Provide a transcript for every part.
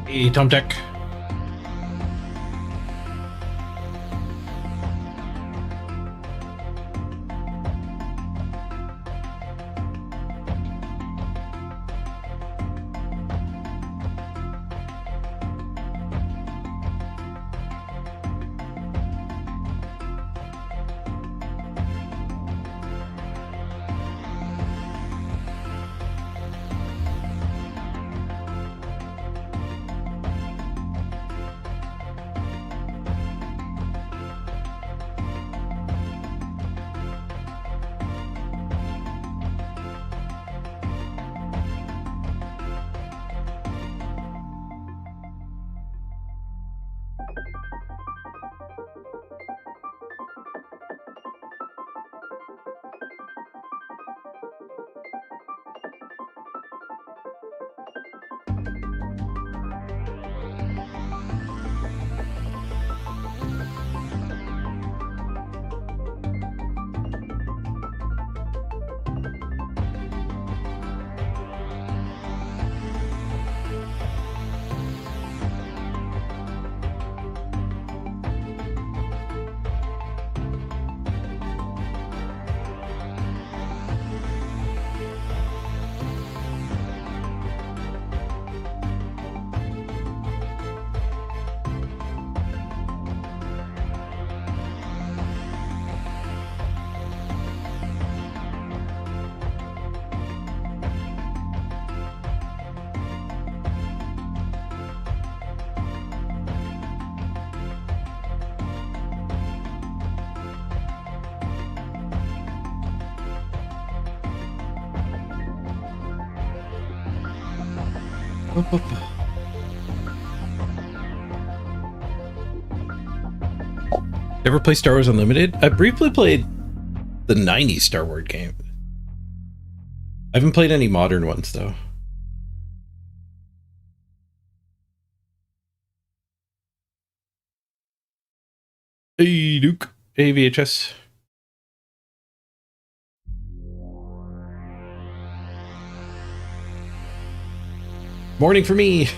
Hey, Tom Tech. Ever play Star Wars Unlimited? I briefly played the 90s Star Wars game. I haven't played any modern ones, though. Hey, Duke. Hey, VHS. Morning for me.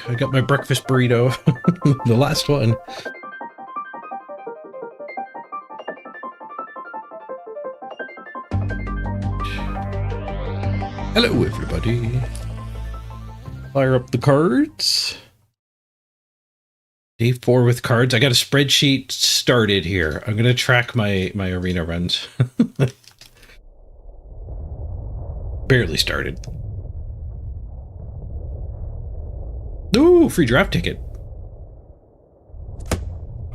I got my breakfast burrito. The last one. Hello, everybody. Fire up the cards. Day 4 with cards. I got a spreadsheet started here. I'm going to track my arena runs. Barely started. Ooh, free draft ticket.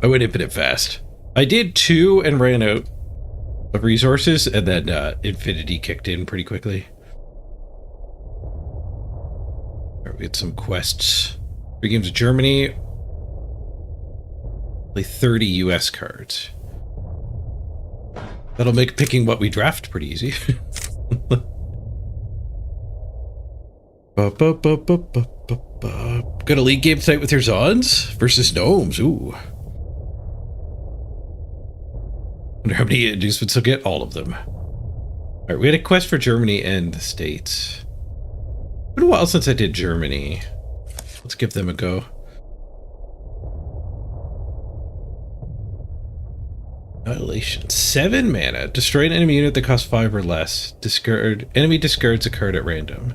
I went infinite fast. I did 2 and ran out of resources, and then Infinity kicked in pretty quickly. All right, we get some quests. 3 games of Germany. Play 30 US cards. That'll make picking what we draft pretty easy. Got a league game tonight with your Zons versus Gnomes. Ooh. Wonder how many inducements will get. All of them. All right, we had a quest for Germany and the States. It's been a while since I did Germany. Let's give them a go. Annihilation. 7 mana. Destroy an enemy unit that costs 5 or less. Discard. Enemy discards a card at random.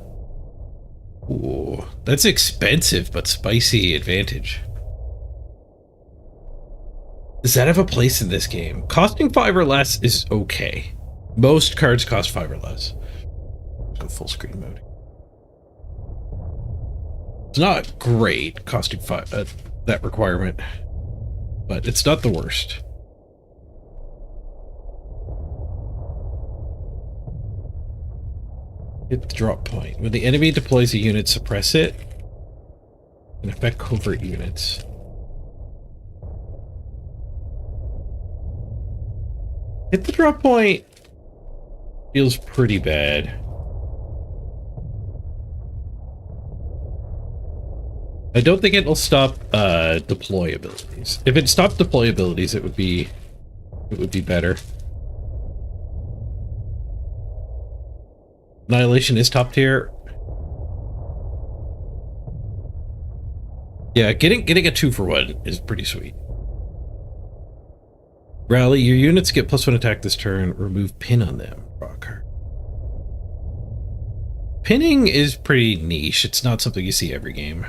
Ooh, that's expensive but spicy advantage. Does that have a place in this game? Costing 5 or less is okay. Most cards cost 5 or less. Let's go full screen mode. It's not great costing 5, that requirement, but it's not the worst. Hit the drop point. When the enemy deploys a unit, suppress it and affect covert units. Hit the drop point feels pretty bad. I don't think it'll stop deploy abilities. If it stopped deploy abilities, it would be better. Annihilation is top tier. Yeah, getting a 2-for-1 is pretty sweet. Rally, your units get +1 attack this turn. Remove pin on them. Draw a card. Pinning is pretty niche. It's not something you see every game.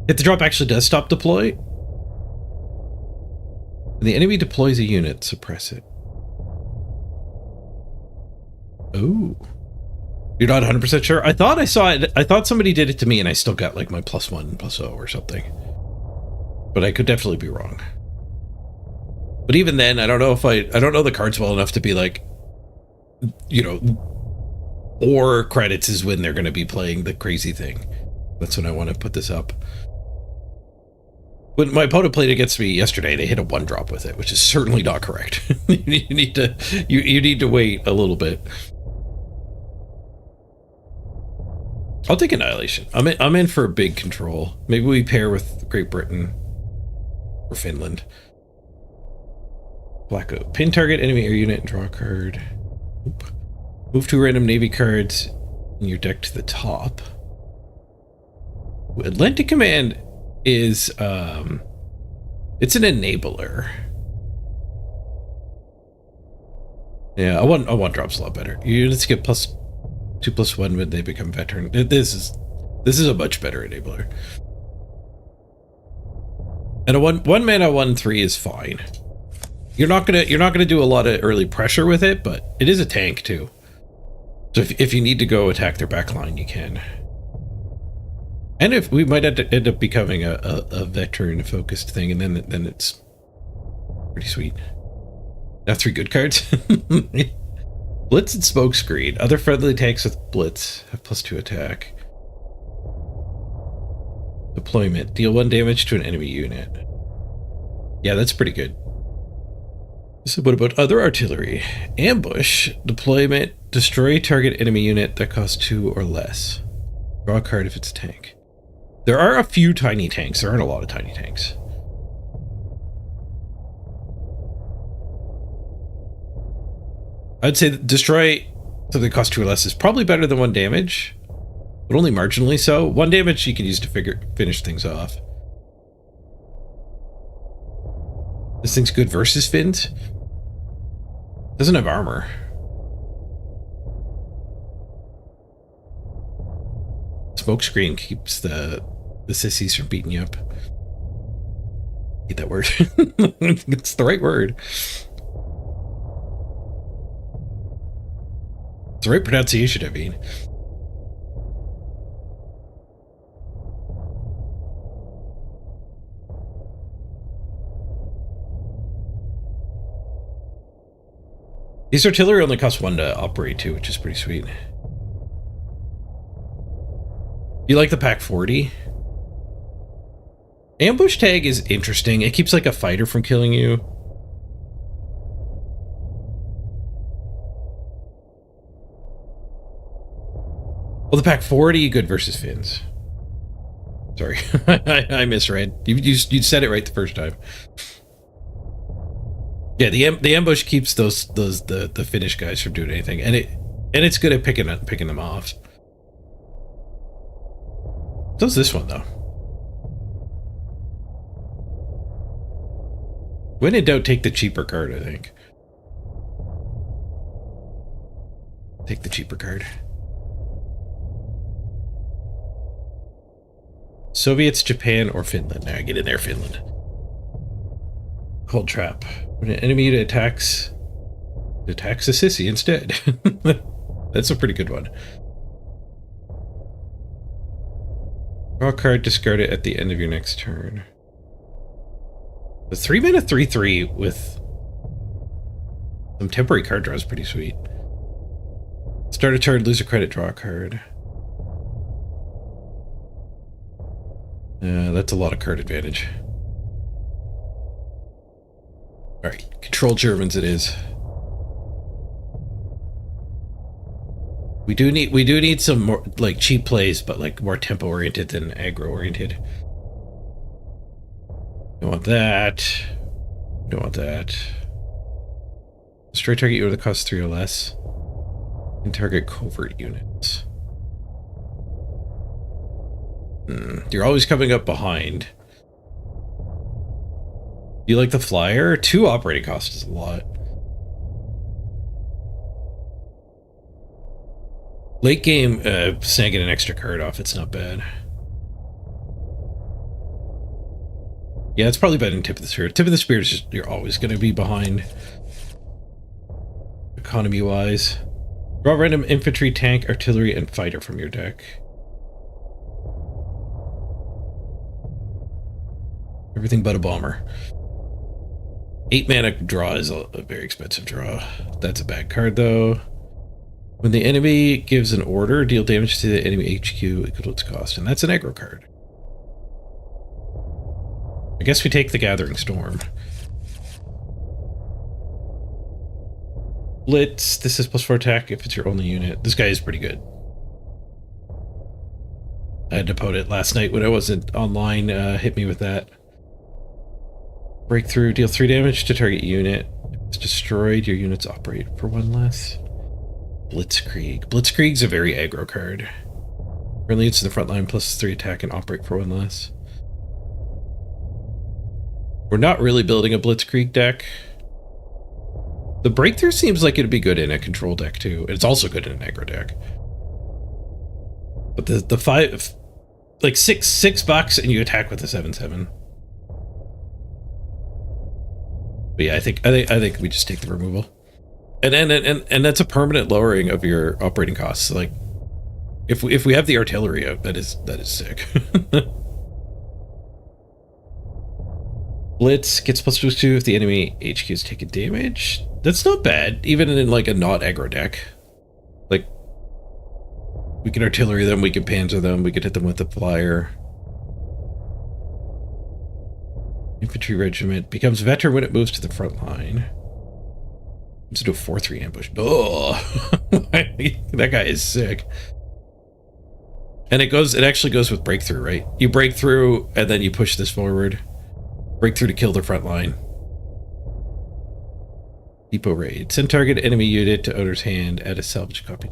If the drop actually does stop deploy, when the enemy deploys a unit, suppress it. Oh, you're not 100% sure? I thought I saw it. I thought somebody did it to me and I still got like my +1/+0 or something. But I could definitely be wrong. But even then, I don't know if I don't know the cards well enough to be like, you know, or credits is when they're going to be playing the crazy thing. That's when I want to put this up. When my opponent played against me yesterday, they hit a 1-drop with it, which is certainly not correct. you need to wait a little bit. I'll take Annihilation. I'm in for a big control. Maybe we pair with Great Britain or Finland. Black Oak. Pin target enemy air unit and draw a card. Oop. Move 2 random Navy cards in your deck to the top. Atlantic Command is it's an enabler. Yeah, a one drop's a lot better. Your units get +2/+1 when they become veteran. This is a much better enabler. And a one mana 1/3 is fine. You're not gonna do a lot of early pressure with it, but it is a tank too. So if you need to go attack their backline, you can. And if we might end up becoming a veteran focused thing, and then it's pretty sweet. Now 3 good cards. Blitz and Smokescreen. Other friendly tanks with Blitz have +2 attack. Deployment. Deal 1 damage to an enemy unit. Yeah, that's pretty good. So what about other artillery? Ambush. Deployment. Destroy target enemy unit that costs 2 or less. Draw a card if it's a tank. There are a few tiny tanks. There aren't a lot of tiny tanks. I'd say that destroy something that costs 2 or less is probably better than 1 damage, but only marginally so. 1 damage you can use to finish things off. This thing's good versus Finns. Doesn't have armor. Smokescreen keeps the sissies from beating you up. Hate that word. It's the right word. It's the right pronunciation, I mean. These artillery only cost 1 to operate too, which is pretty sweet. You like the pack 40? Ambush tag is interesting. It keeps like a fighter from killing you. Well, the pack 40, good versus Finns. Sorry, I misread. You said it right the first time. Yeah, the ambush keeps the Finnish guys from doing anything, and it's good at picking them off. Does this one though? When in doubt, take the cheaper card. I think. Take the cheaper card. Soviets, Japan, or Finland. Now get in there, Finland. Cold trap. When an enemy attacks a sissy instead. That's a pretty good one. Draw a card, discard it at the end of your next turn. The 3-mana 3/3 with some temporary card draw is pretty sweet. Start a turn, lose a credit, draw a card. That's a lot of card advantage. Alright, control Germans it is. We do need some more like cheap plays, but like more tempo oriented than aggro oriented. Don't want that. Don't want that. Destroy target unit that costs 3 or less. And target covert units. You're always coming up behind. You like the flyer? 2 operating costs is a lot. Late game, snagging an extra card off, it's not bad. Yeah, it's probably better than Tip of the Spear. Tip of the Spear is just, you're always going to be behind. Economy-wise. Draw random infantry, tank, artillery, and fighter from your deck. Everything but a bomber. 8 mana draw is a very expensive draw. That's a bad card, though. When the enemy gives an order, deal damage to the enemy HQ equal to its cost, and that's an aggro card. I guess we take the Gathering Storm. Blitz, this is +4 attack if it's your only unit. This guy is pretty good. I had to pote it last night when I wasn't online, hit me with that. Breakthrough, deal 3 damage to target unit. If it's destroyed, your units operate for 1 less. Blitzkrieg. Blitzkrieg's a very aggro card. Friendly units in the front line +3 attack and operate for 1 less. We're not really building a Blitzkrieg deck. The Breakthrough seems like it'd be good in a control deck too. It's also good in an aggro deck. But the 5, like $6 and you attack with a 7/7. But yeah, I think we just take the removal. And that's a permanent lowering of your operating costs. Like if we have the artillery out, that is sick. Blitz gets +2 if the enemy HQ is taking damage. That's not bad, even in like a not aggro deck. Like we can artillery them, we can panzer them, we could hit them with the flyer. Infantry regiment becomes veteran when it moves to the front line. Let's do a 4/3 ambush. Oh, that guy is sick. And it actually goes with breakthrough, right? You break through and then you push this forward. Breakthrough to kill the front line. Depot raid. Send target enemy unit to owner's hand. Add a salvage copy.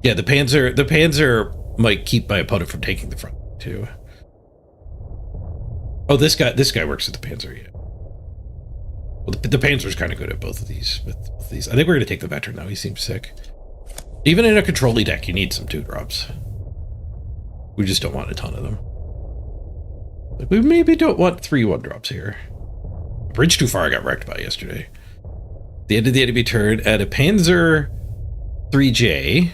Yeah, the Panzer might keep my opponent from taking the front too. Oh, this guy works at the Panzer, yeah. Well, the Panzer's kind of good at both of these. With these, I think we're gonna take the veteran though. He seems sick. Even in a control-y deck, you need some 2-drops. We just don't want a ton of them. Like we maybe don't want 3 1-drops here. Bridge too far I got wrecked by yesterday. The end of the enemy turn, add a Panzer 3J.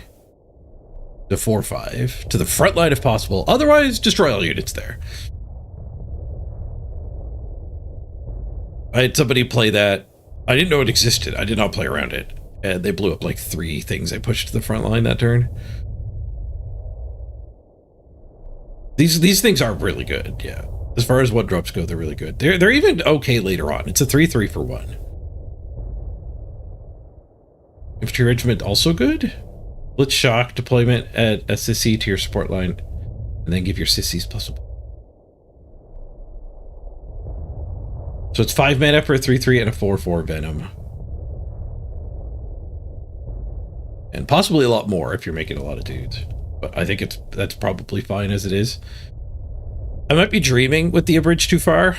The 4/5 to the front line if possible. Otherwise, destroy all units there. I had somebody play that. I didn't know it existed. I did not play around it. And they blew up like 3 things I pushed to the front line that turn. These things are really good, yeah. As far as what drops go, they're really good. They're even okay later on. It's a 3/3 for 1. Infantry Regiment also good. Blitz Shock deployment at a sissy to your support line, and then give your sissies +1. So it's 5 mana for a 3/3 and a 4/4 Venom. And possibly a lot more if you're making a lot of dudes. But I think that's probably fine as it is. I might be dreaming with the Abridged too far.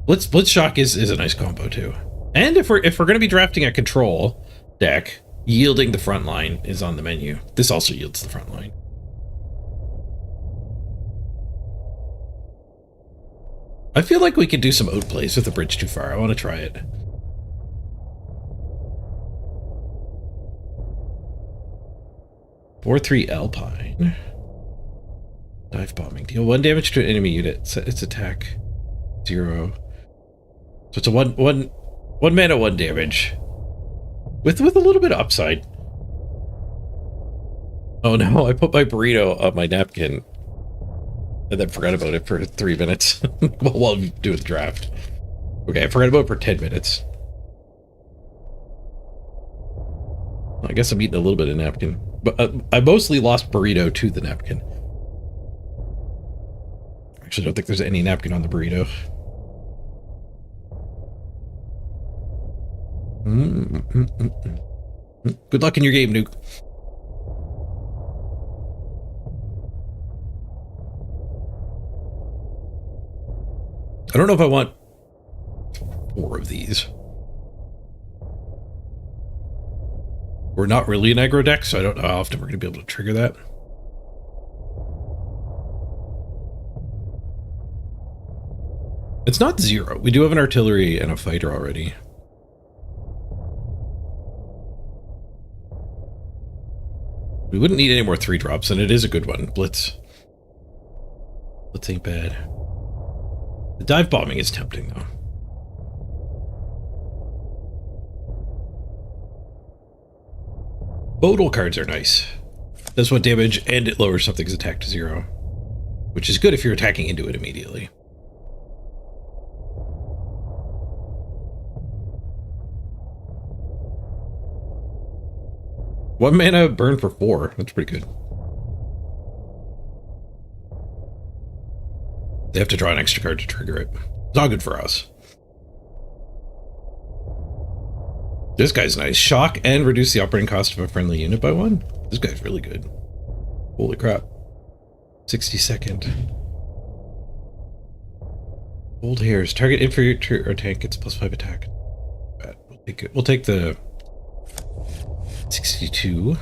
Blitz Shock is a nice combo too. And if we're gonna be drafting a control deck, yielding the front line is on the menu. This also yields the front line. I feel like we could do some outplays with the Bridge Too Far. I want to try it. Four 3 Alpine. Dive bombing. Deal 1 damage to an enemy unit. Its attack 0. So it's a one mana, 1 damage. With a little bit of upside. Oh no, I put my burrito on my napkin. And then forgot about it for 3 minutes while I'm doing the draft. Okay, I forgot about it for 10 minutes. I guess I'm eating a little bit of napkin. But I mostly lost burrito to the napkin. Actually, I don't think there's any napkin on the burrito. Good luck in your game, Nuke. I don't know if I want 4 of these. We're not really an aggro deck, so I don't know how often we're going to be able to trigger that. It's not 0. We do have an artillery and a fighter already. We wouldn't need any more 3-drops, and it is a good one. Blitz. Blitz ain't bad. The dive bombing is tempting, though. Bodal cards are nice. Does 1 damage, and it lowers something's attack to 0. Which is good if you're attacking into it immediately. One mana burn for 4. That's pretty good. They have to draw an extra card to trigger it. It's not good for us. This guy's nice. Shock and reduce the operating cost of a friendly unit by 1. This guy's really good. Holy crap. 62nd. Old hairs. Target infantry or tank gets +5 attack. We'll take it. We'll take the 62.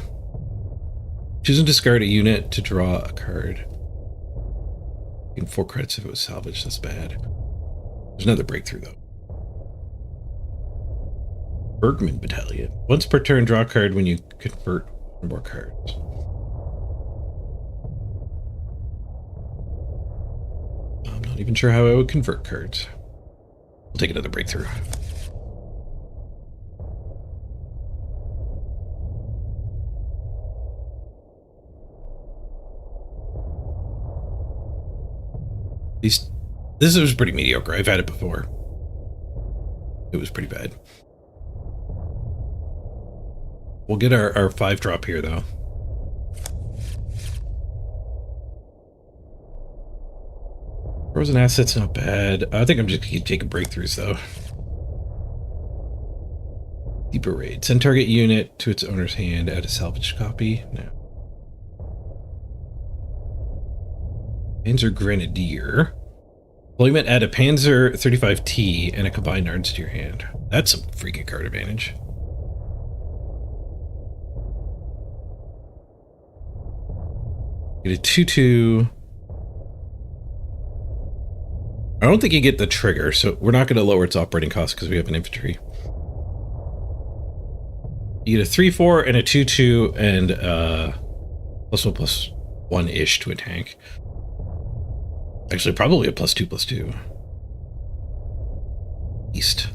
Choose and discard a unit to draw a card. Getting 4 credits if it was salvaged. That's bad. There's another breakthrough though. Bergman Battalion. Once per turn, draw a card when you convert 1 more cards. I'm not even sure how I would convert cards. We'll take another breakthrough. This was pretty mediocre. I've had it before. It was pretty bad. We'll get our 5-drop here, though. Frozen assets, not bad. I think I'm just going to keep taking breakthroughs, though. Deeper raid. Send target unit to its owner's hand. Add a salvaged copy. No. Panzer Grenadier. Deployment, add a Panzer 35T and a combined Nards to your hand. That's some freaking card advantage. Get a 2/2. I don't think you get the trigger, so we're not going to lower its operating cost because we have an infantry. You get a 3/4 and a 2/2 and +1/+1-ish to a tank. Actually, probably a +2/+2. East.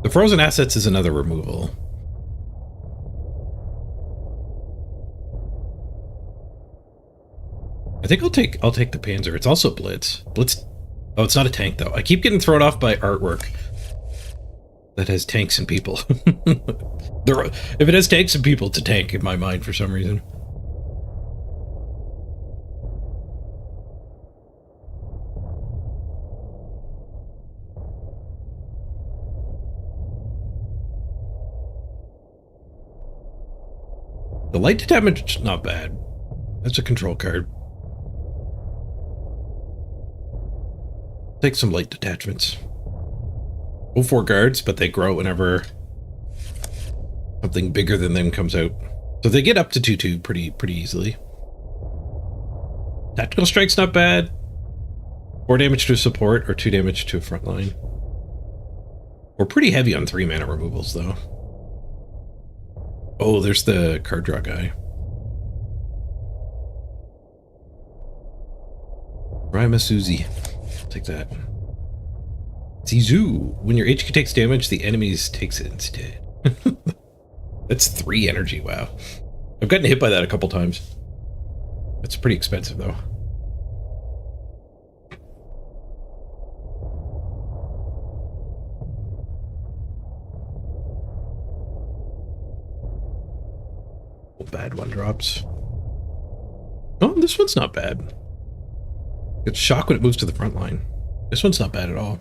The frozen assets is another removal. I think I'll take the Panzer. It's also Blitz. Blitz. Oh, it's not a tank though. I keep getting thrown off by artwork that has tanks and people. If it has tanks and people, it's a tank in my mind for some reason. The light damage is not bad. That's a control card. Take some light detachments. 04 guards, but they grow whenever something bigger than them comes out. So they get up to 2/2 pretty easily. Tactical strike's not bad. 4 damage to a support or 2 damage to a front line. We're pretty heavy on 3 mana removals though. Oh, there's the card draw guy. Suzy. Take that. Zizu. When your HQ takes damage, the enemies takes it instead. That's 3 energy, wow. I've gotten hit by that a couple times. That's pretty expensive though. Bad one drops. Oh, this one's not bad. It's shock when it moves to the front line. This one's not bad at all.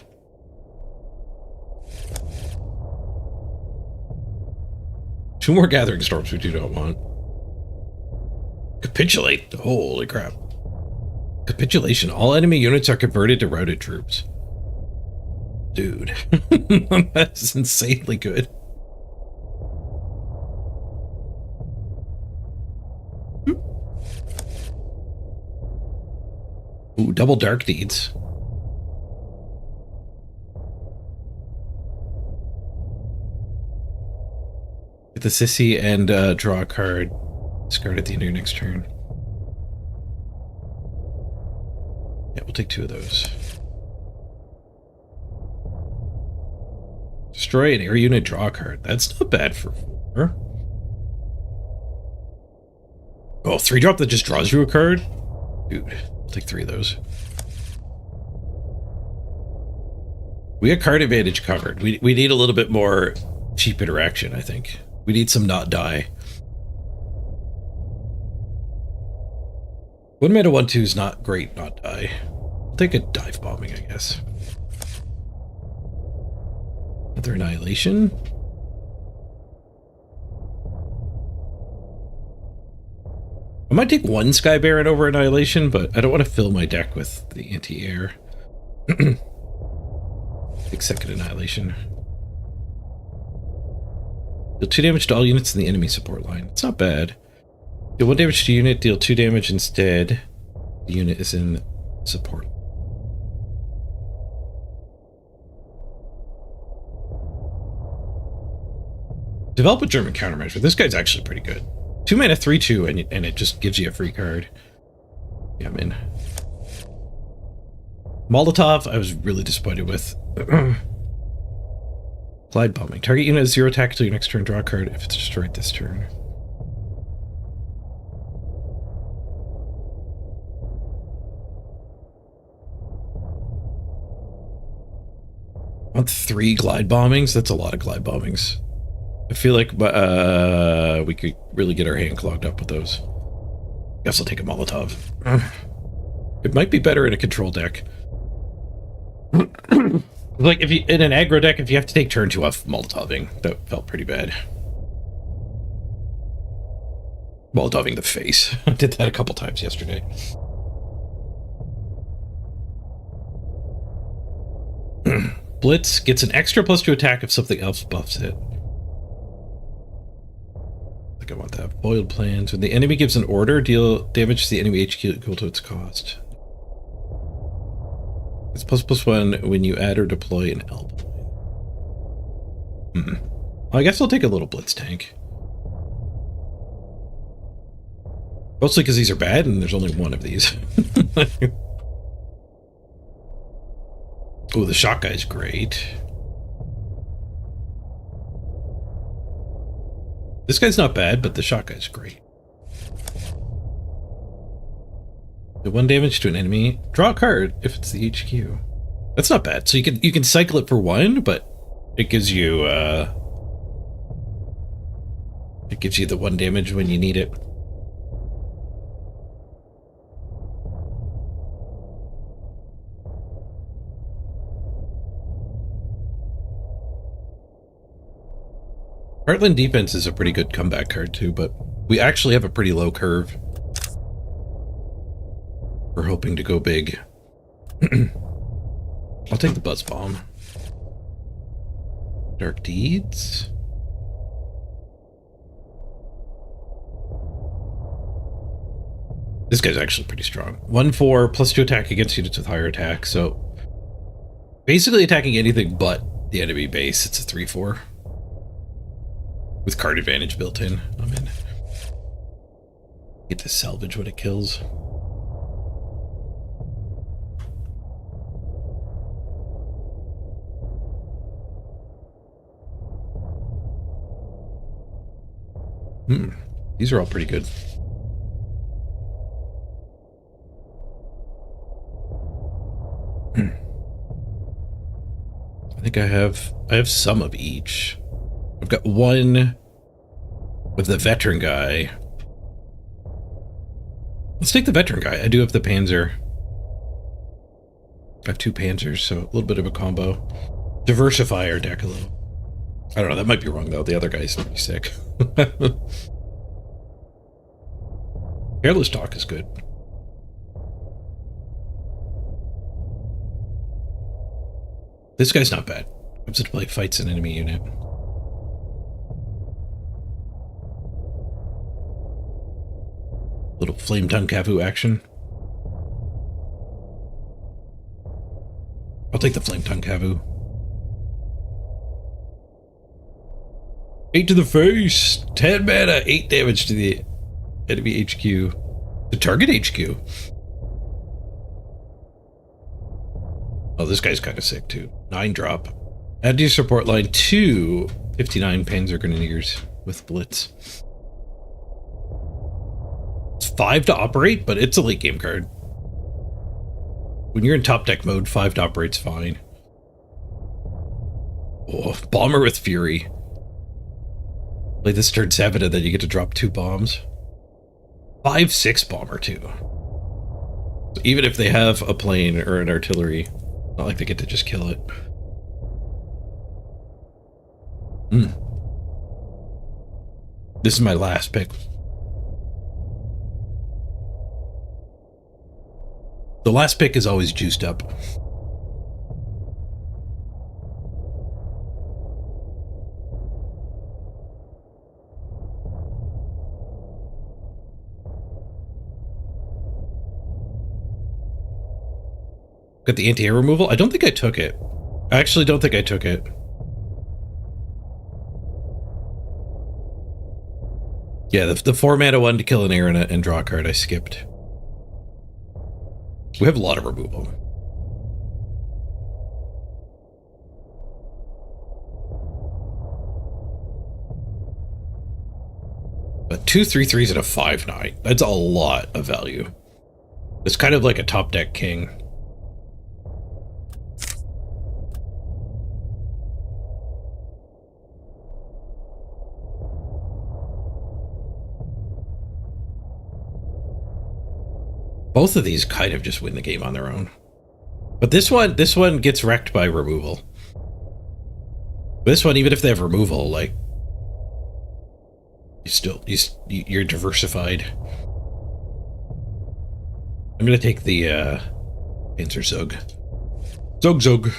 Two more Gathering Storms we do not want. Capitulate. Holy crap. Capitulation. All enemy units are converted to routed troops. Dude. That's insanely good. Ooh, double Dark Deeds. Get the Sissy and draw a card. Discard at the end of your next turn. Yeah, we'll take 2 of those. Destroy an air unit, draw a card. That's not bad for 4. Oh, 3-drop that just draws you a card? Dude, I'll take 3 of those. We got card advantage covered. We need a little bit more cheap interaction, I think. We need some not die. 1 mana 1/2 is not great not die. I'll take a dive bombing, I guess. Another annihilation. I might take 1 Sky Baron over Annihilation, but I don't want to fill my deck with the anti-air. Take second Annihilation. Deal 2 damage to all units in the enemy support line. It's not bad. Deal 1 damage to unit, deal 2 damage instead. The unit is in support. Develop a German countermeasure. This guy's actually pretty good. 2 mana 3/2 and it just gives you a free card. Yeah, I'm in. Molotov, I was really disappointed with. Glide bombing. Target unit has 0 attack until your next turn. Draw a card if it's destroyed this turn. I want 3 glide bombings. That's a lot of glide bombings. I feel like we could really get our hand clogged up with those. Guess I'll take a Molotov. It might be better in a control deck. Like if you in an aggro deck, if you have to take turn 2 off Molotoving, that felt pretty bad. Molotoving the face. I did that a couple times yesterday. Blitz gets an extra +2 attack if something else buffs it. I think I want that. Foiled plans. When the enemy gives an order, deal damage to the enemy HQ equal to its cost. It's +1 when you add or deploy an L point. Well, I guess I'll take a little Blitz tank. Mostly because these are bad and there's only 1 of these. Oh, the shot guy's great. This guy's not bad, but the shot guy's great. The 1 damage to an enemy. Draw a card if it's the HQ. That's not bad. So you can cycle it for 1, but it gives you the 1 damage when you need it. Heartland Defense is a pretty good comeback card too, but we actually have a pretty low curve. We're hoping to go big. I'll take the Buzz Bomb. Dark Deeds. This guy's actually pretty strong. 1/4 +2 attack against units with higher attack. So basically attacking anything but the enemy base. It's a 3/4 with card advantage built in. I'm in. Get to salvage what it kills. These are all pretty good. I think I have some of each. I've got one with the veteran guy. Let's take the veteran guy. I do have the Panzer. I have 2 Panzers, so a little bit of a combo. Diversify our deck a little. I don't know, that might be wrong though. The other guy's pretty sick. Careless Talk is good. This guy's not bad. Comes to play, fights an enemy unit. Little Flame Tongue Kavu action. I'll take the Flame Tongue Kavu. 8 to the face. 10 mana. 8 damage to the enemy HQ. The target HQ. Oh, this guy's kind of sick too. 9 drop. Add to your support line 2 59 Panzer Grenadiers with Blitz. It's 5 to operate, but it's a late game card. When you're in top deck mode, 5 to operate's fine. Oh, Bomber with Fury. Play this turn 7 and then you get to drop 2 bombs. 5/6 bomber too. So even if they have a plane or an artillery, not like they get to just kill it. This is my last pick. The last pick is always juiced up. Got the anti-air removal? I don't think I took it. I actually don't think I took it. Yeah, the 4 mana one to kill an air and draw a card I skipped. We have a lot of removal. But 2 3/3s and a 5/9. That's a lot of value. It's kind of like a top deck king. Both of these kind of just win the game on their own. But this one gets wrecked by removal. This one, even if they have removal, like you're diversified. I'm gonna take the Panzer Zug. Zug.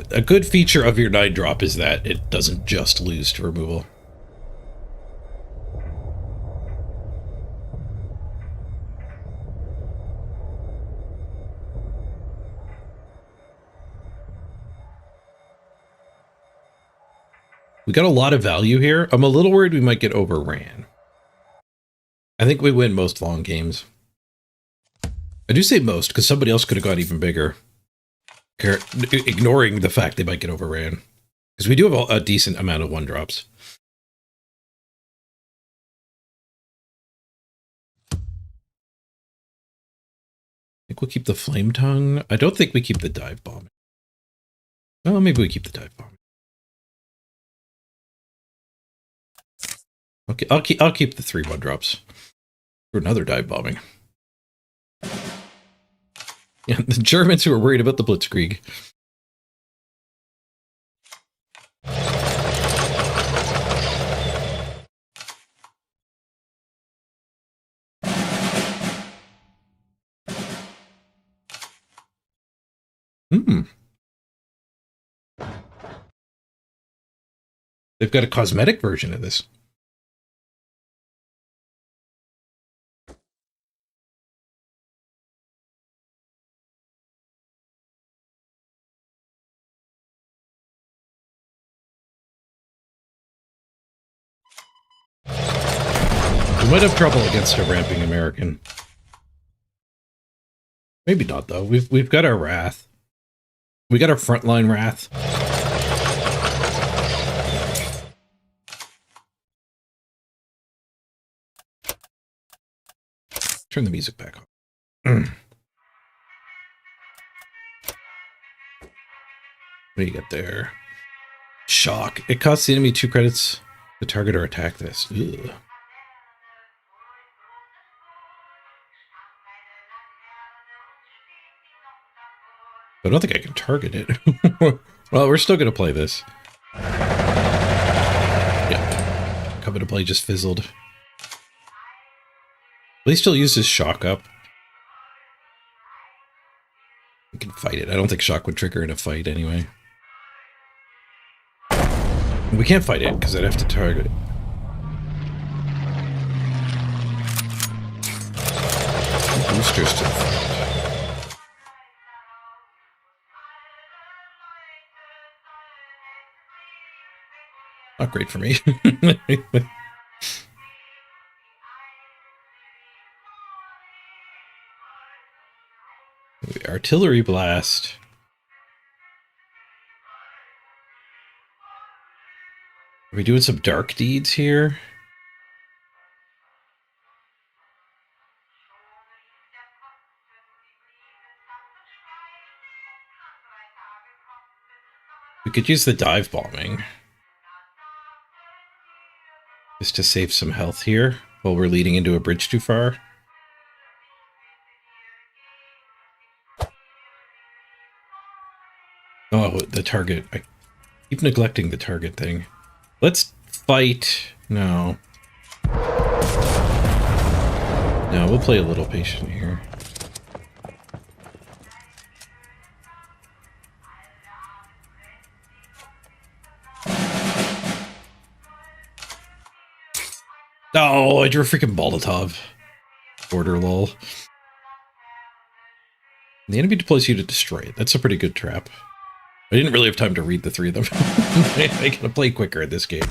A good feature of your 9 drop is that it doesn't just lose to removal. We got a lot of value here. I'm a little worried we might get overran. I think we win most long games. I do say most, because somebody else could have got even bigger. Ignoring the fact they might get overran. Because we do have a decent amount of 1-drops. I think we'll keep the Flame Tongue. I don't think we keep the Dive Bomb. Oh, maybe we keep the Dive Bomb. Okay, I'll keep the 3 1-drops. For another Dive Bombing. Yeah, the Germans who are worried about the Blitzkrieg. They've got a cosmetic version of this. We might have trouble against a ramping American. Maybe not, though. We've got our Wrath. We got our frontline Wrath. Turn the music back on. What do you get there? Shock. It costs the enemy 2 credits to target or attack this. Ugh. I don't think I can target it. Well, we're still going to play this. Yep. Coming to play just fizzled. At least he'll use his shock up. We can fight it. I don't think shock would trigger in a fight anyway. We can't fight it because I'd have to target it. Boosters to the front. Not great for me. Artillery blast. Are we doing some dark deeds here? We could use the dive bombing. Just to save some health here while we're leading into a bridge too far. Oh, the target. I keep neglecting the target thing. Let's fight. No. No, we'll play a little patient here. Oh, I drew a freaking Molotov. Border lol. The enemy deploys you to destroy it. That's a pretty good trap. I didn't really have time to read the 3 of them. I gotta play quicker in this game.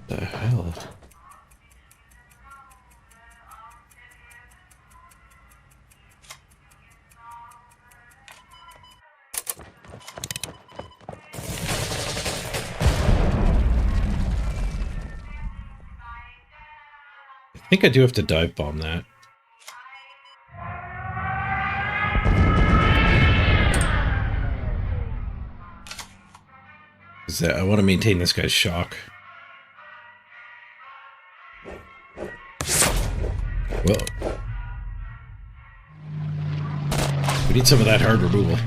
The hell? I think I do have to dive bomb that. I want to maintain this guy's shock. Whoa. We need some of that hard removal.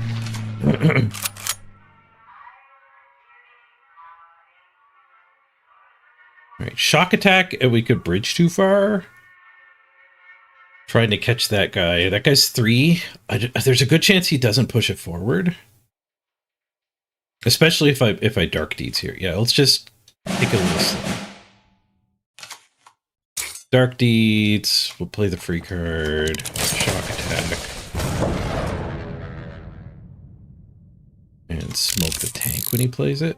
Alright, shock attack, and we could bridge too far. Trying to catch that guy. That guy's 3. There's a good chance he doesn't push it forward. Especially if I dark deeds here. Yeah, let's just take a little slow. Dark deeds. We'll play the free card. Shock attack. And smoke the tank when he plays it.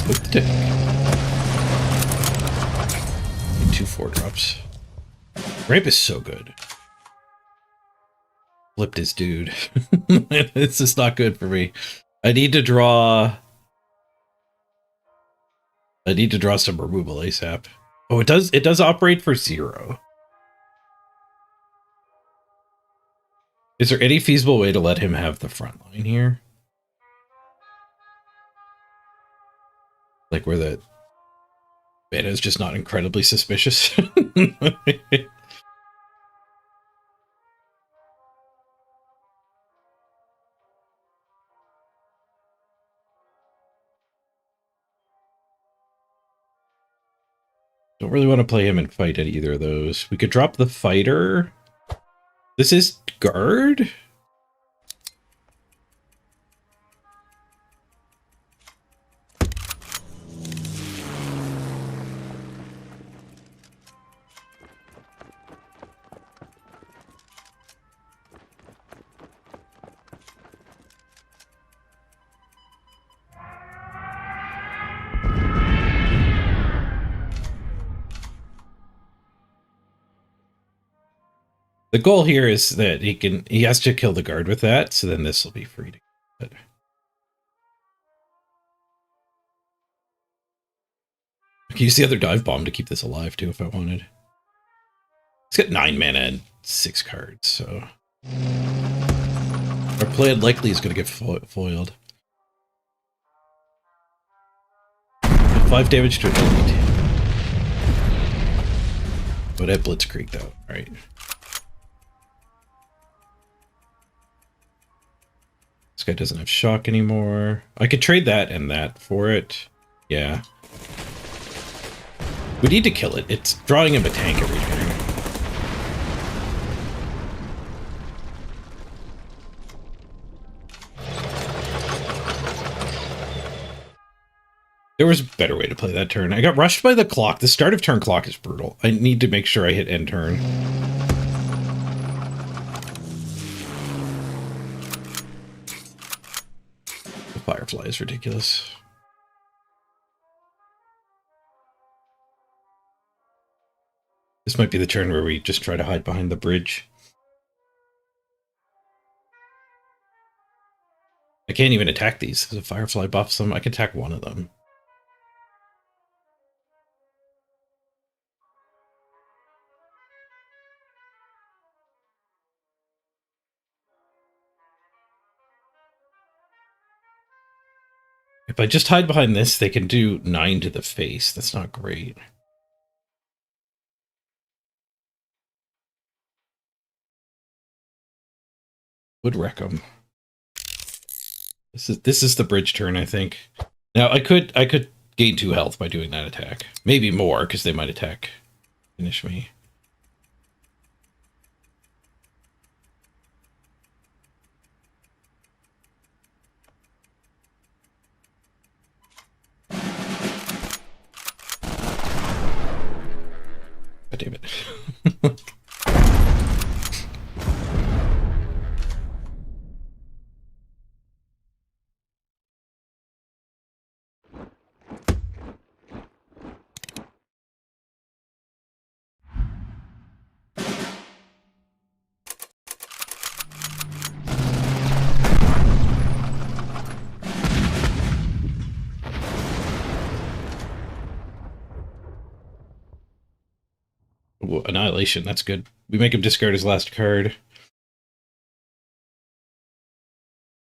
Smoke the tank. And 2 4-drops. Ramp is so good. Flipped his dude. It's just not good for me. I need to draw some removal ASAP. Oh, it does operate for 0. Is there any feasible way to let him have the front line here? Like where the mana is just not incredibly suspicious. Don't really want to play him and fight at either of those. We could drop the fighter. This is guard? The goal here is that he has to kill the guard with that, so then this will be free to get. I can use the other dive bomb to keep this alive too if I wanted. It's got 9 mana and 6 cards, so our play likely is going to get foiled. 5 damage to an elite. But at Blitzkrieg though, right? This guy doesn't have shock anymore. I could trade that and that for it. Yeah. We need to kill it. It's drawing him a tank every turn. There was a better way to play that turn. I got rushed by the clock. The start of turn clock is brutal. I need to make sure I hit end turn. The Firefly is ridiculous. This might be the turn where we just try to hide behind the bridge. I can't even attack these. There's a Firefly buffs them. I can attack one of them. If I just hide behind this, they can do 9 to the face. That's not great. Would wreck them. This is the bridge turn, I think. Now I could gain 2 health by doing that attack. Maybe more, because they might attack. Finish me. God damn it. Ooh, Annihilation, that's good. We make him discard his last card.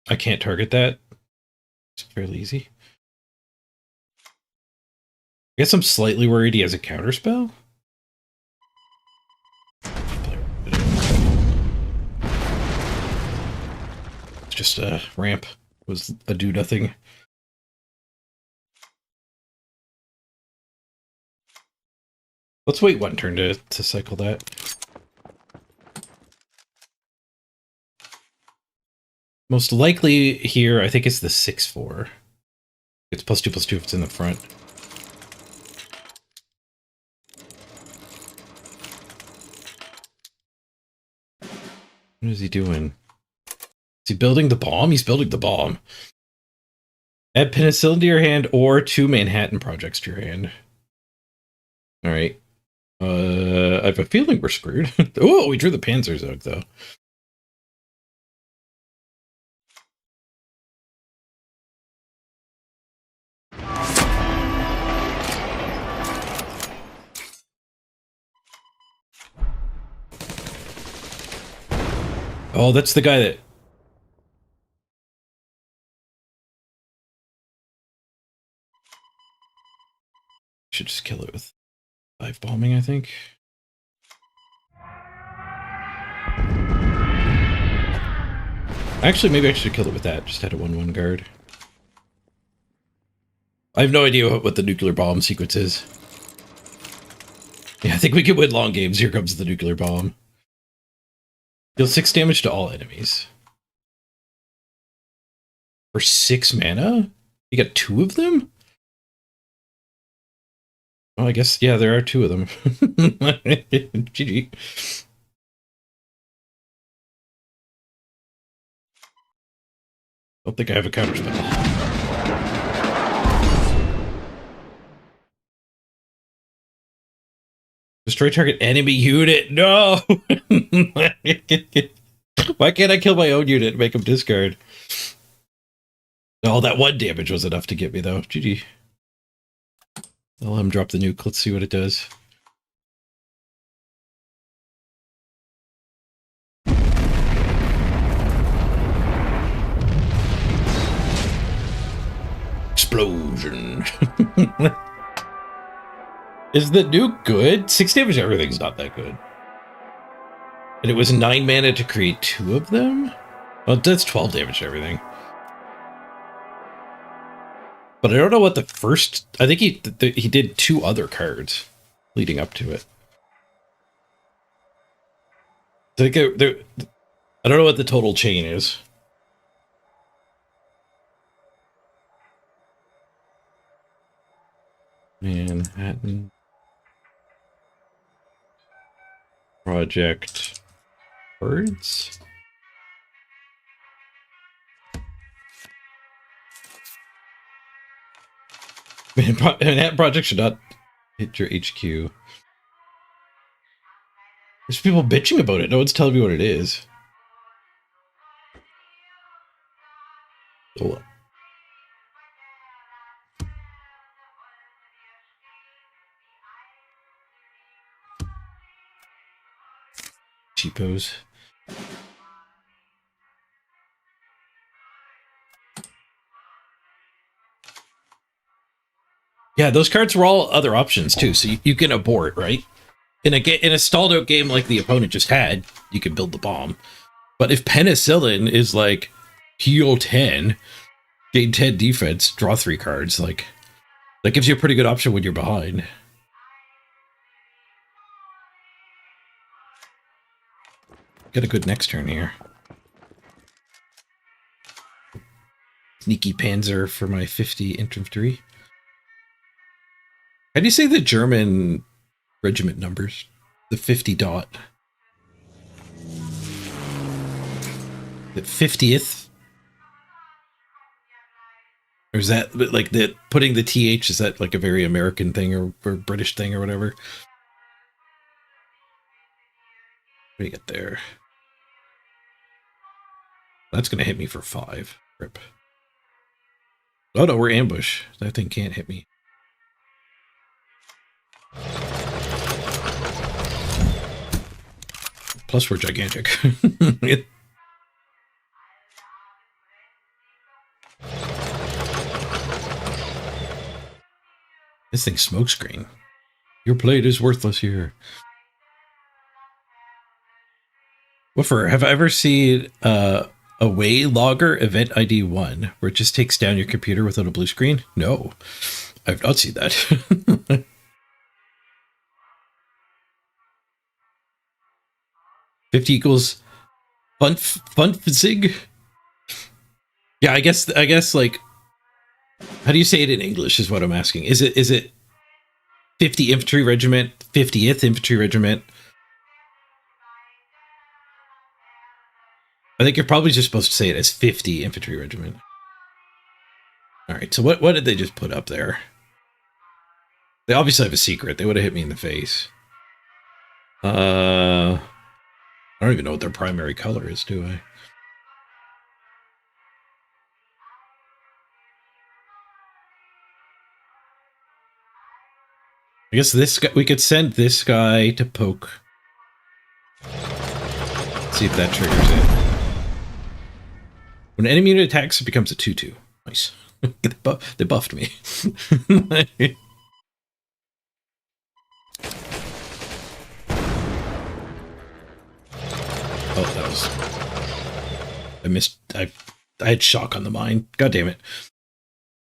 I can't target that. It's fairly easy. I guess I'm slightly worried he has a counterspell. It's just a ramp. It was a do nothing. Let's wait one turn to cycle that. Most likely here, I think it's the 6/4. It's +2/+2 if it's in the front. What is he doing? Is he building the bomb? He's building the bomb. Add penicillin to your hand or 2 Manhattan projects to your hand. All right. I have a feeling we're screwed. Oh, we drew the Panzerzug though. Oh, that's the guy that... Should just kill it with 5 bombing, I think. Actually, maybe I should kill it with that. Just had a 1/1 guard. I have no idea what the nuclear bomb sequence is. Yeah, I think we can win long games. Here comes the nuclear bomb. Deal 6 damage to all enemies. For 6 mana? You got 2 of them? Well, I guess, yeah, there are 2 of them. GG. Don't think I have a counter spell. Destroy target enemy unit. No! Why can't I kill my own unit and make him discard? Oh, that 1 damage was enough to get me, though. GG. I'll let him drop the nuke. Let's see what it does. Explosion. Is the nuke good? 6 damage everything's not that good. And it was 9 mana to create 2 of them? Well, that's 12 damage to everything. But I don't know what the first... I think he did 2 other cards leading up to it. I think I don't know what the total chain is. Manhattan Project Cards. Manhattan Project should not hit your HQ. There's people bitching about it. No one's telling me what it is. Oh. Cheapos. Yeah, those cards were all other options too, so you can abort, right? In a stalled out game like the opponent just had, you can build the bomb. But if penicillin is like heal 10, gain 10 defense, draw 3 cards, like that gives you a pretty good option when you're behind. Get a good next turn here. Sneaky Panzer for my 50 infantry. How do you say the German regiment numbers? The 50 dot. The 50th? Or is that like the putting the TH, is that like a very American thing or British thing or whatever? What do you get there? That's going to hit me for 5. Rip. Oh no, we're ambush. That thing can't hit me. Plus we're gigantic. This thing's smokescreen. Your plate is worthless here. Woofer, have I ever seen a way logger event ID 1 where it just takes down your computer without a blue screen? No, I've not seen that. 50 equals funfzig. Yeah, I guess like, how do you say it in English is what I'm asking. Is it 50 infantry regiment, 50th infantry regiment? I think you're probably just supposed to say it as 50 infantry regiment. All right, so what did they just put up there? They obviously have a secret. They would have hit me in the face. I don't even know what their primary color is, do I? I guess this guy, we could send this guy to poke. See if that triggers it. When an enemy unit attacks, it becomes a 2/2. Nice. They buffed me. Oh, that was... I missed... I had shock on the mine. God damn it.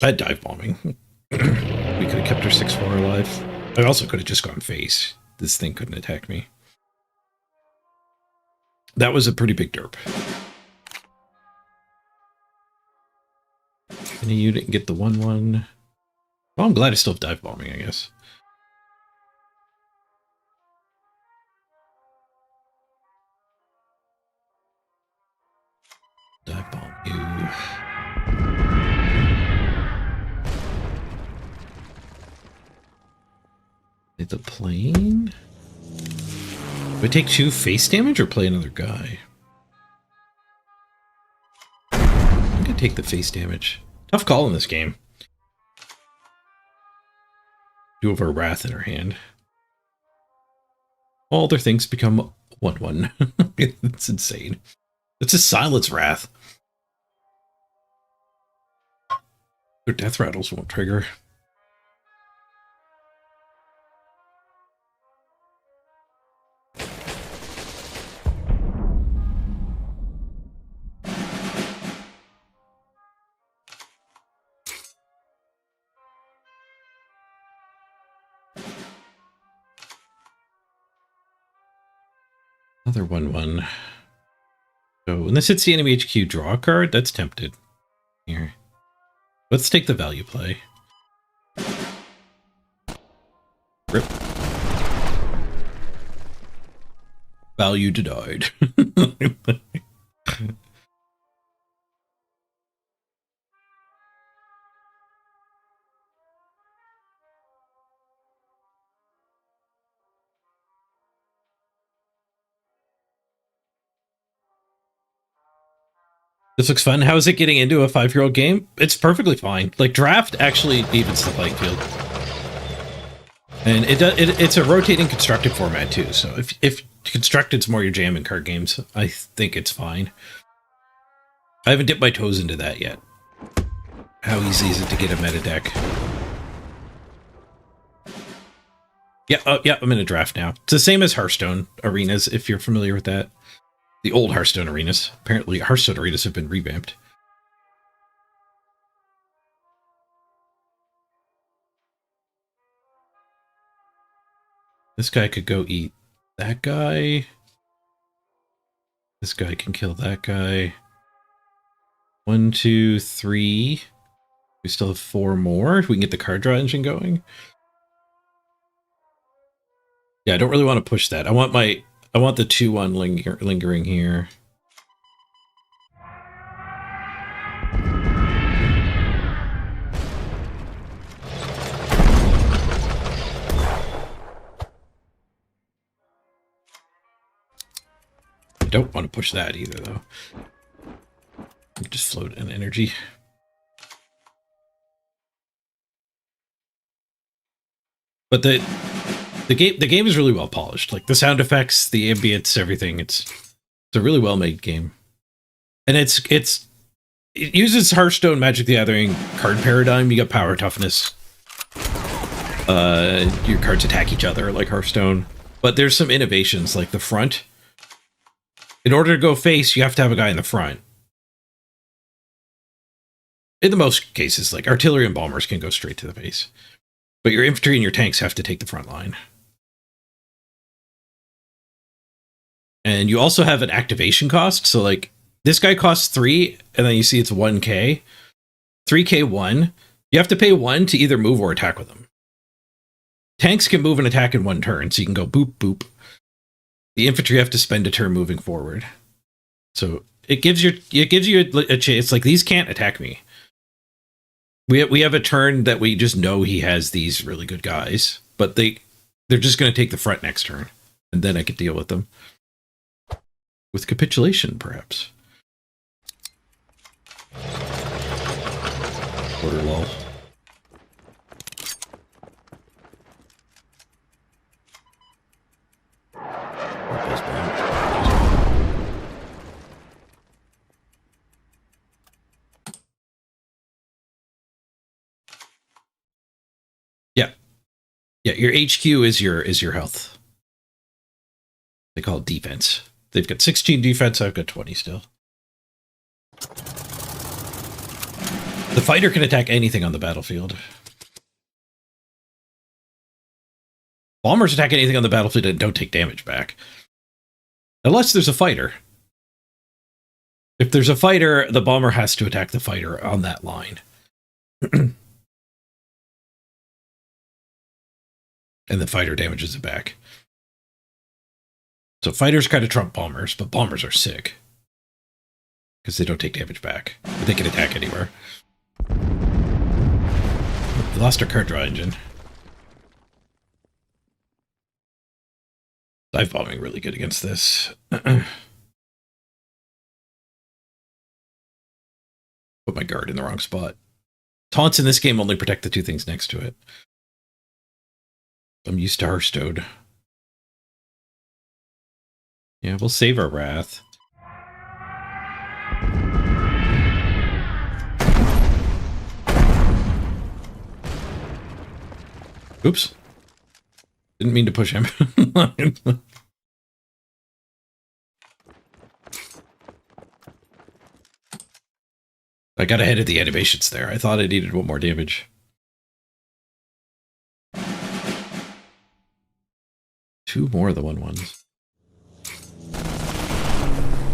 I had dive bombing. We could have kept our 6/4 alive. I also could have just gone face. This thing couldn't attack me. That was a pretty big derp. Any unit can get the 1/1. Well, I'm glad I still have dive bombing, I guess. Dive bomb you. The plane? Do I take 2 face damage or play another guy? I'm gonna take the face damage. Tough call in this game. Do have our Wrath in our hand. All their things become 1/1. It's insane. It's a Silence Wrath. Their death rattles won't trigger. Another 1/1. So when this hits the enemy HQ, draw a card. That's tempted. Here. Let's take the value play. Rip. Value denied. This looks fun. How is it getting into a 5-year-old game? It's perfectly fine. Like, draft actually evens the playing field. And it's a rotating constructed format too. So if constructed's more your jam in card games, I think it's fine. I haven't dipped my toes into that yet. How easy is it to get a meta deck? Yeah, yeah, I'm in a draft now. It's the same as Hearthstone arenas, if you're familiar with that. The old Hearthstone arenas. Apparently, Hearthstone arenas have been revamped. This guy could go eat that guy. This guy can kill that guy. 1, 2, 3. We still have 4 more. We can get the card draw engine going. Yeah, I don't really want to push that. I want the 2/1 lingering here. I don't want to push that either, though. Just float an energy. But the game is really well polished. Like the sound effects, the ambience, everything. It's a really well made game, and it uses Hearthstone Magic the Gathering card paradigm. You got power, toughness. Your cards attack each other like Hearthstone, but there's some innovations like the front. In order to go face, you have to have a guy in the front. In the most cases, like artillery and bombers can go straight to the face. But your infantry and your tanks have to take the front line. And you also have an activation cost. So like this guy costs 3, and then you see it's 1k. 3k 1. You have to pay 1 to either move or attack with him. Tanks can move and attack in 1 turn, so you can go boop, boop. The infantry have to spend a turn moving forward. So it gives you a chance. Like these can't attack me. We have a turn that we just know he has these really good guys, but they're just going to take the front next turn, and then I could deal with them with capitulation, perhaps. Quarter lull. Yeah, your HQ is your health. They call it defense. They've got 16 defense, I've got 20 still. The fighter can attack anything on the battlefield. Bombers attack anything on the battlefield and don't take damage back. Unless there's a fighter. If there's a fighter, the bomber has to attack the fighter on that line. And the fighter damages it back. So fighters kind of trump bombers, but bombers are sick. Because they don't take damage back. But they can attack anywhere. We lost our card draw engine. Dive bombing really good against this. Put my guard in the wrong spot. Taunts in this game only protect the two things next to it. I'm used to Hearthstone. Yeah, we'll save our wrath. Oops. Didn't mean to push him. I got ahead of the animations there. I thought I needed one more damage. Two more of the 1/1s.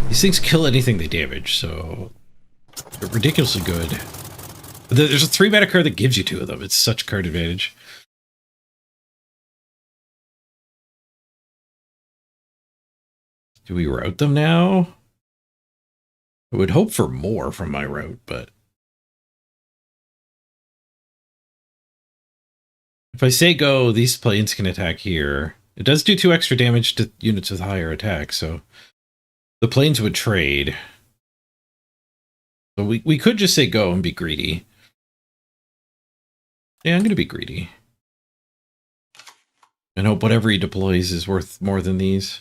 These things kill anything they damage, so they're ridiculously good. There's a 3-mana card that gives you 2 of them. It's such card advantage. Do we route them now? I would hope for more from my route, but if I say go, these planes can attack here. It does do 2 extra damage to units with higher attack, so the planes would trade. So we could just say go and be greedy. Yeah, I'm going to be greedy. And hope whatever he deploys is worth more than these.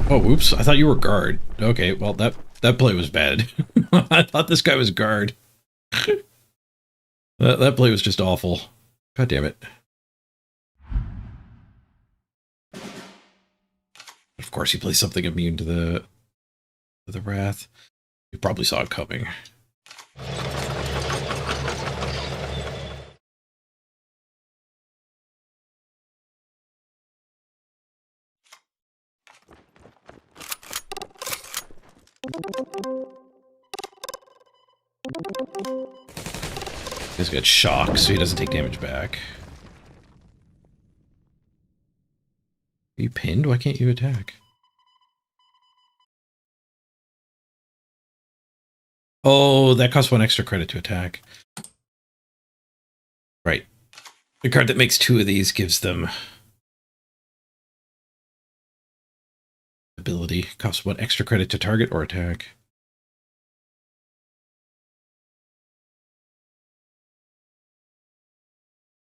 Oh, whoops. I thought you were guard. Okay, well, that play was bad. I thought this guy was guard. That play was just awful. God damn it. Of course, he plays something immune to the wrath. You probably saw it coming. He's got shock, so he doesn't take damage back. Are you pinned? Why can't you attack? Oh, that costs 1 extra credit to attack. Right. The card that makes 2 of these gives them ability. Costs 1 extra credit to target or attack.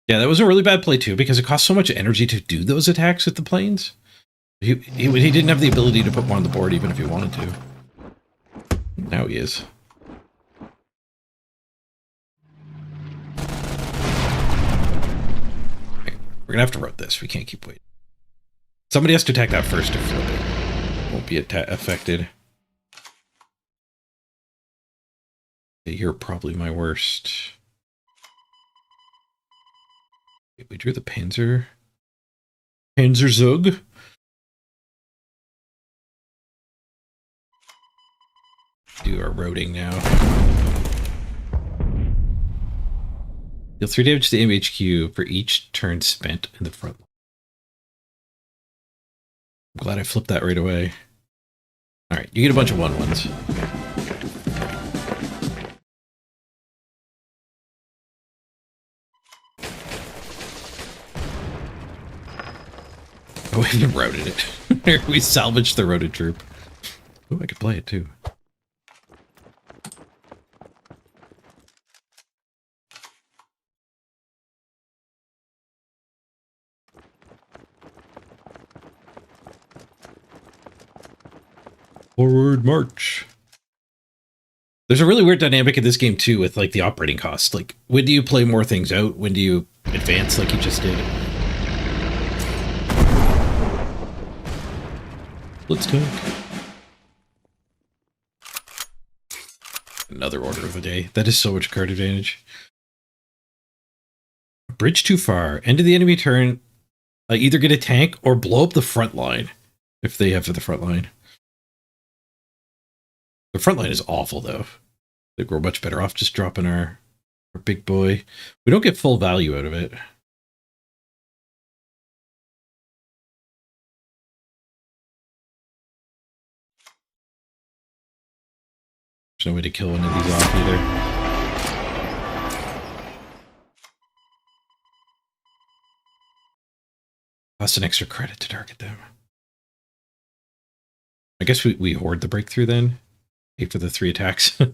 Yeah, that was a really bad play too, because it cost so much energy to do those attacks with the planes. He didn't have the ability to put one on the board even if he wanted to. Now he is. Okay, we're gonna have to route this. We can't keep waiting. Somebody has to attack that first to flip it. Won't be affected. You're probably my worst. We drew the Panzer. Panzerzug. Do our roading now. Deal 3 damage to the MHQ for each turn spent in the front line. I'm glad I flipped that right away. All right, you get a bunch of 1/1s. Oh, we even routed it. We salvaged the routed troop. Oh, I could play it too. Forward march. There's a really weird dynamic in this game too with like the operating cost. Like, when do you play more things out? When do you advance like you just did? Let's talk. Another order of the day. That is so much card advantage. Bridge too far. End of the enemy turn. Either get a tank or blow up the front line if they have the front line. The front line is awful though. I think we're much better off just dropping our big boy. We don't get full value out of it. There's no way to kill one of these off either. Cost an extra credit to target them. I guess we hoard the breakthrough then. Pay for the 3 attacks. Well,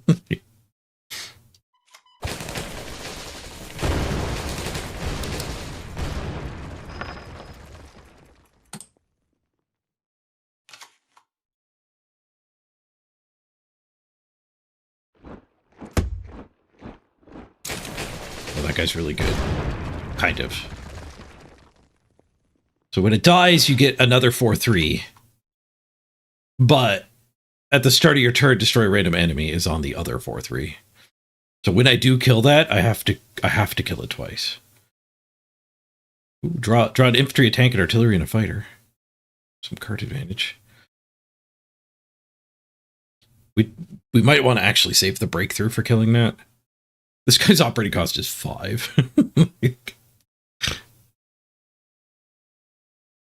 that guy's really good. Kind of. So when it dies, you get another 4/3. But at the start of your turn, destroy a random enemy is on the other 4/3. So when I do kill that, I have to kill it twice. Ooh, draw an infantry, a tank, an artillery, and a fighter. Some card advantage. We might want to actually save the breakthrough for killing that. This guy's operating cost is 5.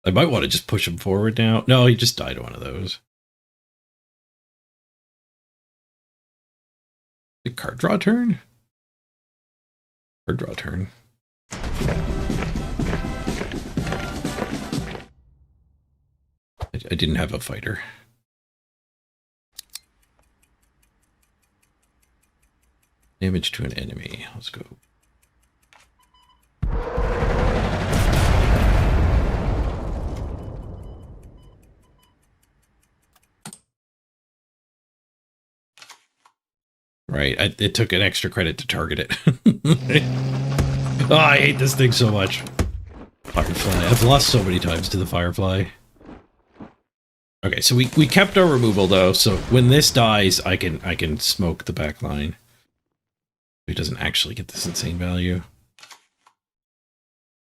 I might want to just push him forward now. No, he just died to one of those. The card draw turn? Card draw turn. I didn't have a fighter. Damage to an enemy. Let's go. Right, it took an extra credit to target it. Oh, I hate this thing so much. Firefly. I've lost so many times to the Firefly. Okay, so we kept our removal though, so when this dies, I can smoke the back line. He doesn't actually get this insane value.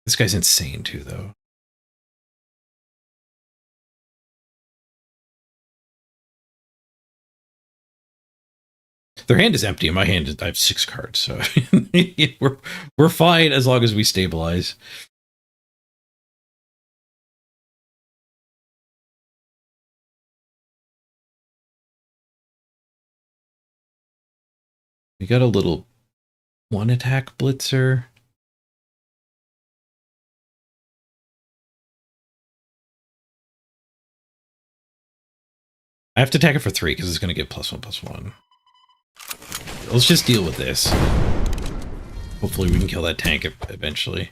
This guy's insane too, though. Their hand is empty, and my hand is, I have 6 cards, so we're fine as long as we stabilize. We got a little 1-attack blitzer. I have to attack it for 3 because it's going to get +1/+1. Let's just deal with this. Hopefully we can kill that tank eventually.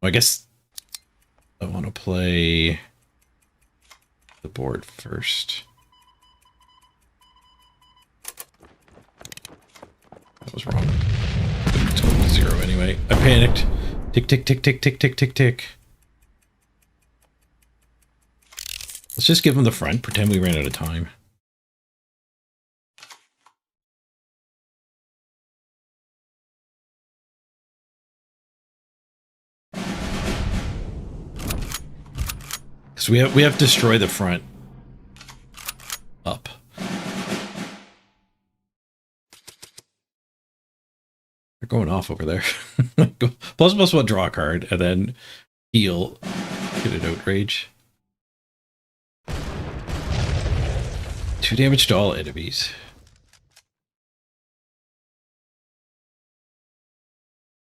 Well, I guess I want to play the board first. That was wrong. Total 0 anyway. I panicked. Tick, tick, tick, tick, tick, tick, tick, tick. Let's just give him the front. Pretend we ran out of time. Because we have destroy the front. Up. They're going off over there. ++1 draw a card and then heal. Get an outrage. 2 damage to all enemies.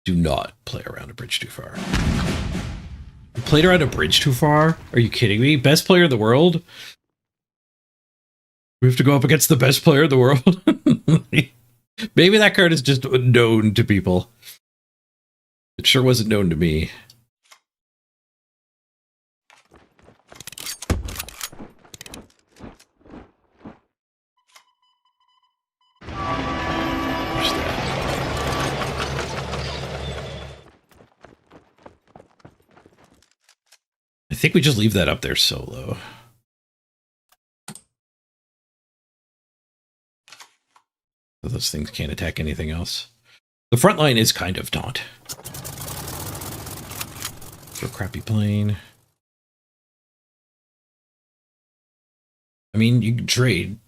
Do not play around a bridge too far. You played around a bridge too far? Are you kidding me? Best player in the world? We have to go up against the best player in the world? Maybe that card is just unknown to people. It sure wasn't known to me. I think we just leave that up there solo. So those things can't attack anything else. The front line is kind of taunt. For a crappy plane. I mean, you can trade.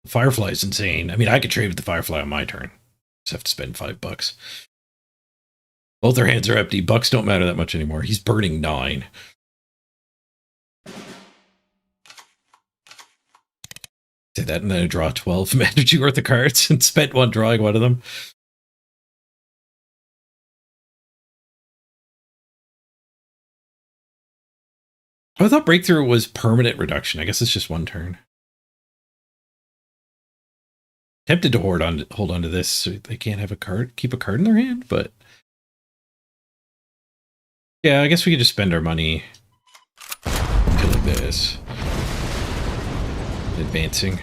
The Firefly's insane. I mean, I could trade with the Firefly on my turn. Just have to spend $5. Both their hands are empty. Bucks don't matter that much anymore. He's burning 9. Say that and then I draw 12 energy worth of cards and spent 1 drawing one of them. I thought Breakthrough was permanent reduction. I guess it's just 1 turn. Tempted to hold on to this so they can't have a card, keep a card in their hand, but yeah, I guess we could just spend our money killing this. Advancing.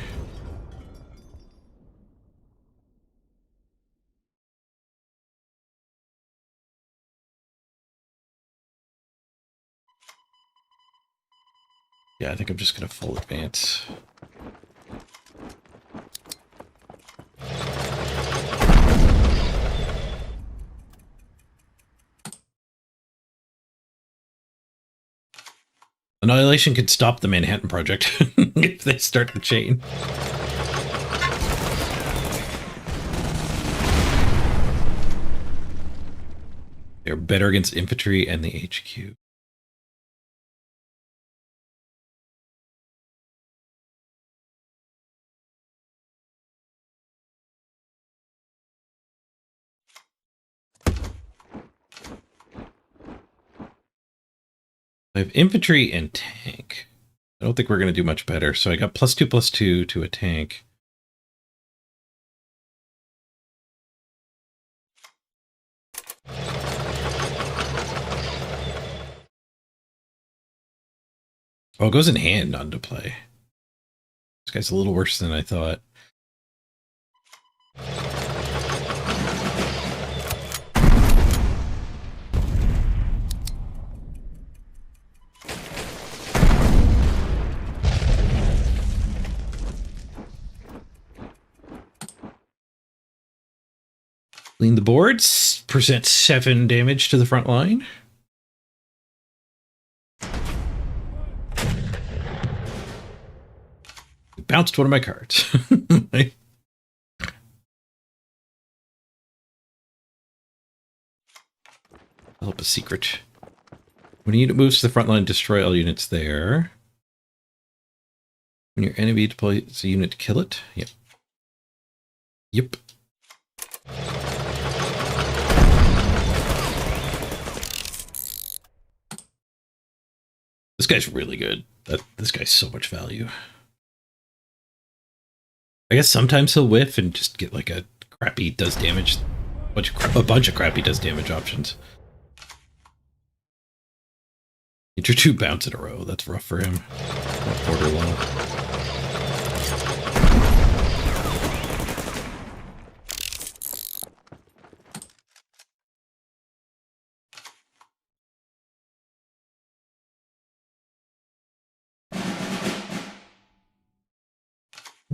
Yeah, I think I'm just gonna full advance. Annihilation could stop the Manhattan Project if they start the chain. They're better against infantry and the HQ. I have infantry and tank. I don't think we're going to do much better. So I got +2/+2 to a tank. Oh, it goes in hand onto play. This guy's a little worse than I thought. Clean the boards. Present 7 damage to the front line. Bounced one of my cards. Help a secret. When a unit moves to the front line, destroy all units there. When your enemy deploys a unit to kill it. Yep. Yep. This guy's really good. This guy's so much value. I guess sometimes he'll whiff and just get like a crappy does damage. A bunch of crappy does damage options. Get your 2 bounce in a row. That's rough for him. Border wall.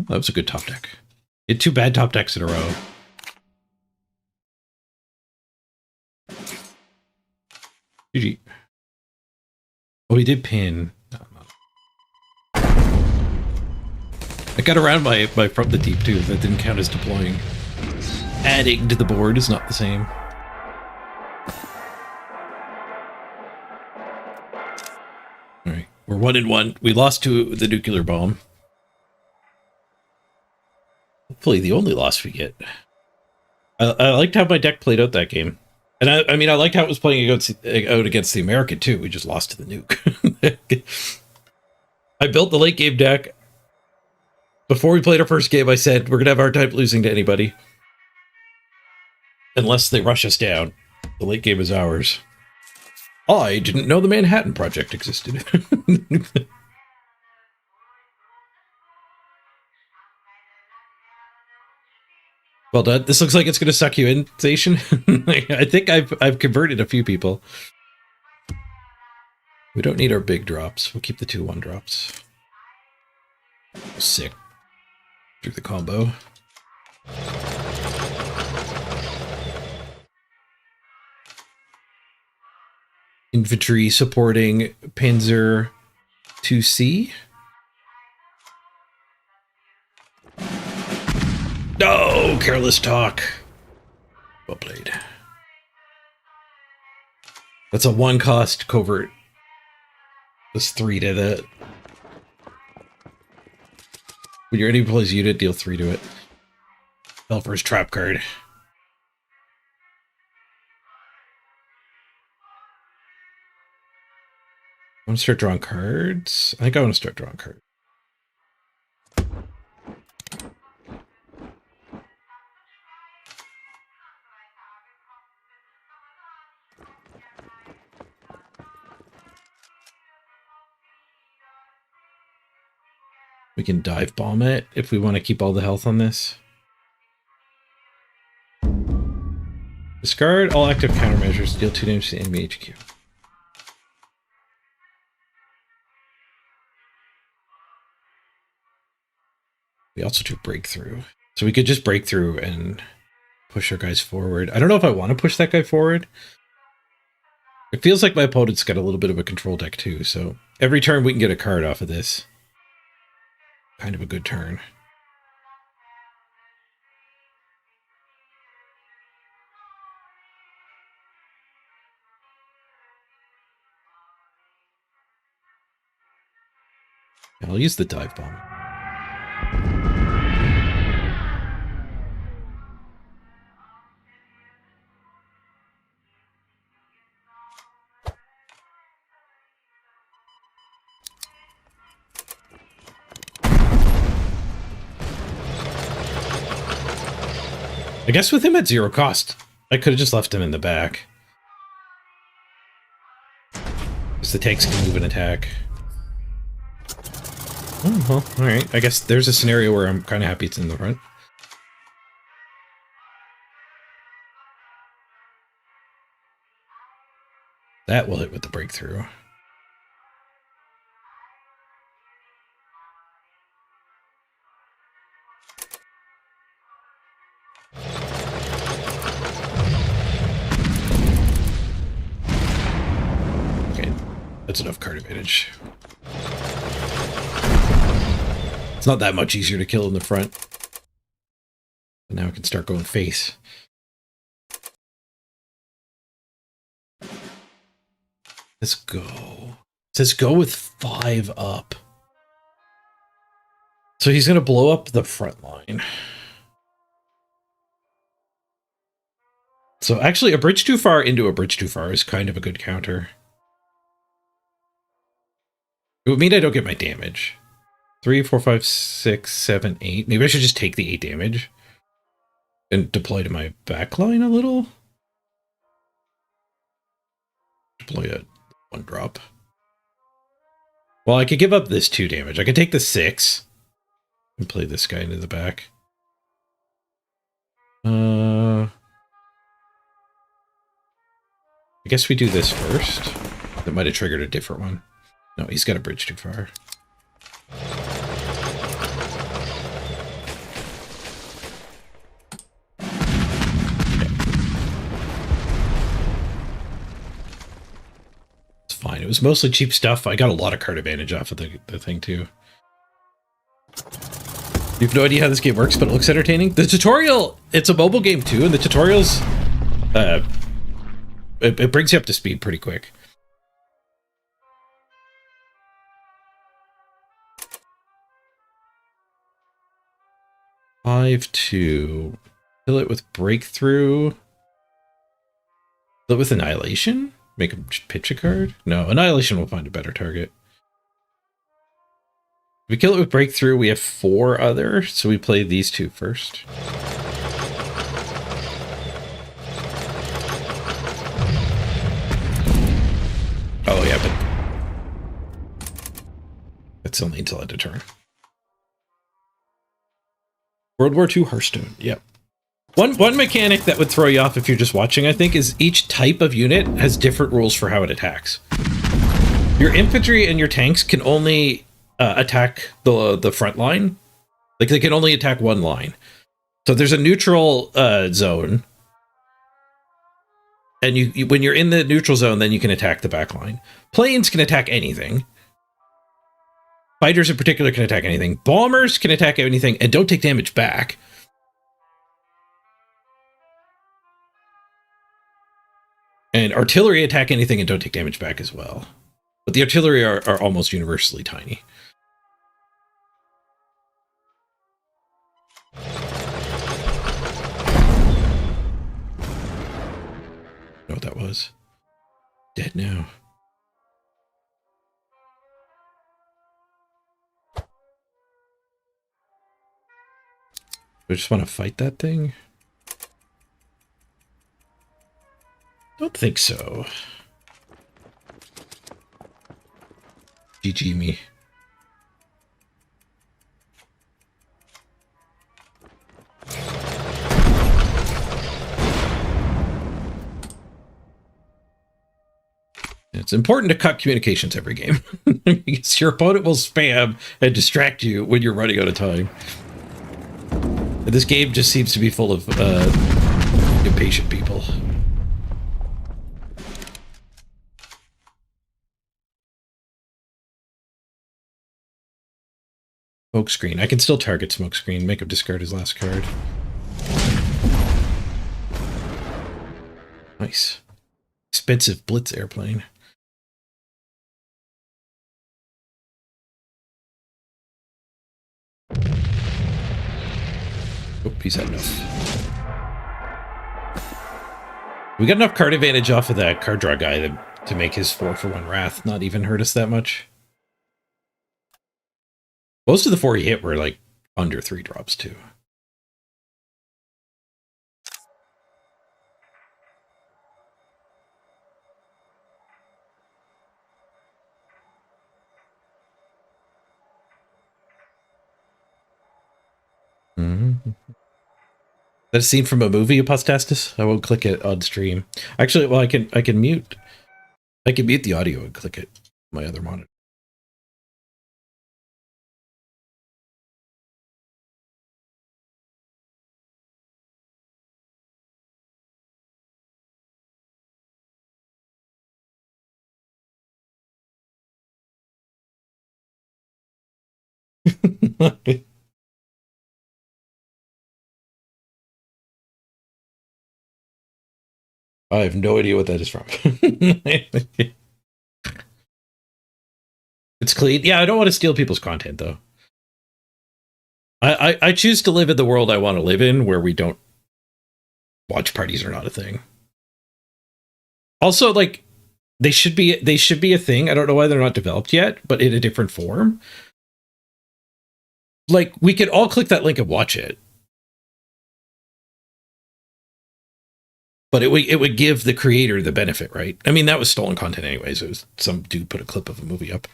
That was a good top deck. He had 2 bad top decks in a row. GG. Oh, he did pin. I got around my from the deep too. That didn't count as deploying. Adding to the board is not the same. All right, we're 1-1. We lost to the nuclear bomb. Hopefully the only loss we get. I liked how my deck played out that game. And I mean, I liked how it was playing out against the American, too. We just lost to the nuke. I built the late game deck. Before we played our first game, I said, we're going to have a hard time losing to anybody. Unless they rush us down. The late game is ours. I didn't know the Manhattan Project existed. Well done. This looks like it's going to suck you in, Station. I think I've converted a few people. We don't need our big drops. We'll keep the 2/1 drops. Sick. Through the combo. Infantry supporting Panzer 2C. No, careless talk. Well played. That's a 1-cost covert. That's 3 to that. When your enemy plays unit, deal 3 to it. Belfer's trap card. I want to start drawing cards. I think I want to start drawing cards. We can dive bomb it if we want to keep all the health on this. Discard all active countermeasures. Deal 2 damage to the enemy HQ. We also do breakthrough. So we could just break through and push our guys forward. I don't know if I want to push that guy forward. It feels like my opponent's got a little bit of a control deck too, so every turn we can get a card off of this. Kind of a good turn. I'll use the dive bomb. I guess with him at 0 cost, I could have just left him in the back. Because the tanks can move and attack. Oh, well, alright. I guess there's a scenario where I'm kind of happy it's in the front. That will hit with the breakthrough. Okay, that's enough card advantage. It's not that much easier to kill in the front. And now I can start going face. Let's go. It says go with 5 up. So he's going to blow up the front line. So actually a bridge too far into a bridge too far is kind of a good counter. It would mean I don't get my damage. 3, 4, 5, 6, 7, 8. Maybe I should just take the 8 damage and deploy to my backline a little. Deploy a 1 drop. Well, I could give up this 2 damage. I could take the 6 and play this guy into the back. I guess we do this first. That might have triggered a different one. No, he's got a bridge too far. It's fine. It was mostly cheap stuff. I got a lot of card advantage off of the thing too. You have no idea how this game works, but it looks entertaining. The tutorial, it's a mobile game too, and the tutorials, it brings you up to speed pretty quick. 5/2. Kill it with breakthrough. Kill it with annihilation? Make him pitch a card? No, annihilation will find a better target. If we kill it with breakthrough, we have 4 other, so we play these 2 first. Oh yeah, but that's only until end of turn. World War II Hearthstone. Yep. One mechanic that would throw you off if you're just watching, I think, is each type of unit has different rules for how it attacks. Your infantry and your tanks can only attack the front line. Like, they can only attack one line. So there's a neutral zone. And you when you're in the neutral zone, then you can attack the back line. Planes can attack anything. Fighters in particular can attack anything. Bombers can attack anything and don't take damage back. And artillery attack anything and don't take damage back as well. But the artillery are almost universally tiny. Know what that was? Dead now. I just want to fight that thing? Don't think so. GG me. It's important to cut communications every game because your opponent will spam and distract you when you're running out of time. And this game just seems to be full of impatient people. Smokescreen. I can still target Smokescreen, make him discard his last card. Nice. Expensive Blitz airplane. Oh, he's had enough. We got enough card advantage off of that card draw guy to make his 4-for-1 Wrath not even hurt us that much. Most of the 4 he hit were like under 3 drops too. That a scene from a movie, Apostastis? I won't click it on stream. Actually, well, I can mute. I can mute the audio and click it on my other monitor. I have no idea what that is from. It's clean. Yeah, I don't want to steal people's content, though. I choose to live in the world I want to live in, where we don't... Watch parties are not a thing. Also, like, they should be a thing. I don't know why they're not developed yet, but in a different form. Like, we could all click that link and watch it. But it would give the creator the benefit, right? I mean, that was stolen content anyways. It was some dude put a clip of a movie up.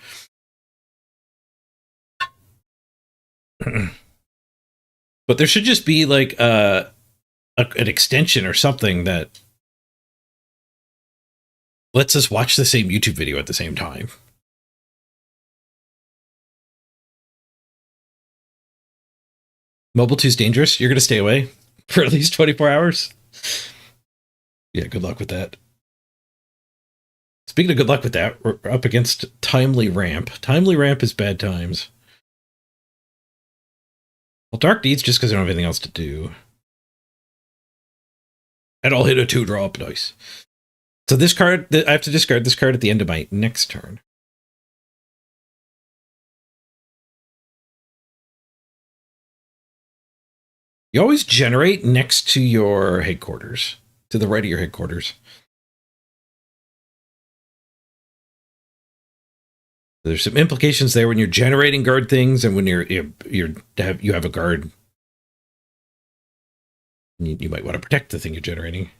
But there should just be like an extension or something that lets us watch the same YouTube video at the same time. Mobile 2's dangerous. You're going to stay away for at least 24 hours. Yeah, good luck with that. Speaking of good luck with that, we're up against Timely Ramp. Timely Ramp is bad times. Well, Dark Deeds just because I don't have anything else to do. And I'll hit a 2-drop. Nice. So this card, I have to discard this card at the end of my next turn. You always generate next to your headquarters, to the right of your headquarters. There's some implications there when you're generating guard things, and when you have a guard. You might want to protect the thing you're generating.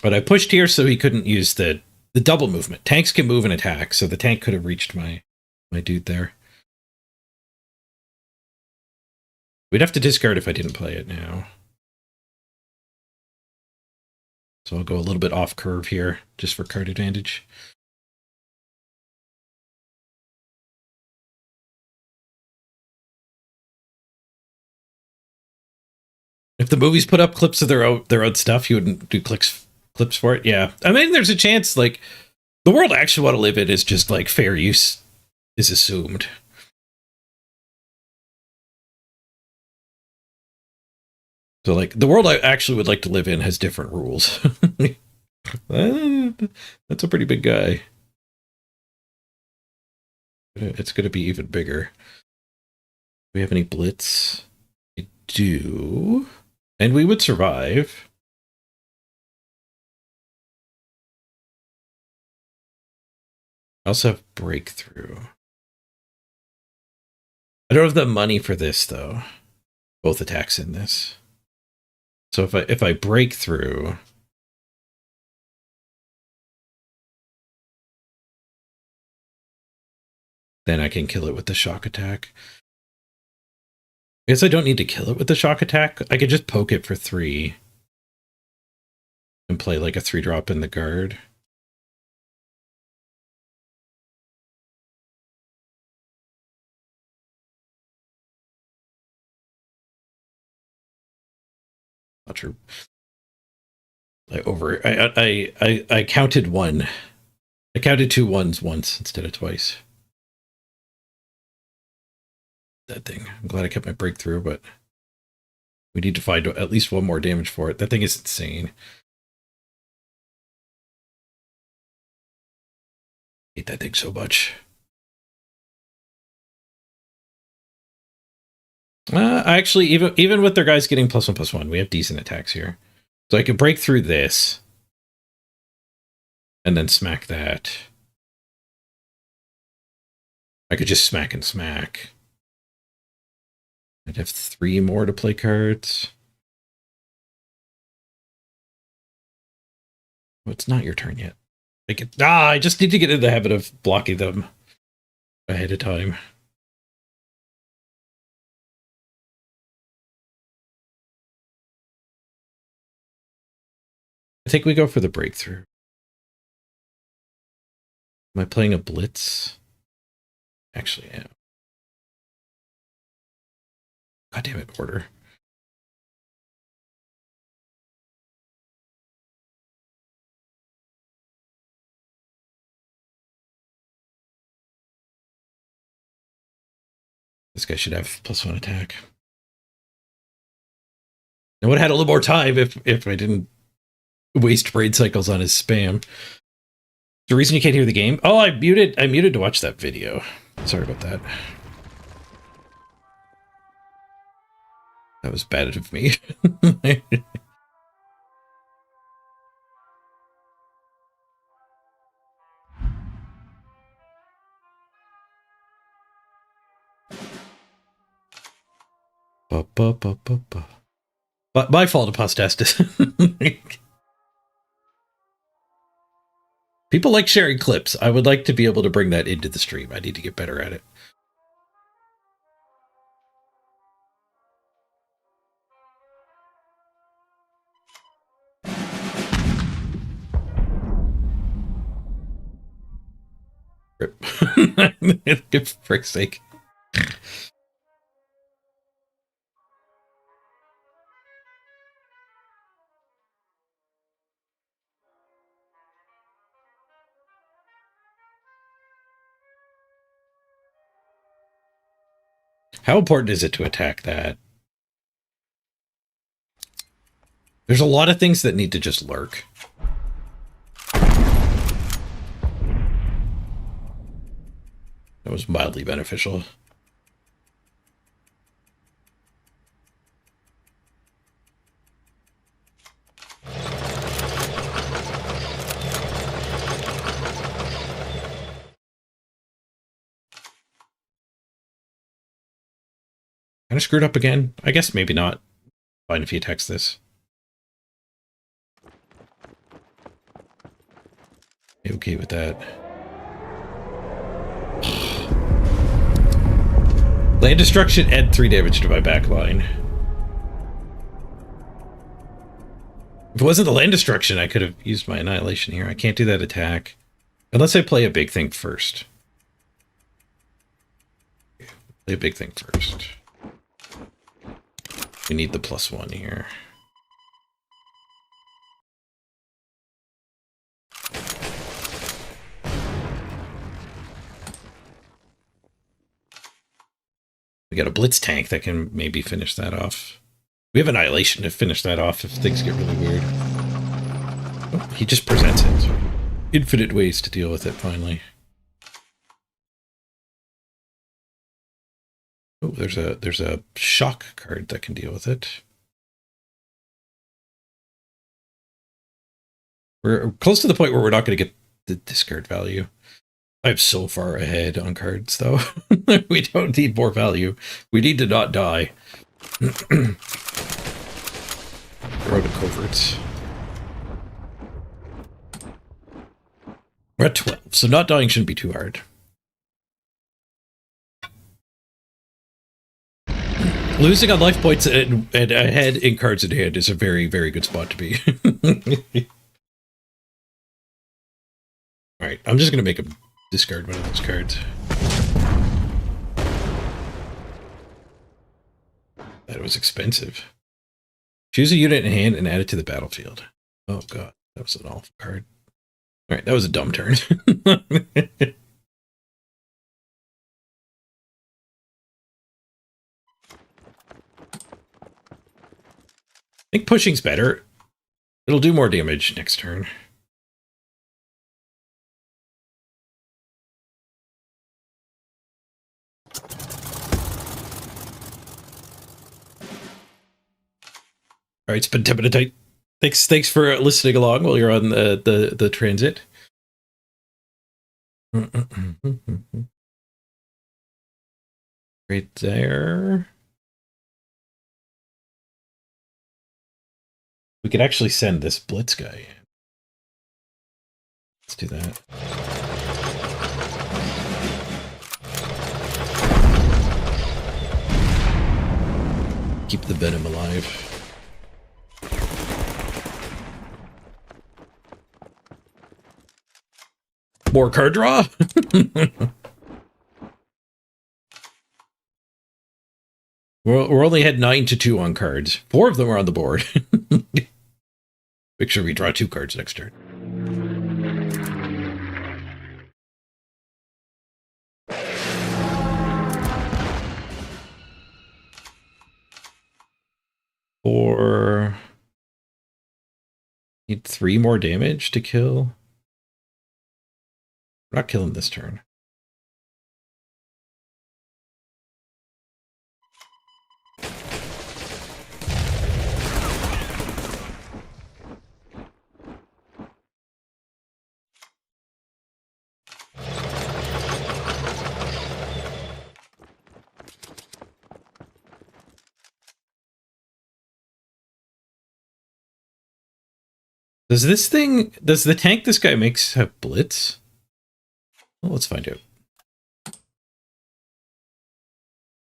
But I pushed here so he couldn't use the double movement. Tanks can move and attack, so the tank could have reached my dude there. We'd have to discard if I didn't play it now. So I'll go a little bit off curve here, just for card advantage. If the movies put up clips of their own stuff, you wouldn't do clips for it. Yeah, I mean, there's a chance like the world I actually want to live in is just like fair use is assumed. So like the world I actually would like to live in has different rules. That's a pretty big guy. It's going to be even bigger. Do we have any blitz? I do. And we would survive. I also have breakthrough. I don't have the money for this though. Both attacks in this. So if I break through, then I can kill it with the shock attack. I guess I don't need to kill it with the shock attack. I could just poke it for 3 and play like a 3-drop in the guard. Not true. I counted 1. I counted 2 ones once instead of twice. That thing. I'm glad I kept my breakthrough, but we need to find at least 1 more damage for it. That thing is insane. I hate that thing so much. Actually, even with their guys getting +1/+1, we have decent attacks here. So I can break through this. And then smack that. I could just smack and smack. I'd have 3 more to play cards. Oh, it's not your turn yet. I just need to get in the habit of blocking them ahead of time. I think we go for the breakthrough. Am I playing a blitz? Actually, yeah. God damn it, order. This guy should have +1 attack. I would have had a little more time if I didn't waste brain cycles on his spam. The reason you can't hear the game? Oh, I muted to watch that video. Sorry about that. That was bad of me. But my fault, Apostastis. People like sharing clips. I would like to be able to bring that into the stream. I need to get better at it. For frick's sake. How important is it to attack that? There's a lot of things that need to just lurk. That was mildly beneficial. Kind of screwed up again. I guess maybe not. Fine if he attacks this. Okay with that. Land destruction, add 3 damage to my backline. If it wasn't the land destruction, I could have used my annihilation here. I can't do that attack. Unless I play a big thing first. Play a big thing first. We need the +1 here. We got a blitz tank that can maybe finish that off. We have annihilation to finish that off if things get really weird. Oh, he just presents it. Infinite ways to deal with it, finally. Oh, there's a shock card that can deal with it. We're close to the point where we're not going to get the discard value. I'm so far ahead on cards, though. We don't need more value. We need to not die. Throw to coverts. We're at 12, so not dying shouldn't be too hard. Losing on life points and ahead in cards in hand is a very, very good spot to be. Alright, I'm just going to make him discard one of those cards. That was expensive. Choose a unit in hand and add it to the battlefield. Oh god, that was an awful card. Alright, that was a dumb turn. I think pushing's better. It'll do more damage next turn. All right, it's been 10 minutes. Thanks for listening along while you're on the transit. Right there. We could actually send this blitz guy in. Let's do that. Keep the venom alive. More card draw? We're only had 9-2 on cards. 4 of them are on the board. Make sure we draw 2 cards next turn. Or need 3 more damage to kill. We're not killing this turn. Does the tank this guy makes have blitz? Well, let's find out.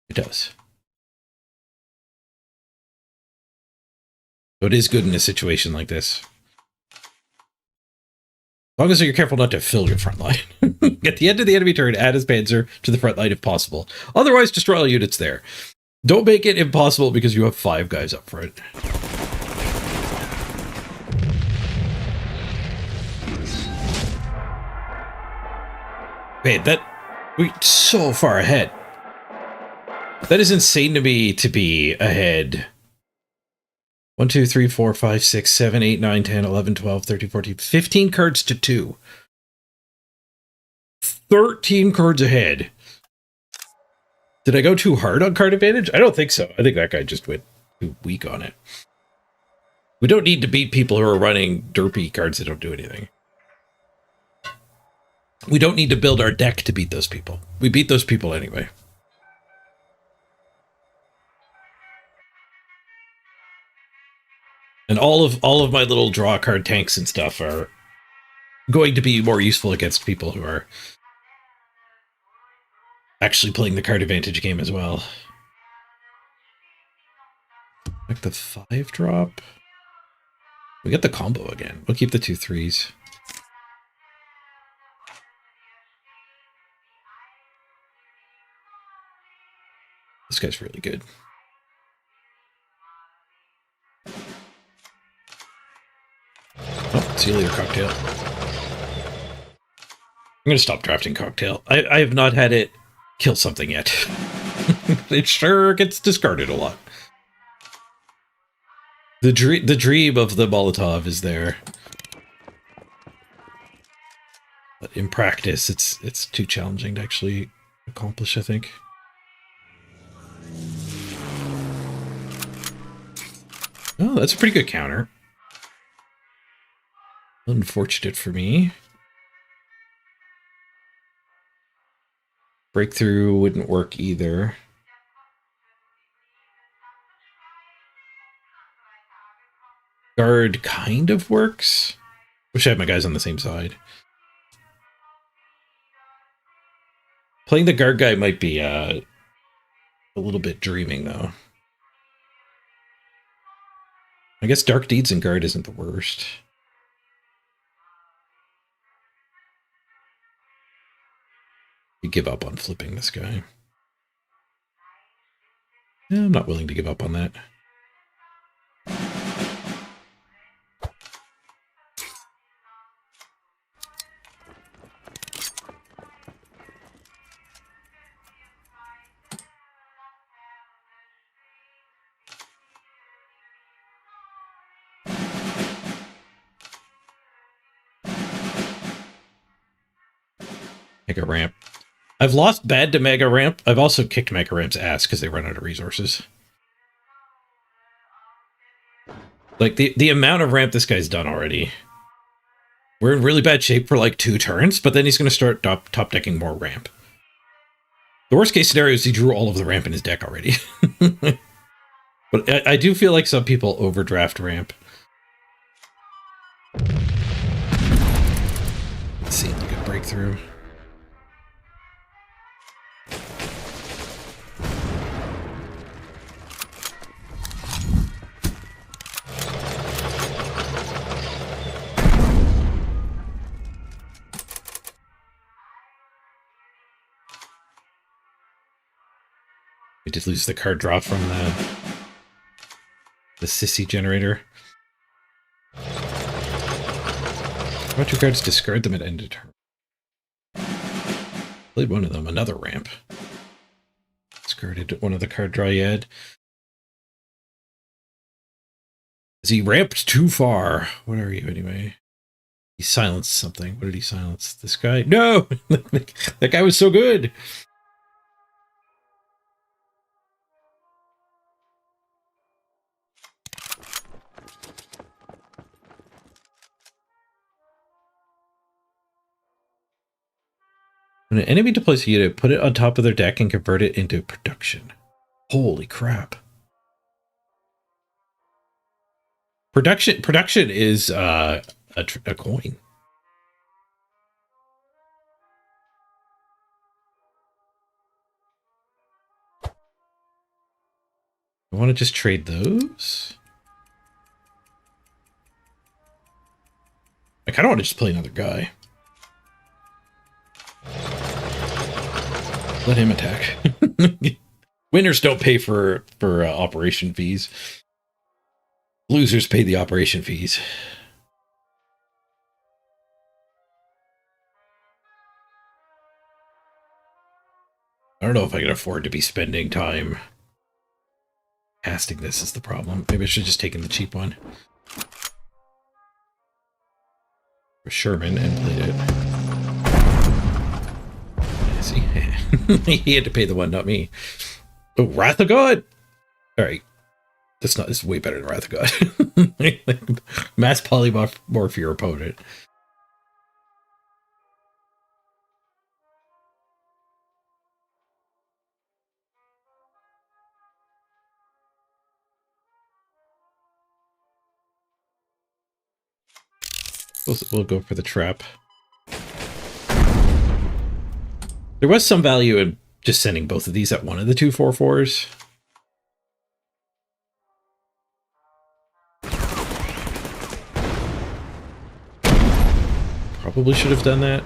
It does. So it is good in a situation like this. As long as you're careful not to fill your front line. At the end of the enemy turn, add his panzer to the front line if possible. Otherwise, destroy all units there. Don't make it impossible because you have 5 guys up front. Man, we're so far ahead. That is insane to me to be ahead. 1, 2, 3, 4, 5, 6, 7, 8, 9, 10, 11, 12, 13, 14, 15 cards to 2. 13 cards ahead. Did I go too hard on card advantage? I don't think so. I think that guy just went too weak on it. We don't need to beat people who are running derpy cards that don't do anything. We don't need to build our deck to beat those people. We beat those people anyway. And all of my little draw card tanks and stuff are going to be more useful against people who are actually playing the card advantage game as well. Like the 5-drop. We get the combo again. We'll keep the 2 3s. This guy's really good. Oh, see you later, Cocktail. I'm going to stop drafting Cocktail. I have not had it kill something yet. It sure gets discarded a lot. The dream of the Molotov is there. But in practice, it's too challenging to actually accomplish, I think. Oh, that's a pretty good counter. Unfortunate for me. Breakthrough wouldn't work either. Guard kind of works. Wish I had my guys on the same side. Playing the guard guy might be a little bit dreaming, though. I guess Dark Deeds and guard isn't the worst. You give up on flipping this guy. Yeah, I'm not willing to give up on that. Mega Ramp. I've lost bad to Mega Ramp. I've also kicked Mega Ramp's ass because they run out of resources. Like, the amount of ramp this guy's done already. We're in really bad shape for like 2 turns, but then he's going to start top decking more ramp. The worst case scenario is he drew all of the ramp in his deck already. But I do feel like some people overdraft ramp. Let's see, like a breakthrough. We did lose the card draw from the sissy generator. Draw 2 cards, discard them at end of turn. Played one of them, another ramp. Discarded one of the card draw you had. As he ramped too far. What are you anyway? He silenced something. What did he silence? This guy? No! That guy was so good! When an enemy deploys a unit, put it on top of their deck and convert it into production. Holy crap. Production is a coin. I want to just trade those. I kind of want to just play another guy. Let him attack. Winners don't pay for operation fees. Losers pay the operation fees. I don't know if I can afford to be spending time casting this is the problem. Maybe I should have just taken the cheap one. For Sherman and played it. See? He had to pay the one, not me. Oh, Wrath of God! Alright. This is way better than Wrath of God. Mass polymorph your opponent. We'll go for the trap. There was some value in just sending both of these at one of the 2 4/4s. Probably should have done that.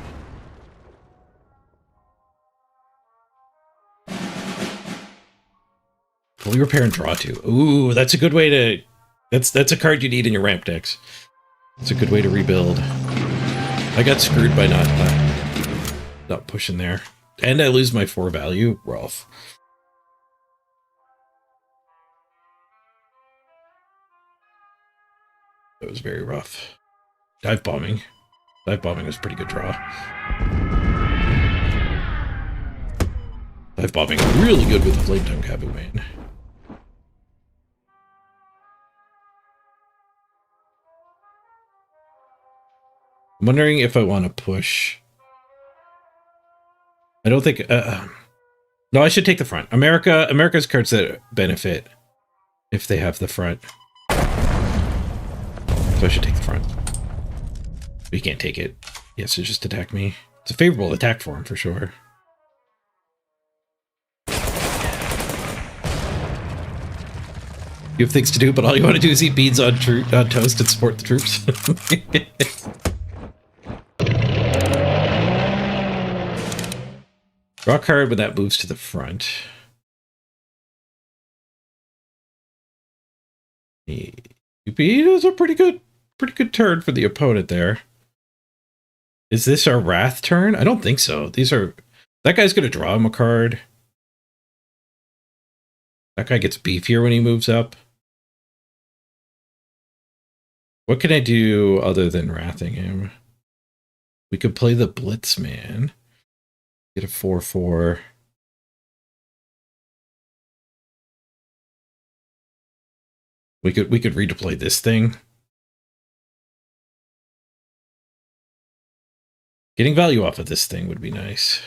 Fully repair and draw 2. Ooh, that's a good way to... That's a card you need in your ramp decks. It's a good way to rebuild. I got screwed by not pushing there. And I lose my 4 value. Rough. That was very rough. Dive bombing. Dive bombing was a pretty good draw. Dive bombing really good with the Flame Tongue Kabu main. I'm wondering if I want to push. I don't think... no, I should take the front. America's cards that benefit if they have the front. So I should take the front. But he can't take it. Yes, just attack me. It's a favorable attack for him, for sure. You have things to do, but all you want to do is eat beans on toast and support the troops. Draw a card when that moves to the front. It is a pretty good turn for the opponent there. Is this our Wrath turn? I don't think so. These are... That guy's going to draw him a card. That guy gets beefier when he moves up. What can I do other than wrathing him? We could play the Blitzman. Get a 4/4. We could redeploy this thing. Getting value off of this thing would be nice.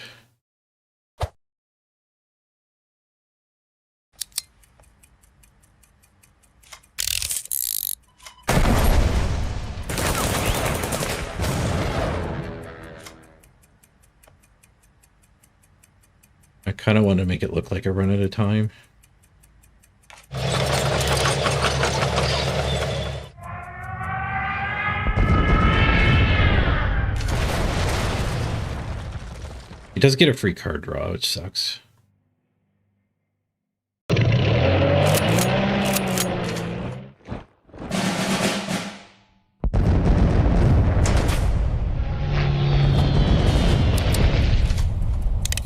I kind of want to make it look like a run at a time. He does get a free card draw, which sucks.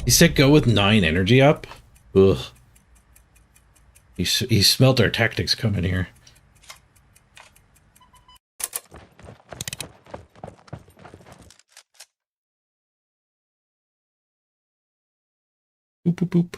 He said go with 9 energy up. Ugh. He smelt our tactics coming here. Boop, boop, boop.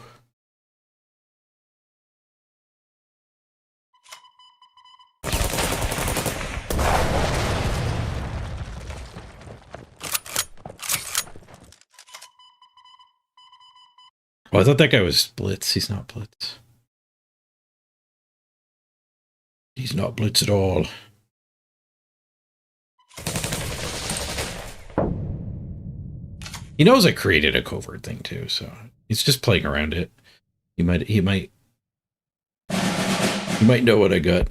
Oh, I thought that guy was Blitz. He's not Blitz. He's not Blitz at all. He knows I created a covert thing too, so he's just playing around it. He might know what I got.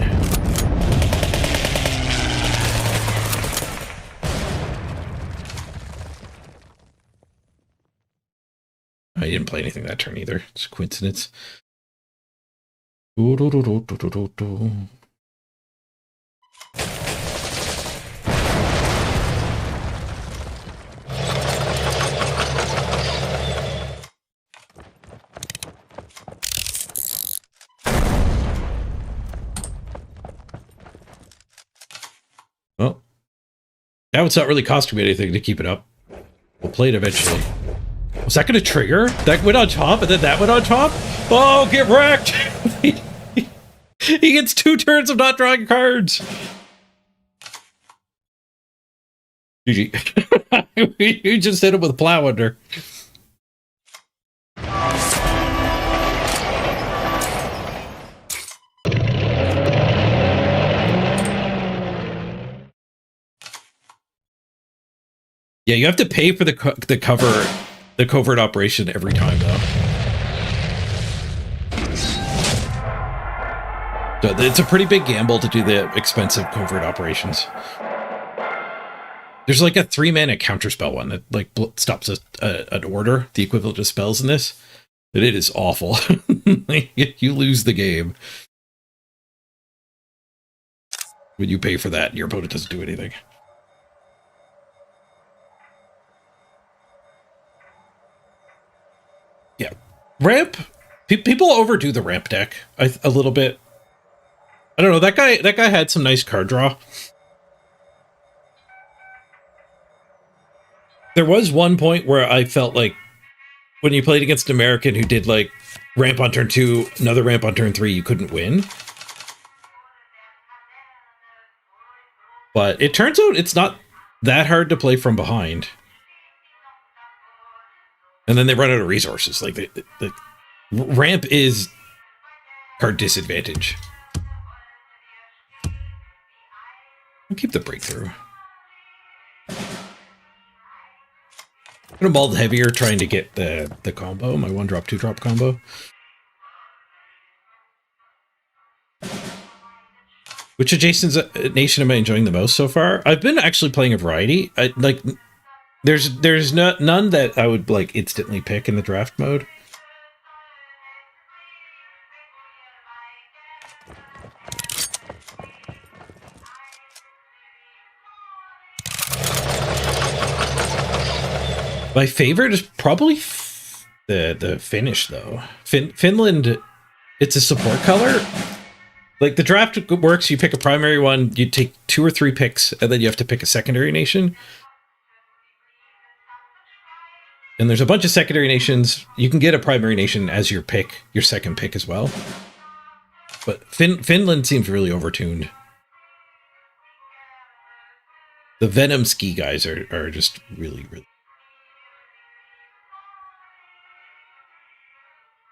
I didn't play anything that turn either. It's a coincidence. Well, now it's not really costing me anything to keep it up. We'll play it eventually. Was that going to trigger? That went on top and then that went on top? Oh, get wrecked! He gets 2 turns of not drawing cards. GG. You just hit him with a plow under. Yeah, you have to pay for the covert operation every time though. So it's a pretty big gamble to do the expensive covert operations. There's like a 3-mana counterspell one that like stops an order, the equivalent of spells in this. And it is awful. You lose the game when you pay for that and your opponent doesn't do anything. Yeah. Ramp. People overdo the ramp deck a little bit. I don't know. That guy had some nice card draw. There was one point where I felt like when you played against an American who did like ramp on turn 2, another ramp on turn 3, you couldn't win. But it turns out it's not that hard to play from behind. And then they run out of resources. Like the ramp is card disadvantage. I'll keep the breakthrough. I'm gonna ball heavier trying to get the combo, my 1-drop, 2-drop combo. Which adjacent nation am I enjoying the most so far? I've been actually playing a variety. There's none that I would like instantly pick in the draft mode. My favorite is probably the Finnish though. Finland, it's a support color. Like the draft works, you pick a primary one, you take 2 or 3 picks, and then you have to pick a secondary nation. And there's a bunch of secondary nations. You can get a primary nation as your pick, your second pick as well. But Finland seems really overtuned. The Venom ski guys are just really.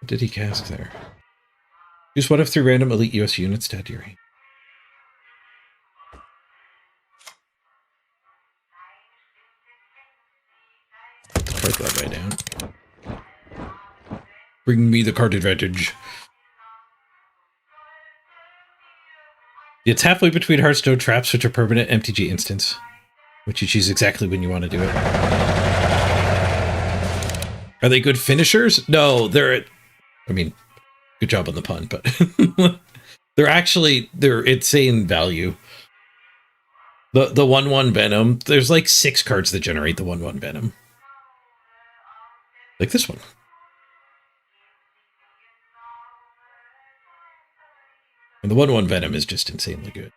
What did he cast there? Use 1 of 3 random elite US units to add to your hand. Put the card that way down. Bring me the card advantage. It's halfway between Hearthstone traps, which are permanent MTG instants, which you choose exactly when you want to do it. Are they good finishers? No, they're... I mean, good job on the pun, but they're insane value. The 1/1 Venom, there's like 6 cards that generate the 1/1 Venom. Like this one. And the 1/1 Venom is just insanely good.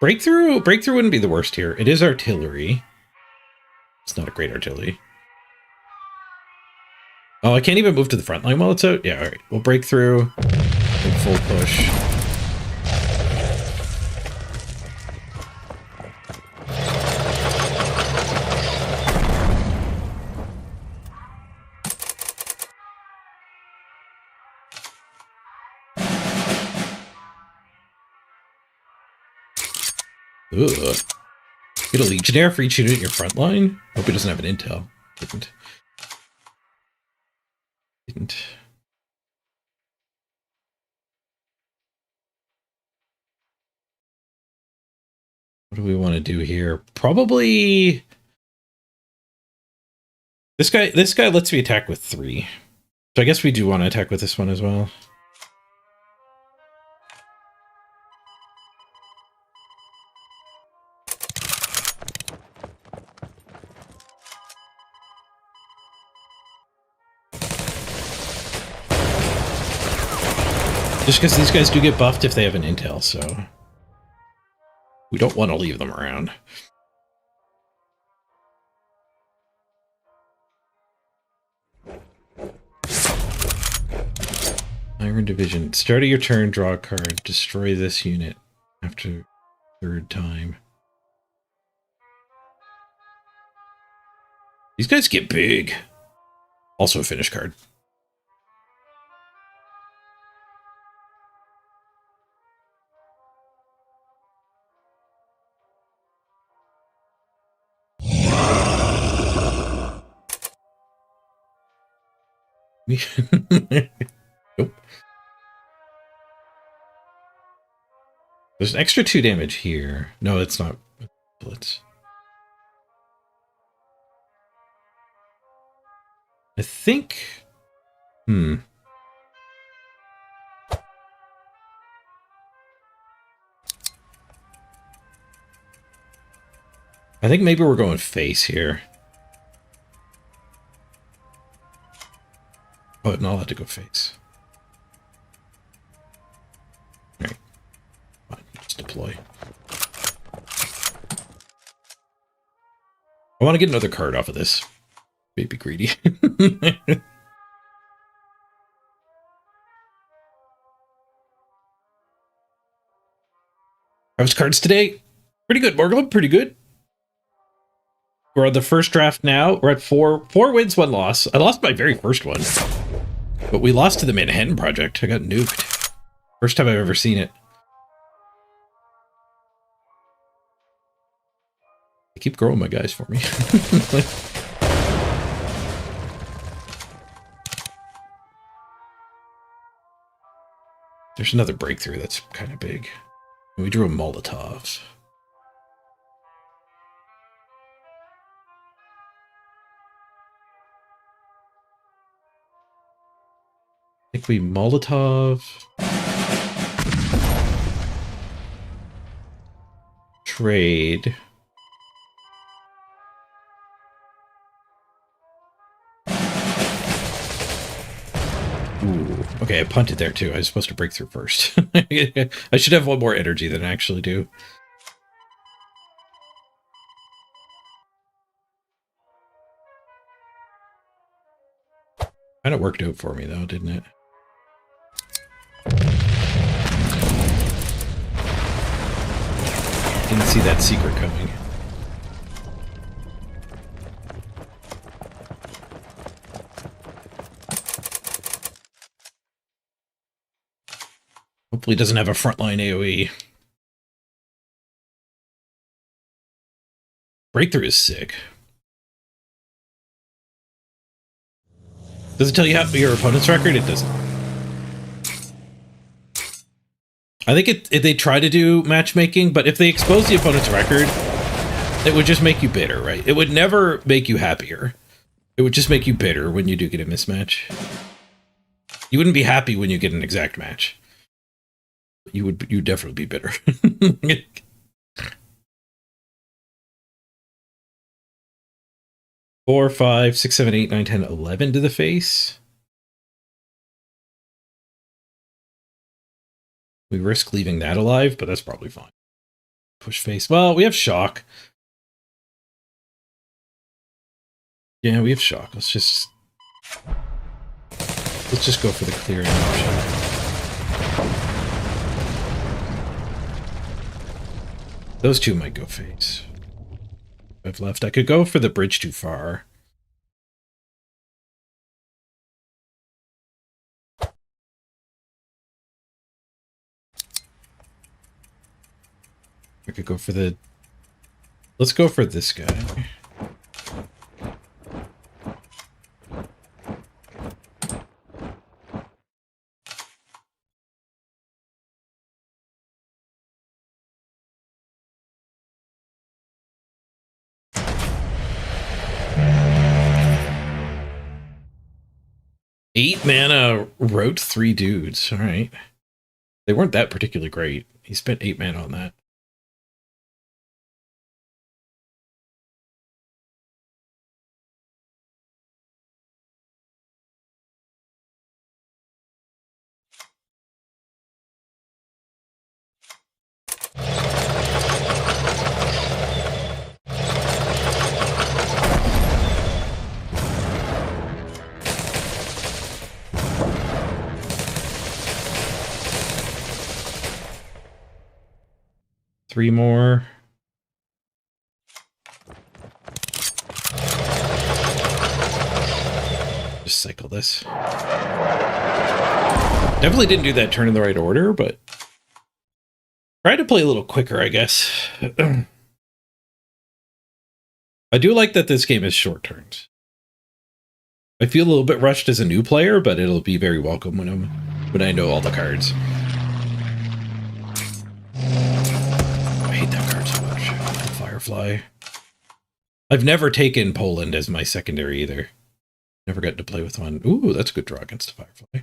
Breakthrough wouldn't be the worst here. It is artillery. It's not a great artillery. Oh, I can't even move to the front line while it's out? Yeah, alright. We'll break through and full push. Ugh. Get a Legionnaire for each unit in your front line? Hope it doesn't have an intel. Didn't. What do we want to do here? Probably... This guy lets me attack with 3. So I guess we do want to attack with this one as well. Just because these guys do get buffed if they have an intel, so... we don't want to leave them around. Iron Division. Start of your turn, draw a card. Destroy this unit after 3rd time. These guys get big. Also a finish card. Nope. There's an extra 2 damage here. No, it's not bullets. I think... I think maybe we're going face here. Oh, no, I'll have to go face. Alright. Fine, just deploy. I want to get another card off of this. Maybe greedy. How's cards today? Pretty good, Morgan. Pretty good. We're on the first draft now. We're at 4 wins, 1 loss. I lost my very first one. But we lost to the Manhattan Project. I got nuked. First time I've ever seen it. They keep growing my guys for me. There's another breakthrough that's kind of big. We drew a Molotov. I think we Molotov. Trade. Ooh, okay, I punted there too. I was supposed to break through first. I should have 1 more energy than I actually do. Kind of worked out for me though, didn't it? Didn't see that secret coming. Hopefully it doesn't have a frontline AoE. Breakthrough is sick. Does it tell you how your opponent's record? It doesn't. I think they try to do matchmaking, but if they expose the opponent's record, it would just make you bitter, right? It would never make you happier. It would just make you bitter when you do get a mismatch. You wouldn't be happy when you get an exact match. You'd definitely be bitter. 4, 5, 6, 7, 8, 9, 10, 11 to the face. We risk leaving that alive, but that's probably fine. Push face. Well, we have shock. Yeah, we have shock. Let's just go for the clearing option. Those 2 might go face. I've left. I could go for the bridge too far. I could go for the... Let's go for this guy. Eight mana wrote 3 dudes. All right. They weren't that particularly great. He spent 8 mana on that. Three more. Just cycle this. Definitely didn't do that turn in the right order, but try to play a little quicker, I guess. I do like that this game is short turns. I feel a little bit rushed as a new player, but it'll be very welcome when I know all the cards. I hate that card so much. Firefly. I've never taken Poland as my secondary either. Never gotten to play with one. Ooh, that's a good draw against a Firefly.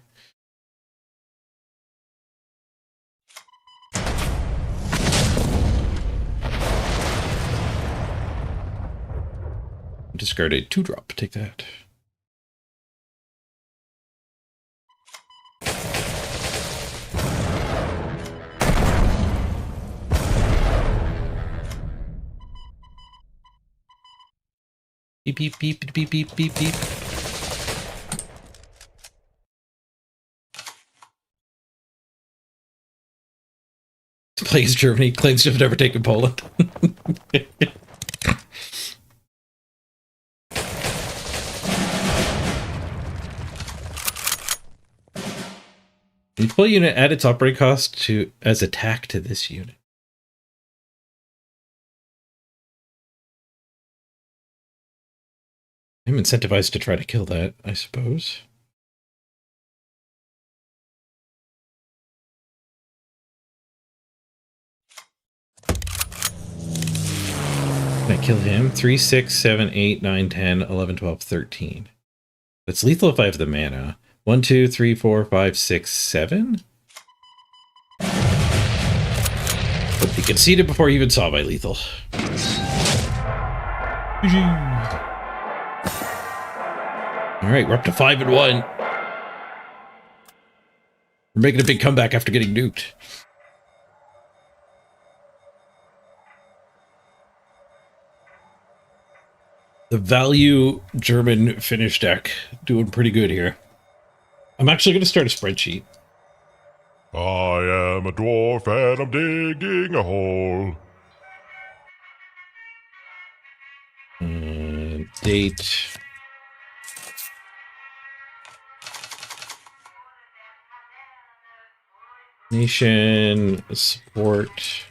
Discard a 2-drop. Take that. Beep, beep, beep, beep, beep, beep, beep. Plays Germany, claims to have never taken Poland. You pull a unit at its operating cost as attack to this unit. I'm incentivized to try to kill that, I suppose. Can I kill him? 3, 6, 7, 8, 9, 10, 11, 12, 13. It's lethal if I have the mana. 1, 2, 3, 4, 5, 6, 7. But he conceded before he even saw my lethal. Alright, we're up to 5-1. We're making a big comeback after getting nuked. The value German Finnish deck doing pretty good here. I'm actually going to start a spreadsheet. I am a dwarf and I'm digging a hole. Date. Nation. Support.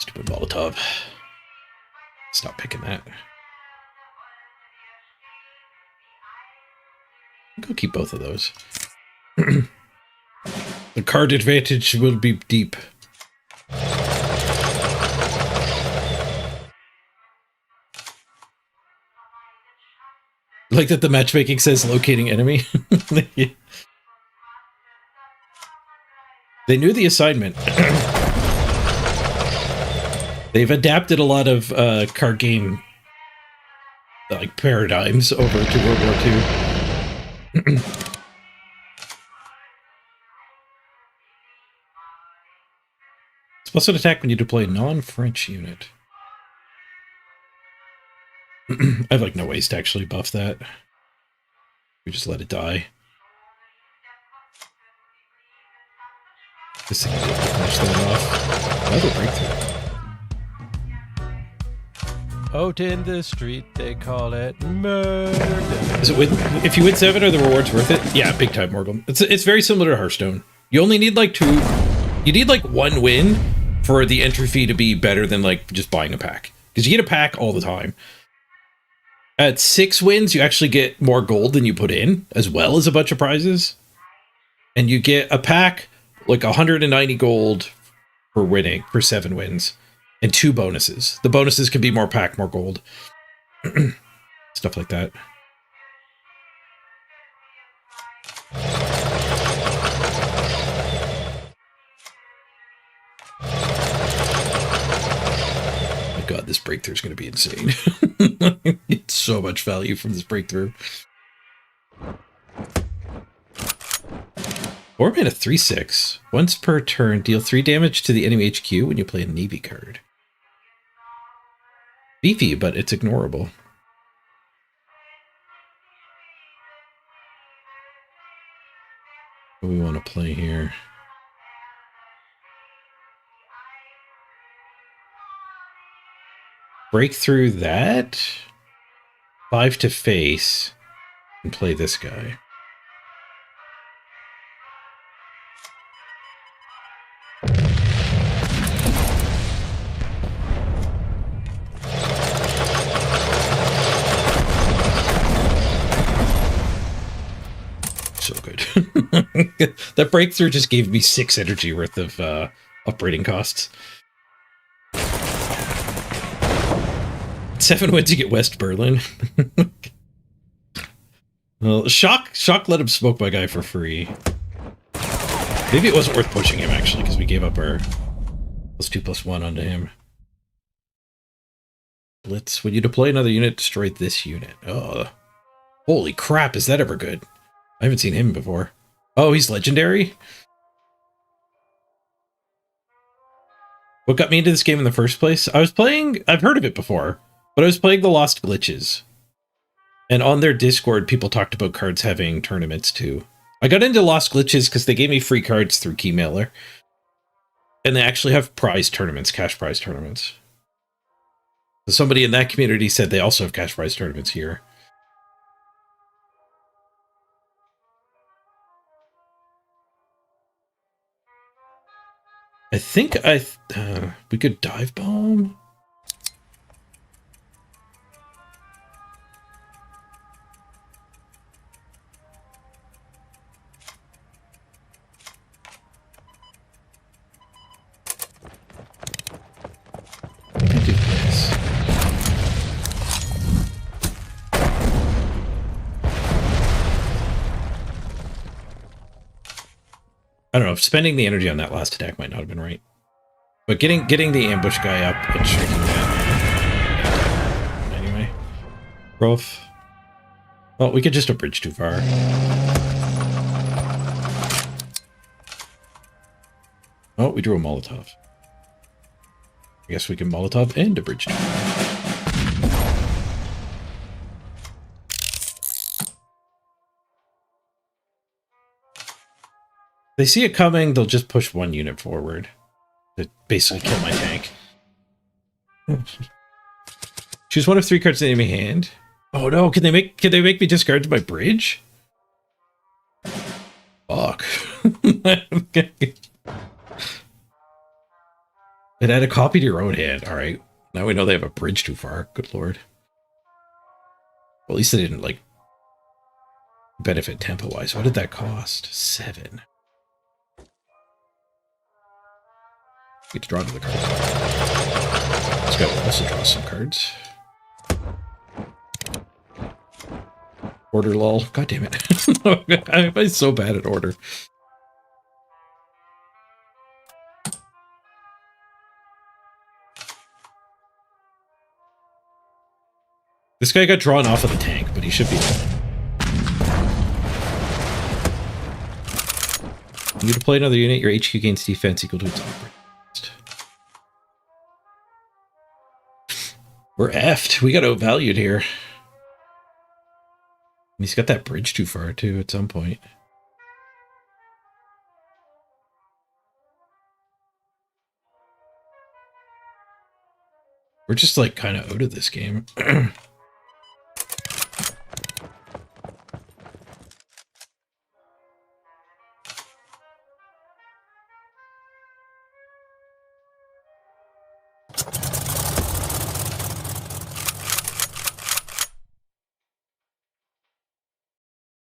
Stupid Molotov. Stop picking that. Go keep both of those. The card advantage will be deep. Like that the matchmaking says locating enemy. They knew the assignment. They've adapted a lot of card game like paradigms over to World War II. It's plus an attack when you deploy a non-French unit. I have like no ways to actually buff that. We just let it die. This thing will finish that off. Another breakthrough. Out in the street, they call it murder. Is it if you win 7, are the rewards worth it? Yeah, big time, Morgul. It's very similar to Hearthstone. You only need like 2. You need like 1 win for the entry fee to be better than like just buying a pack, because you get a pack all the time. At 6 wins, you actually get more gold than you put in, as well as a bunch of prizes. And you get a pack like 190 gold for winning for 7 wins. And 2 bonuses. The bonuses can be more pack, more gold. Stuff like that. My god, this breakthrough is going to be insane. It's so much value from this breakthrough. 4 mana 3/6. Once per turn, deal 3 damage to the enemy HQ when you play a Navy card. Beefy, but it's ignorable. What do we want to play here? Break through that. 5 to face. And play this guy. That breakthrough just gave me 6 energy worth of upgrading costs. 7 wins to get West Berlin. Well, Shock let him smoke my guy for free. Maybe it wasn't worth pushing him, actually, because we gave up our +2/+1 onto him. Blitz. When you deploy another unit, destroy this unit. Oh, holy crap, is that ever good? I haven't seen him before. Oh, he's legendary? What got me into this game in the first place? I was playing... I've heard of it before, but I was playing the Lost Glitches. And on their Discord, people talked about Cards having tournaments, too. I got into Lost Glitches because they gave me free cards through Keymailer. And they actually have prize tournaments, cash prize tournaments. So somebody in that community said they also have cash prize tournaments here. I think we could dive bomb. I can do this. I don't know, spending the energy on that last attack might not have been right. But getting the ambush guy up and shrinking that. Anyway. Prof. Well, we could just abridge too far. Oh, we drew a Molotov. I guess we can Molotov and abridge too far. They see it coming, they'll just push 1 unit forward to basically kill my tank. Choose 1 of 3 cards in the enemy hand. Oh no, can they make me discard my bridge? Fuck. It had a copy to your own hand. Alright. Now we know they have a bridge too far. Good lord. Well, at least they didn't, like, benefit tempo-wise. What did that cost? 7. Get to draw another card. This guy will also draw some cards. Order lol. God damn it. I'm so bad at order. This guy got drawn off of the tank, but he should be dead. You deploy another unit, your HQ gains defense equal to its operating. We're effed. We got outvalued here. And he's got that bridge too far, too, at some point. We're just, like, kind of out of this game.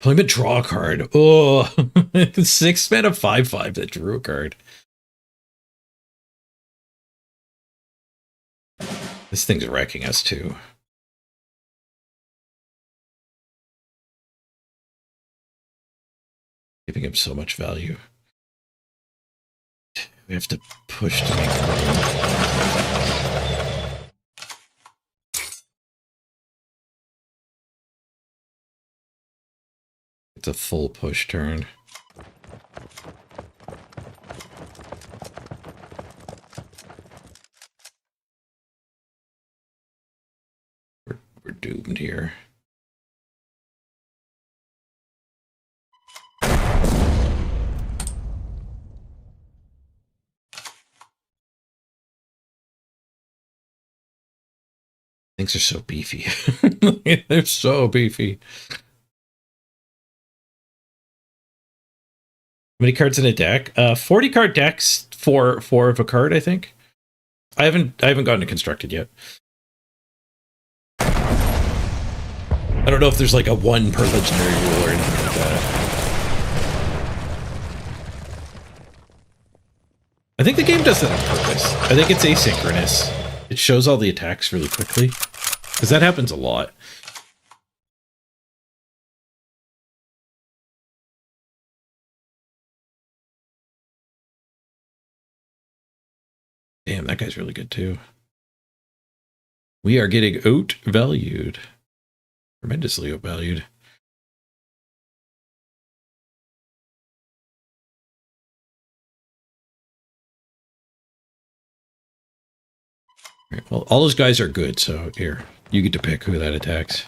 Play him a draw card. Oh, 6 mana 5/5 that drew a card. This thing's wrecking us too. Giving him so much value. We have to push to make room. It's a full push turn. We're doomed here. Things are so beefy. They're so beefy. How many cards in a deck? 40 card decks for 4 of a card, I think. I haven't gotten it constructed yet. I don't know if there's like a 1 per legendary rule or anything like that. I think the game does that on purpose. I think it's asynchronous. It shows all the attacks really quickly. Because that happens a lot. Damn, that guy's really good too. We are getting outvalued. Tremendously outvalued. Right, well, all those guys are good, so here, you get to pick who that attacks.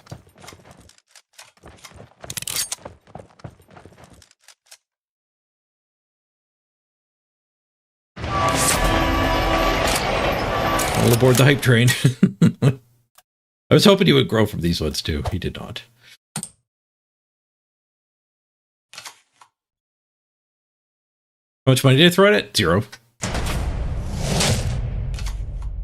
All aboard the hype train. I was hoping he would grow from these ones too. He did not. How much money did I throw at it? 0.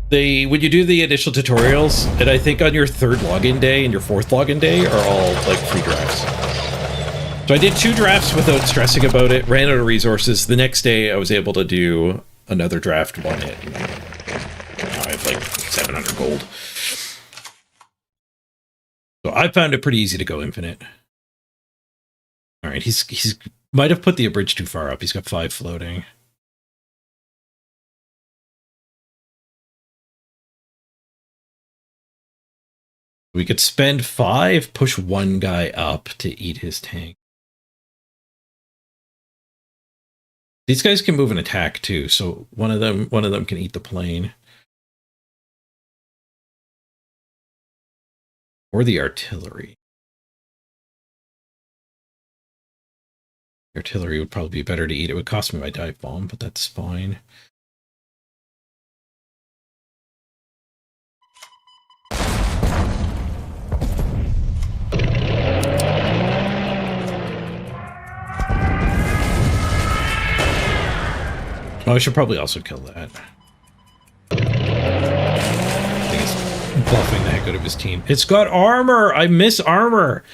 When you do the initial tutorials, and I think on your 3rd login day and your 4th login day are all like free drafts. So I did 2 drafts without stressing about it, ran out of resources. The next day I was able to do another draft, won it. Now I have like 700 gold. So I found it pretty easy to go infinite. All right, he's might have put the abridge too far up. He's got 5 floating. We could spend 5, push 1 guy up to eat his tank. These guys can move and attack too, so one of them can eat the plane. Or the artillery. The artillery would probably be better to eat. It would cost me my dive bomb, but that's fine. Oh, I should probably also kill that. I think it's buffing the heck out of his team. It's got armor! I miss armor!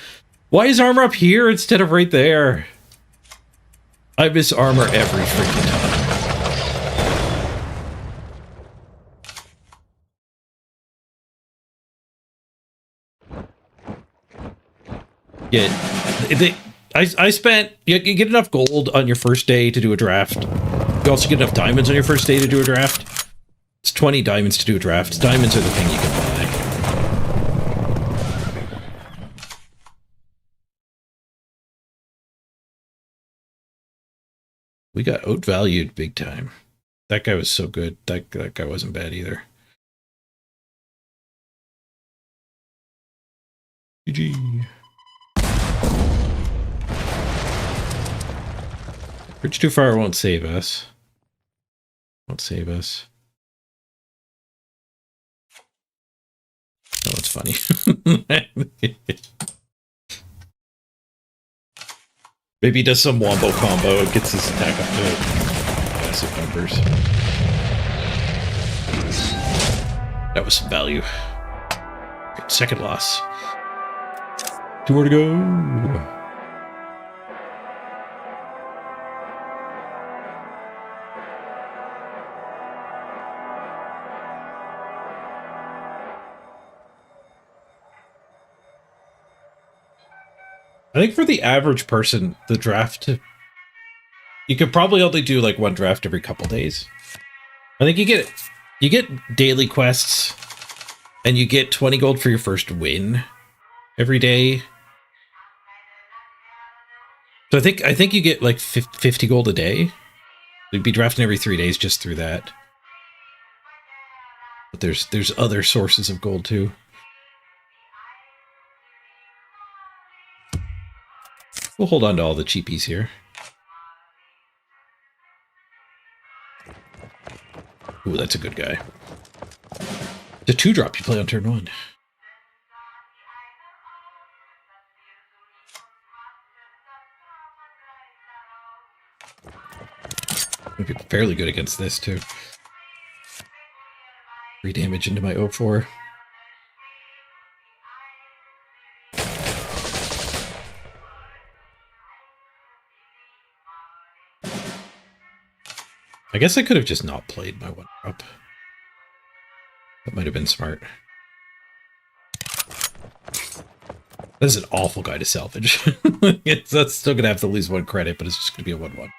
Why is armor up here instead of right there? I miss armor every freaking time. Yeah, I spent... You get enough gold on your first day to do a draft. You also get enough diamonds on your first day to do a draft. It's 20 diamonds to do a draft. Diamonds are the thing you can buy. We got outvalued big time. That guy was so good. That guy wasn't bad either. GG. Bridge too far won't save us. Won't save us. Oh, it's funny. Maybe he does some wombo combo and gets his attack up to massive numbers. That was some value. Second loss. 2 more to go. I think for the average person, the draft, you could probably only do like 1 draft every couple days. I think you get daily quests, and you get 20 gold for your first win every day. So I think you get like 50 gold a day. You'd be drafting every 3 days just through that. But there's other sources of gold too. We'll hold on to all the cheapies here. Ooh, that's a good guy. The 2-drop you play on turn 1. I'd be fairly good against this too. 3 damage into my 0-4. I guess I could have just not played my 1-drop. That might have been smart. This is an awful guy to salvage. That's still going to have to lose 1 credit, but it's just going to be a 1-1.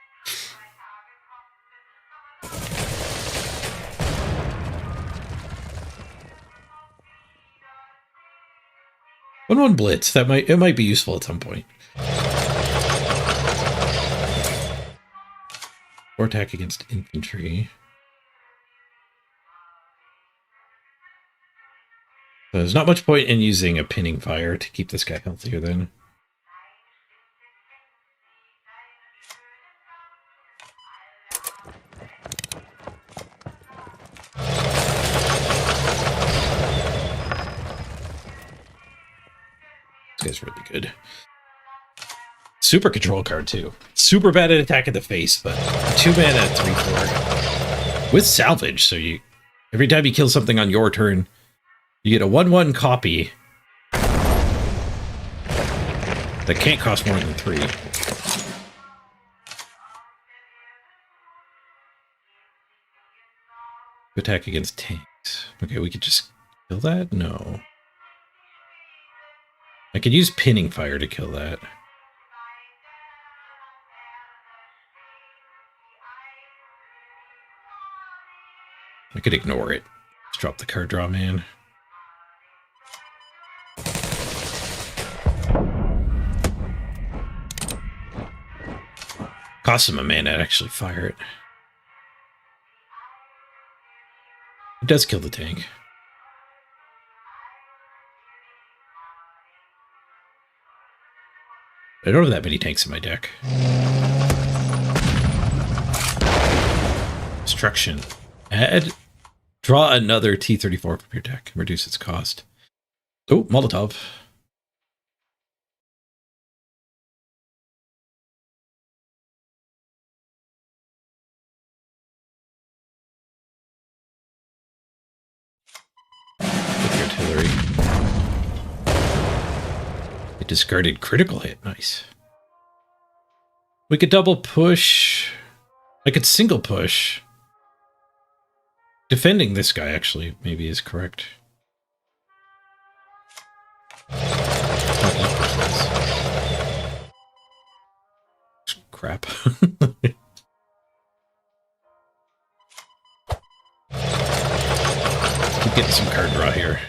One blitz. It might be useful at some point. Or attack against infantry. So there's not much point in using a pinning fire to keep this guy healthier then. This guy's really good. Super control card too. Super bad at attack in the face, but 2 mana, 3/4 with salvage. So every time you kill something on your turn, you get a 1/1 copy that can't cost more than 3. Attack against tanks. Okay, we could just kill that? No. I could use pinning fire to kill that. I could ignore it. Let's drop the card draw, man. Costs him a mana to actually fire it. It does kill the tank. I don't have that many tanks in my deck. Destruction. Draw another T-34 from your deck and reduce its cost. Oh, Molotov. With the artillery. It discarded critical hit. Nice. We could double push. I could single push. Defending this guy, actually, maybe is correct. Crap. Keep getting some card draw here.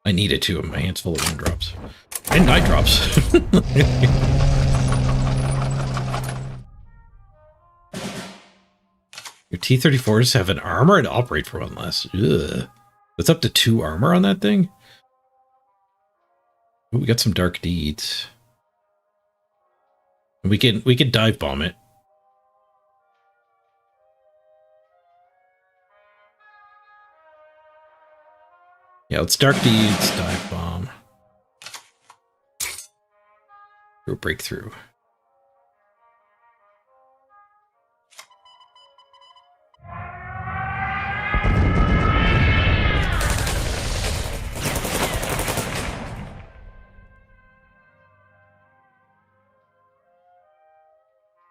I need it too. My hand's full of 1-drops. And 9-drops. Your T-34s have an armor and operate for 1 less. Ugh. That's up to 2 armor on that thing? Ooh, we got some dark deeds. We can dive bomb it. Yeah, let's dark deeds, dive bomb. Or breakthrough.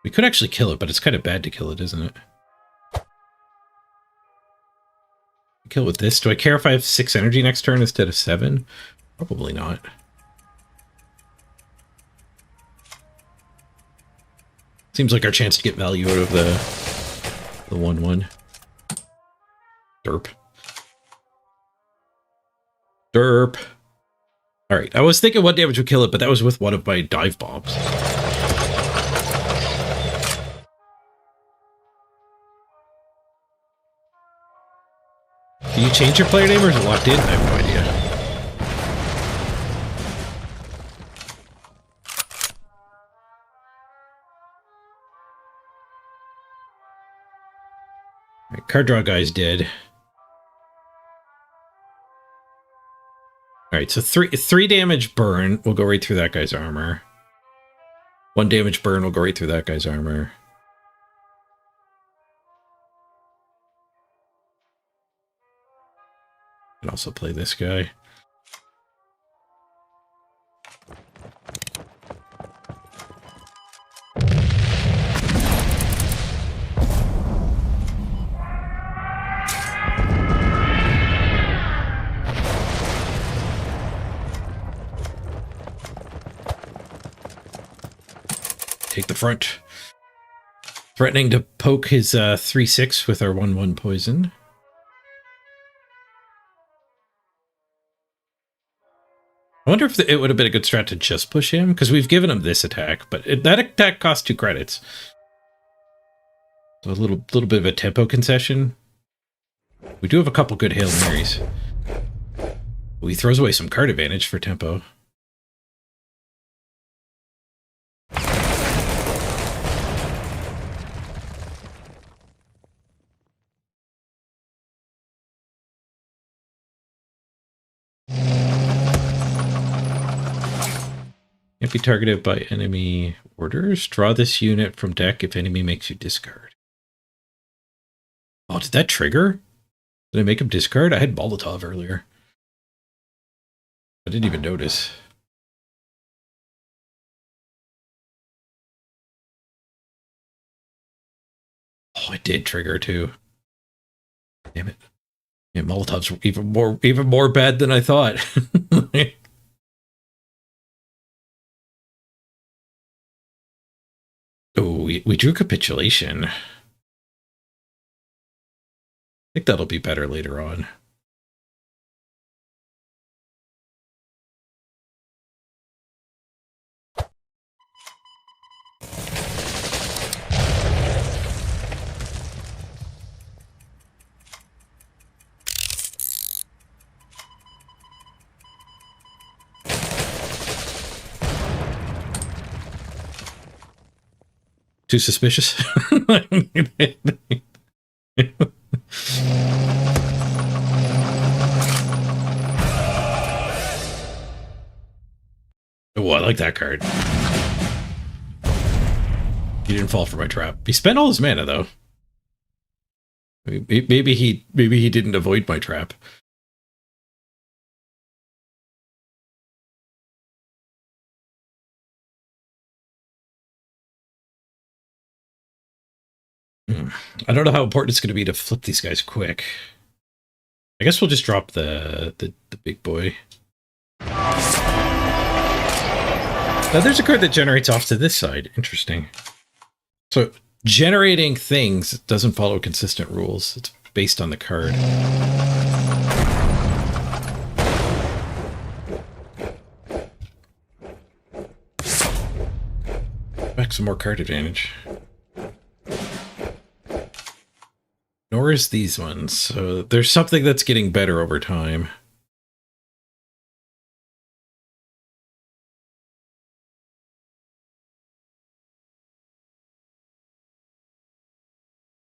We could actually kill it, but it's kind of bad to kill it, isn't it? Kill with this. Do I care if I have 6 energy next turn instead of 7? Probably not. Seems like our chance to get value out of the 1/1. Derp. Derp. Alright, I was thinking 1 damage would kill it, but that was with one of my dive bombs. Can you change your player name or is it locked in? I have no idea. Alright, card draw guy's dead. Alright, so 3 damage burn will go right through that guy's armor. 1 damage burn will go right through that guy's armor. Can also play this guy. front. Threatening to poke his 3/6 with our 1/1 poison. I wonder if it would have been a good strat to just push him, because we've given him this attack, but that attack costs 2 credits. So a little bit of a tempo concession. We do have a couple good Hail Marys. He throws away some card advantage for tempo. Can't be targeted by enemy orders. Draw this unit from deck if enemy makes you discard. Oh, did that trigger? Did I make him discard? I had Molotov earlier. I didn't even notice. Oh, it did trigger too. Damn it. Yeah, Molotov's even more bad than I thought. Oh, we drew capitulation. I think that'll be better later on. Too suspicious? Oh, I like that card. He didn't fall for my trap. He spent all his mana though. Maybe he didn't avoid my trap. I don't know how important it's going to be to flip these guys quick. I guess we'll just drop the big boy. Now there's a card that generates off to this side. Interesting. So generating things doesn't follow consistent rules. It's based on the card. Back some more card advantage. Nor is these ones. So there's something that's getting better over time.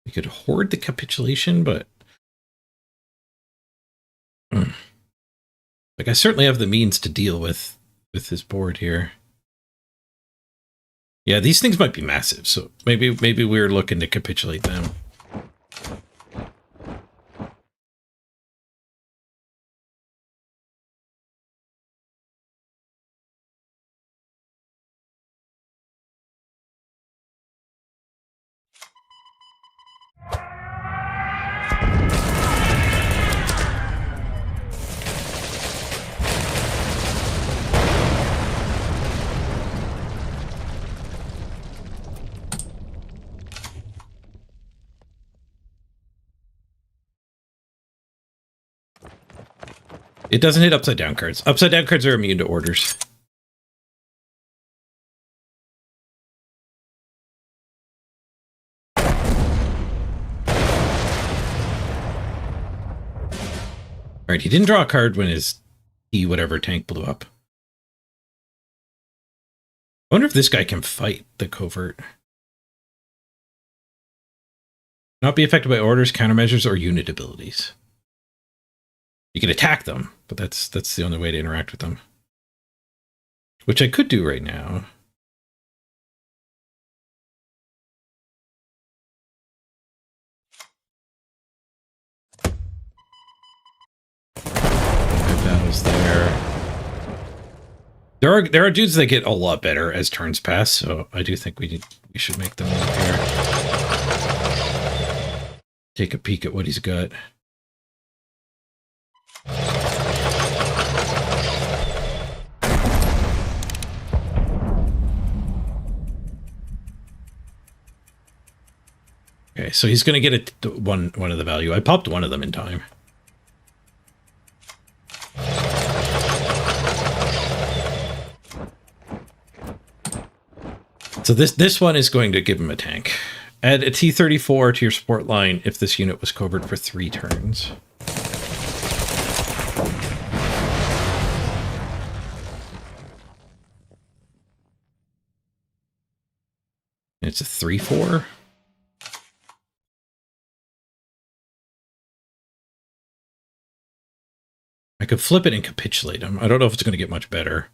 We could hoard the capitulation, but like I certainly have the means to deal with this board here. Yeah, these things might be massive, so maybe we're looking to capitulate them. It doesn't hit upside down cards. Upside down cards are immune to orders. Alright, he didn't draw a card when his whatever tank blew up. I wonder if this guy can fight the covert. Not be affected by orders, countermeasures, or unit abilities. You can attack them, but that's the only way to interact with them. Which I could do right now. Battles there. There are dudes that get a lot better as turns pass, so I do think we should make them work here. Take a peek at what he's got. Okay, so he's going to get one of the value. I popped one of them in time. So this one is going to give him a tank. Add a T-34 to your support line if this unit was covered for 3 turns. It's a 3/4. I could flip it and capitulate him. I don't know if it's going to get much better.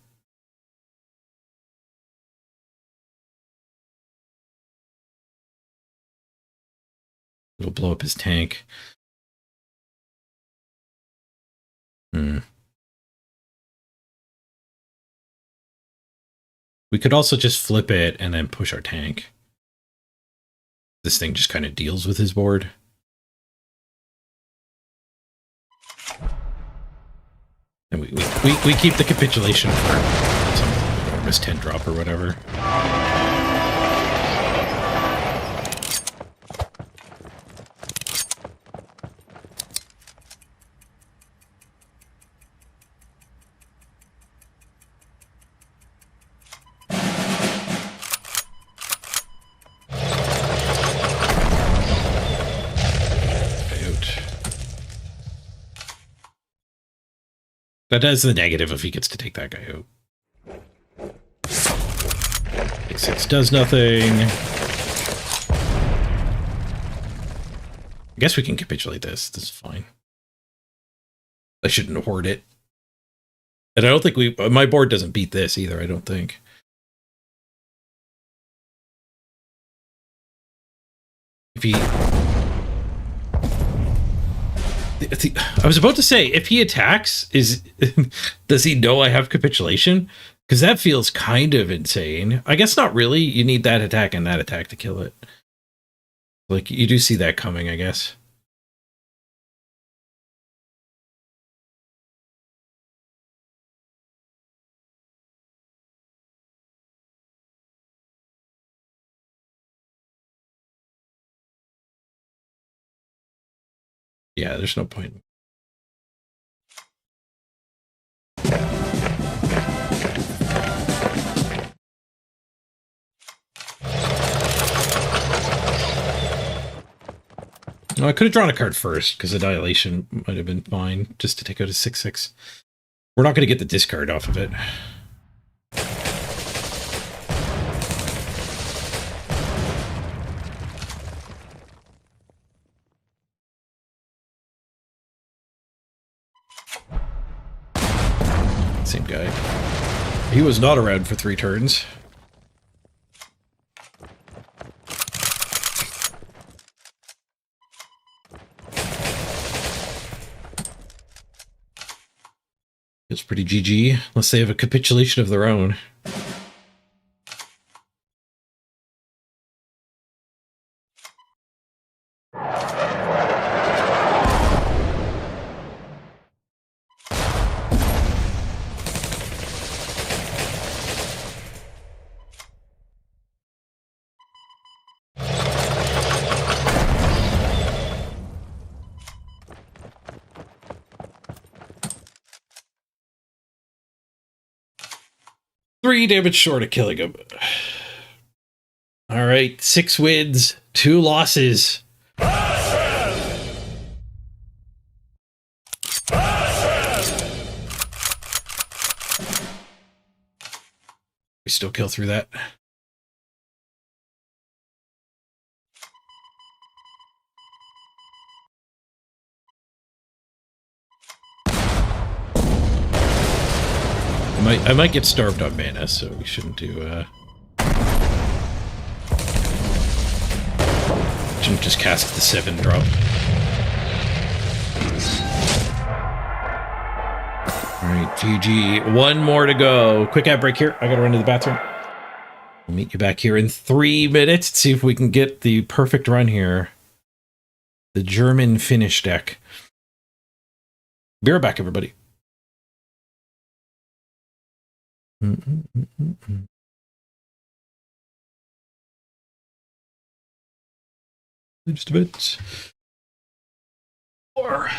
It'll blow up his tank. We could also just flip it and then push our tank. This thing just kind of deals with his board. And we keep the capitulation for some enormous 10 drop or whatever. That has the negative if he gets to take that guy out. 6 does nothing. I guess we can capitulate this. This is fine. I shouldn't hoard it. And I don't think my board doesn't beat this either, I don't think. If he... I was about to say, if he attacks, does he know I have capitulation? Because that feels kind of insane. I guess not really. You need that attack and that attack to kill it. Like, you do see that coming, I guess. Yeah, there's no point. No, I could have drawn a card first, because Annihilation might have been fine, just to take out a 6/6. We're not going to get the discard off of it. Same guy. He was not around for 3 turns. It's pretty GG, unless they have a capitulation of their own. Three damage short of killing him. All right, 6 wins, 2 losses. We still kill through that. I might get starved on mana, so we shouldn't do shouldn't just cast the 7 drop. Alright, GG. 1 more to go. Quick ad break here. I gotta run to the bathroom. We'll meet you back here in 3 minutes to see if we can get the perfect run here. The German finish deck. Be right back, everybody. Just a bit. Or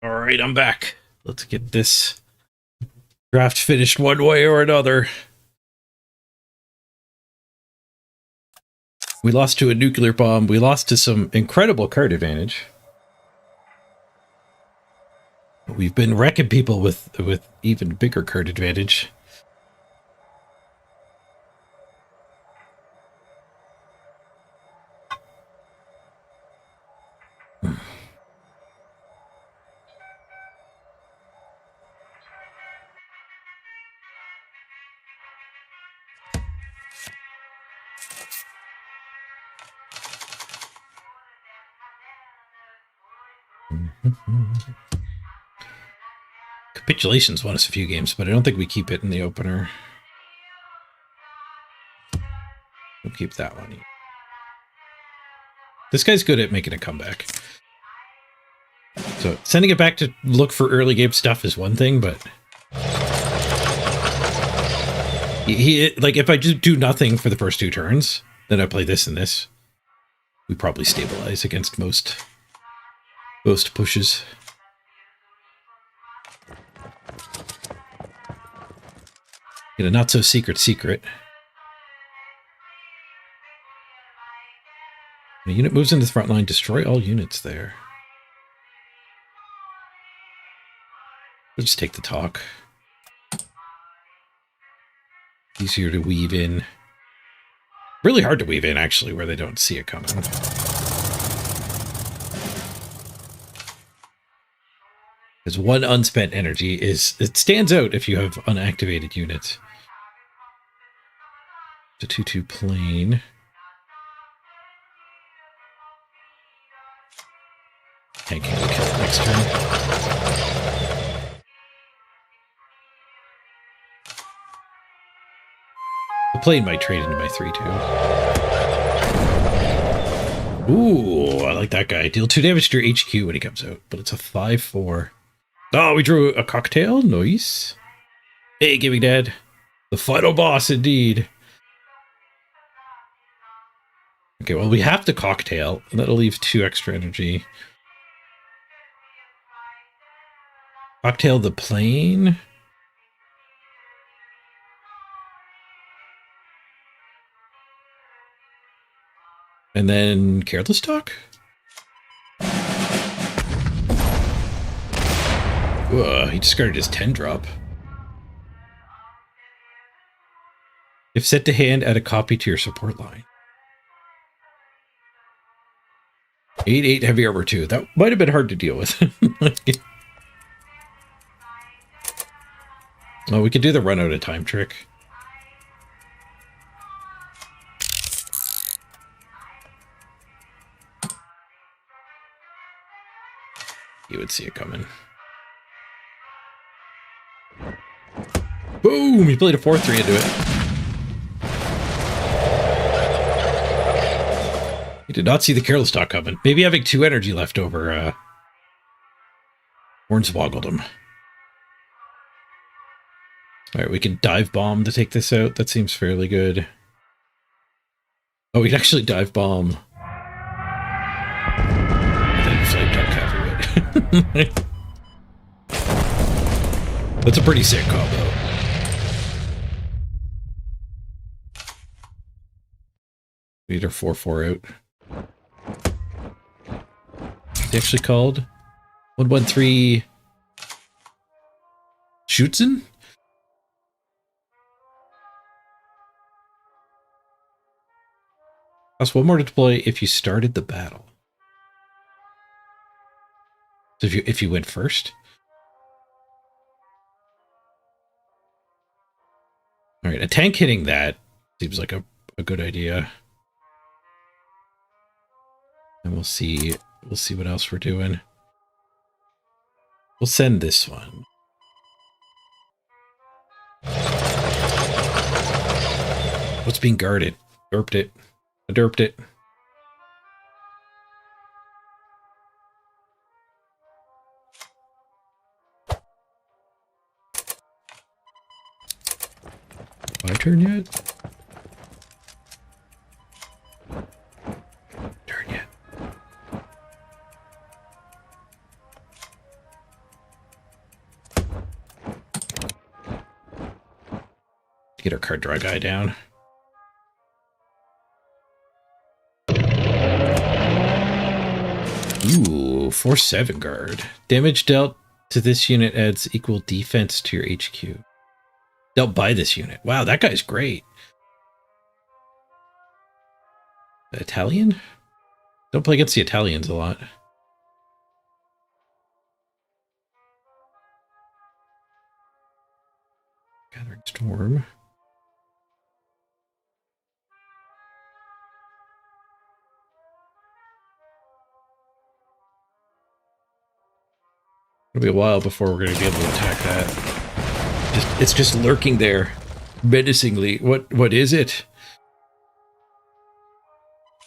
all right, I'm back. Let's get this draft finished one way or another. We lost to a nuclear bomb. We lost to some incredible card advantage. We've been wrecking people with even bigger card advantage. Capitulations won us a few games, but I don't think we keep it in the opener. We'll keep that one. This guy's good at making a comeback. So sending it back to look for early game stuff is one thing, but he like if I just do nothing for the first 2 turns, then I play this and this, we probably stabilize against most pushes. Get a not so secret. A unit moves into the front line, destroy all units there. We'll just take the talk. Easier to weave in. Really hard to weave in, actually, where they don't see it coming. Because 1 unspent energy it stands out if you have unactivated units. It's a 2/2 plane. Tanking will kill it next turn. The plane might trade into my 3/2. Ooh, I like that guy. Deal 2 damage to your HQ when he comes out, but it's a 5/4. Oh, we drew a cocktail. Nice. Hey, Giving Dad. The final boss, indeed. Okay, well, we have to cocktail. That'll leave 2 extra energy. Cocktail the plane. And then Careless Talk? Ugh, he discarded his 10-drop. If set to hand, add a copy to your support line. 8/8 heavy armor 2. That might have been hard to deal with. Oh, we could do the run out of time trick. You would see it coming. Boom! He played a 4/3 into it. He did not see the Careless Talk coming. Maybe having 2 energy left over hornswoggled him. Alright, we can dive bomb to take this out. That seems fairly good. Oh, we'd actually dive bomb. Then flame tongue half of it. That's a pretty sick combo. We need our 4/4 out. It's actually called 113 Schutzen? Cost 1 more to deploy if you started the battle. So if you went first. Alright, a tank hitting that seems like a good idea. And we'll see what else we're doing. We'll send this one. What's being guarded? Derped it. I derped it. My turn yet? Turn yet. Get our card draw guy down. Ooh, 4/7 guard. Damage dealt to this unit adds equal defense to your HQ. Dealt by this unit. Wow, that guy's great. Italian? Don't play against the Italians a lot. Gathering Storm. It'll be a while before we're going to be able to attack that. It's just lurking there, menacingly. What is it?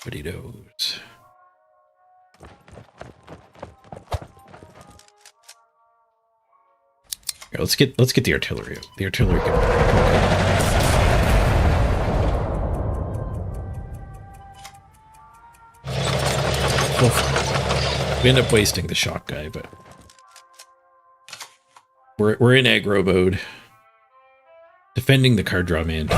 Nobody knows. Here, let's get the artillery. The artillery can we end up wasting the shock guy, but we're in aggro mode. Defending the card draw man.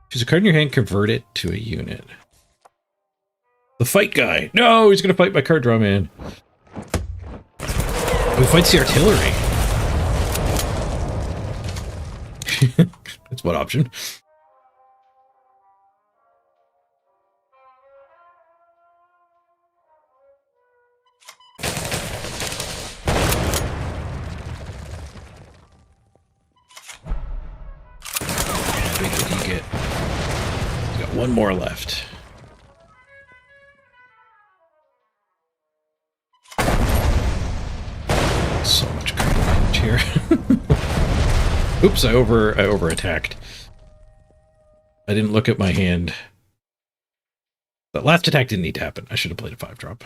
Choose a card in your hand, convert it to a unit. The fight guy. No, he's gonna fight my card draw man. Who fights the artillery? That's one option. One more left. So much card damage here. Oops, I over attacked. I didn't look at my hand. That last attack didn't need to happen. I should have played a 5-drop.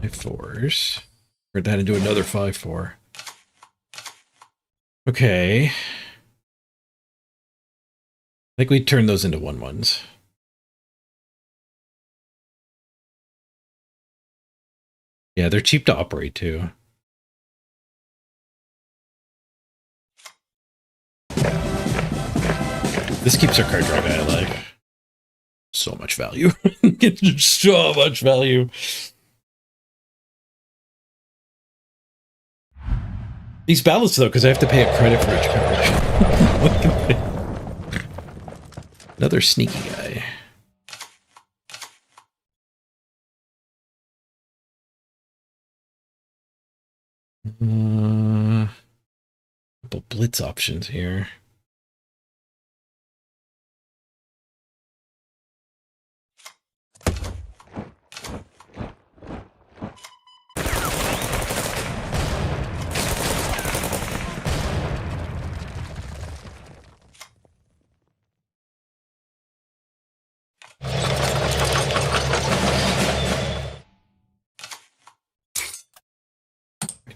5/4s. Turned that into another 5/4. Okay. I think we turn those into 1/1s. Yeah, they're cheap to operate too. This keeps our card draw guy alive. So much value. So much value. These ballots, though, because I have to pay a credit for each card. Another sneaky guy. Couple blitz options here.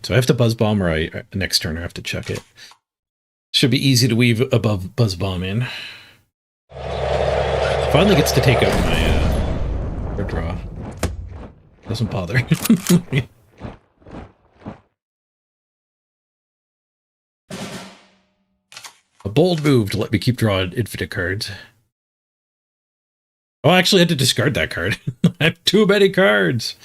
So I have to buzz bomb, or next turn I have to check it. Should be easy to weave above buzz bomb in. Finally gets to take out my draw. Doesn't bother. A bold move to let me keep drawing infinite cards. Oh, I actually had to discard that card. I have too many cards.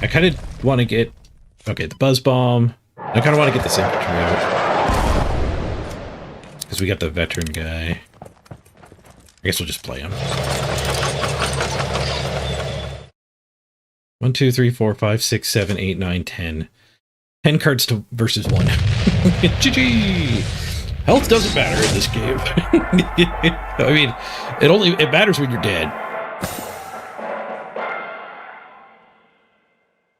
I kind of want to get... Okay, the Buzz Bomb. I kind of want to get this infantry out. Because we got the veteran guy. I guess we'll just play him. 1, 2, 3, 4, 5, 6, 7, 8, 9, 10. 10 cards to versus 1. GG! Health doesn't matter in this game. I mean, it matters when you're dead.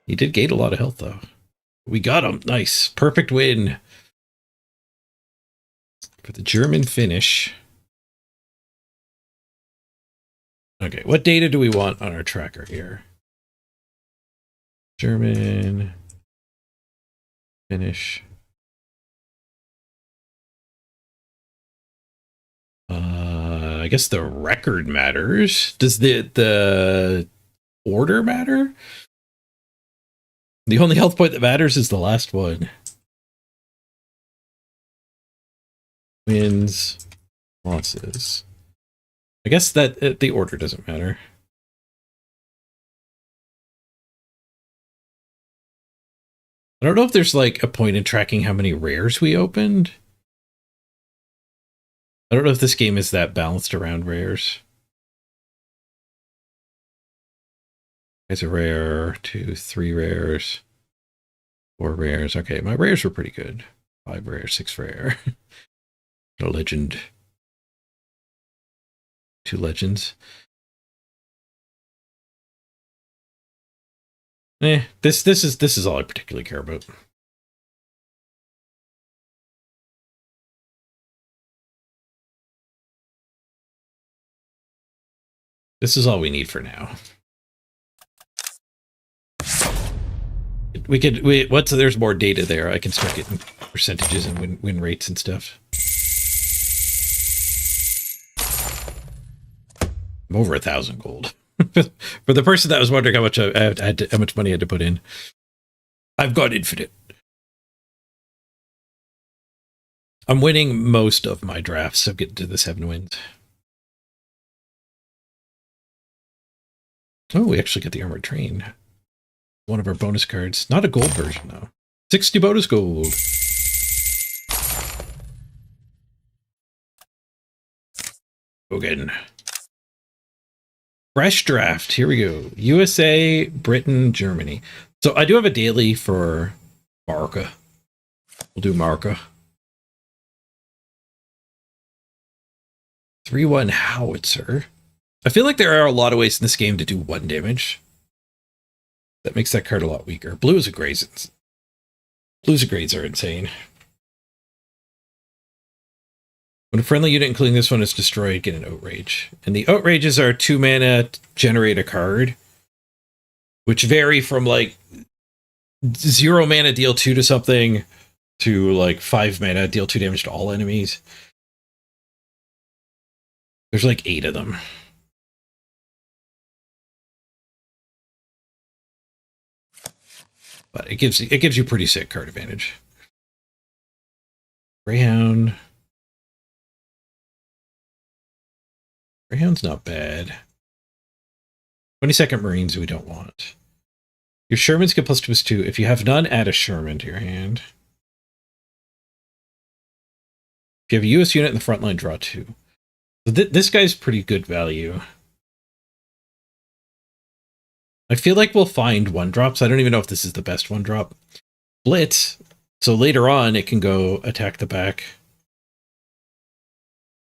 He did gain a lot of health, though. We got him. Nice. Perfect win. For the German finish. Okay, what data do we want on our tracker here? German finish. I guess the record matters. Does the order matter? The only health point that matters is the last one. Wins, losses. I guess that the order doesn't matter. I don't know if there's like a point in tracking how many rares we opened. I don't know if this game is that balanced around rares. It's a rare, 2, 3 rares, 4 rares. Okay, my rares were pretty good. 5 rare, 6 rare. A legend. 2 legends. This is all I particularly care about. This is all we need for now. Once there's more data there, I can start getting percentages and win rates and stuff. I'm over 1,000 gold. For the person that was wondering how much how much money I had to put in, I've got infinite. I'm winning most of my drafts, so getting to the 7 wins. Oh, we actually get the armored train. One of our bonus cards. Not a gold version, though. 60 bonus gold. Again. Fresh draft. Here we go. USA, Britain, Germany. So I do have a daily for Marca. We'll do Marca. 3-1 howitzer. I feel like there are a lot of ways in this game to do 1 damage. That makes that card a lot weaker. Blues and grays. Blues and grays are insane. When a friendly unit, including this one, is destroyed, get an outrage. And the outrages are 2 mana to generate a card, which vary from like 0 mana deal 2 to something to like 5 mana deal 2 damage to all enemies. There's like 8 of them. But it gives you pretty sick card advantage. Greyhound. Greyhound's not bad. 22nd Marines we don't want. Your Shermans get +2/+2. If you have none, add a Sherman to your hand. If you have a US unit in the front line, draw 2. So this guy's pretty good value. I feel like we'll find 1-drops. I don't even know if this is the best 1-drop. Blitz. So later on, it can go attack the back.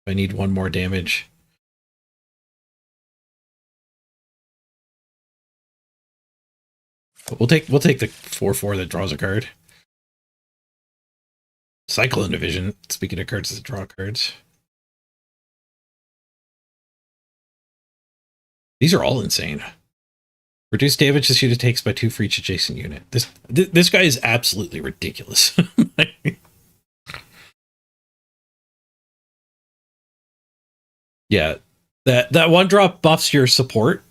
I need 1 more damage. But we'll take the 4/4 that draws a card. Cyclone Division. Speaking of cards that draw cards. These are all insane. Reduce damage this unit takes by 2 for each adjacent unit. This guy is absolutely ridiculous. Yeah, that 1-drop buffs your support.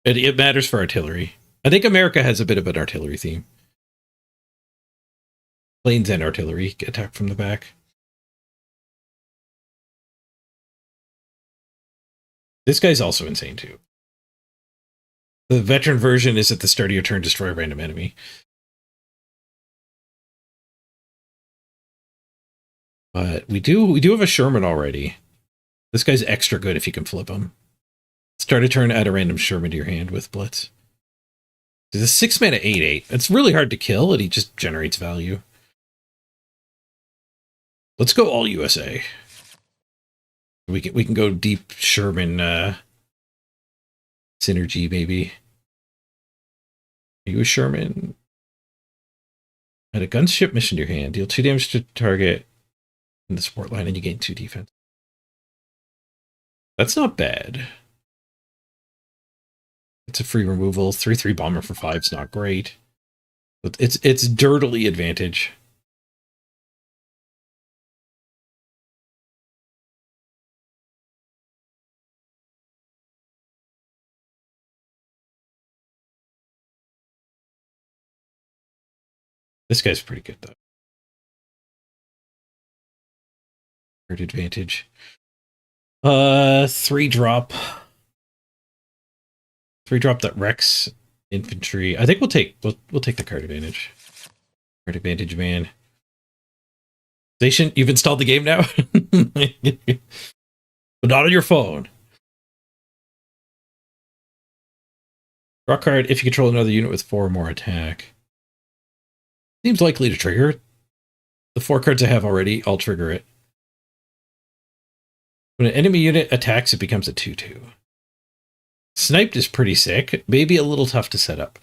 It matters for artillery. I think America has a bit of an artillery theme. Planes and artillery attack from the back. This guy's also insane too. The veteran version is at the start of your turn, destroy a random enemy. But we do have a Sherman already. This guy's extra good if you can flip him. Start a turn, add a random Sherman to your hand with Blitz. There's a 6 mana 8/8. It's really hard to kill, and he just generates value. Let's go all USA. We can go deep Sherman synergy, maybe. Are you a Sherman? Add a gunship mission to your hand. Deal 2 damage to target in the support line, and you gain 2 defense. That's not bad. It's a free removal. 3/3 bomber for 5 is not great. But it's dirtily advantage. This guy's pretty good though. Card advantage. 3-drop. 3-drop that wrecks infantry. I think we'll take the card advantage. Card advantage, man. Station, you've installed the game now? But not on your phone. Draw card if you control another unit with 4 or more attack. Seems likely to trigger. The 4 cards I have already, I'll trigger it. When an enemy unit attacks, it becomes a 2/2. Sniped is pretty sick. Maybe a little tough to set up.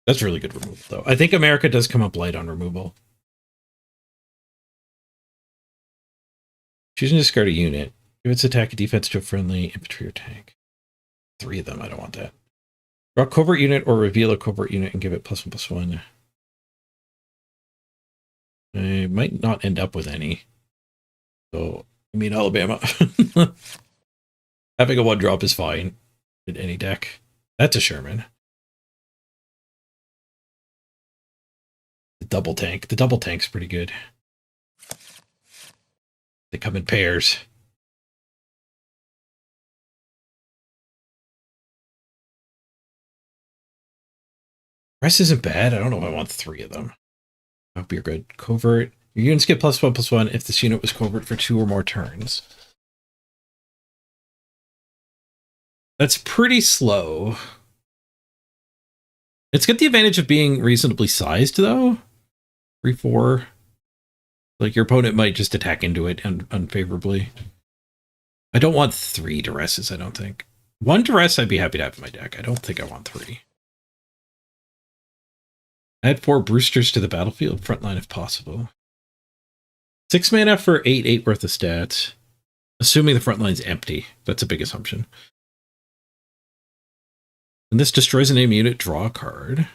That's really good removal, though. I think America does come up light on removal. Choose and discard a unit. Give its attack and defense to a friendly infantry or tank. 3 of them. I don't want that. Draw a covert unit or reveal a covert unit and give it +1/+1. I might not end up with any. So, I mean, Alabama. Having a 1-drop is fine in any deck. That's a Sherman. The double tank. The double tank's pretty good. They come in pairs. Rest isn't bad. I don't know if I want 3 of them. I hope you're good. Covert. Your units get +1/+1 if this unit was covert for 2 or more turns. That's pretty slow. It's got the advantage of being reasonably sized, though. 3/4. Like, your opponent might just attack into it unfavorably. I don't want 3 duresses, I don't think. 1 duress I'd be happy to have in my deck. I don't think I want 3. Add 4 Brewsters to the battlefield, frontline if possible. 6 mana for 8 worth of stats. Assuming the frontline's empty. That's a big assumption. When this destroys an enemy unit, draw a card.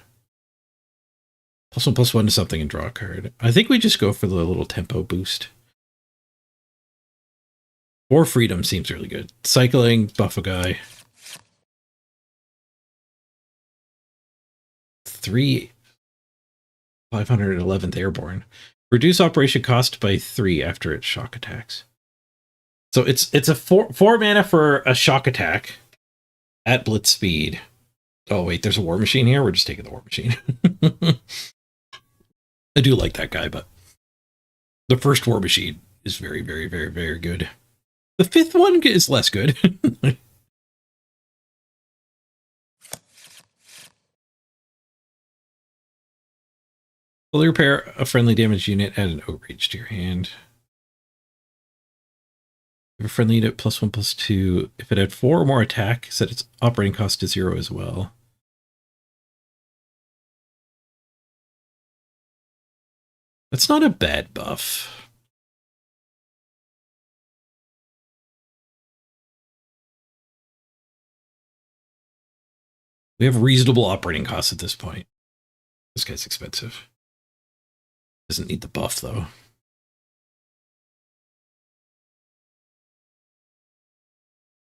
+1/+1 to something and draw a card. I think we just go for the little tempo boost. 4 freedom seems really good. Cycling, buff a guy. 3 511th Airborne. Reduce operation cost by 3 after its shock attacks. So it's a 4 mana for a shock attack at blitz speed. Oh wait, there's a war machine here. We're just taking the war machine. I do like that guy, but the first war machine is very, very, very, very good. The 5th one is less good. Fully repair a friendly damage unit, add an outrage to your hand. Give a friendly unit +1/+2. If it had 4 or more attack, set its operating cost to 0 as well. That's not a bad buff. We have reasonable operating costs at this point. This guy's expensive. Doesn't need the buff, though.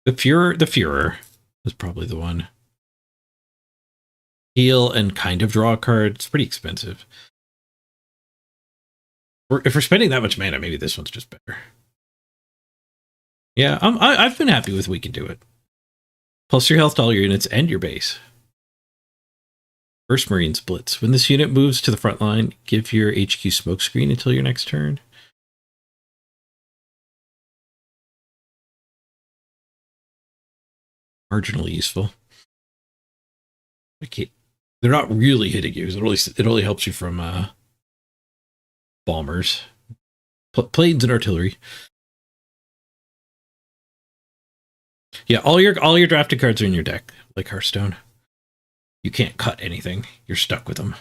The Führer is probably the one. Heal and kind of draw a card. It's pretty expensive. If we're spending that much mana, maybe this one's just better. Yeah, I've been happy with we can do it. Plus your health to all your units and your base. First Marine Blitz. When this unit moves to the front line, give your HQ smokescreen until your next turn. Marginally useful. Okay, they're not really hitting you. It only helps you from bombers, planes, and artillery. Yeah, all your drafted cards are in your deck, like Hearthstone. You can't cut anything. You're stuck with them.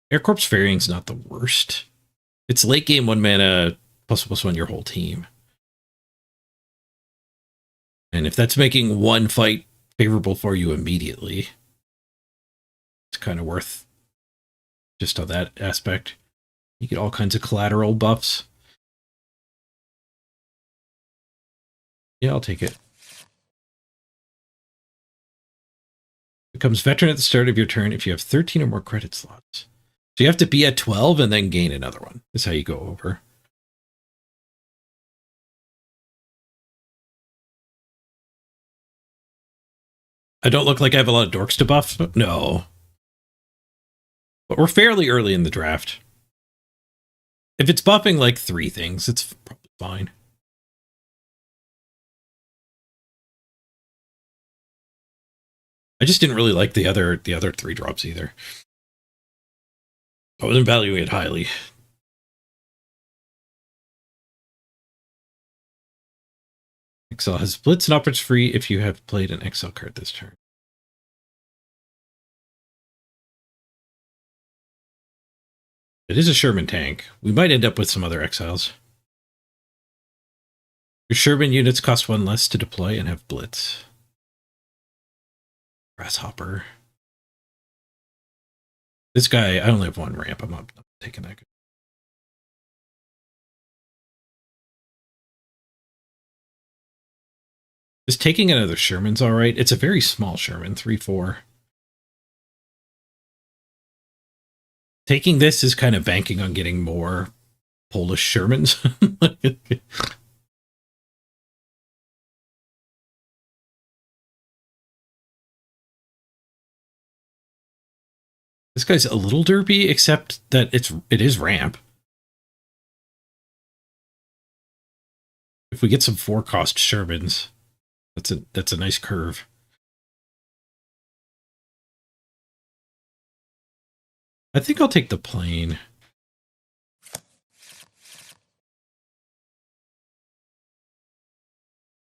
Air Corps Ferrying's not the worst. It's late game 1 mana +1/+1 your whole team. And if that's making one fight favorable for you immediately, it's kind of worth just on that aspect. You get all kinds of collateral buffs. Yeah, I'll take it. Becomes veteran at the start of your turn if you have 13 or more credit slots. So you have to be at 12 and then gain another one. Is how you go over. I don't look like I have a lot of dorks to buff. No. But we're fairly early in the draft. If it's buffing like 3 things, it's probably fine. I just didn't really like the other 3 drops either. I wasn't valuing it highly. Exile has Blitz and operates free if you have played an exile card this turn. It is a Sherman tank. We might end up with some other exiles. Your Sherman units cost 1 less to deploy and have Blitz. Grasshopper. This guy, I only have 1 ramp. I'm not taking that. Just taking another Sherman's all right. It's a very small Sherman, 3/4. Taking this is kind of banking on getting more Polish Shermans. This guy's a little derpy, except that it is ramp. If we get some 4-cost Shermans, that's a nice curve. I think I'll take the plane.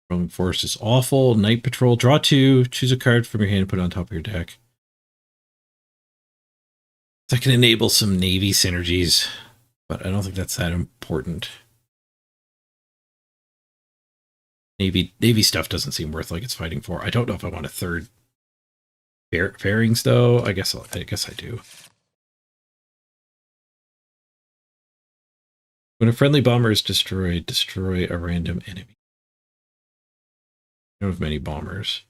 Roaming Forest is awful. Night Patrol. Draw 2. Choose a card from your hand and put it on top of your deck. That can enable some Navy synergies, but I don't think that's that important. Navy stuff doesn't seem worth like it's fighting for. I don't know if I want a 3rd fairings though. I guess I do. When a friendly bomber is destroyed, destroy a random enemy. I don't have many bombers.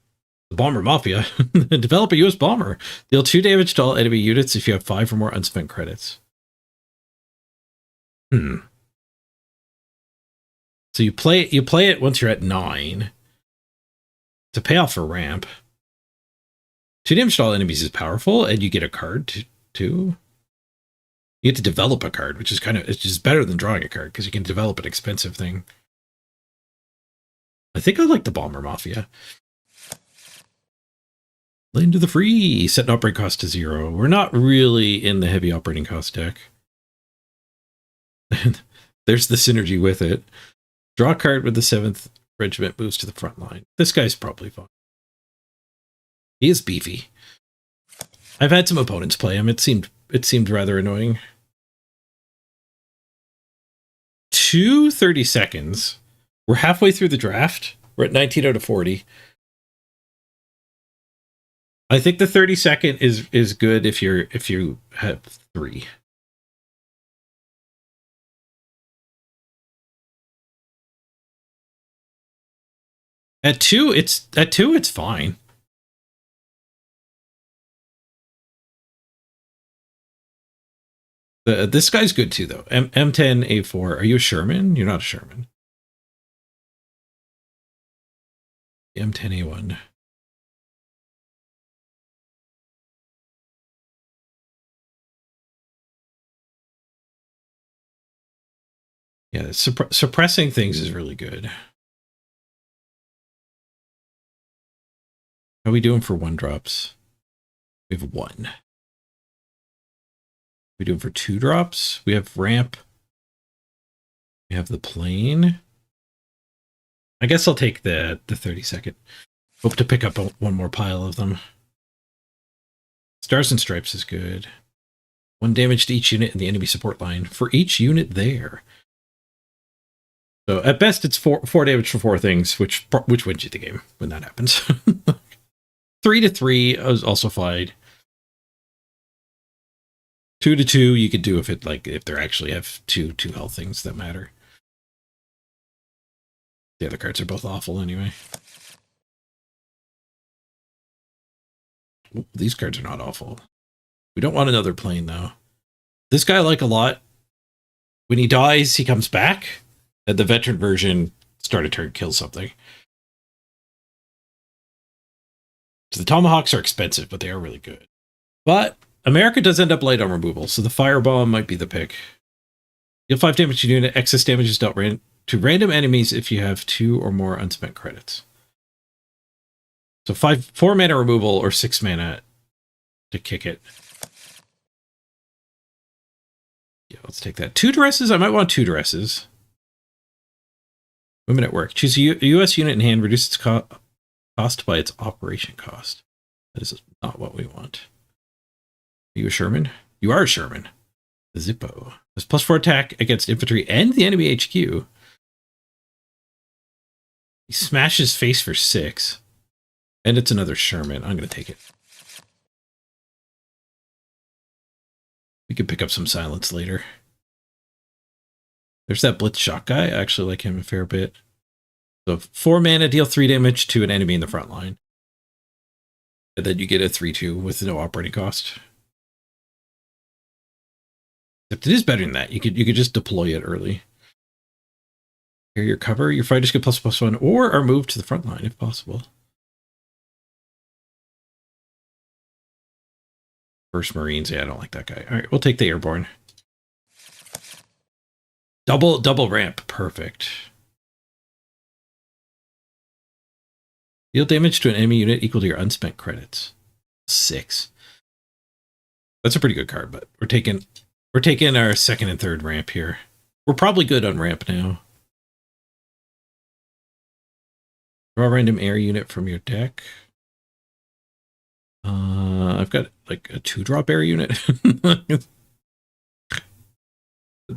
The Bomber Mafia. Develop a US bomber. Deal 2 damage to all enemy units if you have 5 or more unspent credits. So you play it once you're at 9. To pay off for ramp. 2 damage to all enemies is powerful, and you get a card too. You get to develop a card, which is it's just better than drawing a card because you can develop an expensive thing. I think I like the Bomber Mafia. Land to the free. Set an operating cost to 0. We're not really in the heavy operating cost deck. There's the synergy with it. Draw a card with the 7th regiment moves to the front line. This guy's probably fine. He is beefy. I've had some opponents play him. It seemed rather annoying. 2:30 seconds. We're halfway through the draft. We're at 19 out of 40. I think the 30-second is good if you have 3. At 2, it's fine. This guy's good too, though. M10 A4. Are you a Sherman? You're not a Sherman. M10 A1. Yeah, suppressing things is really good. How are we doing for 1-drops? We have 1. We doing for 2-drops? We have ramp. We have the plane. I guess I'll take the 30-second. Hope to pick up one more pile of them. Stars and Stripes is good. 1 damage to each unit in the enemy support line for each unit there. So at best, it's 4 damage for 4 things, which wins you the game when that happens. 3 to 3 is also fine. 2/2 you could do if it if they actually have two health things that matter. The other cards are both awful anyway. Ooh, these cards are not awful. We don't want another plane though. This guy I like a lot. When he dies, he comes back. And the veteran version, start a turn, kill something. So the Tomahawks are expensive, but they are really good. But America does end up light on removal, so the Firebomb might be the pick. Deal 5 damage to unit. Excess damage is dealt to random enemies if you have 2 or more unspent credits. So 4 mana removal or 6 mana to kick it. Yeah, let's take that. 2 dresses. I might want 2 dresses. Women at work. Choose a U.S. unit in hand. Reduce its cost by its operation cost. That is not what we want. Are you a Sherman? You are a Sherman. The Zippo. There's +4 attack against infantry and the enemy HQ. He smashes face for 6. And it's another Sherman. I'm going to take it. We could pick up some silence later. There's that Blitz Shock guy. I actually like him a fair bit. So 4 mana, deal 3 damage to an enemy in the front line. And then you get a 3/2 with no operating cost. Except it is better than that. You could just deploy it early. Here your cover. Your fighters get +1 or are moved to the front line if possible. First Marines. Yeah, I don't like that guy. All right, we'll take the airborne. Double ramp. Perfect. Deal damage to an enemy unit equal to your unspent credits. 6. That's a pretty good card, but we're taking our second and third ramp here. We're probably good on ramp now. Draw a random air unit from your deck. I've got like a 2-drop air unit.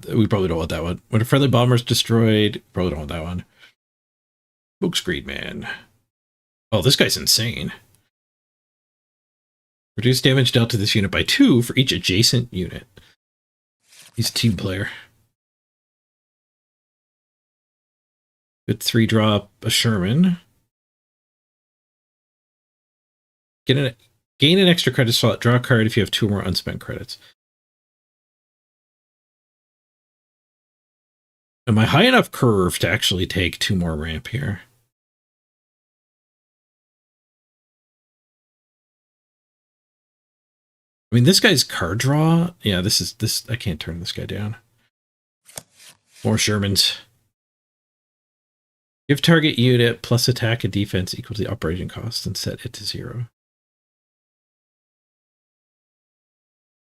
We probably don't want that one. When a friendly bomber is destroyed, probably don't want that one. Smokescreen Man. Oh, this guy's insane. Reduce damage dealt to this unit by 2 for each adjacent unit. He's a team player. Good 3-drop, a Sherman. Gain an extra credit slot. Draw a card if you have 2 or more unspent credits. Am I high enough curve to actually take 2 more ramp here? I mean, this guy's card draw. Yeah, this. I can't turn this guy down. More Shermans. Give target unit plus attack and defense equal to the operating cost and set it to 0.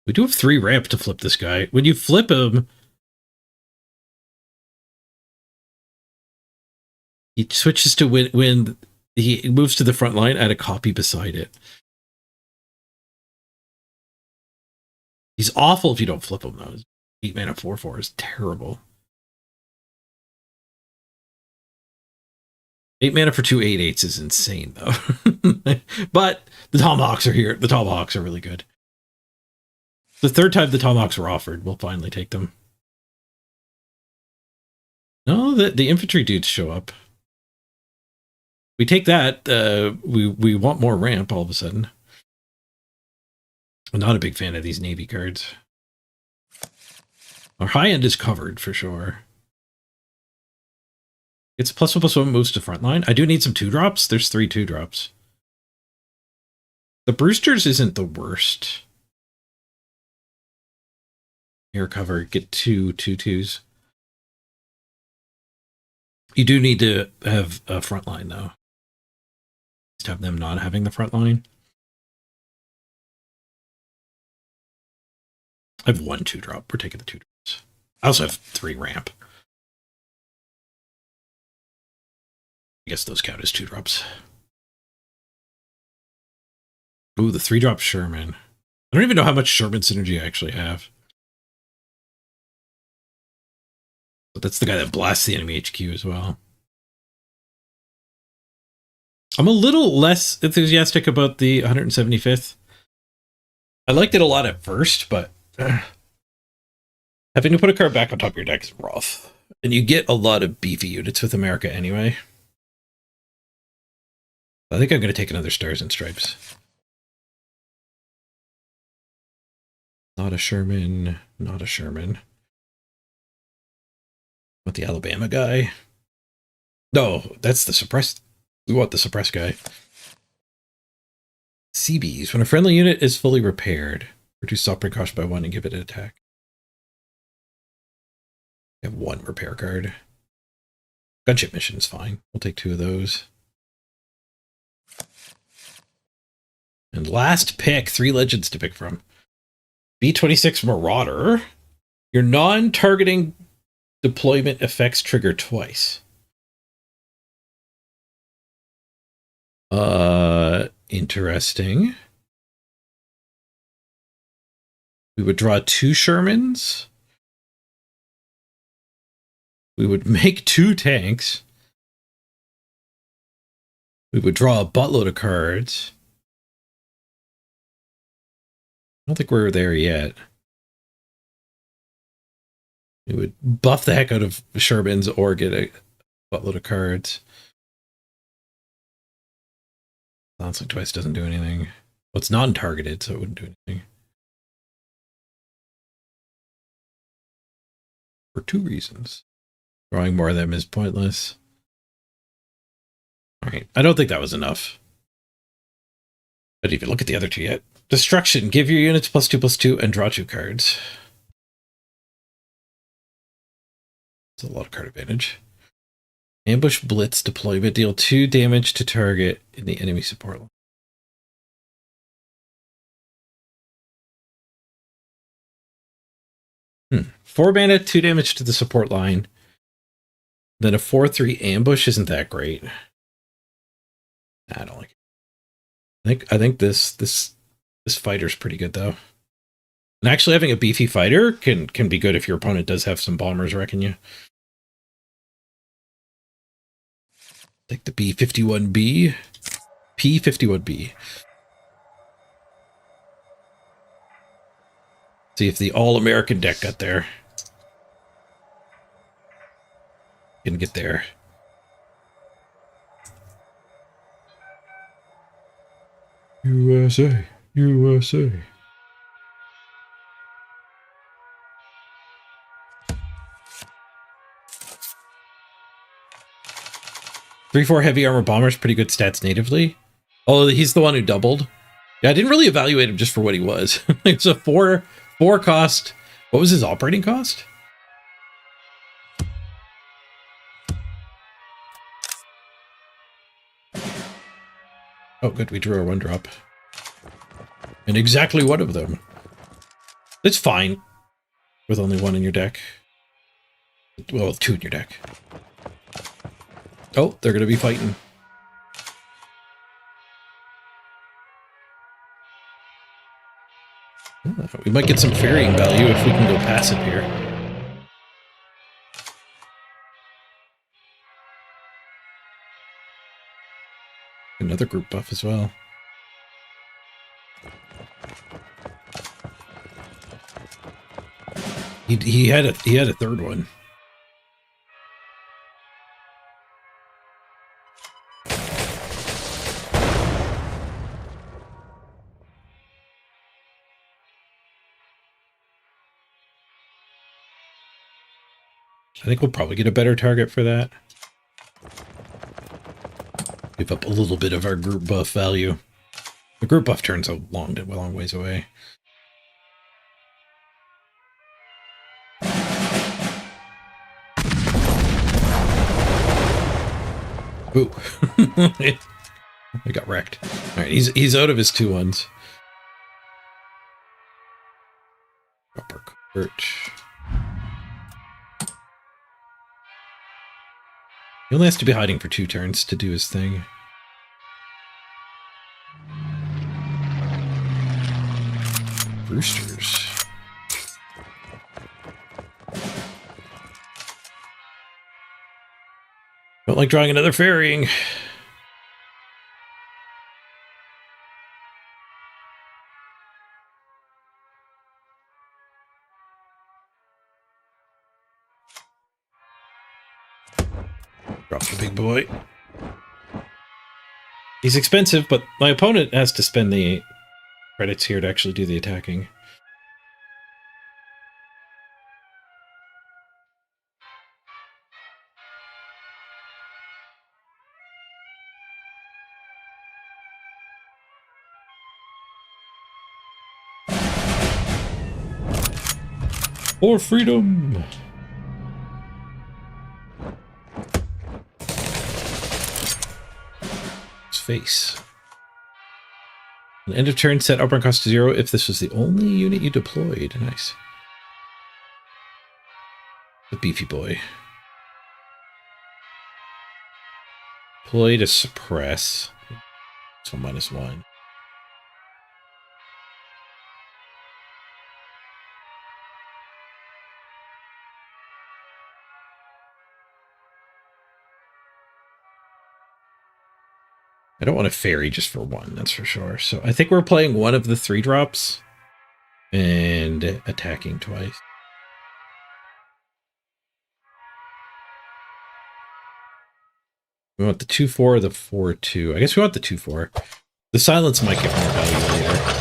We do have 3 ramp to flip this guy. When you flip him, he switches to when he moves to the front line, add a copy beside it. He's awful if you don't flip him, though. 8 mana 4/4 is terrible. 8 mana for 2 8/8s is insane, though. But the Tomahawks are here. The Tomahawks are really good. The third time the Tomahawks were offered, we'll finally take them. No, the infantry dudes show up. We take that. We want more ramp all of a sudden. I'm not a big fan of these Navy cards. Our high end is covered for sure. It's +1/+1 moves to frontline. I do need some 2-drops. There's 3 2-drops. The Brewsters isn't the worst. Air cover, get 2 2/2s. You do need to have a frontline though. Just have them not having the frontline. I have 1 2-drop. We're taking the 2-drops. I also have 3 ramp. I guess those count as 2-drops. Ooh, the 3-drop Sherman. I don't even know how much Sherman synergy I actually have. But that's the guy that blasts the enemy HQ as well. I'm a little less enthusiastic about the 175th. I liked it a lot at first, but Having to put a card back on top of your deck is rough. And you get a lot of beefy units with America anyway. I think I'm going to take another Stars and Stripes. Not a Sherman. Not a Sherman. Want the Alabama guy? No, that's the suppressed. We want the suppressed guy. CBs. When a friendly unit is fully repaired, reduce operating cost by 1 and give it an attack. We have 1 repair card. Gunship mission is fine. We'll take 2 of those. And last pick, 3 legends to pick from. B26 Marauder. Your non-targeting deployment effects trigger twice. Interesting. We would draw 2 Shermans. We would make 2 tanks. We would draw a buttload of cards. I don't think we're there yet. We would buff the heck out of Shermans or get a buttload of cards. Bouncing twice doesn't do anything. Well, it's non-targeted, so it wouldn't do anything. For 2 reasons. Drawing more of them is pointless. Alright, I don't think that was enough. I didn't even look at the other 2 yet. Destruction. Give your units +2/+2 and draw 2 cards. It's a lot of card advantage. Ambush Blitz deployment. Deal 2 damage to target in the enemy support line. 4 mana, 2 damage to the support line. Then a 4/3 ambush isn't that great. I don't like it. I think this fighter's pretty good though. And actually having a beefy fighter can be good if your opponent does have some bombers wrecking you. Take the B51B. P51B. See if the all-American deck got there. Can get there. USA, USA. Three, 4 heavy armor bombers, pretty good stats natively. Oh, he's the one who doubled. Yeah, I didn't really evaluate him just for what he was. It's a 4 cost. What was his operating cost? Oh, good. We drew a 1-drop. And exactly one of them. It's fine with only 1 in your deck. Well, with 2 in your deck. Oh, they're going to be fighting. We might get some ferrying value if we can go passive here. Another group buff as well. He had a 3rd one. I think we'll probably get a better target for that. Give up a little bit of our group buff value. The group buff turns a long ways away. Ooh. I got wrecked. Alright, he's out of his 2/1s. Upper Birch. He only has to be hiding for 2 turns to do his thing. Roosters. Don't like drawing another ferrying. Drop the big boy. He's expensive, but my opponent has to spend the credits here to actually do the attacking. For freedom! His face. An end of turn, set operating cost to 0 if this was the only unit you deployed. Nice. The beefy boy. Deploy to suppress. So -1. I don't want a fairy just for 1, that's for sure. So I think we're playing one of the 3 drops and attacking twice. We want the 2/4 or the 4/2. I guess we want the 2/4. The silence might get more value later.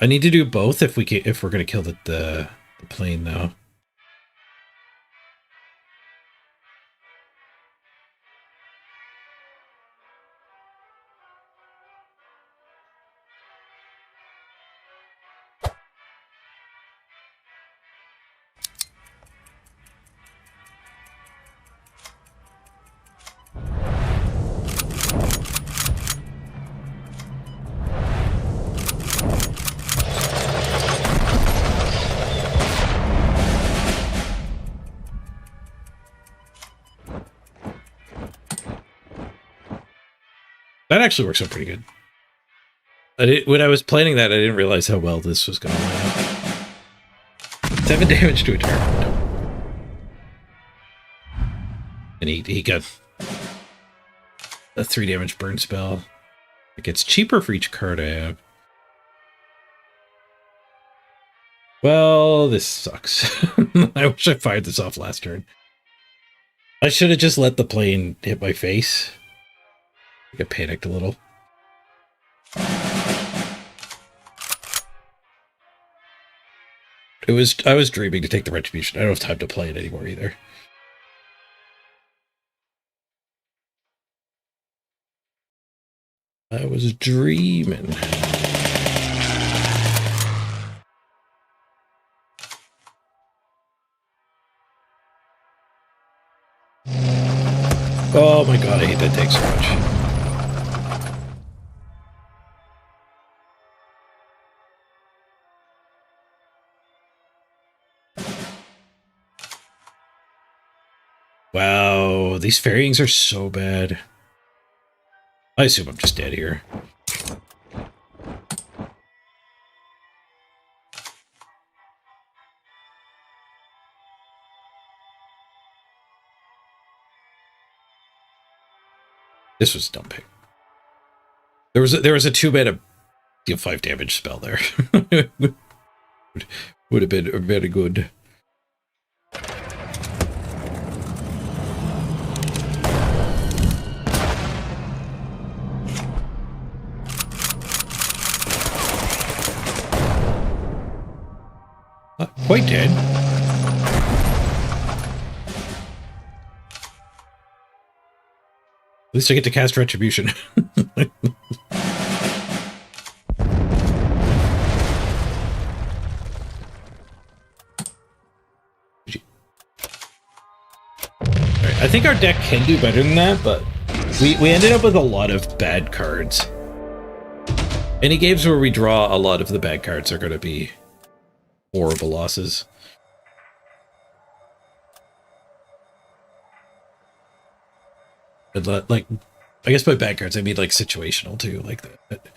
I need to do both if we're gonna kill the plane though. That actually works out pretty good. When I was planning that, I didn't realize how well this was going to line up. 7 damage to a target. And he got a 3 damage burn spell. It gets cheaper for each card I have. Well, this sucks. I wish I fired this off last turn. I should have just let the plane hit my face. I got panicked a little. I was dreaming to take the retribution. I don't have time to play it anymore either. I was dreaming. Oh my god, I hate that take so much. Wow, these ferryings are so bad. I assume I'm just dead here. This was a dumb pick. There was a 2-mana deal 5 damage spell there. would have been very good. Not quite dead. At least I get to cast Retribution. I think our deck can do better than that, but we ended up with a lot of bad cards. Any games where we draw a lot of the bad cards are going to be horrible losses. And like, I guess by bad cards I mean like situational too, like that.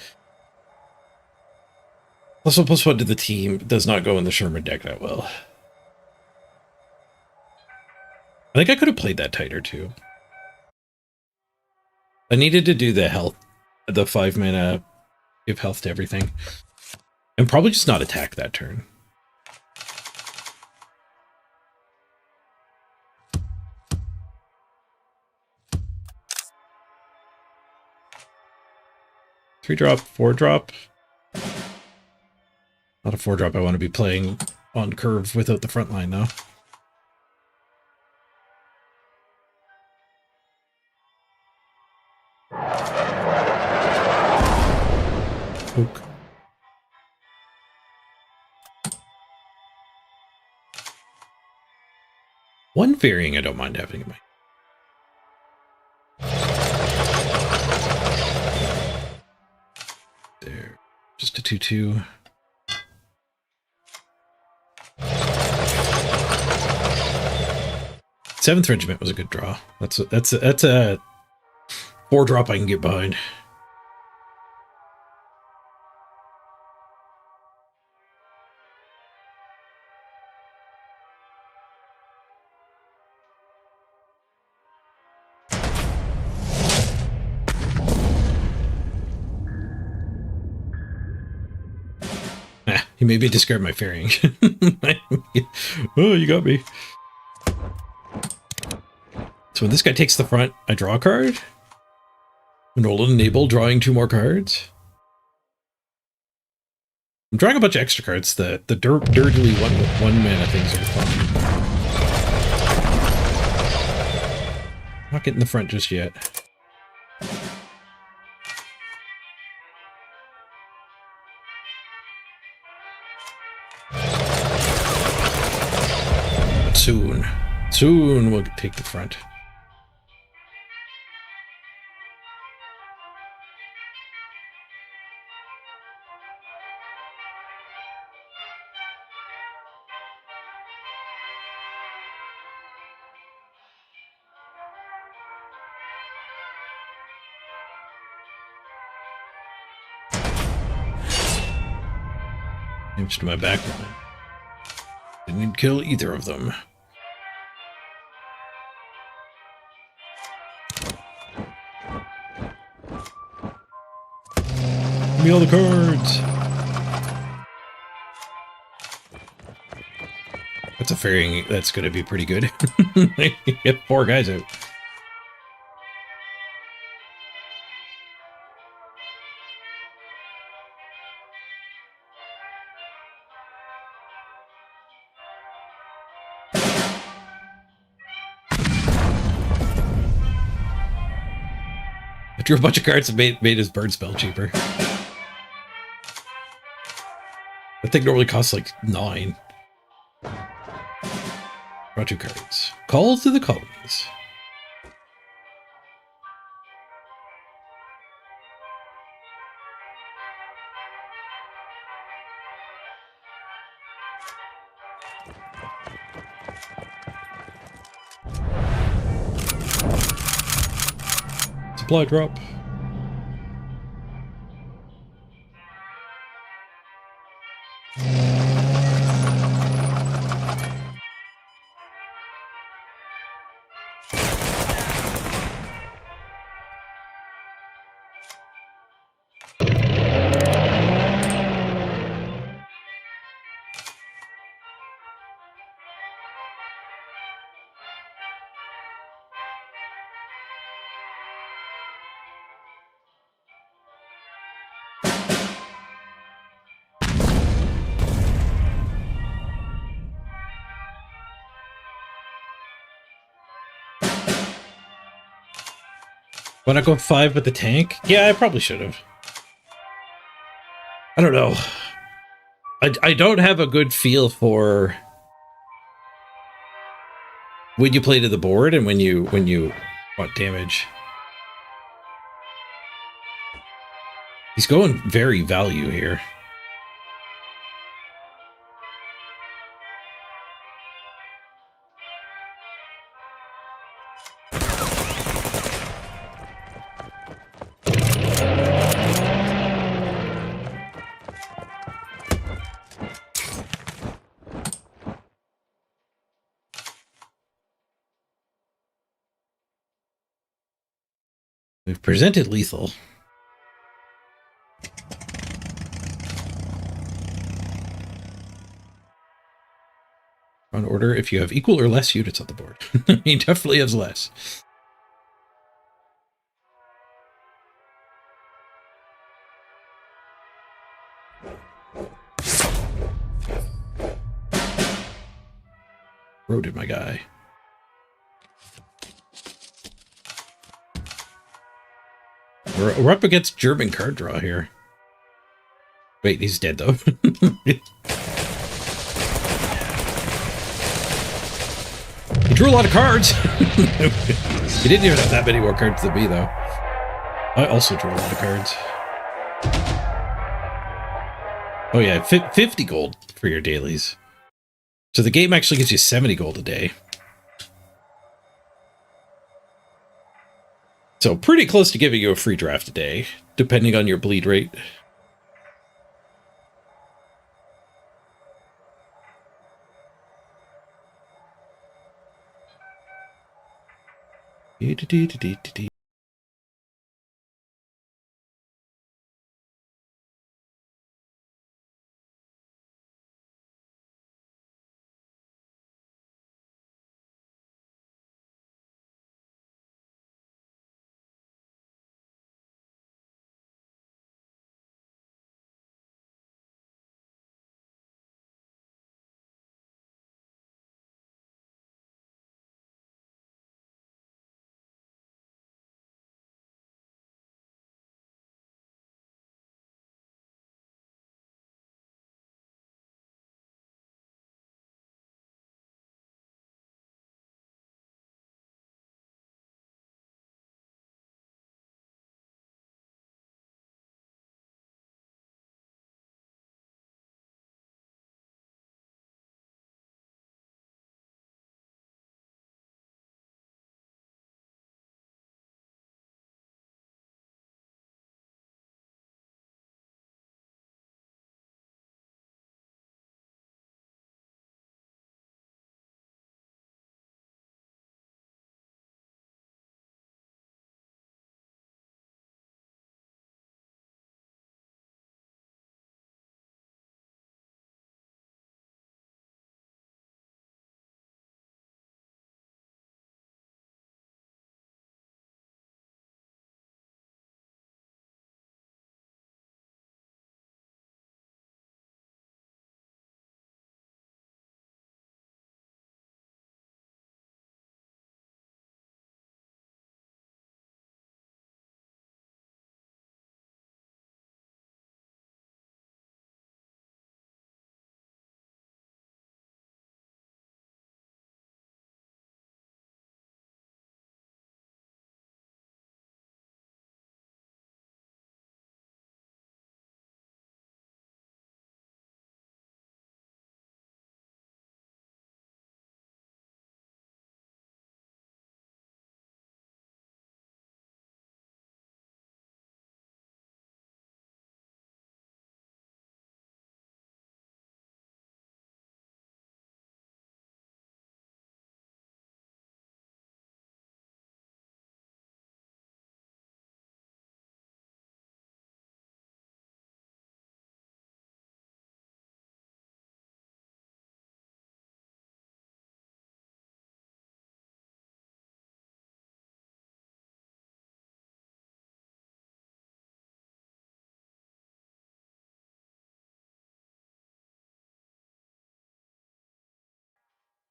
Also, +1 to the team does not go in the Sherman deck that well. I think I could have played that tighter too. I needed to do the health, the 5-mana, give health to everything, and probably just not attack that turn. Three drop, 4-drop. Not a 4-drop I want to be playing on curve without the front line, though. Oak. One varying I don't mind having in my... There. Just a 2/2. Seventh Regiment was a good draw. That's a 4-drop I can get behind. He made me discard my ferrying. Oh, you got me. So when this guy takes the front, I draw a card. And will enable drawing 2 more cards. I'm drawing a bunch of extra cards. The dirtily one mana things are fun. Not getting the front just yet. Soon we'll take the front. Damage to my backline. Didn't kill either of them. Give me all the cards! That's a fairing that's going to be pretty good. Get 4 guys out. I drew a bunch of cards and made his bird spell cheaper. That thing normally costs like 9. Draw 2 cards. Calls to the colonies. Supply drop. When I go 5 with the tank? Yeah, I probably should have. I don't know. I don't have a good feel for when you play to the board and when you want damage. He's going very value here. We've presented lethal. On order if you have equal or less units on the board. He definitely has less. Roaded my guy. We're up against German card draw here. Wait, he's dead though. He drew a lot of cards. He didn't even have that many more cards than me though. I also drew a lot of cards. Oh yeah, 50 gold for your dailies. So the game actually gives you 70 gold a day. So pretty close to giving you a free draft a day, depending on your bleed rate.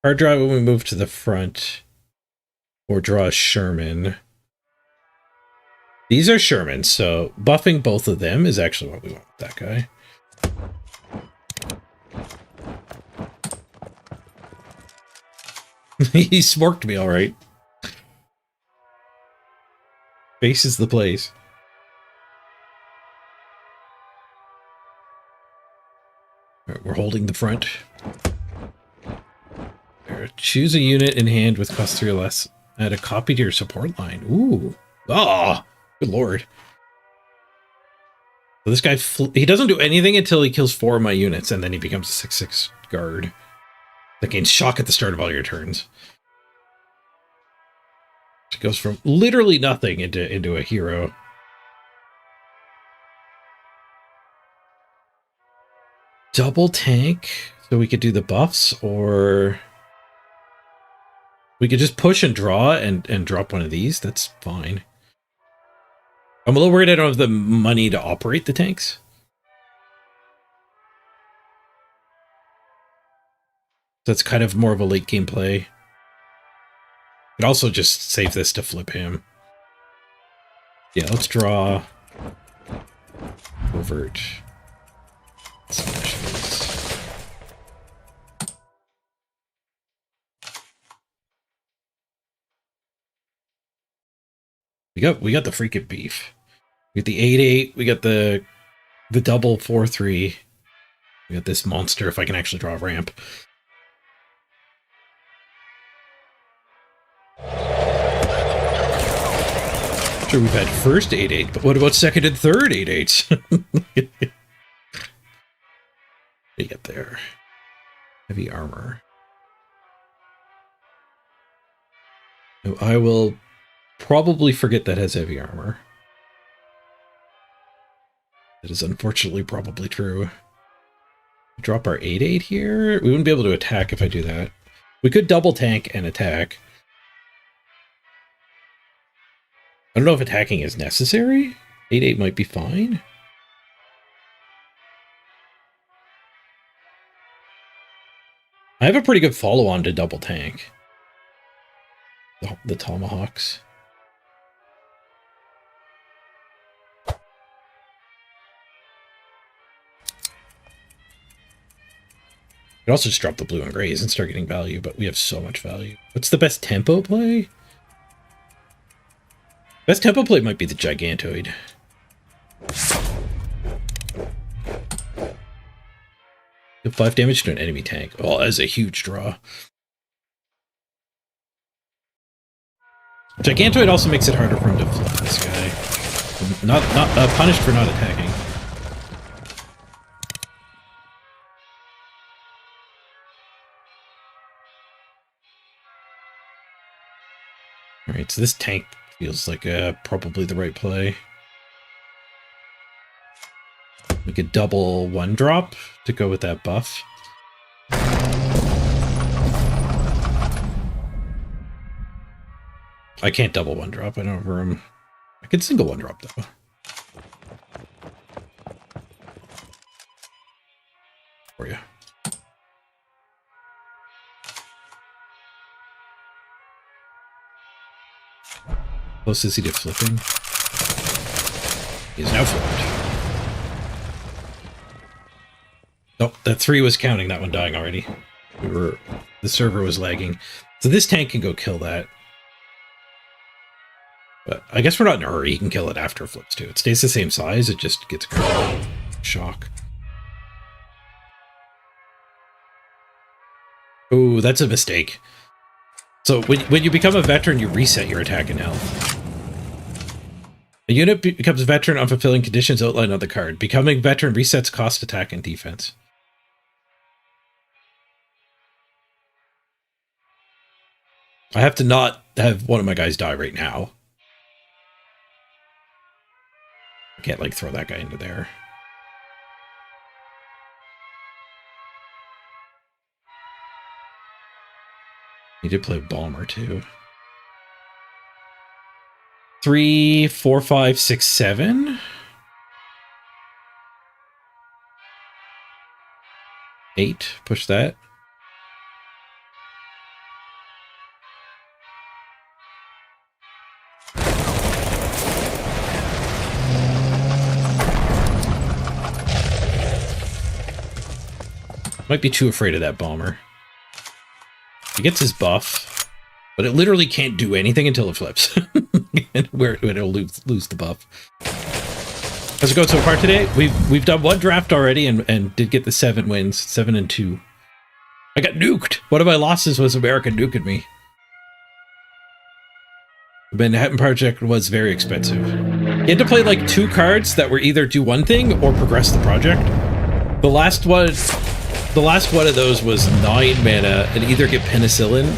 Card draw when we move to the front. Or draw a Sherman. These are Shermans, so buffing both of them is actually what we want with that guy. He smorked me all right. Base is the place. All right, we're holding the front. There, choose a unit in hand with cost 3 or less. Add a copy to your support line. Ooh. Oh, good lord. So this guy, he doesn't do anything until he kills 4 of my units, and then he becomes a 6/6 guard. That gains shock at the start of all your turns. It goes from literally nothing into a hero. Double tank, so we could do the buffs, or we could just push and draw and drop one of these. That's fine. I'm a little worried I don't have the money to operate the tanks. That's kind of more of a late game play. Could also just save this to flip him. Yeah, let's draw. Overt. Smashes. We got the freaking beef. We got the 8/8. We got the double 4/3. We got this monster. If I can actually draw a ramp. Sure, we've had first 8/8, but what about second and third 8/8s? We get there. Heavy armor. Oh, I will probably forget that has heavy armor. That is unfortunately probably true. Drop our 8/8 here. We wouldn't be able to attack if I do that. We could double tank and attack. I don't know if attacking is necessary. 8/8 might be fine. I have a pretty good follow-on to double tank. The tomahawks. We could also just drop the blue and grays and start getting value, but we have so much value. What's the best tempo play? Best tempo play might be the Gigantoid. Deal 5 damage to an enemy tank. Oh, that's a huge draw. Gigantoid also makes it harder for him to flip this guy. Not punished for not attacking. Alright, so this tank feels like probably the right play. We could double 1-drop to go with that buff. I can't double 1-drop. I don't have room. I could single 1-drop though. For you. Close is he to flipping? He is now flipped. Nope, that 3 was counting, that one dying already. The server was lagging. So this tank can go kill that. But I guess we're not in a hurry. He can kill it after it flips too. It stays the same size, it just gets shock. Oh, that's a mistake. So when you become a veteran, you reset your attack and health. A unit becomes a veteran on fulfilling conditions outlined on the card. Becoming veteran resets cost, attack, and defense. I have to not have one of my guys die right now. I can't, like, throw that guy into there. He did play Balmer, too. 3, 4, 5, 6, 7. 8. Push that. Might be too afraid of that bomber. He gets his buff, but it literally can't do anything until it flips. where it'll lose the buff. How's it going so far today? We've done one draft already and did get the 7 wins, 7-2. I got nuked. One of my losses was America nuking me. The Manhattan Project was very expensive. You had to play like 2 cards that were either do one thing or progress the project. The last one of those was 9 mana and either get penicillin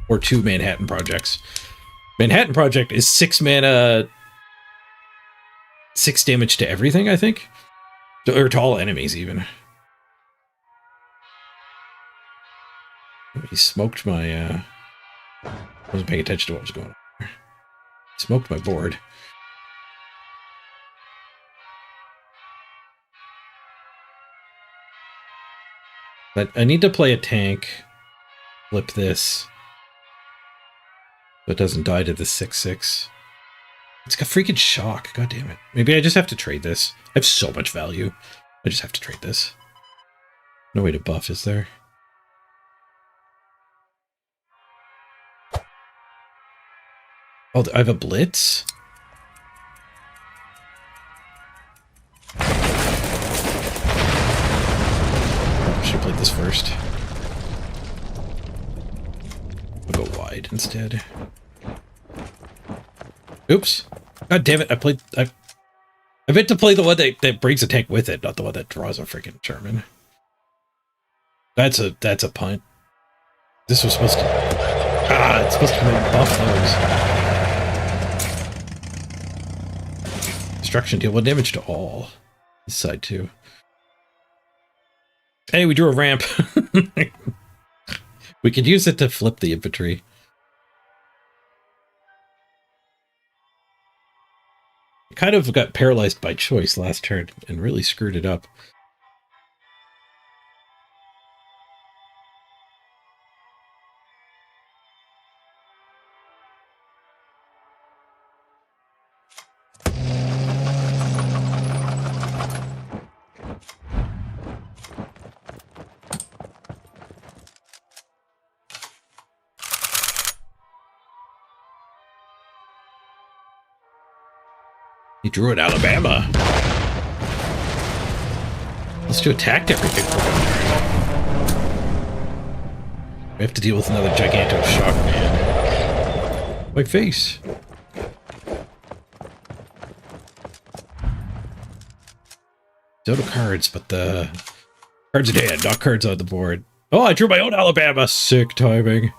or 2 Manhattan Projects. Manhattan Project is 6 mana, 6 damage to everything, I think. Or to all enemies, even. He smoked my, I wasn't paying attention to what was going on. He smoked my board. But I need to play a tank. Flip this. So it doesn't die to the 6/6. It's got freaking shock. God damn it. Maybe I just have to trade this. I have so much value. I just have to trade this. No way to buff, is there? Oh, I have a blitz? Oh, should have played this first. I'll go wide instead. Oops. God damn it. I meant to play the one that brings a tank with it, not the one that draws a freaking Sherman. That's a punt. This was supposed to... it's supposed to buff those. Destruction deal 1 damage to all. This side too. Hey, we drew a ramp. We could use it to flip the infantry. I kind of got paralyzed by choice last turn and really screwed it up. He drew an Alabama. Let's do attacked everything for 1 turn. We have to deal with another Giganto Shock, man. My face. So do cards, but the cards in hand, not cards on the board. Oh, I drew my own Alabama. Sick timing.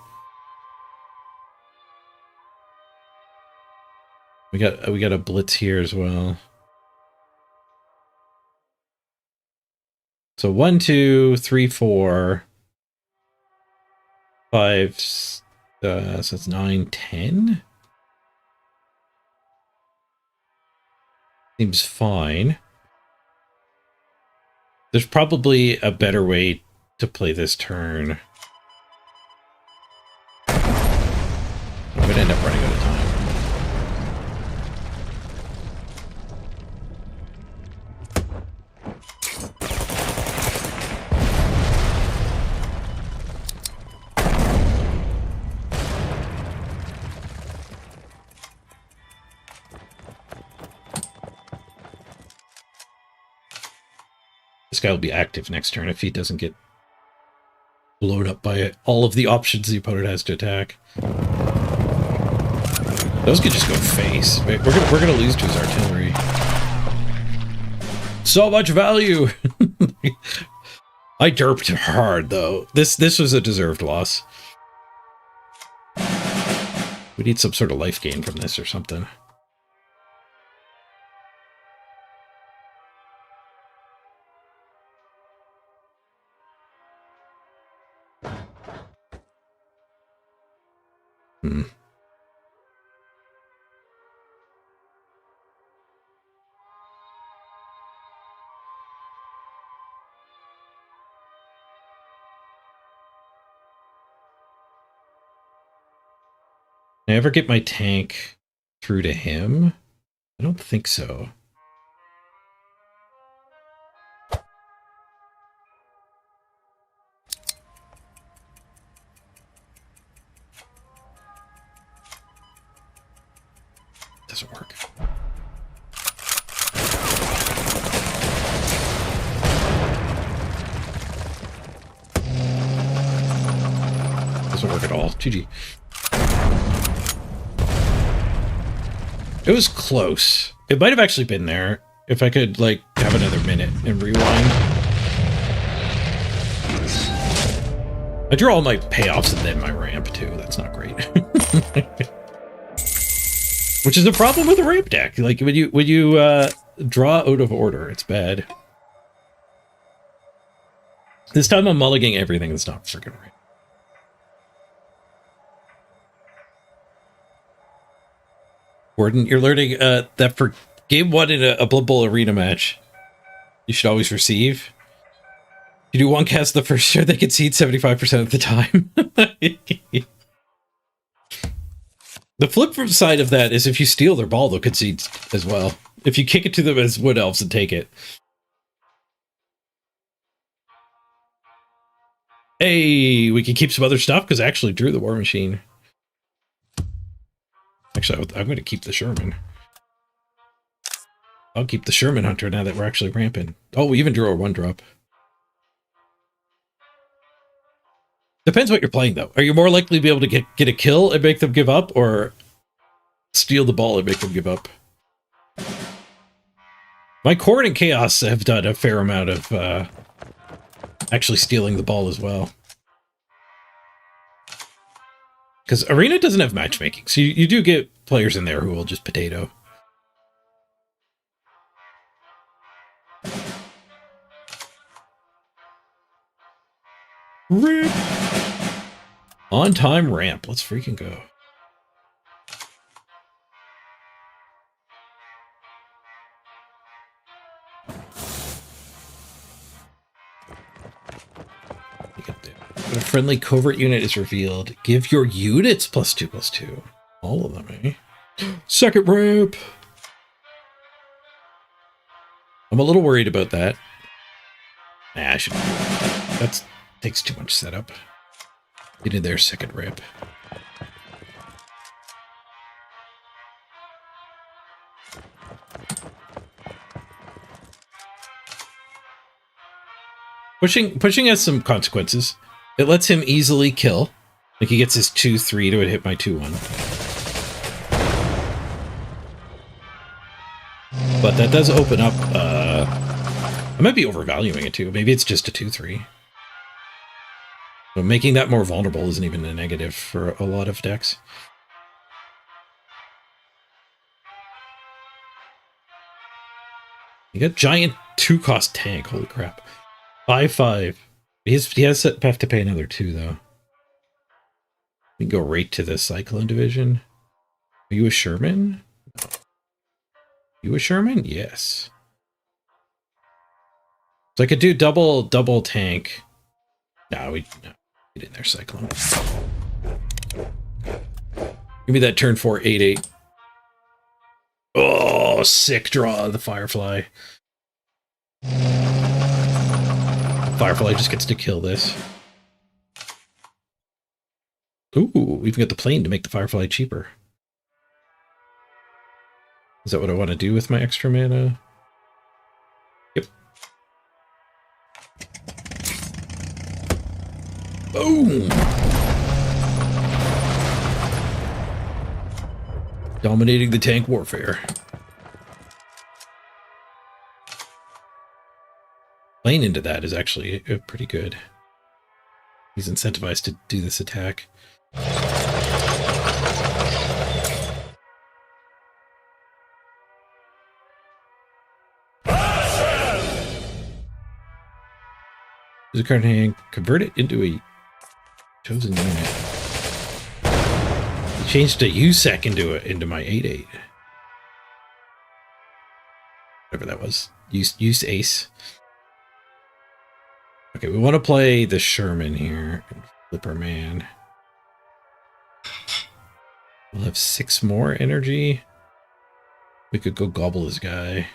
We got a blitz here as well. So 1, 2, 3, 4, 5. So that's 9, 10. Seems fine. There's probably a better way to play this turn. I'm gonna end up running out of time. This guy will be active next turn if he doesn't get blown up by all of the options the opponent has to attack. Those could just go face. We're gonna lose to his artillery. So much value. I derped hard though. This was a deserved loss. We need some sort of life gain from this or something. Can I ever get my tank through to him? I don't think so. doesn't work. Doesn't work at all. GG. It was close. It might have actually been there if I could, like, have another minute and rewind. I drew all my payoffs and then my ramp, too. That's not great. Which is the problem with a ramp deck. Like, when you draw out of order, it's bad. This time I'm mulliganing everything that's not freaking right. Gordon, you're learning that for game 1 in a Blood Bowl arena match, you should always receive. You do one cast the first turn, they concede 75% of the time. The flip side of that is if you steal their ball, they'll concede as well. If you kick it to them as wood elves and take it. Hey, we can keep some other stuff because I actually drew the War Machine. Actually, I'm going to keep the Sherman. I'll keep the Sherman Hunter now that we're actually ramping. Oh, we even drew a 1-drop. Depends what you're playing, though. Are you more likely to be able to get a kill and make them give up, or steal the ball and make them give up? My Corn and Chaos have done a fair amount of actually stealing the ball as well. Because Arena doesn't have matchmaking, so you do get players in there who will just potato. Rip. On time ramp. Let's freaking go. When a friendly covert unit is revealed, give your units +2/+2. All of them, eh? Second ramp. I'm a little worried about that. Nah, I should. That takes too much setup. Get in there, second ramp. Pushing has some consequences. It lets him easily kill. Like, he gets his 2/3 to hit my 2/1. But that does open up, I might be overvaluing it too. Maybe it's just a 2/3. But making that more vulnerable isn't even a negative for a lot of decks. You got giant 2-cost tank, holy crap. 5/5. He has to have to pay another 2, though. We can go right to the Cyclone Division. Are you a Sherman? No. You a Sherman? Yes. So I could do double tank. No, get in there, Cyclone. Give me that turn 4, 8/8. Oh, sick draw, the Firefly. Firefly just gets to kill this. Ooh, we even got the plane to make the Firefly cheaper. Is that what I want to do with my extra mana? Yep. Boom! Dominating the tank warfare. Playing into that is actually pretty good. He's incentivized to do this attack. There's a card in hand. Convert it into a chosen unit. He changed a USEC into my 8/8. Whatever that was. Use ace. Okay, we want to play the Sherman here. Flipper man. We'll have 6 more energy. We could go gobble this guy.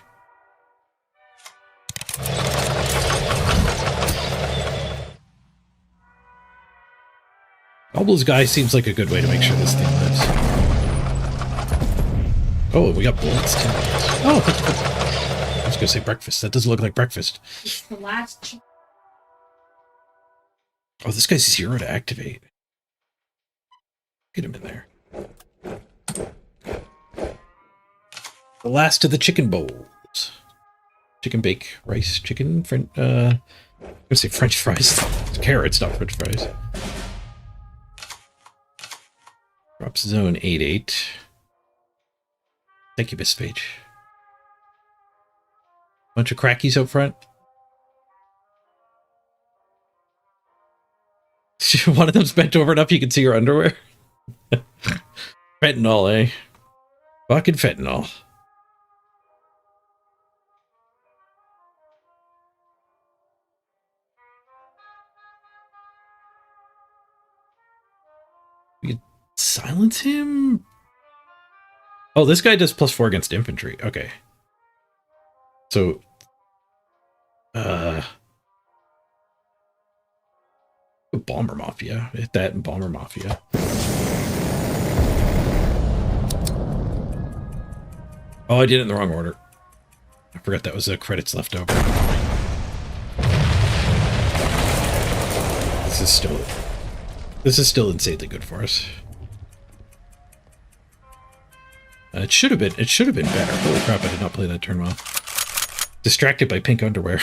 Gobble this guy seems like a good way to make sure this thing lives. Oh, we got bullets too. Oh, I was gonna say breakfast. That doesn't look like breakfast. It's the last. Oh, this guy's 0 to activate. Get him in there. The last of the chicken bowls. Chicken bake, rice, chicken, I'm gonna say French fries. It's carrots, not French fries. Drops zone 8-8. Thank you, Miss Page. Bunch of crackies up front. One of them's bent over enough you can see her underwear. Fentanyl, eh? Fucking fentanyl. We could silence him? Oh, this guy does +4 against infantry. Okay. So, Bomber Mafia. Hit that and Bomber Mafia. Oh, I did it in the wrong order. I forgot that was credits left over. This is still insanely good for us. It should have been better. Holy crap, I did not play that turn well. Distracted by pink underwear.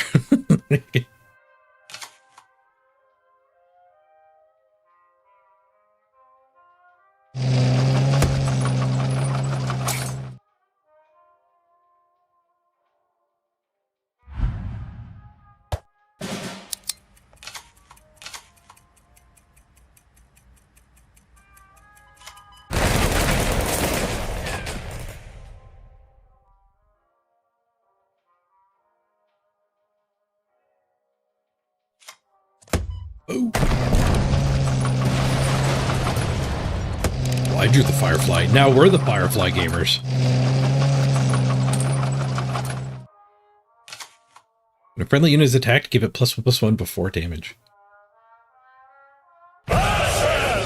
Oh. Well, I drew the Firefly. Now we're the Firefly gamers. When a friendly unit is attacked, give it +1/+1 before damage. That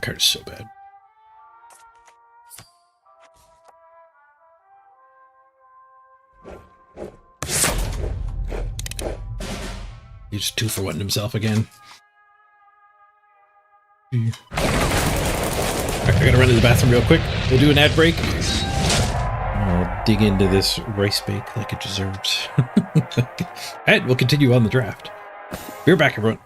card is so bad. He just 2-for-1 himself again. I gotta run to the bathroom real quick. We'll do an ad break. I'll dig into this rice bake like it deserves. And we'll continue on the draft. We're back, everyone.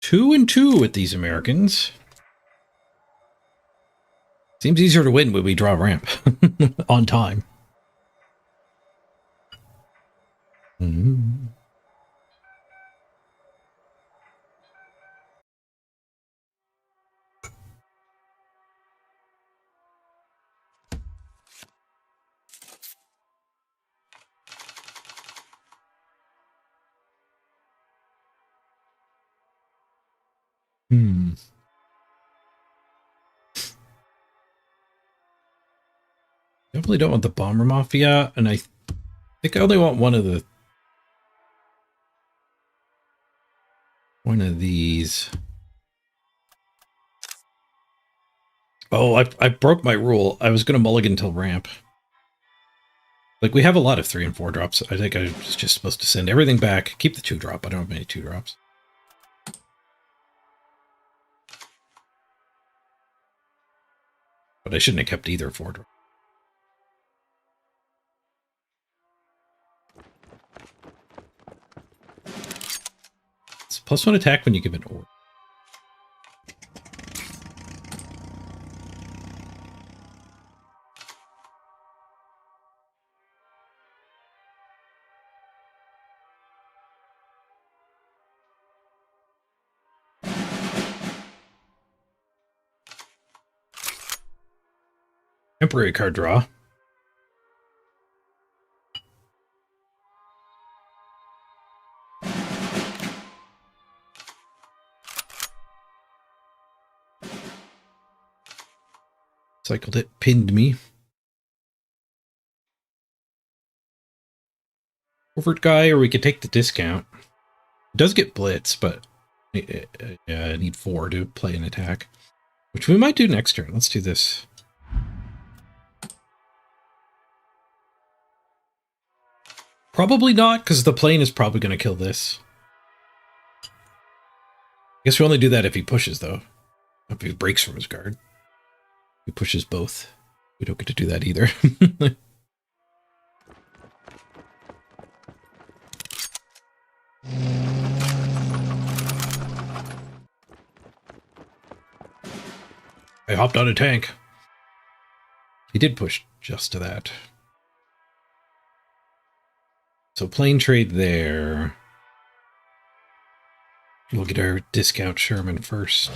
2-2 with these Americans. Seems easier to win when we draw ramp on time. Mm-hmm. Definitely don't want the Bomber Mafia, and I think I only want one of these. Oh, I broke my rule. I was going to mulligan until ramp. Like, we have a lot of 3 and 4 drops. I think I was just supposed to send everything back. Keep the 2 drop. I don't have many 2 drops. But I shouldn't have kept either 4 drop. It's +1 attack when you give an orb. Temporary card draw. Cycled it, pinned me. Overt guy, or we could take the discount. It does get blitz, but I need 4 to play an attack. Which we might do next turn. Let's do this. Probably not, because the plane is probably going to kill this. I guess we only do that if he pushes, though. If he breaks from his guard. He pushes both. We don't get to do that either. I hopped on a tank. He did push just to that. So plane trade there. We'll get our discount Sherman first.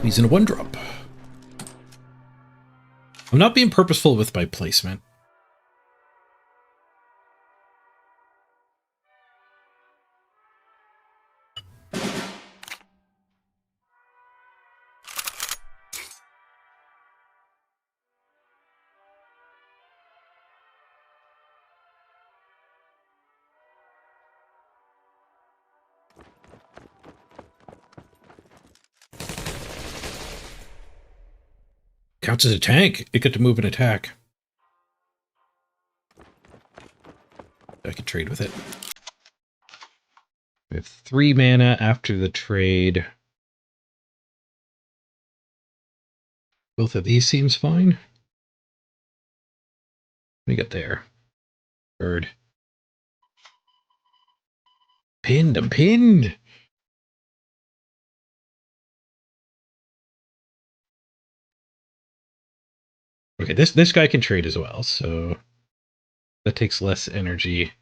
He's in a 1-drop. I'm not being purposeful with my placement. Counts as a tank. It got to move and attack. I could trade with it. We have 3 mana after the trade. Both of these seems fine. We got there. Bird. Pinned. I'm pinned. Okay, this guy can trade as well, so that takes less energy.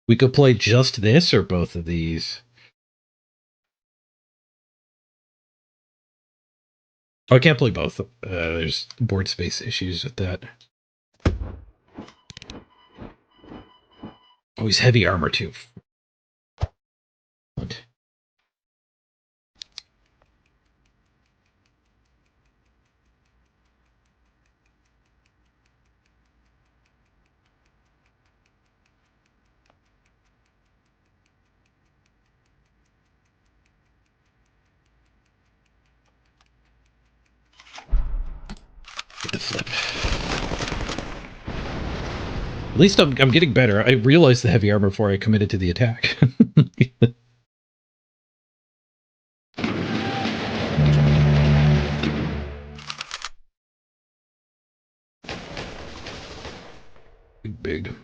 We could play just this or both of these. Oh, I can't play both. There's board space issues with that. Oh, he's heavy armor too. What? Get the flip. At least I'm getting better. I realized the heavy armor before I committed to the attack. Big.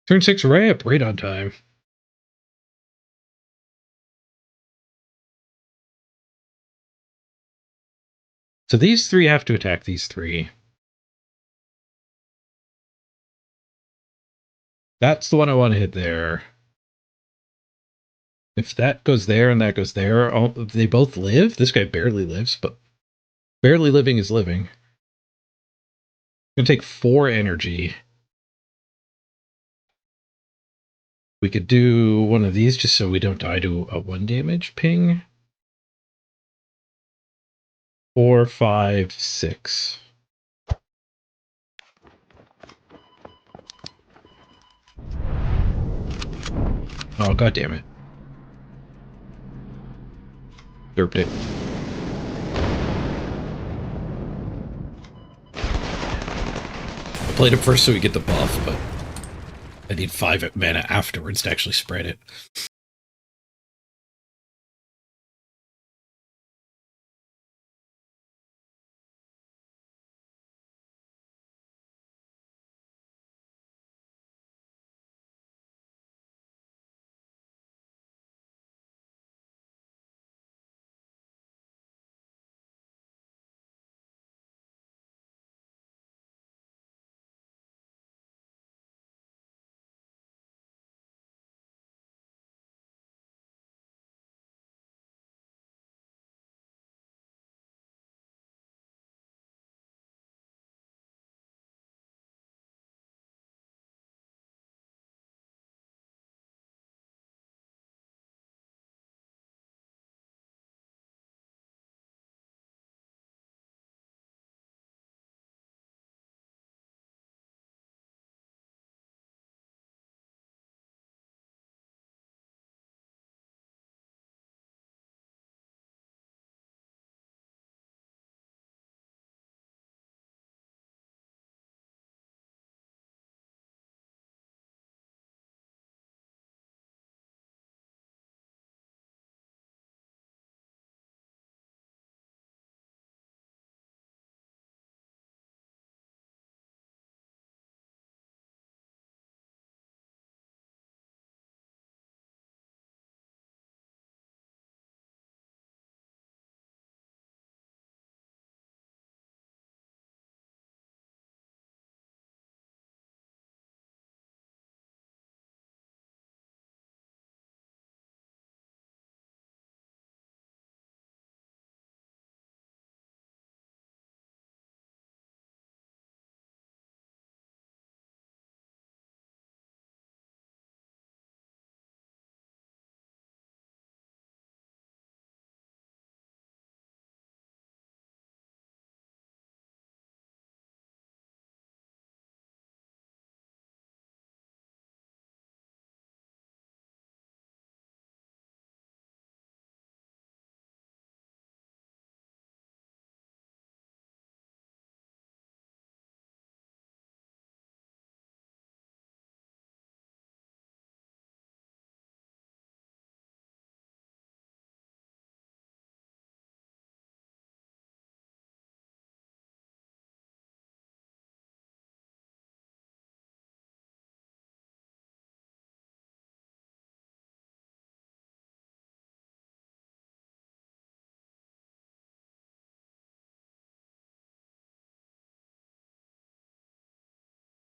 Turn 6 ramp, right on time. So these three have to attack these three. That's the one I want to hit there. If that goes there and that goes there, they both live? This guy barely lives, but barely living is living. Gonna take 4 energy. We could do one of these just so we don't die to a 1 damage ping. 4, 5, 6. Oh, god damn it. Derped it. I played it first so we get the buff, but I need 5 mana afterwards to actually spread it.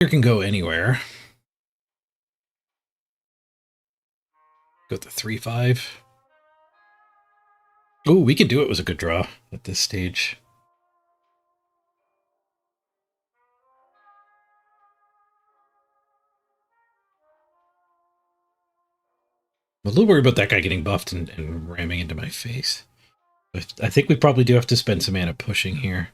You can go anywhere. Go to 3-5. Oh, we can do it. Was a good draw at this stage. I'm a little worried about that guy getting buffed and ramming into my face. But I think we probably do have to spend some mana pushing here.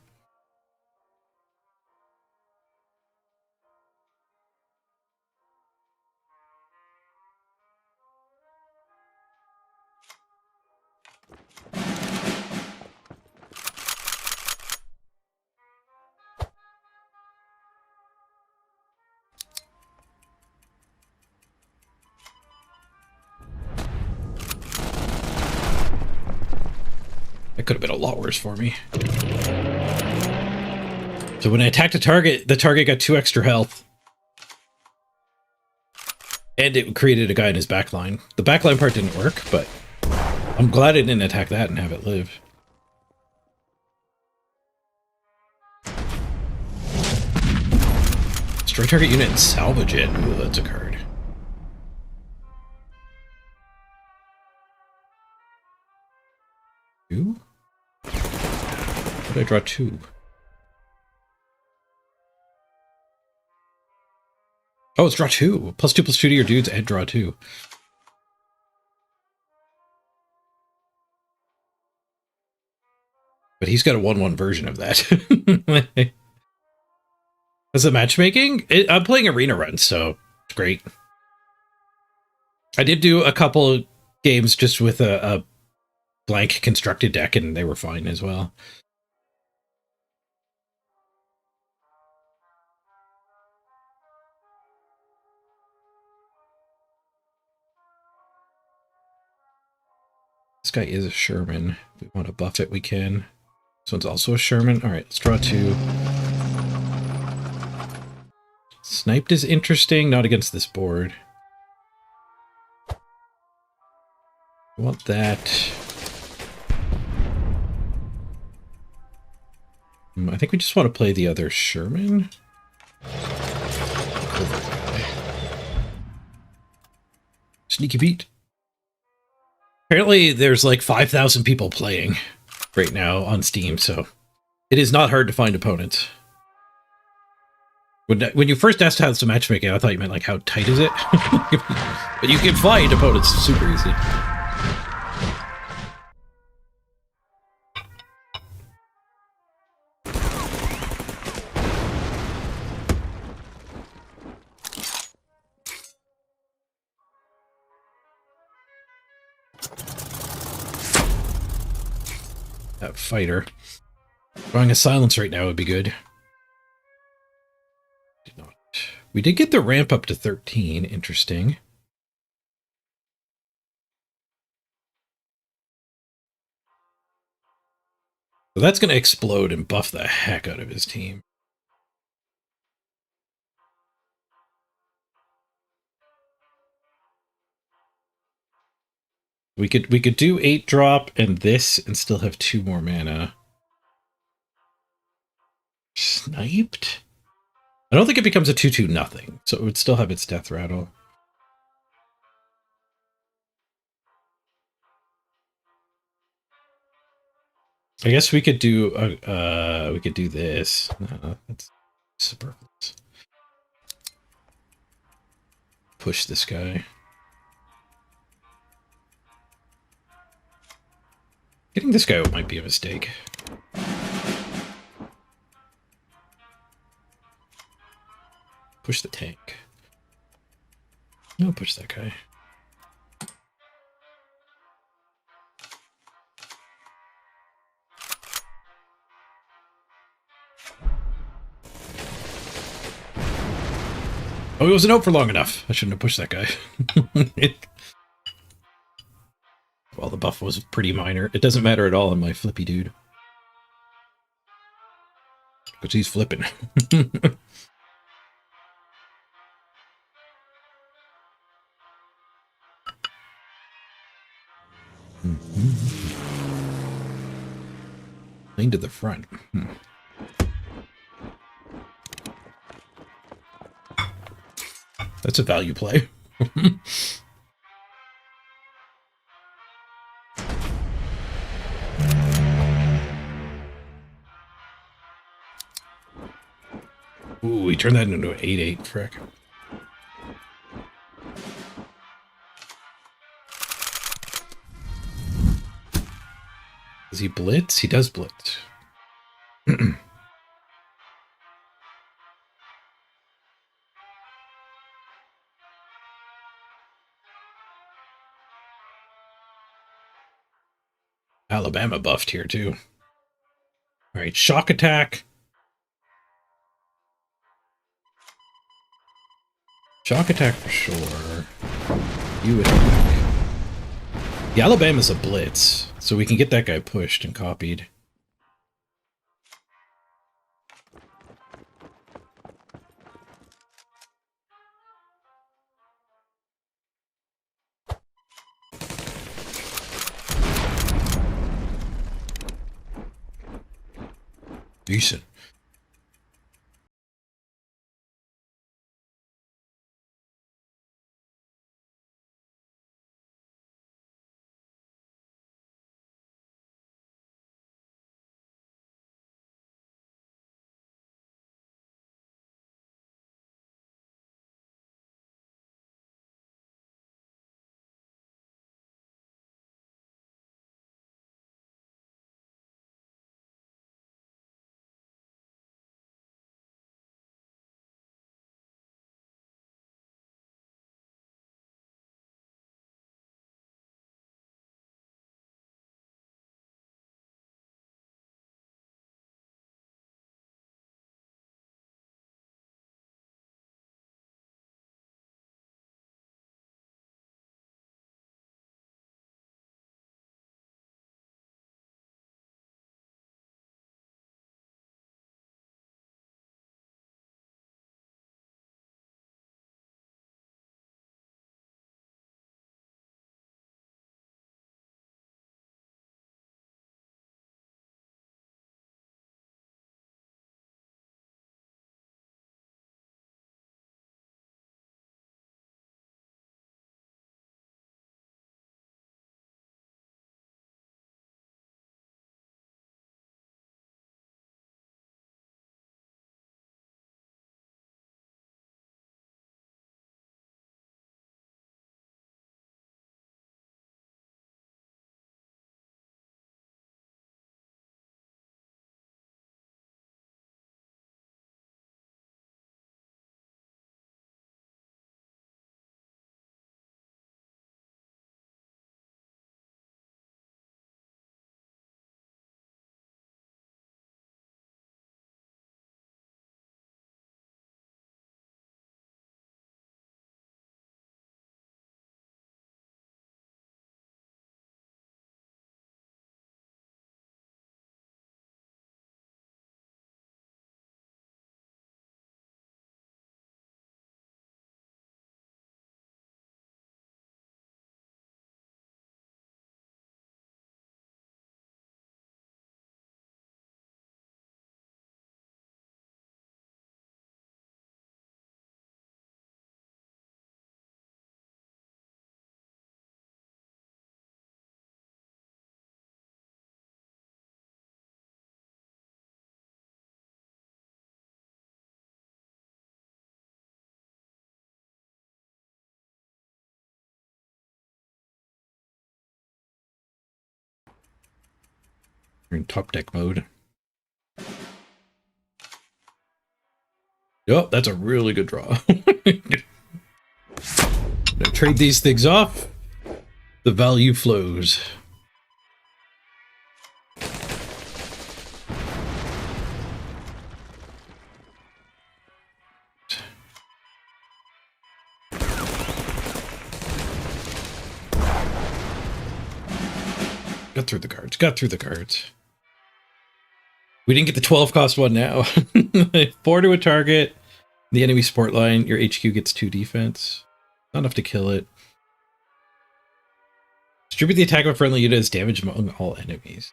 That could have been a lot worse for me. So when I attacked a target, the target got 2 extra health. And it created a guy in his backline. The backline part didn't work, but I'm glad I didn't attack that and have it live. Destroy target unit and salvage it. Ooh, that's a card. Two? What did I draw? Two. Oh, it's draw two. +2/+2 to your dudes and draw two. But he's got a 1/1 version of that. Is it matchmaking? I'm playing arena runs, so it's great. I did do a couple games just with a blank constructed deck, and they were fine as well. This guy is a Sherman. If we want to buff it, we can. This one's also a Sherman. All right, let's draw two. Sniped is interesting, not against this board. I want that. I think we just want to play the other Sherman. Sneaky Pete. Apparently there's like 5,000 people playing right now on Steam, so it is not hard to find opponents. When you first asked how it's matchmaking, I thought you meant like how tight is it? But you can find opponents super easy. That fighter. Drawing a silence right now would be good. Did not. We did get the ramp up to 13. Interesting. So that's going to explode and buff the heck out of his team. We could do 8 drop and this and still have 2 more mana. Sniped? I don't think it becomes a 2/2 nothing, so it would still have its death rattle. I guess we could do this. No, that's superfluous. Push this guy. Getting this guy out might be a mistake. Push the tank. No, push that guy. Oh, it wasn't out for long enough. I shouldn't have pushed that guy. Well, the buff was pretty minor. It doesn't matter at all on my flippy dude. Because he's flipping. Lane to the front. That's a value play. Ooh, we turned that into an 8/8, frick. Does he blitz? He does blitz. Alabama buffed here too. All right, shock attack. Shock attack for sure. You attack. The Alabama's a blitz, so we can get that guy pushed and copied. Decent. You're in top deck mode. Yep, that's a really good draw. Now trade these things off. The value flows. Got through the cards. Got through the cards. We didn't get the 12 cost one now. 4 to a target. The enemy support line. Your HQ gets 2 defense. Not enough to kill it. Distribute the attack of a friendly unit as damage among all enemies.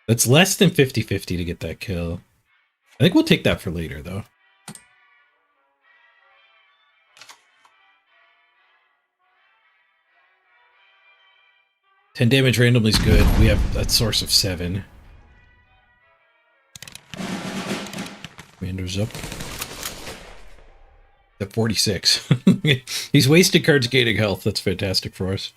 That's less than 50-50 to get that kill. I think we'll take that for later, though. $10 damage randomly is good. We have that source of 7. Commander's up. At 46. He's wasted cards gaining health. That's fantastic for us.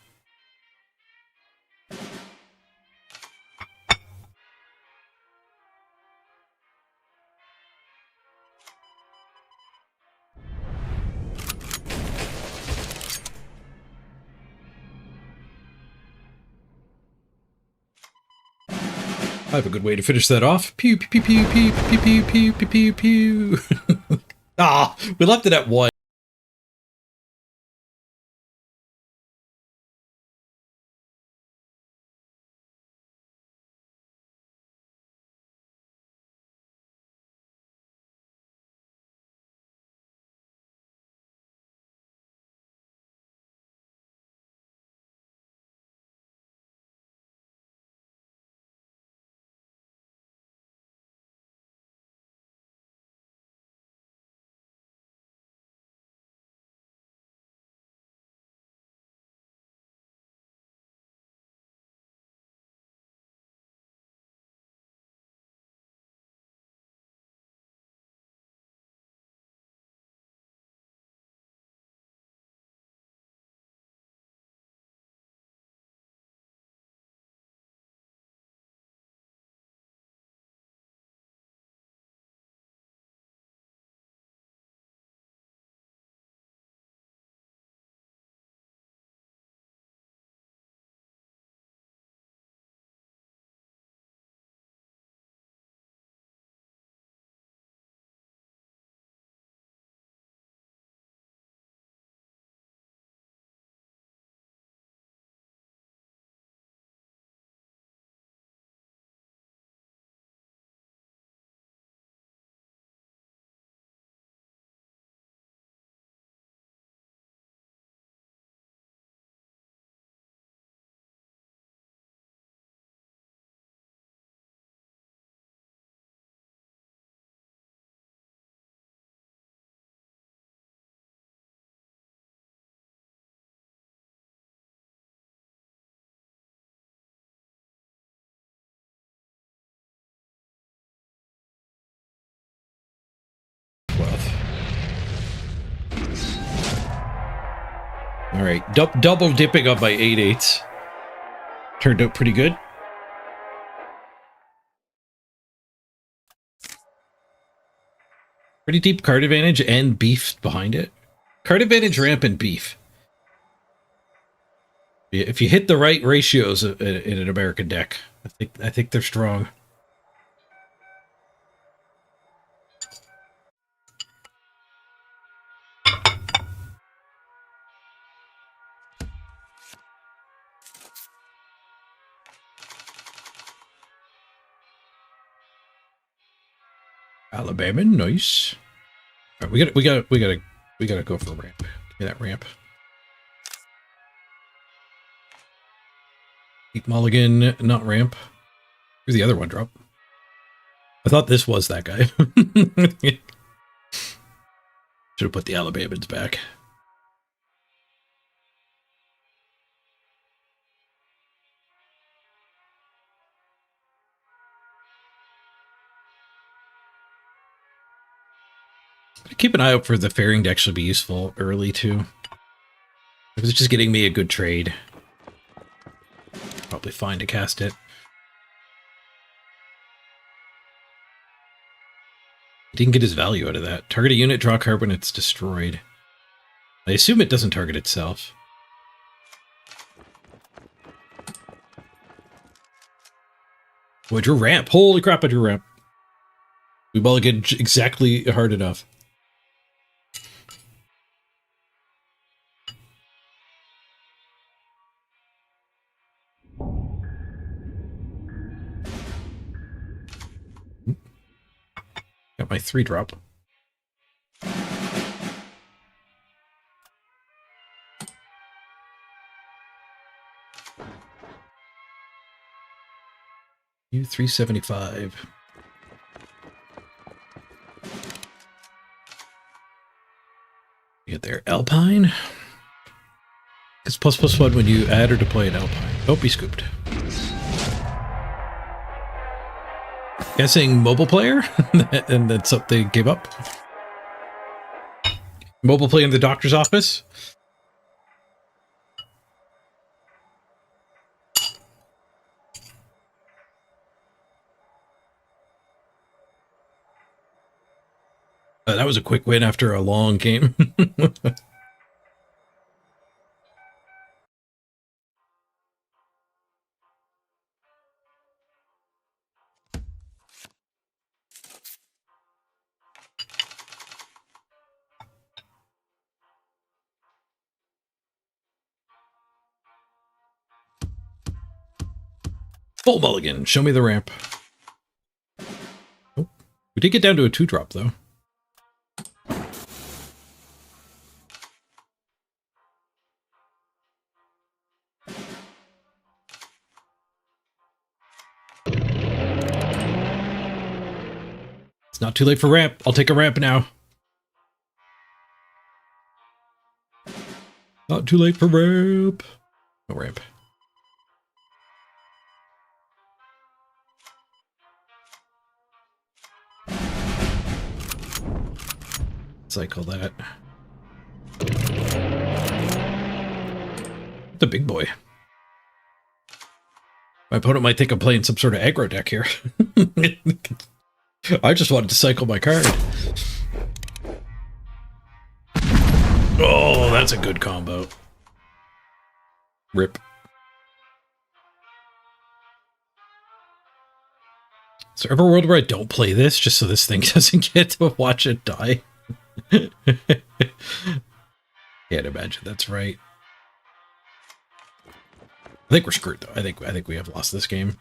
I have a good way to finish that off. Pew, pew, pew, pew, pew, pew, pew, pew, pew, pew. Ah, we left it at 1. All right, double dipping on my 8/8s. Turned out pretty good. Pretty deep card advantage and beef behind it. Card advantage, ramp, and beef. If you hit the right ratios in an American deck, I think they're strong. Alabama, nice. All right, we gotta go for a ramp. Give me that ramp. Keep mulligan, not ramp. Where's the other one drop? I thought this was that guy. Should have put the Alabamans back. Keep an eye out for the fairing deck, should be useful early too. If it's just getting me a good trade, probably fine to cast it. Didn't get his value out of that. Target a unit, draw a card when it's destroyed. I assume it doesn't target itself. Oh, I drew ramp. Holy crap, I drew ramp. We mulligan exactly hard enough. Got my 3-drop. You 375. You get there, Alpine. It's ++1 when you add or deploy an Alpine. Don't be scooped. Guessing mobile player, and that's up. They gave up. Mobile play in the doctor's office. That was a quick win after a long game. Full mulligan. Show me the ramp. Oh, we did get down to a 2-drop though. It's not too late for ramp. I'll take a ramp now. Not too late for ramp. No ramp. Cycle that. The big boy. My opponent might think I'm playing some sort of aggro deck here. I just wanted to cycle my card. Oh, that's a good combo. Rip. Is there ever a world where I don't play this just so this thing doesn't get to watch it die? Can't imagine that's right. I think we're screwed though. I think we have lost this game.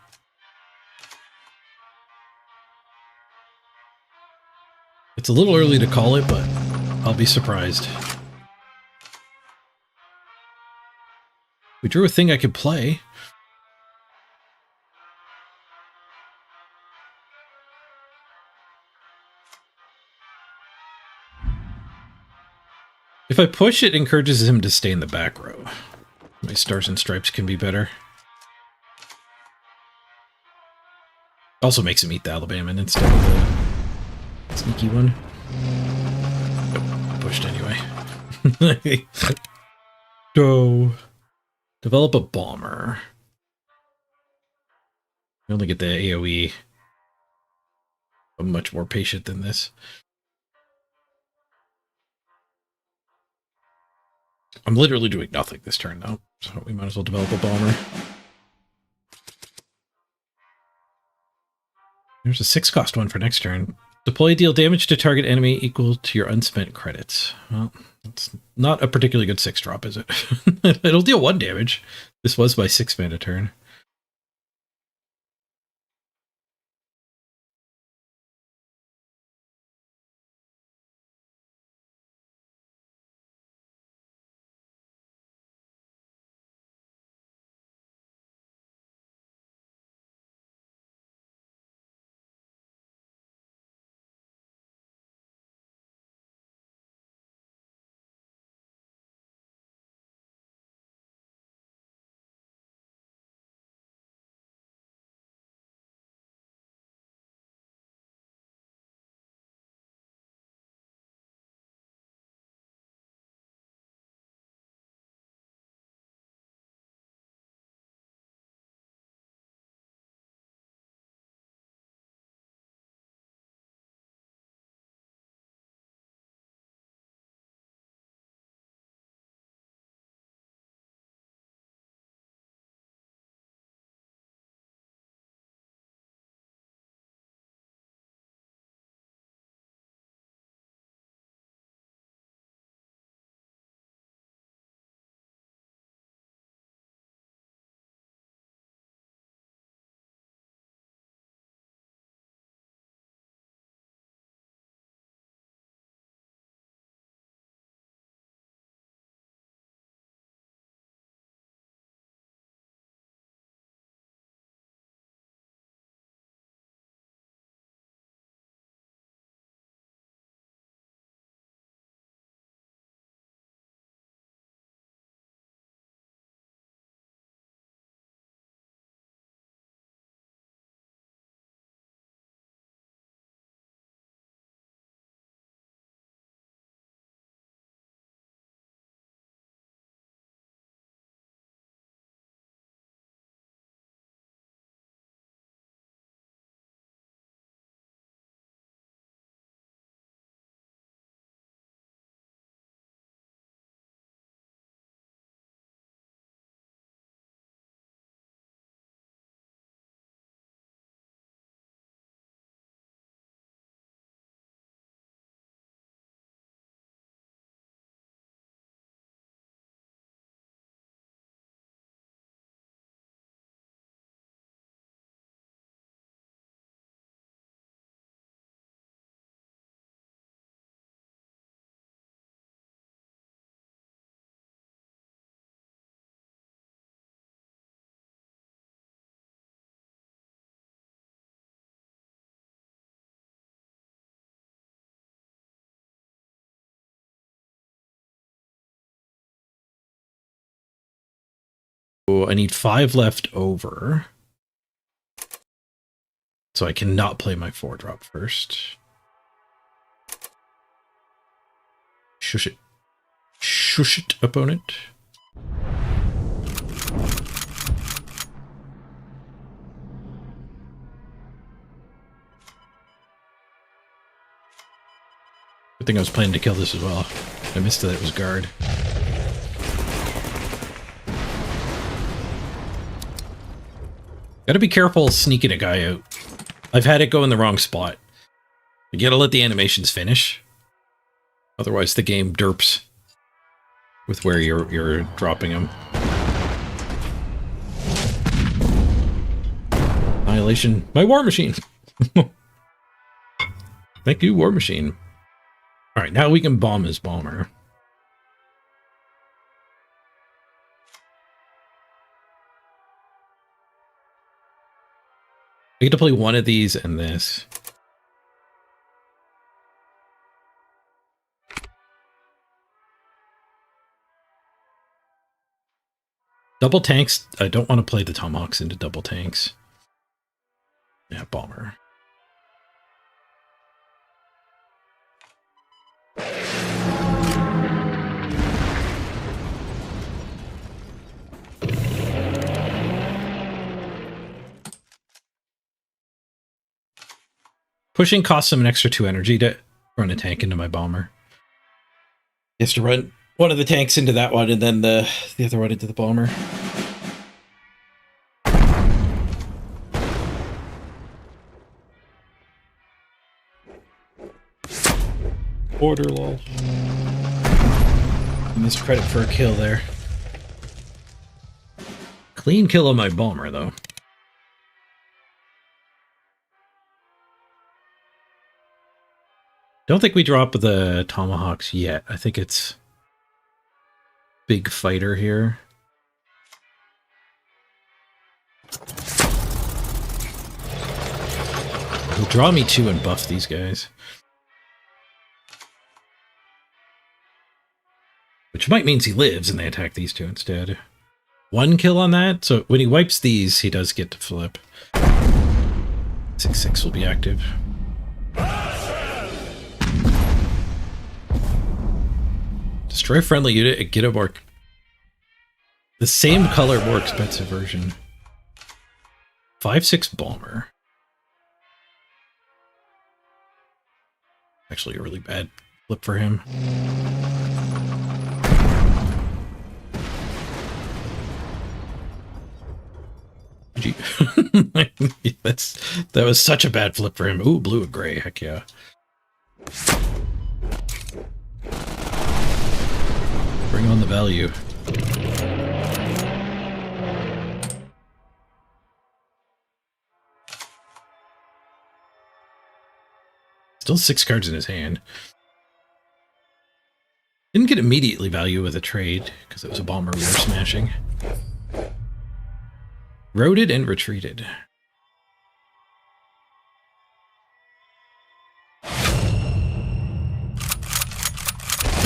It's a little early to call it, but I'll be surprised. We drew a thing I could play. If I push, it encourages him to stay in the back row. My stars and stripes can be better. Also makes him eat the Alabama instead of the sneaky one. Nope, pushed anyway. So, develop a bomber. You only get the AoE. I'm much more patient than this. I'm literally doing nothing this turn, though, so we might as well develop a bomber. There's a 6-cost one for next turn. Deploy, deal damage to target enemy equal to your unspent credits. Well, it's not a particularly good 6-drop, is it? It'll deal 1 damage. This was my 6 mana turn. I need 5 left over. So I cannot play my 4-drop first. Shush it. Shush it, opponent. Good thing I was planning to kill this as well. I missed that it was guard. Gotta be careful sneaking a guy out. I've had it go in the wrong spot. You gotta let the animations finish. Otherwise the game derps with where you're dropping them. Annihilation. My war machine! Thank you, war machine. Alright, now we can bomb his bomber. I get to play one of these and this. Double tanks. I don't want to play the tomahawks into double tanks. Yeah, bomber. Pushing costs him an extra 2 energy to run a tank into my bomber. He has to run one of the tanks into that one and then the other one into the bomber. Order lol. Missed credit for a kill there. Clean kill on my bomber though. Don't think we drop the tomahawks yet. I think it's big fighter here. He'll draw me 2 and buff these guys. Which might means he lives and they attack these 2 instead. 1 kill on that, so when he wipes these, he does get to flip. 6/6 will be active. Destroy friendly unit and get a more... the same color, more expensive version. 5/6 bomber. Actually a really bad flip for him. Gee. That was such a bad flip for him. Ooh, blue and gray, heck yeah. Bring on the value. Still 6 cards in his hand. Didn't get immediately value with a trade, because it was a bomber we were smashing. Roaded and retreated. No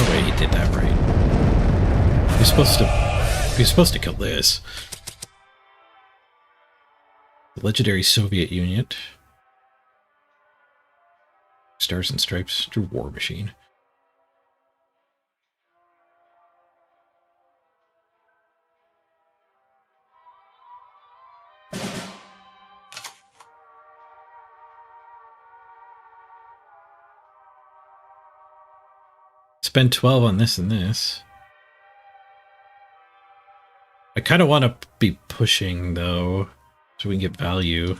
way he did that right. He's supposed to kill this. The legendary Soviet unit. Stars and Stripes through War Machine. Spend 12 on this and this. I kind of want to be pushing, though, so we can get value.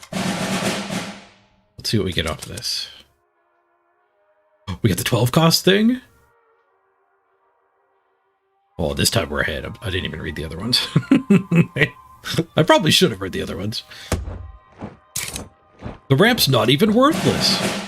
Let's see what we get off of this. We got the 12 cost thing? Oh, this time we're ahead. I didn't even read the other ones. I probably should have read the other ones. The ramp's not even worthless.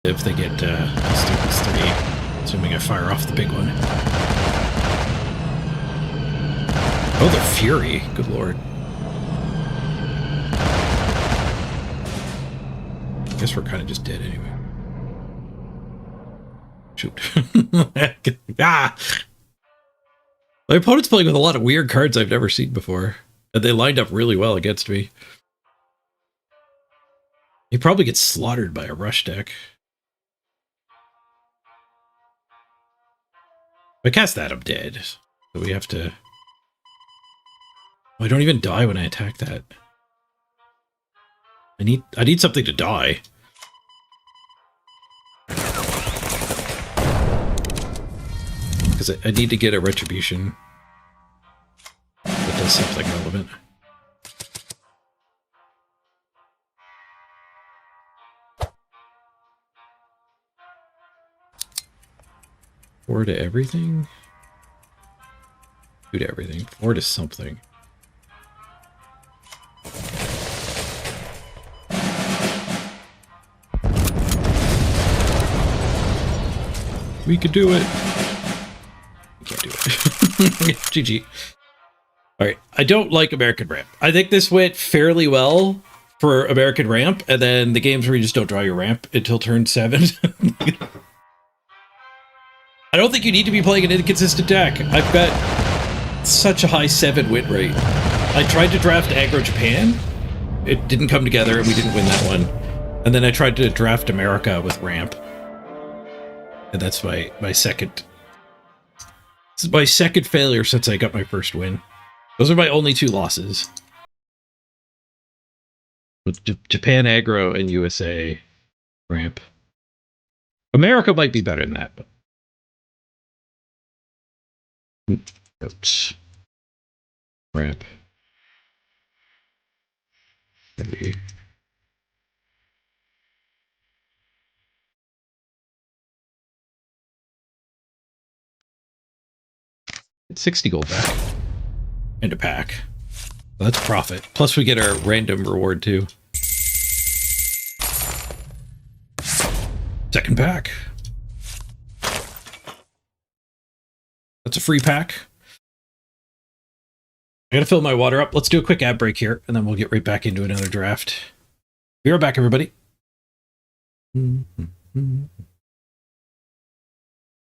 if they get Stupid's 3, assuming I fire off the big one. Oh, they're Fury. Good lord. I guess we're kind of just dead anyway. Shoot. Ah! My opponent's playing with a lot of weird cards I've never seen before. And they lined up really well against me. He probably gets slaughtered by a rush deck. If I cast that, I'm dead. So we have to... Oh, I don't even die when I attack that. I need something to die. Because I need to get a retribution that does something relevant. Four to everything? 2 to everything. 4 to something. We could do it. We can't do it. GG. Alright, I don't like American Ramp. I think this went fairly well for American Ramp, and then the games where you just don't draw your ramp until turn 7. I don't think you need to be playing an inconsistent deck. I've got such a high 7 win rate. I tried to draft Aggro Japan. It didn't come together, and we didn't win that one. And then I tried to draft America with ramp. And that's my second... This is my second failure since I got my first win. Those are my only 2 losses. With Japan aggro and USA ramp. America might be better than that, but... Oops. Ramp. Maybe. It's 60 gold back. And a pack. Well, that's profit. Plus we get our random reward too. Second pack. That's a free pack. I gotta fill my water up. Let's do a quick ad break here, and then we'll get right back into another draft. Be right back, everybody.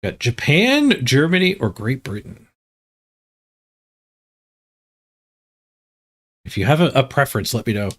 Got Japan, Germany, or Great Britain. If you have a preference, let me know.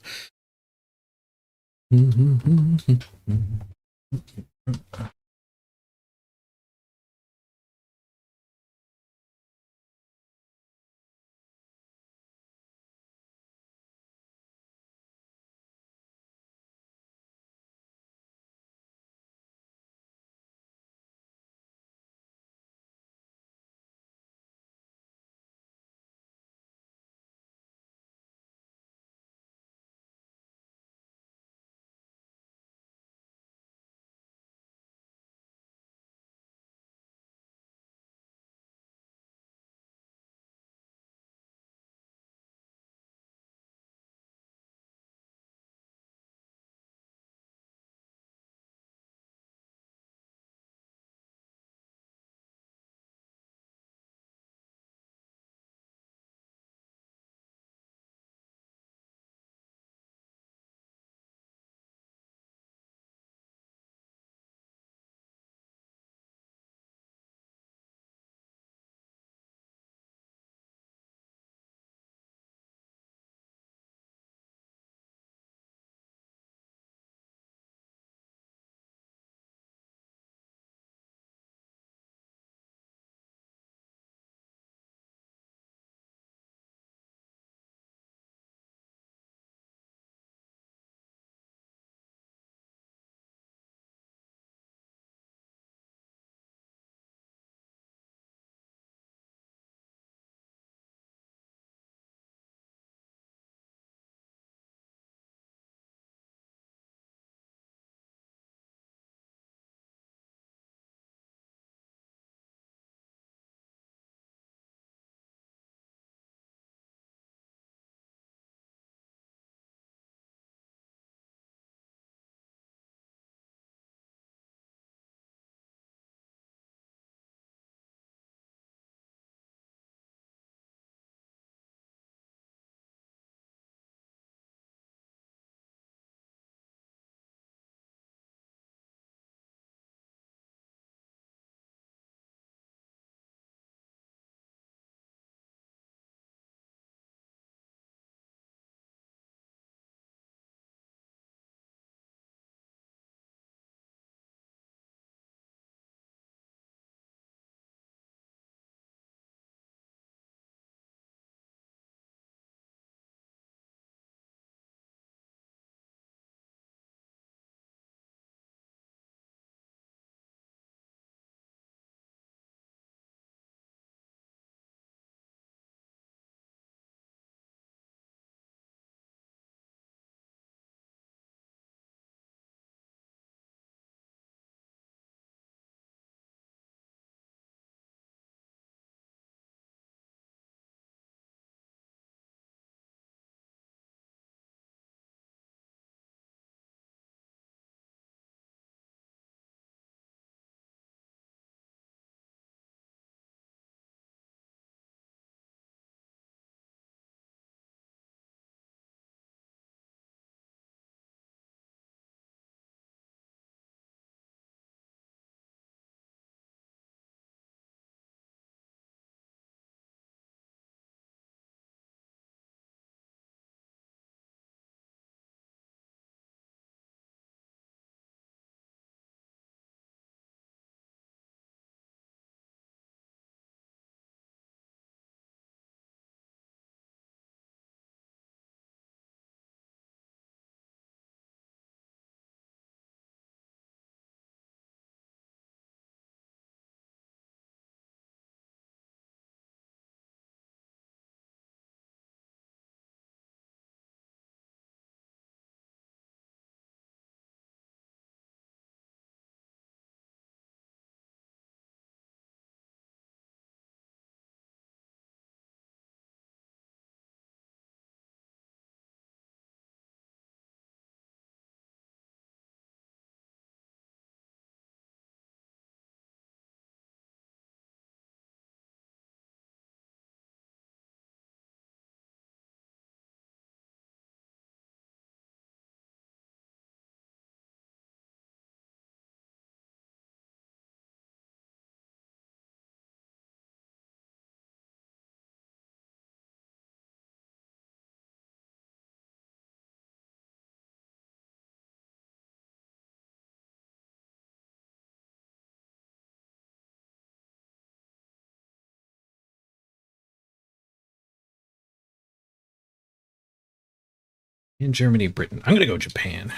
In Germany, Britain. I'm going to go Japan.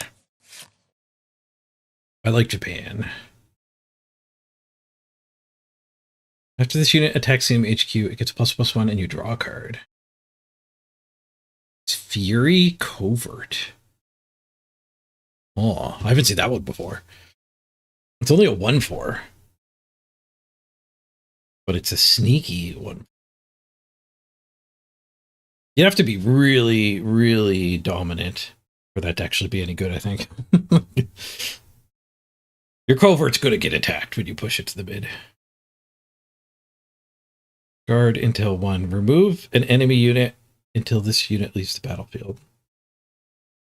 I like Japan. After this unit attacks the enemy HQ, it gets ++1 and you draw a card. It's Fury Covert. Oh, I haven't seen that one before. It's only a 1/4. But it's a sneaky one. You'd have to be really, really dominant for that to actually be any good, I think. Your covert's going to get attacked when you push it to the mid. Guard until 1. Remove an enemy unit until this unit leaves the battlefield.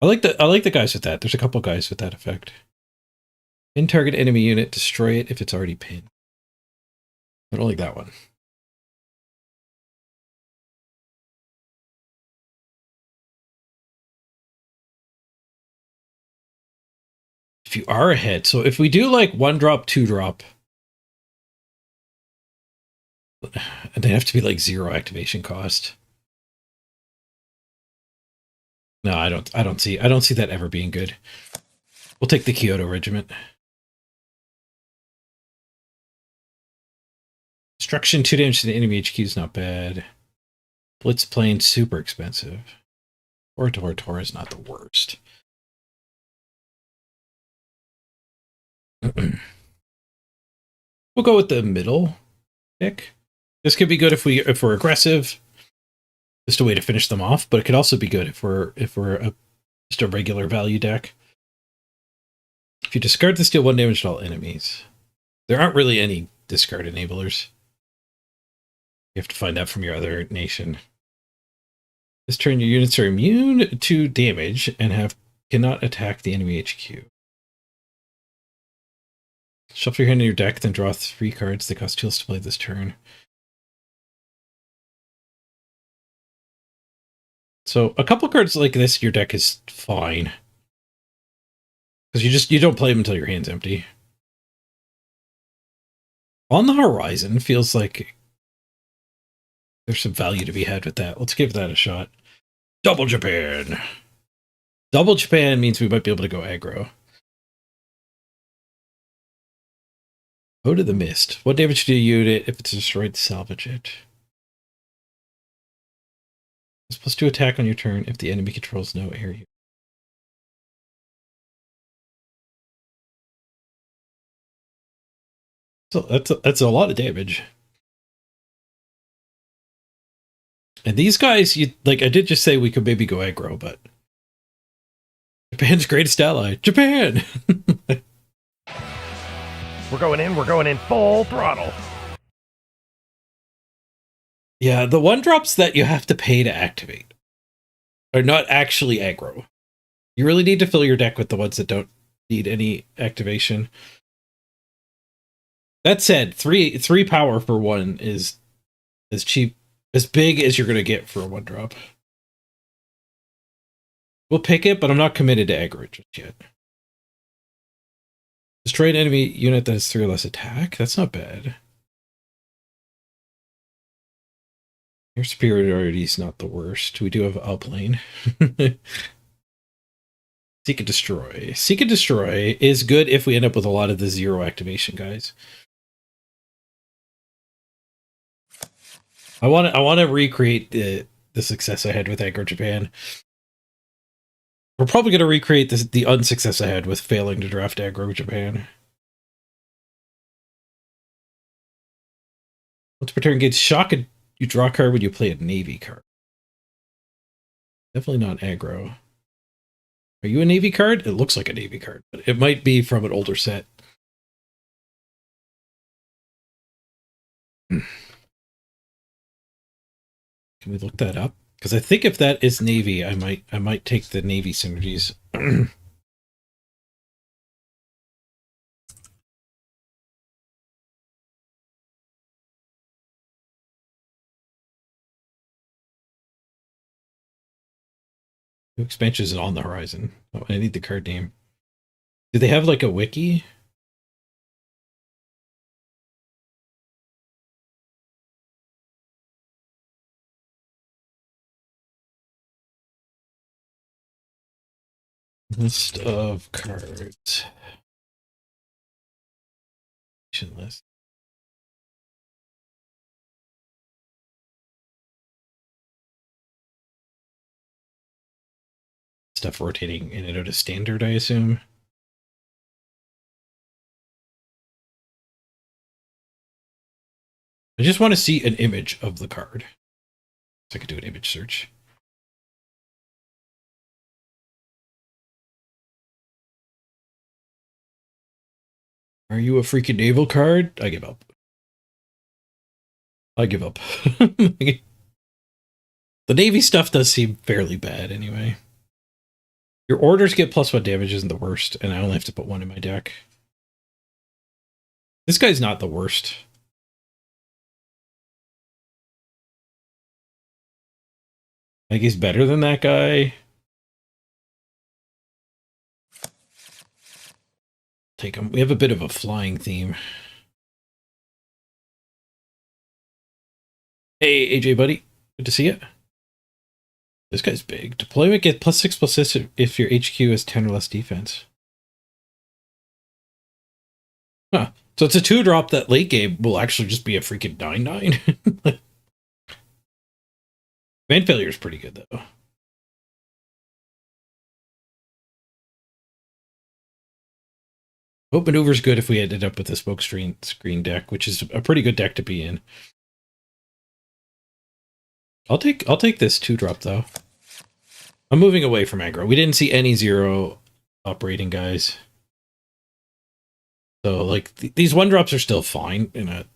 I like the guys with that. There's a couple guys with that effect. Pin target enemy unit, destroy it if it's already pinned. I don't like that one. If you are ahead, so if we do like 1-drop, 2-drop, they have to be like 0 activation cost. No, I don't see that ever being good. We'll take the Kyoto Regiment. Destruction 2 damage to the enemy HQ is not bad. Blitz plane super expensive. Tor is not the worst. We'll go with the middle pick. This could be good if we're aggressive. Just a way to finish them off, but it could also be good if we're just a regular value deck. If you discard this, deal 1 damage to all enemies. There aren't really any discard enablers. You have to find out from your other nation. This turn, your units are immune to damage and cannot attack the enemy HQ. Shuffle your hand in your deck, then draw 3 cards. They cost 2 less to play this turn. So a couple cards like this, your deck is fine. Because you don't play them until your hand's empty. On the Horizon feels like there's some value to be had with that. Let's give that a shot. Double Japan. Double Japan means we might be able to go aggro. Go to the Mist. What damage do you unit if it's destroyed? Salvage it. It's +2 attack on your turn if the enemy controls no area. So that's a lot of damage. And these guys, I did just say we could maybe go aggro, but Japan's greatest ally, Japan. We're going in full throttle. Yeah, the 1-drops that you have to pay to activate are not actually aggro. You really need to fill your deck with the ones that don't need any activation. That said, three power for 1 is as cheap, as big as you're going to get for a 1-drop. We'll pick it, but I'm not committed to aggro just yet. Destroy an enemy unit that has 3 or less attack. That's not bad. Your superiority is not the worst. We do have Uplane. Seek and Destroy. Seek and Destroy is good if we end up with a lot of the 0 activation guys. I want to recreate the success I had with Aggro Japan. We're probably going to recreate the unsuccess I had with failing to draft Aggro Japan. Once per turn gets shock, and you draw a card when you play a Navy card. Definitely not aggro. Are you a Navy card? It looks like a Navy card, but it might be from an older set. Can we look that up? Because I think if that is Navy, I might take the Navy synergies. New expansions on the horizon. Oh, I need the card name. Do they have like a wiki? List of cards. List. Stuff rotating in and out of standard, I assume. I just want to see an image of the card. So I could do an image search. Are you a freaking naval card? I give up. I give up. The Navy stuff does seem fairly bad anyway. Your orders get +1 damage isn't the worst, and I only have to put 1 in my deck. This guy's not the worst. I think he's better than that guy. Take him. We have a bit of a flying theme. Hey, AJ, buddy. Good to see you. This guy's big. Deployment gets +6/+6 if your HQ has 10 or less defense. Huh. So it's a 2-drop that late game will actually just be a freaking 9/9. Man failure is pretty good, though. Hope maneuver's good if we ended up with a smoke screen deck, which is a pretty good deck to be in. I'll take this 2-drop though. I'm moving away from aggro. We didn't see any 0 operating guys. So like these 1-drops are still fine in a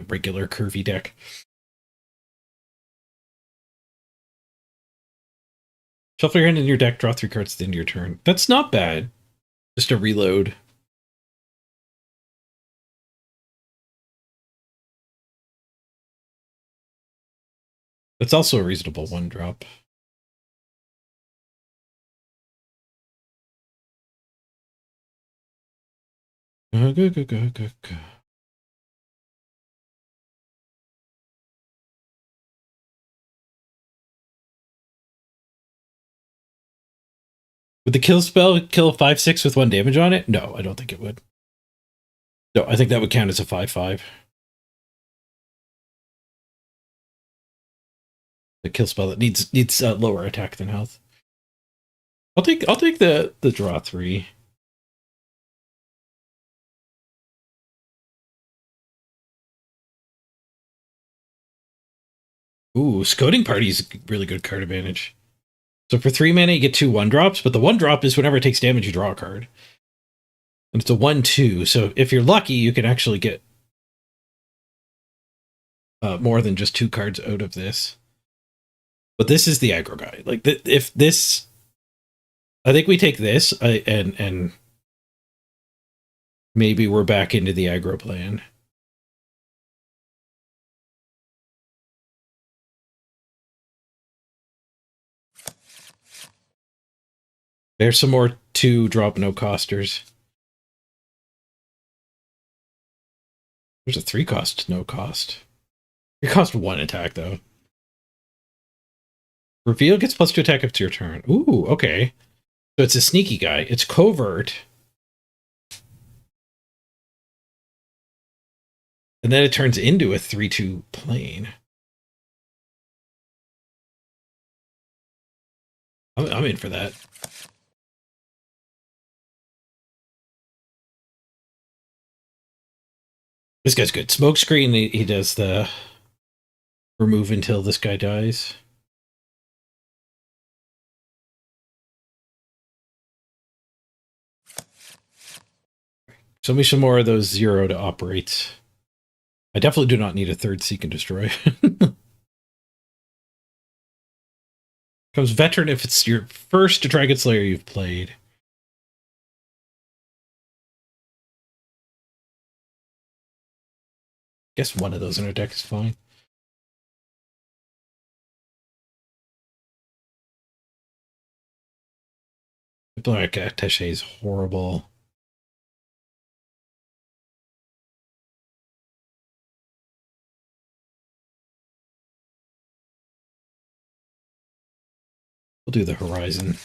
regular curvy deck. Shuffle your hand in your deck, draw 3 cards at the end of your turn. That's not bad. Just a reload. That's also a reasonable 1-drop. Go. Would the kill spell kill a 5/6 with 1 damage on it? No, I don't think it would. No, I think that would count as a 5/5. The kill spell that needs lower attack than health. I'll take the draw 3. Ooh, Scouting Party is a really good card advantage. So for 3 mana, you get 2 1-drops, but the 1-drop is whenever it takes damage, you draw a card. And it's a 1/2, so if you're lucky, you can actually get more than just 2 cards out of this. But this is the aggro guy. Like, if this... I think we take this, and maybe we're back into the aggro plan. There's some more 2-drop no-costers. There's a 3-cost no-cost. It cost 1 attack, though. Reveal gets +2 attack up to your turn. Ooh, okay. So it's a sneaky guy. It's covert. And then it turns into a 3/2 plane. I'm in for that. This guy's good. Smokescreen, he does the remove until this guy dies. Show me some more of those 0 to operate. I definitely do not need a 3rd Seek and Destroy. Comes Veteran if it's your first Dragon Slayer you've played. Guess one of those in our deck is fine. Black Attaché is horrible. We'll do the Horizon.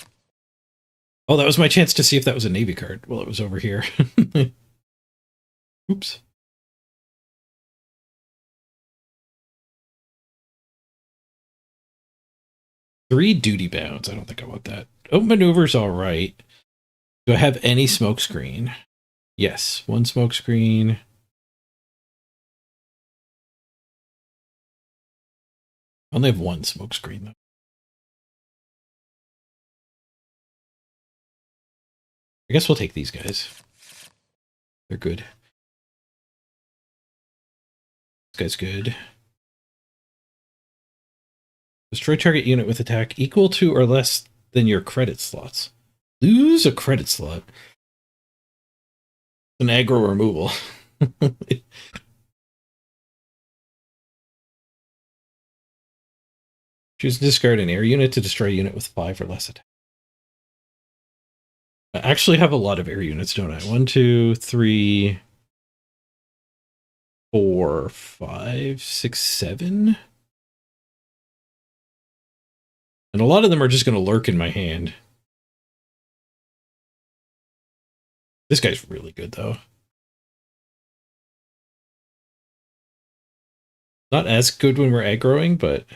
Oh, that was my chance to see if that was a Navy card while it was over here. Oops. Three duty bounds. I don't think I want that. Oh, maneuver's all right. Do I have any smoke screen? Yes, one smoke screen. I only have one smoke screen though. I guess we'll take these guys. They're good. This guy's good. Destroy target unit with attack equal to or less than your credit slots. Lose a credit slot. An aggro removal. Choose to discard an air unit to destroy a unit with 5 or less attack. I actually have a lot of air units, don't I? 1, 2, 3, 4, 5, 6, 7. And a lot of them are just going to lurk in my hand. This guy's really good, though. Not as good when we're aggroing, but...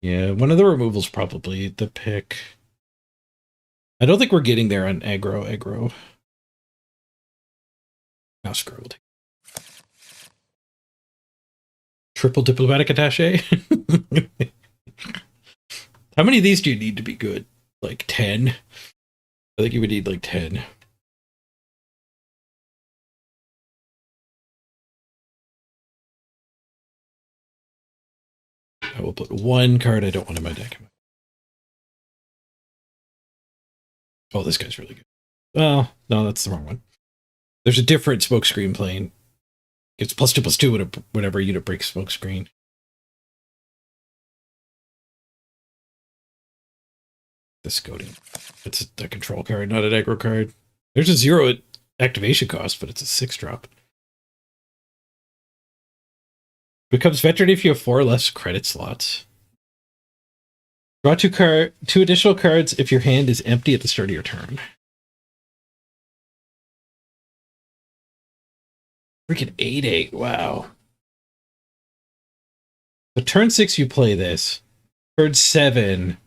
yeah, one of the removals probably the pick. I don't think we're getting there on aggro. Now screw it. Triple diplomatic attaché? How many of these do you need to be good? Like 10? I think you would need like 10. I will put one card I don't want in my deck. Oh, this guy's really good. Well, no, that's the wrong one. There's a different smokescreen plane. It's +2/+2 whenever a unit breaks smokescreen. This Scodian. It's a control card, not an aggro card. There's a 0 activation cost, but it's a 6-drop. Becomes veteran if you have 4 or less credit slots. Draw 2 additional cards if your hand is empty at the start of your turn. Freaking 8/8, wow. So turn 6 you play this. Turn 7,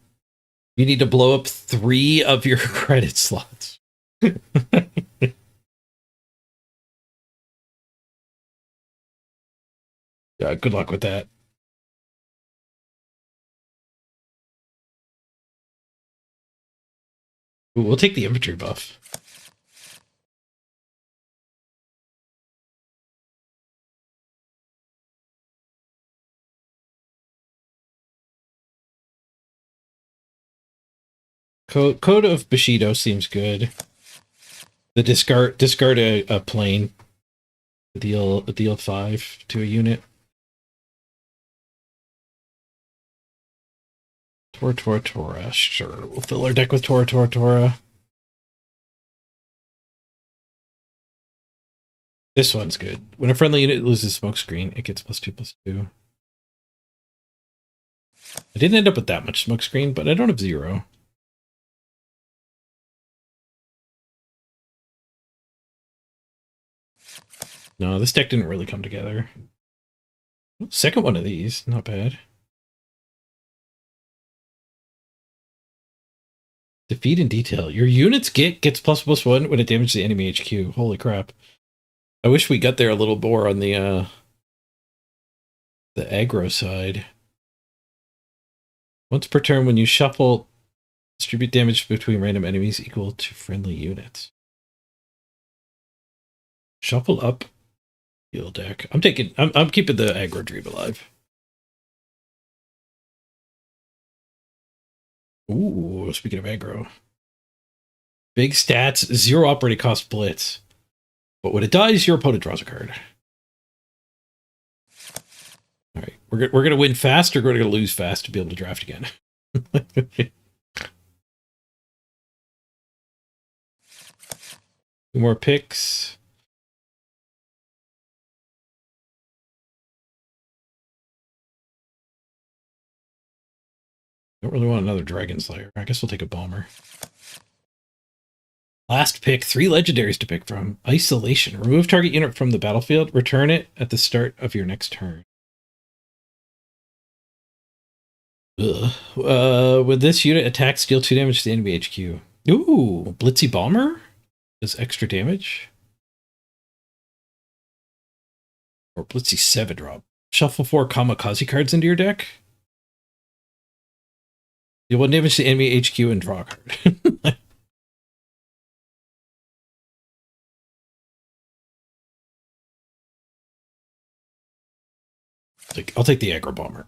you need to blow up 3 of your credit slots. Yeah, good luck with that. Ooh, we'll take the infantry buff. Code of Bushido seems good. The discard a plane. Deal 5 to a unit. Tora. Sure, we'll fill our deck with Tora. This one's good. When a friendly unit loses smokescreen, it gets +2/+2. I didn't end up with that much smokescreen, but I don't have 0. No, this deck didn't really come together. Second one of these, not bad. Defeat in detail. Your unit's gets ++1 when it damages the enemy HQ. Holy crap. I wish we got there a little more on the aggro side. Once per turn, when you shuffle, distribute damage between random enemies equal to friendly units. Shuffle up heal deck. I'm keeping the aggro dream alive. Ooh, speaking of aggro. Big stats, 0 operating cost blitz. But when it dies, your opponent draws a card. All right, we're going to win fast or we're going to lose fast to be able to draft again. 2 more picks. Don't really want another Dragon Slayer. I guess we'll take a Bomber. Last pick, 3 legendaries to pick from. Isolation. Remove target unit from the battlefield. Return it at the start of your next turn. With this unit attack, deal 2 damage to the enemy HQ. Ooh, Blitzy Bomber? Does extra damage? Or Blitzy 7 drop. Shuffle 4 Kamikaze cards into your deck. Deal 1 damage to the enemy HQ and draw a card. I'll take the aggro bomber.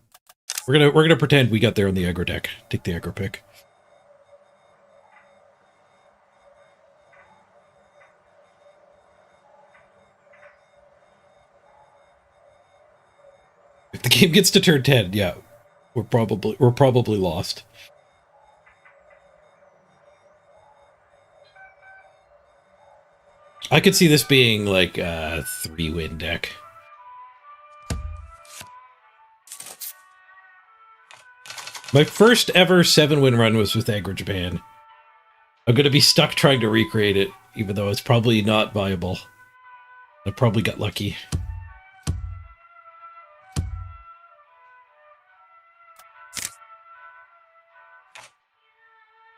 We're gonna pretend we got there on the aggro deck. Take the aggro pick. If the game gets to turn 10, yeah, we're probably lost. I could see this being like a 3-win deck. My first ever 7-win run was with Aggro Japan. I'm going to be stuck trying to recreate it, even though it's probably not viable. I probably got lucky.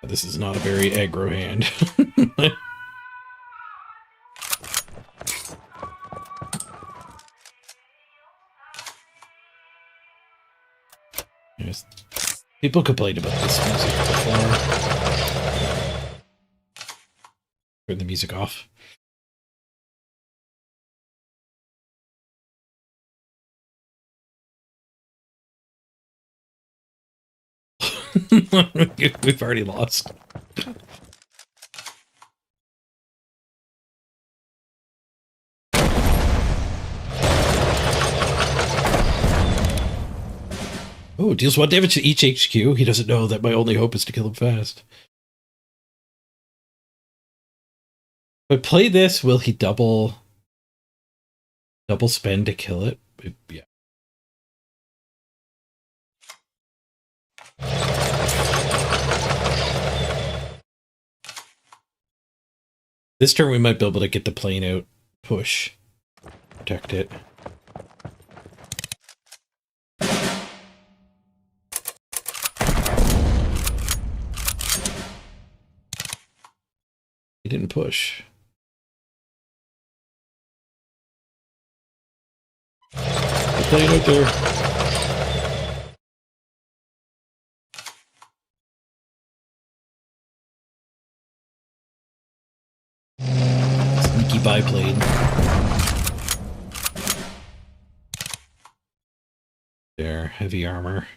This is not a very aggro hand. Yes. People complained about this music before. Turn the music off. We've already lost. Oh, deals 1 damage to each HQ. He doesn't know that my only hope is to kill him fast. If I play this, will he double spend to kill it? Yeah. This turn we might be able to get the plane out, push, protect it. He didn't push. The plane out there. Sneaky biplane. There, heavy armor.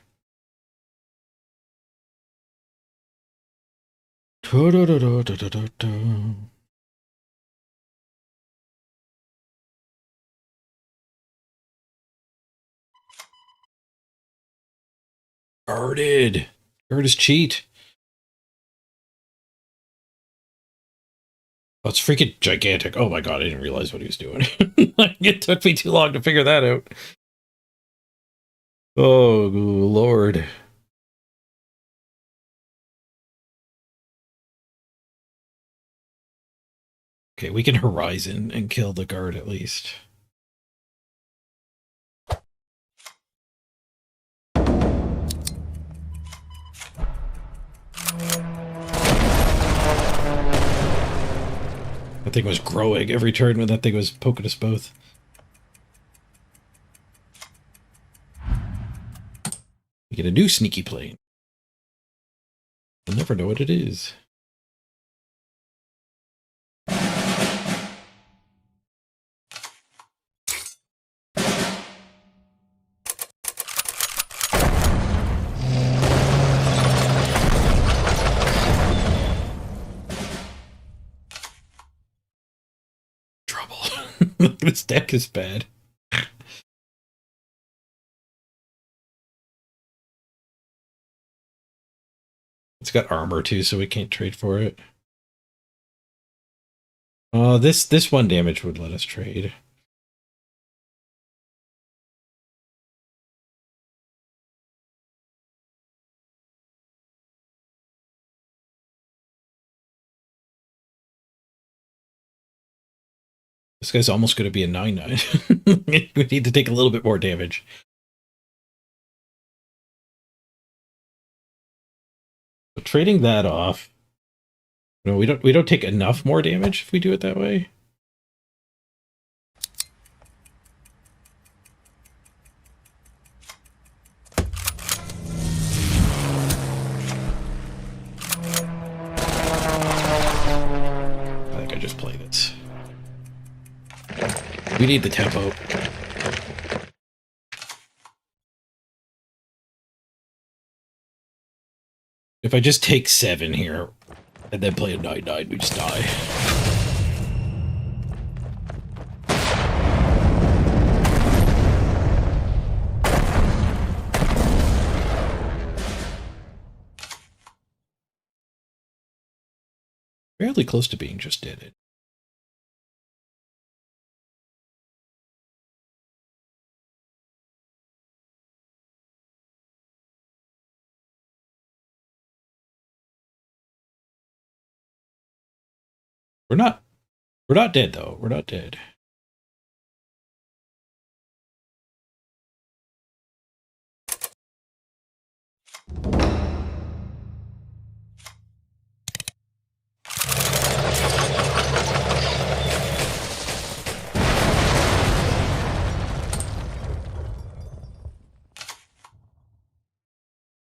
Guarded. Guard is cheat. Oh, it's freaking gigantic. Oh my god, I didn't realize what he was doing. It took me too long to figure that out. Oh, Lord. Okay, we can Horizon and kill the guard at least. That thing was growing every turn when that thing was poking us both. We get a new sneaky plane. We'll never know what it is. Trouble. This deck is bad. It's got armor too, so we can't trade for it. This 1 damage would let us trade. This guy's almost going to be a 9/9. We need to take a little bit more damage. So trading that off. No, we don't take enough more damage if we do it that way. I think I just played it. We need the tempo. If I just take 7 here and then play a 9/9, we just die. Fairly close to being just did it. We're not dead though. We're not dead.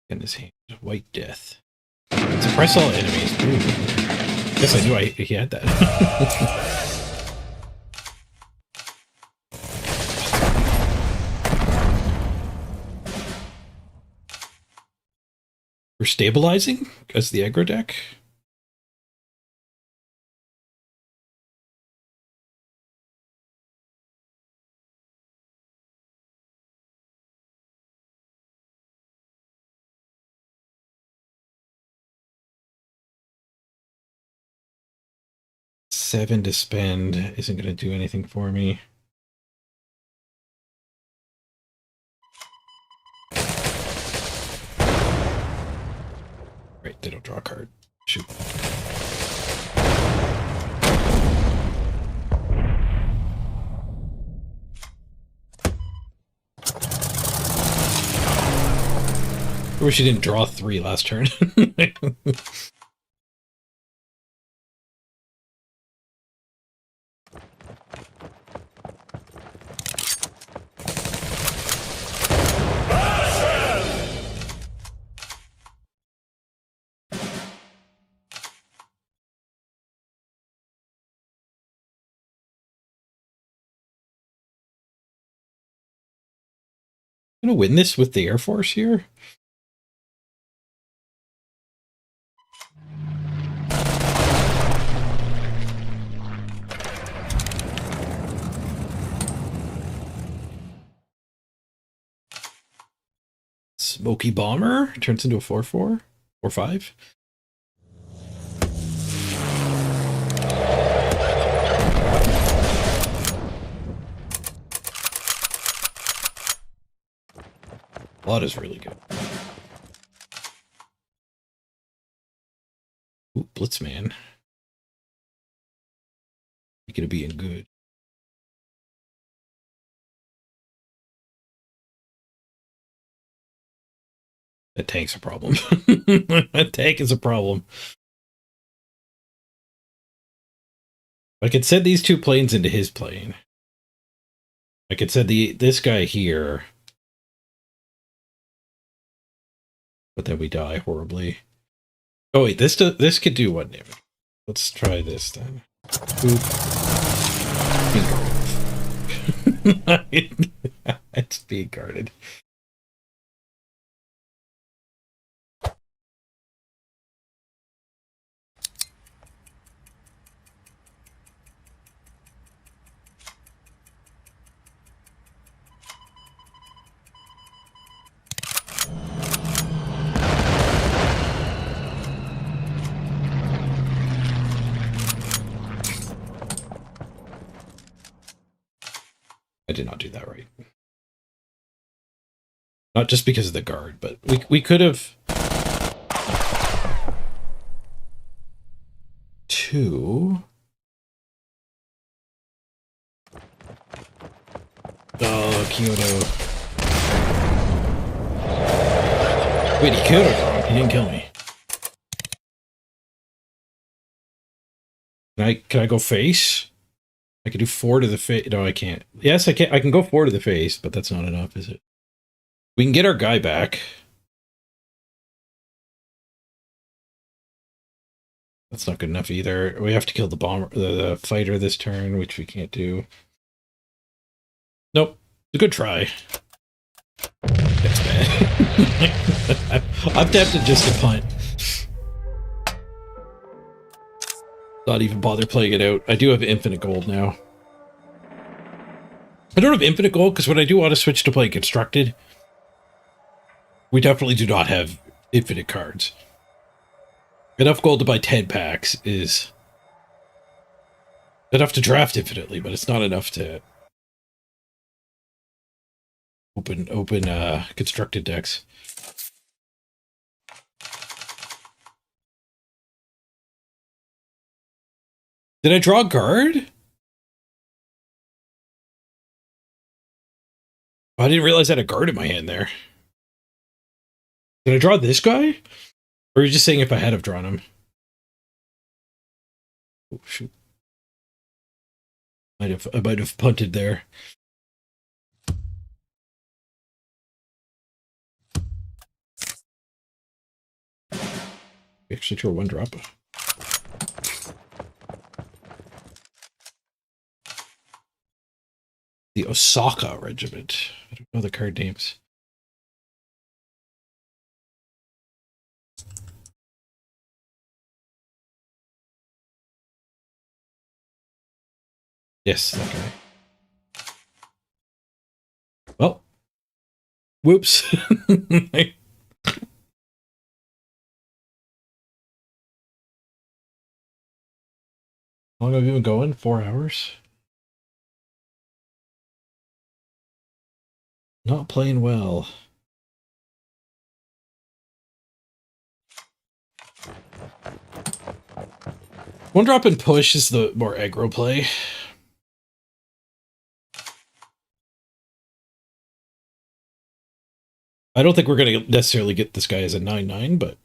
In his hand, White Death. Suppress all enemies. Ooh. Guess I knew he had that. We're stabilizing as the aggro deck. Seven to spend isn't going to do anything for me. Right, they don't draw a card. Shoot. I wish he didn't draw 3 last turn. I'm gonna win this with the Air Force here. Smoky Bomber turns into a 4/4 or 5. Lot is really good. Ooh, Blitzman. You're gonna be in good. That tank's a problem. That tank is a problem. I could send these 2 planes into his plane. I could send this guy here. But then we die horribly. Oh wait, this could do 1 damage. Let's try this then. Oop. It's being guarded. I did not do that right. Not just because of the guard, but we could have 2. Oh, Kyoto. Wait, he killed her. He didn't kill me. Can I go face? I can do 4 to the face. No, I can't. Yes, I can. I can go 4 to the face, but that's not enough, is it? We can get our guy back. That's not good enough either. We have to kill the bomber, the fighter this turn, which we can't do. Nope. It's a good try. That's bad. I'm tempted just to punt. Not even bother playing it out. I do have infinite gold now. I don't have infinite gold because when I do want to switch to play constructed, we definitely do not have infinite cards. Enough gold to buy 10 packs is enough to draft infinitely, but it's not enough to open constructed decks. Did I draw a guard? Oh, I didn't realize I had a guard in my hand there. Did I draw this guy? Or are you just saying if I had have drawn him? Oh, shoot. I might have punted there. Actually drew 1 drop. The Osaka Regiment. I don't know the card names. Yes, that guy. Well. Whoops. How long have you been going? 4 hours? Not playing well. One drop and push is the more aggro play. I don't think we're going to necessarily get this guy as a 9/9, but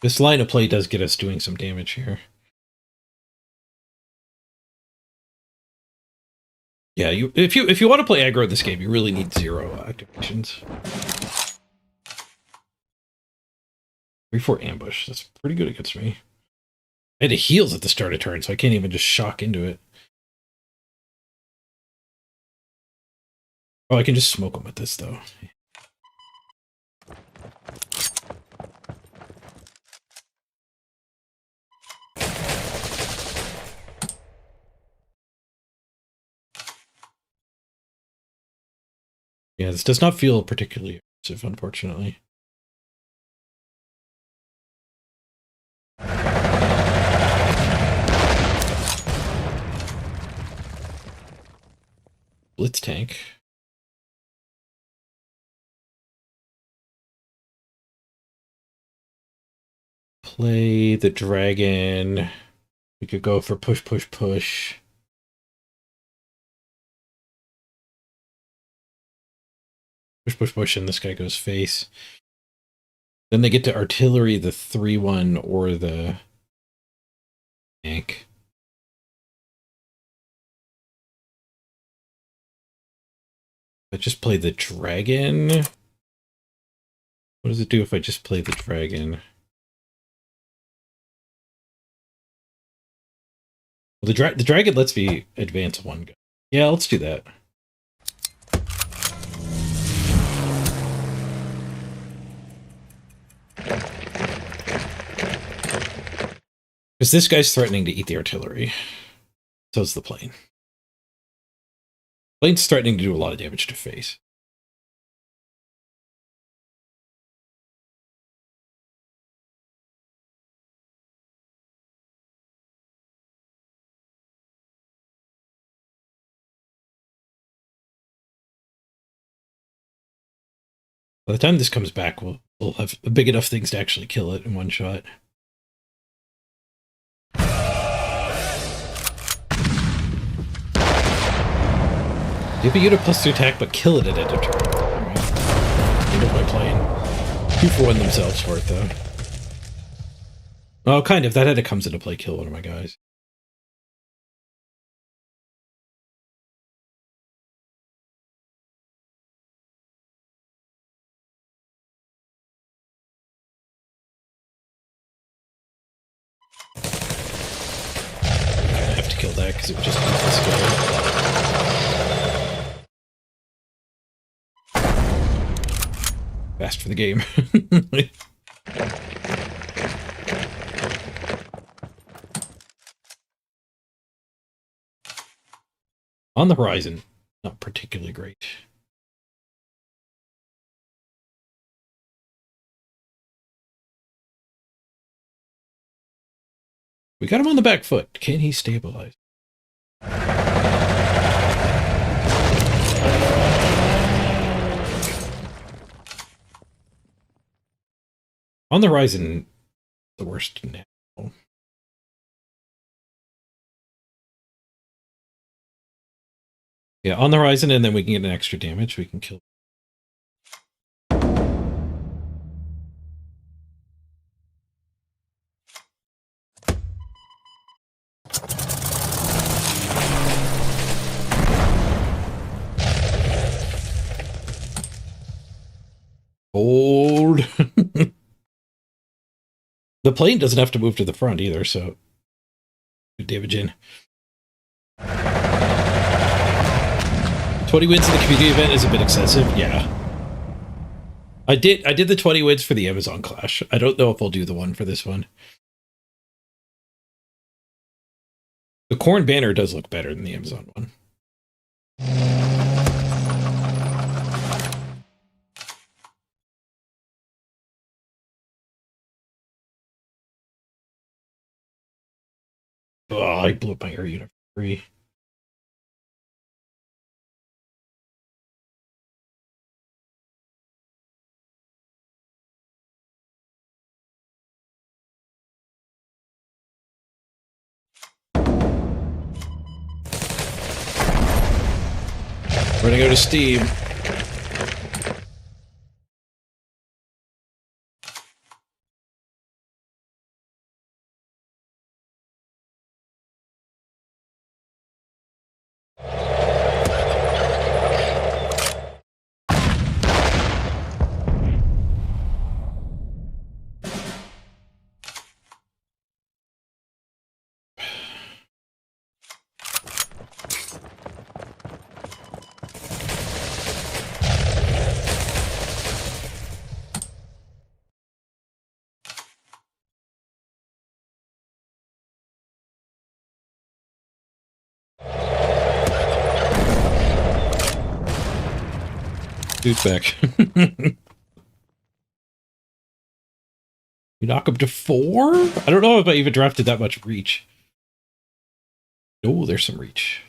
this line of play does get us doing some damage here. Yeah, if you want to play aggro this game, you really need 0 activations. 3/4 ambush. That's pretty good against me. I had a heals at the start of turn, so I can't even just shock into it. Oh, I can just smoke them with this though. Yeah, this does not feel particularly aggressive, unfortunately. Blitz tank. Play the dragon. We could go for push, push, push. Push, push, push, and this guy goes face. Then they get to artillery the 3/1 or the tank. I just play the dragon. What does it do if I just play the dragon? Well, the dragon lets me advance 1 guy. Yeah, let's do that. Because this guy's threatening to eat the artillery. So is the plane. Plane's threatening to do a lot of damage to face. By the time this comes back, we'll We'll have big enough things to actually kill it in one shot. Give a unit +2 attack, but kill it at end of turn. End of my plane. 2-for-1 themselves for it, though. Oh, kind of. That had it comes into play. Kill one of my guys. I have to kill that because it would just beat this guy. Fast for the game. On the horizon, not particularly great. We got him on the back foot. Can he stabilize? On the horizon, the worst now. Yeah, on the horizon, and then we can get an extra damage. We can kill. Hold. The plane doesn't have to move to the front either, so good damage in. 20 wins in the community event is a bit excessive, yeah. I did the 20 wins for the Amazon Clash. I don't know if I'll do the one for this one. The Corn banner does look better than the Amazon one. Oh, I blew up my air unit for free. We're gonna go to Steam. Dude's back. You knock him to 4? I don't know if I even drafted that much reach. Oh, there's some reach.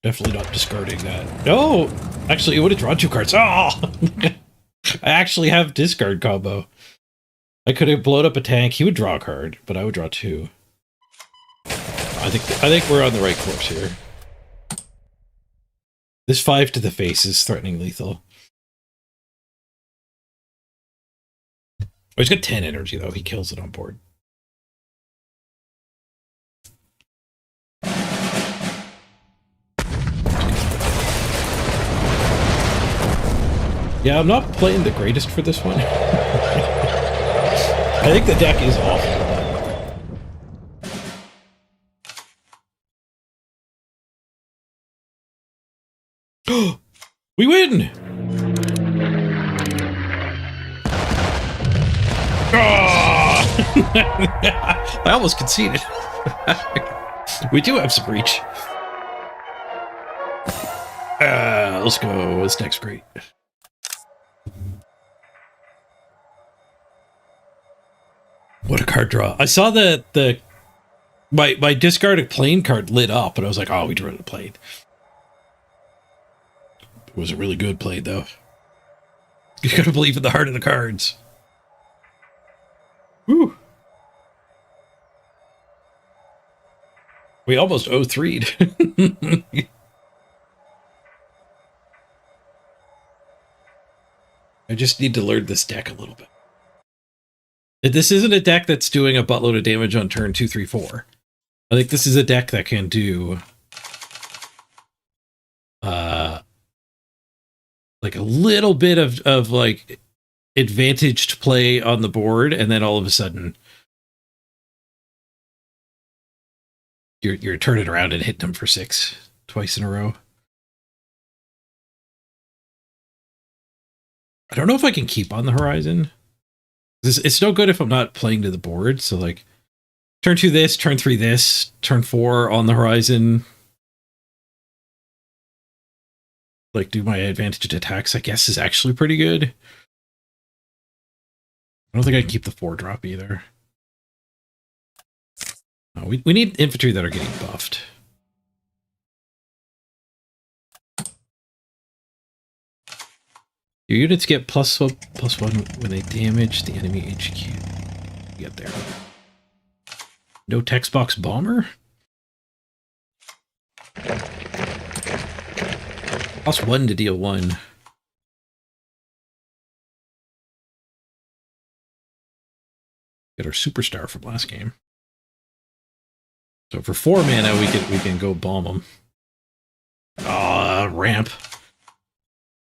Definitely not discarding that. No! Actually, it would have drawn 2 cards. Oh! I actually have discard combo. I could have blown up a tank. He would draw a card, but I would draw 2. I think we're on the right course here. This 5 to the face is threatening lethal. Oh, he's got 10 energy, though. He kills it on board. Yeah, I'm not playing the greatest for this one. I think the deck is awful. We win! I almost conceded. We do have some reach. Let's go. This deck's great. What a card draw. I saw that my discarded plane card lit up, and I was like, oh, we drew a plane. It was a really good plane, though. You gotta believe in the heart of the cards. Woo! We almost 0-3'd. I just need to learn this deck a little bit. This isn't a deck that's doing a buttload of damage on turn 2, 3, 4. I think this is a deck that can do like a little bit of like advantaged play on the board, and then all of a sudden you're turning around and hitting them for 6 twice in a row. I don't know if I can keep on the horizon. It's no good if I'm not playing to the board. So like turn 2 this, turn 3 this, turn 4 on the horizon. Like do my advantaged attacks, I guess, is actually pretty good. I don't think I can keep the 4 drop either. No, we need infantry that are getting buffed. Your units get +1 when they damage the enemy HQ. Get there. No text box bomber? +1 to deal 1. Get our superstar from last game. So for 4 mana, we can go bomb them. Ah, ramp.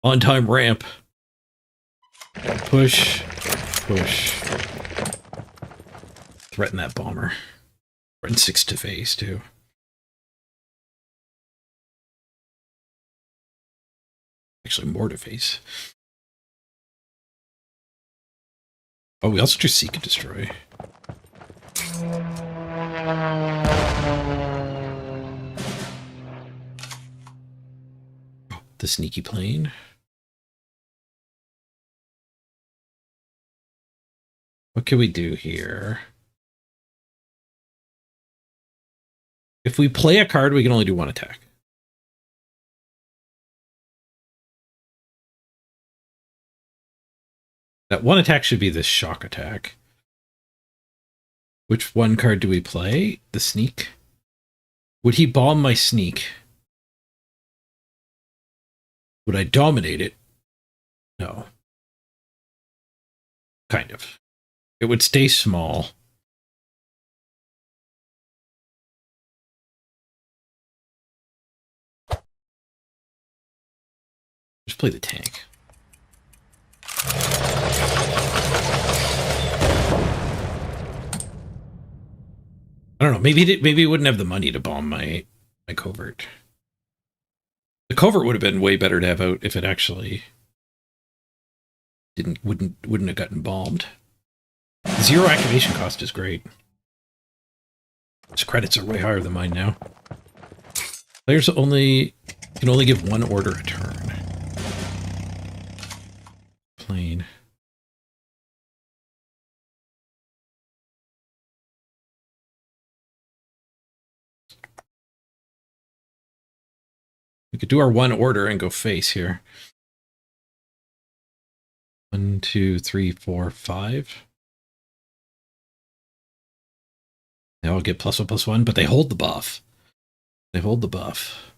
On time ramp. Push. Threaten that bomber. Threaten 6 to face too. Actually, more to face. Oh, we also just seek and destroy. The sneaky plane. What can we do here? If we play a card, we can only do 1 attack. That 1 attack should be this shock attack. Which 1 card do we play? The sneak? Would he bomb my sneak? Would I dominate it? No. Kind of. It would stay small. Just play the tank. I don't know. Maybe he wouldn't have the money to bomb my covert. The covert would have been way better to have out if it actually wouldn't have gotten bombed. 0 activation cost is great. His credits are way higher than mine now. Players can only give 1 order a turn. Plain. We could do our 1 order and go face here. 1, 2, 3, 4, 5. They all get +1/+1, but they hold the buff. They hold the buff.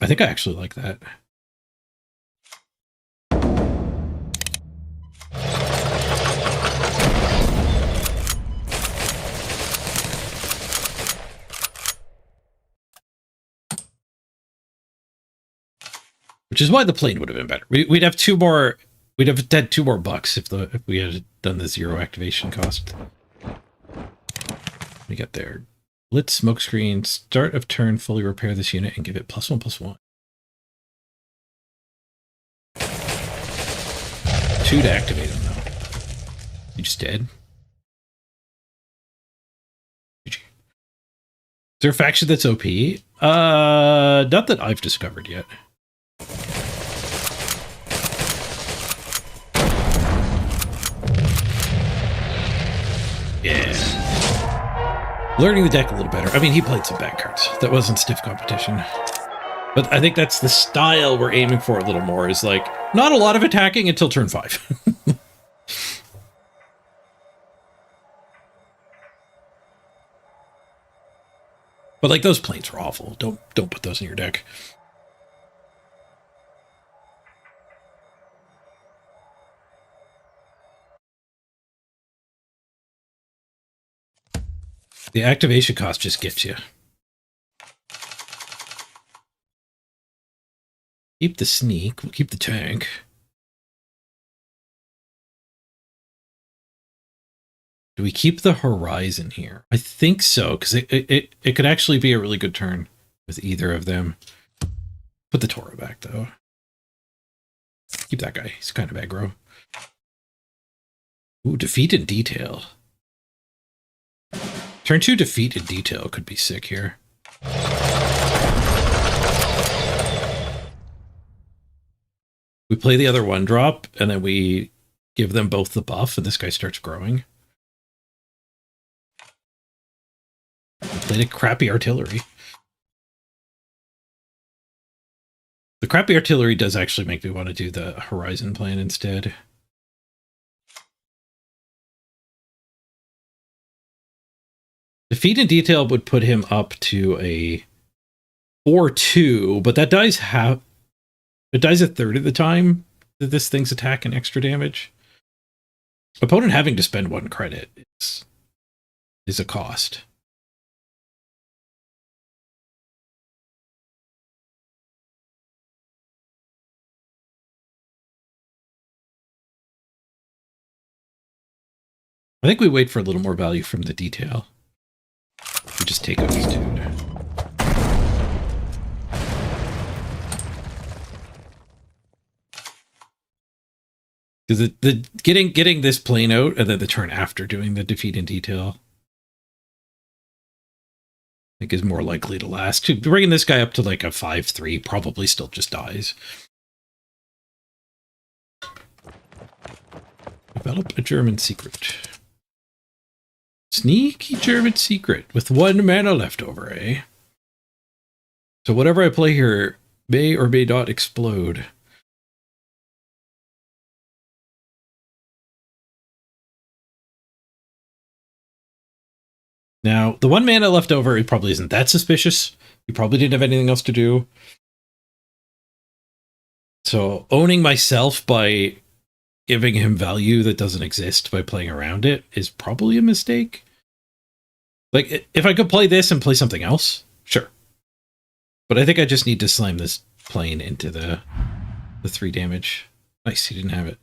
I think I actually like that. Which is why the plane would have been better. We'd have 2 more. We'd have had 2 more bucks if we had done the 0 activation cost. We get there. Blitz, smokescreen, start of turn, fully repair this unit and give it +1/+1. 2 to activate him though. You just dead? GG. Is there a faction that's OP? Not that I've discovered yet. Yeah. Learning the deck a little better. I mean, he played some bad cards. That wasn't stiff competition. But I think that's the style we're aiming for a little more, is like Not a lot of attacking until turn 5. But like those planes are awful. Don't put those in your deck. The activation cost just gets you. Keep the sneak. We'll keep the tank. Do we keep the horizon here? I think so, because it could actually be a really good turn with either of them. Put the Toro back, though. Keep that guy. He's kind of aggro. Ooh, defeat in detail. Turn 2 defeat in detail could be sick here. We play the other 1-drop, and then we give them both the buff, and this guy starts growing. Played a crappy artillery. The crappy artillery does actually make me want to do the horizon plan instead. Defeat in detail would put him up to a 4-2, but that dies it dies a third of the time that this thing's attack and extra damage. Opponent having to spend 1 credit is a cost. I think we wait for a little more value from the detail. We just take out this dude. Because the getting this plane out and then the turn after doing the defeat in detail, I think is more likely to last. Bringing this guy up to like a 5-3 probably still just dies. Develop a German secret. Sneaky German secret with 1 mana left over, eh? So whatever I play here may or may not explode. Now, the 1 mana left over, it probably isn't that suspicious. He probably didn't have anything else to do. So owning myself by giving him value that doesn't exist by playing around it is probably a mistake. Like, if I could play this and play something else, sure. But I think I just need to slam this plane into the 3 damage. Nice, he didn't have it.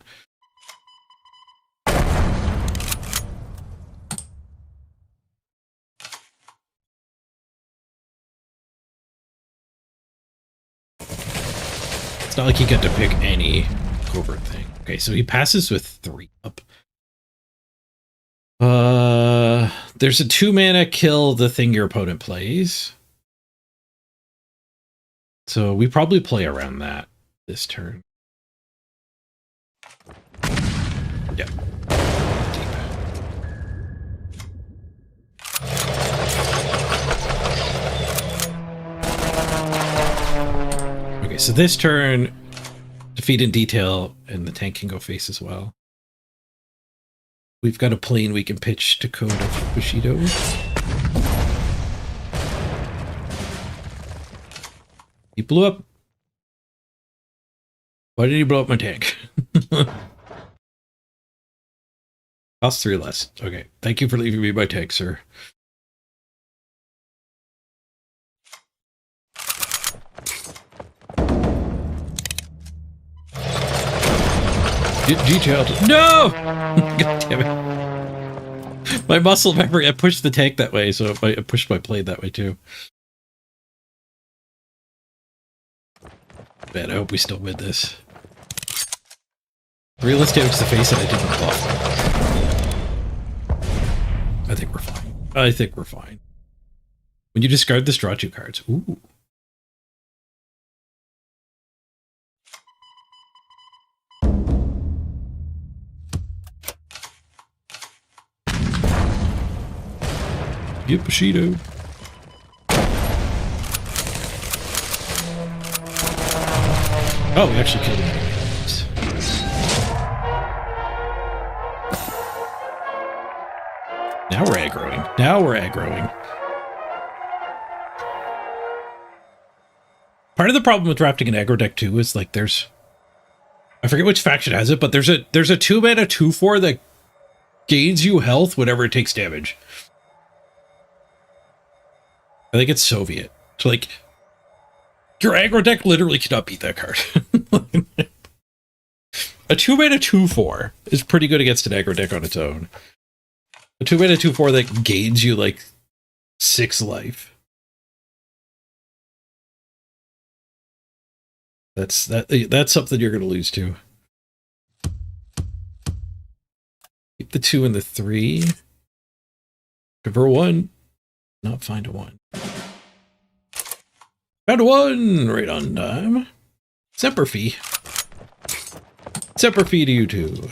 It's not like he got to pick any covert thing. Okay, so he passes with 3 up. There's a 2 mana kill the thing your opponent plays. So we probably play around that this turn. Yeah. Deep. Okay, so this turn, defeat in detail, and the tank can go face as well. We've got a plane we can pitch to Code of Bushido. He blew up. Why did he blow up my tank? Cost 3 less. Okay. Thank you for leaving me my tank, sir. Detailed. No! God damn it. My muscle memory, I pushed the tank that way, so I pushed my plane that way too. Man, I hope we still win this. 3 less damage to the face and I didn't buff. I think we're fine. I think we're fine. When you discard this, draw 2 cards. Ooh. Get Bushido. Oh, we actually killed him. Now we're aggroing. Now we're aggroing. Part of the problem with drafting an aggro deck too is like there's, I forget which faction has it, but there's a 2-mana 2/4 that gains you health whenever it takes damage. I think it's Soviet. So like your aggro deck literally cannot beat that card. A 2-mana 2/4 is pretty good against an aggro deck on its own. A 2-mana 2/4 that gains you like 6 life. That's something you're gonna lose to. Keep the 2 and the 3. Convert 1. Not find a 1. Found a 1! Right on time. Semper Fi. Semper Fi to you too.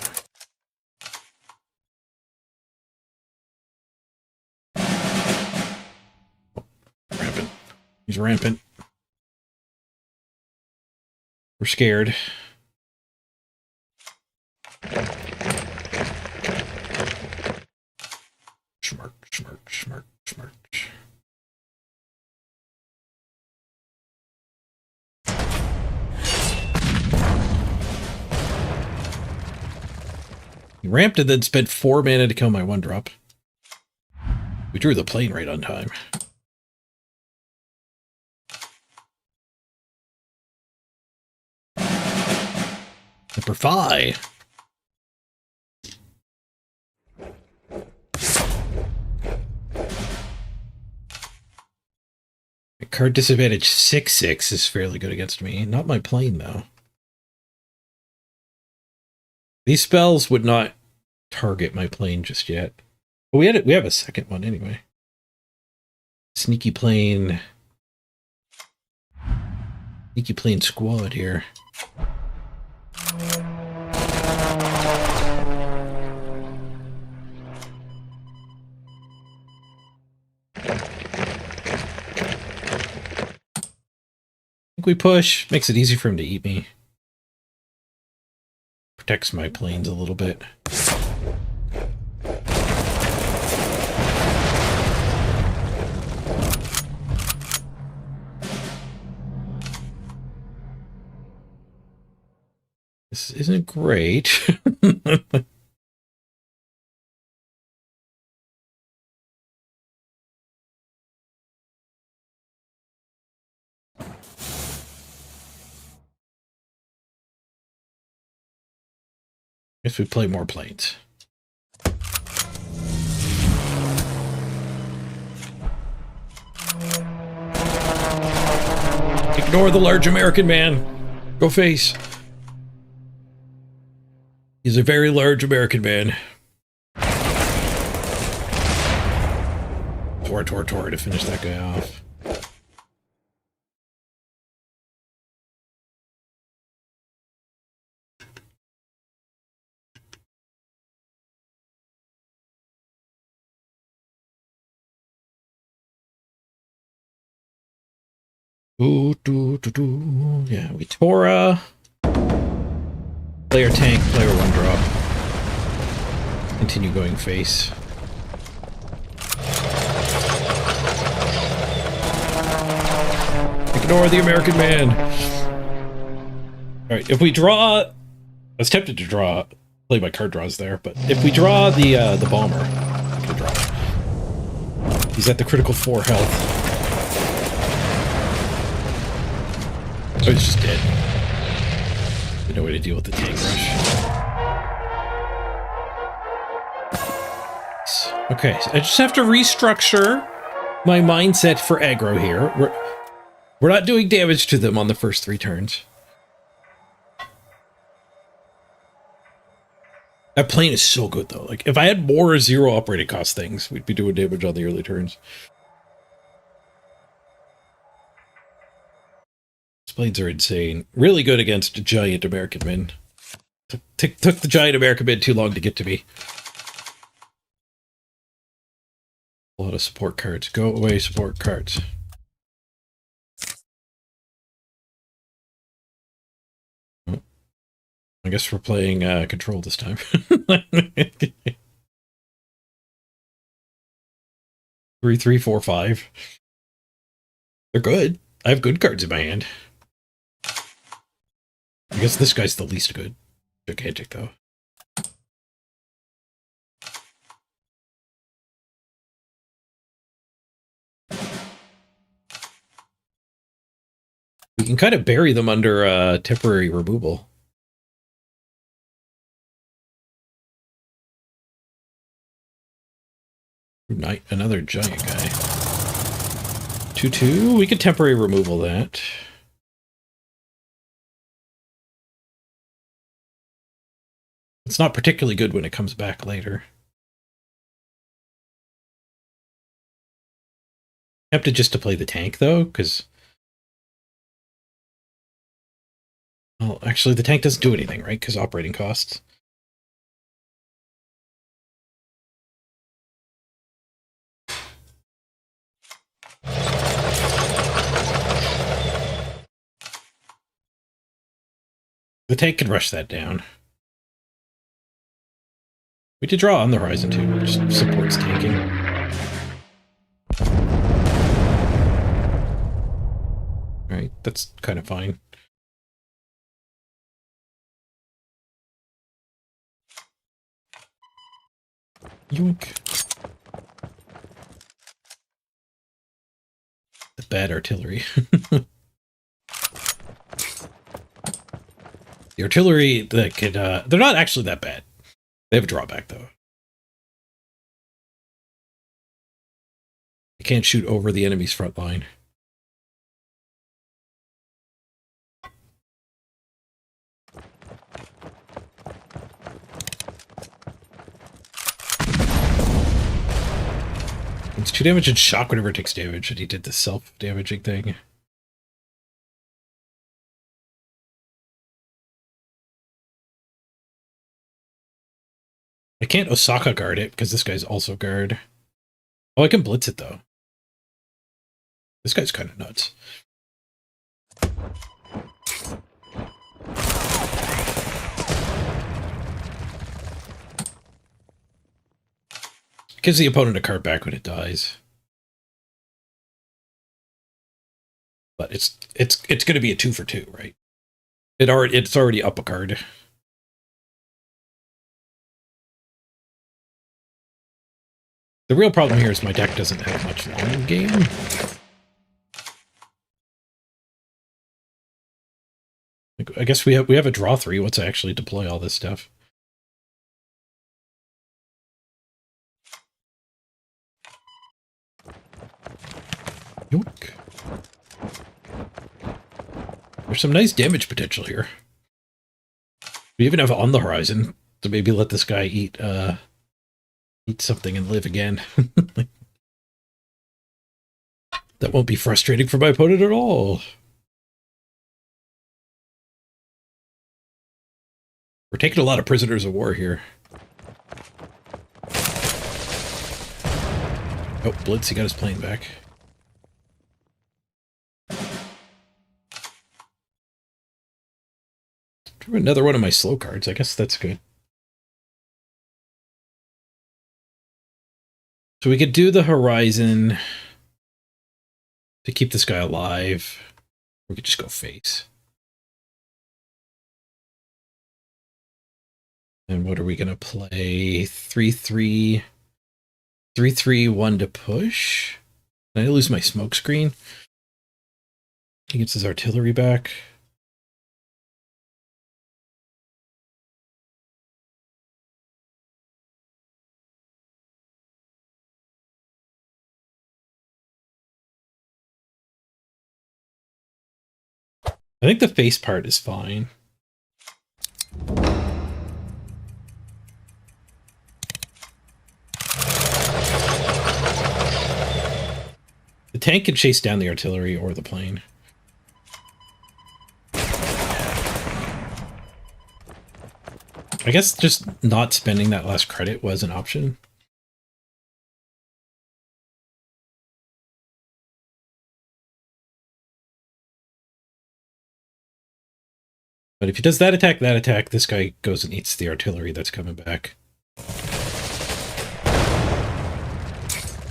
Rampant. He's rampant. We're scared. Smirk, smirk, smirk, smirk. He ramped and then spent 4 mana to kill my 1-drop. We drew the plane right on time. Semper Fi. Card disadvantage 6/6 is fairly good against me. Not my plane though. These spells would not target my plane just yet. But we have a second one anyway. Sneaky plane. Sneaky plane squad here. I think we push. Makes it easy for him to eat me. Protects my planes a little bit. This isn't great. Guess we play more planes. Ignore the large American man. Go face. He's a very large American man. Tor to finish that guy off. Yeah, we Tora. Player tank, player 1-drop. Continue going face. Ignore the American man. Alright, if we draw... I was tempted to play my card draws there, but if we draw the bomber, I can draw it. He's at the critical 4 health. Oh, he's just dead. No way to deal with the tank rush. Okay, so I just have to restructure my mindset for aggro here. We're not doing damage to them on the first 3 turns. That plane is so good though. Like if I had more 0 operating cost things, we'd be doing damage on the early turns. Planes are insane. Really good against giant American men. Took the giant American men too long to get to me. A lot of support cards. Go away, support cards. Oh. I guess we're playing control this time. 3, 3, 4, 5. They're good. I have good cards in my hand. I guess this guy's the least good. Gigantic, though. We can kind of bury them under temporary removal. Another giant guy. 2/2. We could temporary removal that. It's not particularly good when it comes back later. Tempted just to play the tank, though, because... Well, actually, the tank doesn't do anything, right? Because operating costs. The tank can rush that down. We did draw on the horizon, too, which supports tanking. Alright, that's kind of fine. Yoink. The bad artillery. The artillery that could, they're not actually that bad. They have a drawback, though. They can't shoot over the enemy's front line. It's 2 damage and shock whenever it takes damage, and he did the self-damaging thing. I can't Osaka guard it, because this guy's also guard. Oh, I can blitz it, though. This guy's kind of nuts. Gives the opponent a card back when it dies. But it's going to be a 2 for 2, right? It's already up a card. The real problem here is my deck doesn't have much long game. I guess we have a draw 3 once I actually deploy all this stuff. Yoink. There's some nice damage potential here. We even have on the horizon, so maybe let this guy eat something and live again. That won't be frustrating for my opponent at all. We're taking a lot of prisoners of war here. Oh, Blitz, he got his plane back. Another one of my slow cards. I guess that's good. So we could do the horizon to keep this guy alive. We could just go face. And what are we going to play? 3/3. 3/3, 1 to push. Did I lose my smoke screen? He gets his artillery back. I think the face part is fine. The tank can chase down the artillery or the plane. I guess just not spending that last credit was an option. But if he does that attack, this guy goes and eats the artillery that's coming back.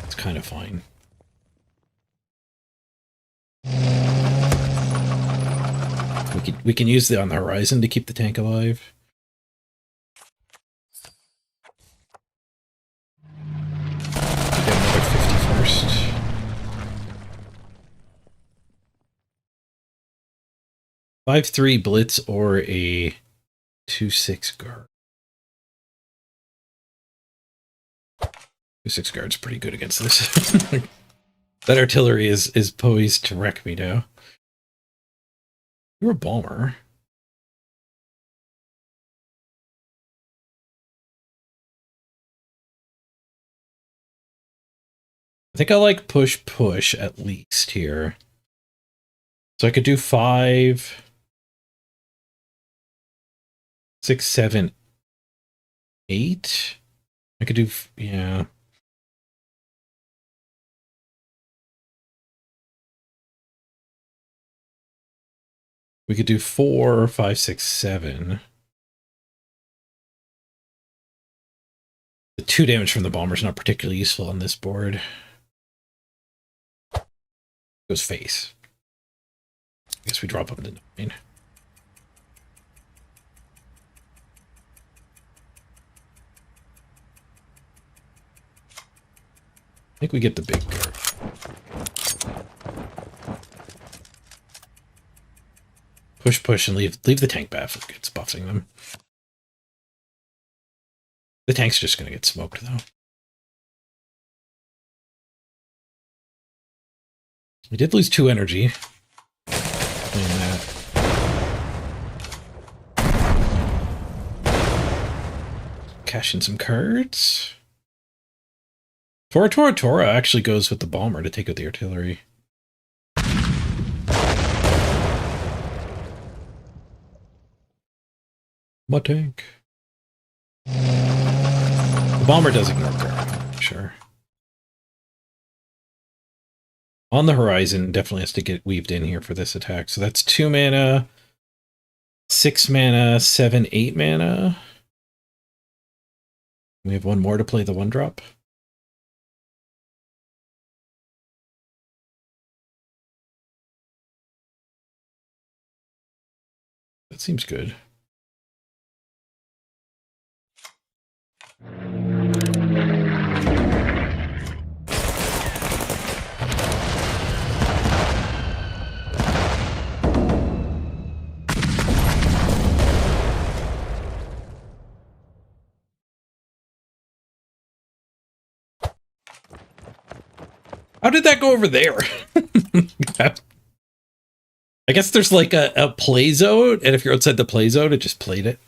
It's kind of fine. We can use the on the horizon to keep the tank alive. Get another 50 first. Five 3 blitz or a 2/6 guard. 2/6 guard's pretty good against this. That artillery is poised to wreck me now. You're a bomber. I think I like push at least here. So I could do 5, 6, 7, 8. I could do, yeah. We could do 4, 5, 6, 7. The 2 damage from the bomber is not particularly useful on this board. Goes face. I guess we drop him to 9. I think we get the big guard. Push and leave the tank baff if it's buffing them. The tank's just gonna get smoked though. We did lose 2 energy. Playing that. Cash in some cards. Tora actually goes with the bomber to take out the artillery. My tank. The bomber does ignore guard, sure. On the horizon, definitely has to get weaved in here for this attack. So that's 2 mana, 6 mana, 7, 8 mana. We have 1 more to play the 1-drop. That seems good. How did that go over there? I guess there's like a play zone, and if you're outside the play zone, it just played it.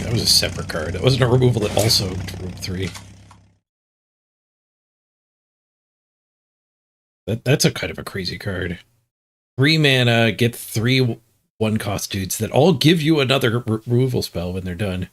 That was a separate card. It wasn't a removal that also drew 3. That's a kind of a crazy card. 3 mana, get 3 1-cost dudes that all give you another removal spell when they're done.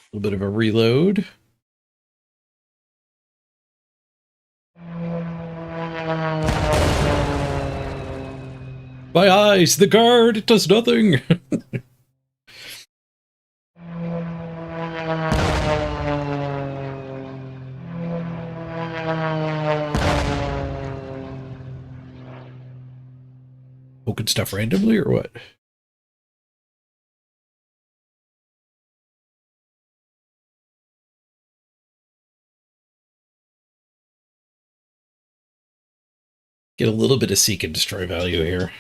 A little bit of a reload. My eyes, the guard, it does nothing. Poking stuff randomly or what? Get a little bit of seek and destroy value here.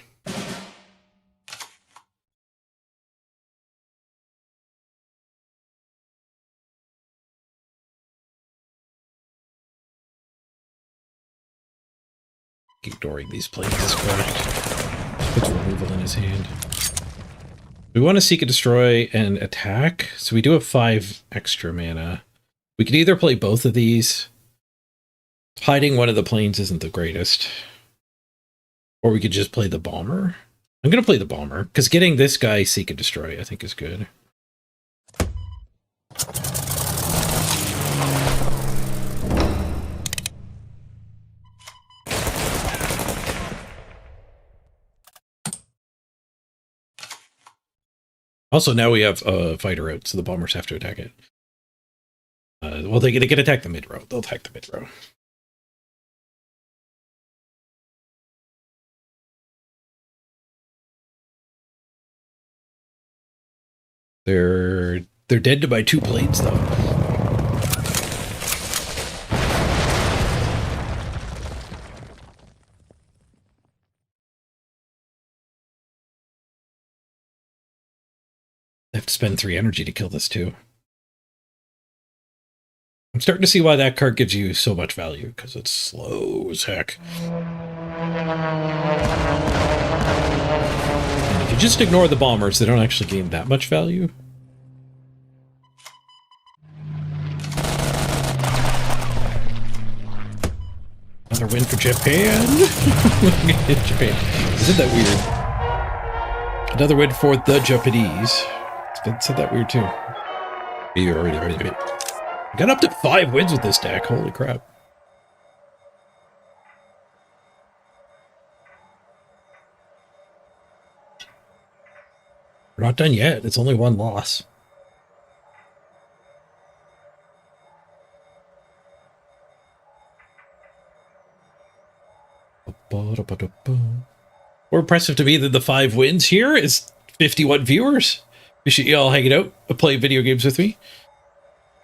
Ignoring these plays is correct. Puts removal in his hand. We want to seek and destroy and attack, so we do have 5 extra mana. We could either play both of these. Hiding one of the planes isn't the greatest. Or we could just play the bomber. I'm going to play the bomber, because getting this guy seek and destroy I think is good. Also, now we have a fighter out, so the bombers have to attack it. Well, they can attack the mid row. They'll attack the mid row. They're dead to my 2 planes, though. I have to spend 3 energy to kill this too. I'm starting to see why that card gives you so much value, because it's slow as heck. And if you just ignore the bombers, they don't actually gain that much value. Another win for Japan. Japan. Isn't that weird? Another win for the Japanese. It said that weird too. I got up to 5 wins with this deck. Holy crap. We're not done yet. It's only 1 loss. More impressive to me than the 5 wins here is 51 viewers. Appreciate you all hanging out, playing video games with me.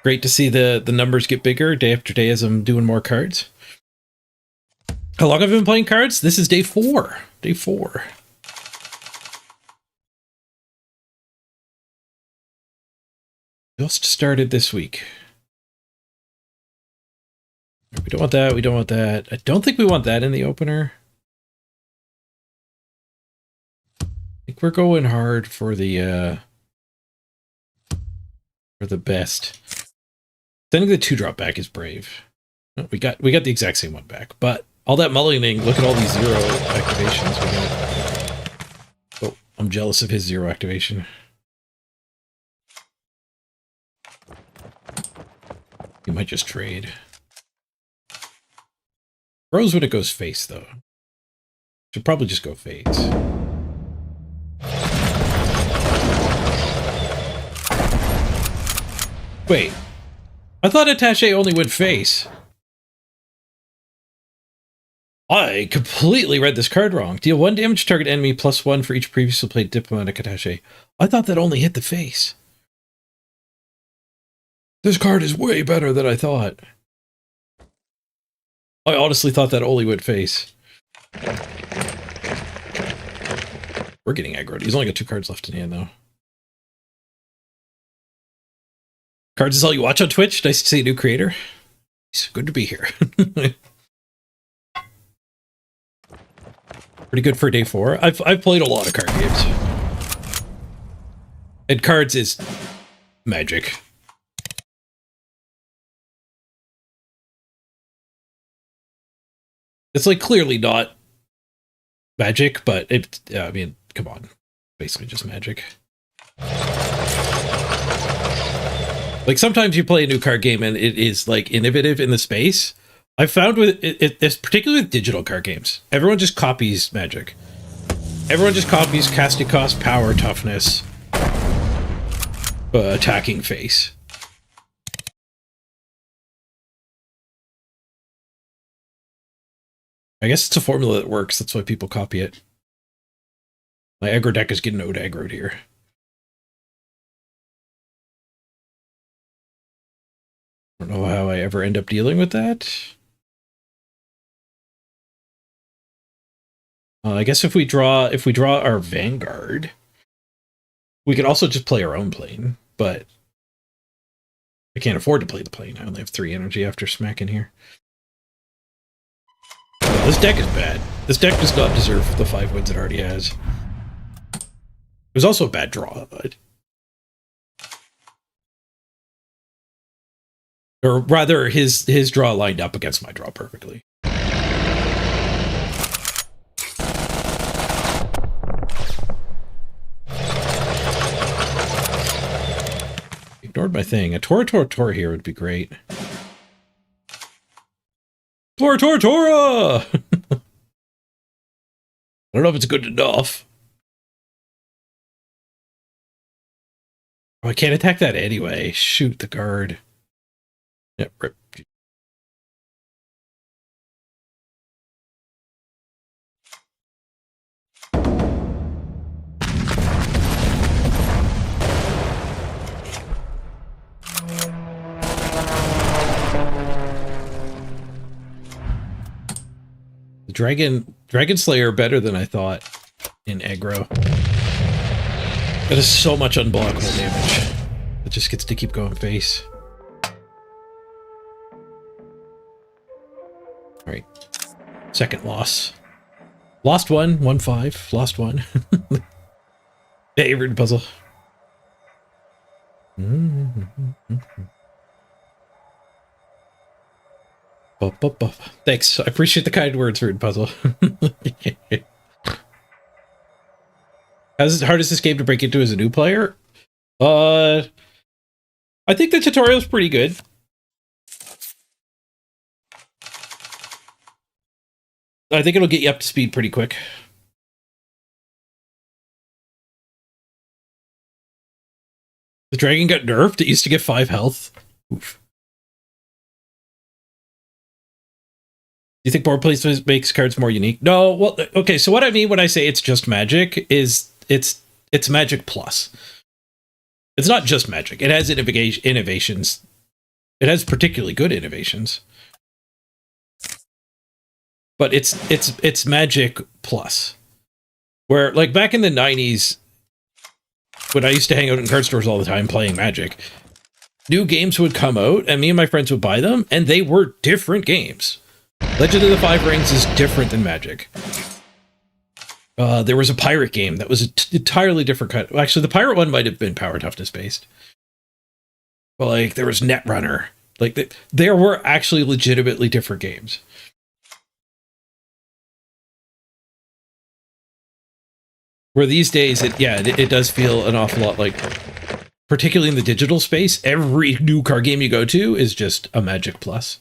Great to see the numbers get bigger day after day as I'm doing more cards. How long have I been playing cards? This is day 4. Day 4. Just started this week. We don't want that. We don't want that. I don't think we want that in the opener. I think we're going hard for the best. Sending the 2-drop back is brave. We got the exact same one back, but all that mulliganing, look at all these 0 activations we got. Oh, I'm jealous of his 0 activation. You might just trade. Rose when it goes face, though. Should probably just go face. Wait. I thought Attaché only went face. I completely read this card wrong. Deal 1 damage to target enemy +1 for each previously played diplomatic attaché. I thought that only hit the face. This card is way better than I thought. I honestly thought that only went face. We're getting aggroed. He's only got 2 cards left in hand, though. Cards is all you watch on Twitch? Nice to see a new creator. It's good to be here. Pretty good for day 4. I've played a lot of card games. And Cards is magic. It's like clearly not magic, but it, I mean, come on. Basically just magic. Like sometimes you play a new card game and it is like innovative in the space. I've found with it's particularly with digital card games. Everyone just copies magic. Everyone just copies casting cost, power, toughness, attacking face. I guess it's a formula that works. That's why people copy it. My aggro deck is getting out-aggroed here. I don't know how I ever end up dealing with that. I guess if we draw our Vanguard, we could also just play our own plane, but I can't afford to play the plane. I only have 3 energy after smacking here. This deck is bad. This deck does not deserve the 5 wins it already has. It was also a bad draw, but... Or rather, his draw lined up against my draw perfectly. Ignored my thing. A Tora here would be great. Tora! I don't know if it's good enough. Oh, I can't attack that anyway. Shoot the guard. Yep, rip. The Dragon Slayer better than I thought in aggro. That is so much unblockable damage. It just gets to keep going face. Alright. Second loss. Lost one, 1-5. Lost one. Hey, written puzzle. Thanks. I appreciate the kind words, written puzzle. How hard is this game to break into as a new player? I think the tutorial's pretty good. I think it'll get you up to speed pretty quick. The dragon got nerfed. It used to get 5 health. Oof. Do you think board placement makes cards more unique? No. Well, okay. So what I mean when I say it's just Magic is it's Magic plus. It's not just Magic. It has innovations. It has particularly good innovations. But it's Magic plus. Where, like, back in the 90s, when I used to hang out in card stores all the time playing Magic, new games would come out, and me and my friends would buy them, and they were different games. Legend of the Five Rings is different than Magic. There was a pirate game that was an entirely different kind. Actually, the pirate one might have been power toughness based. But, like, there was Netrunner. Like, there were actually legitimately different games. Where these days, it does feel an awful lot like, particularly in the digital space, every new card game you go to is just a Magic plus.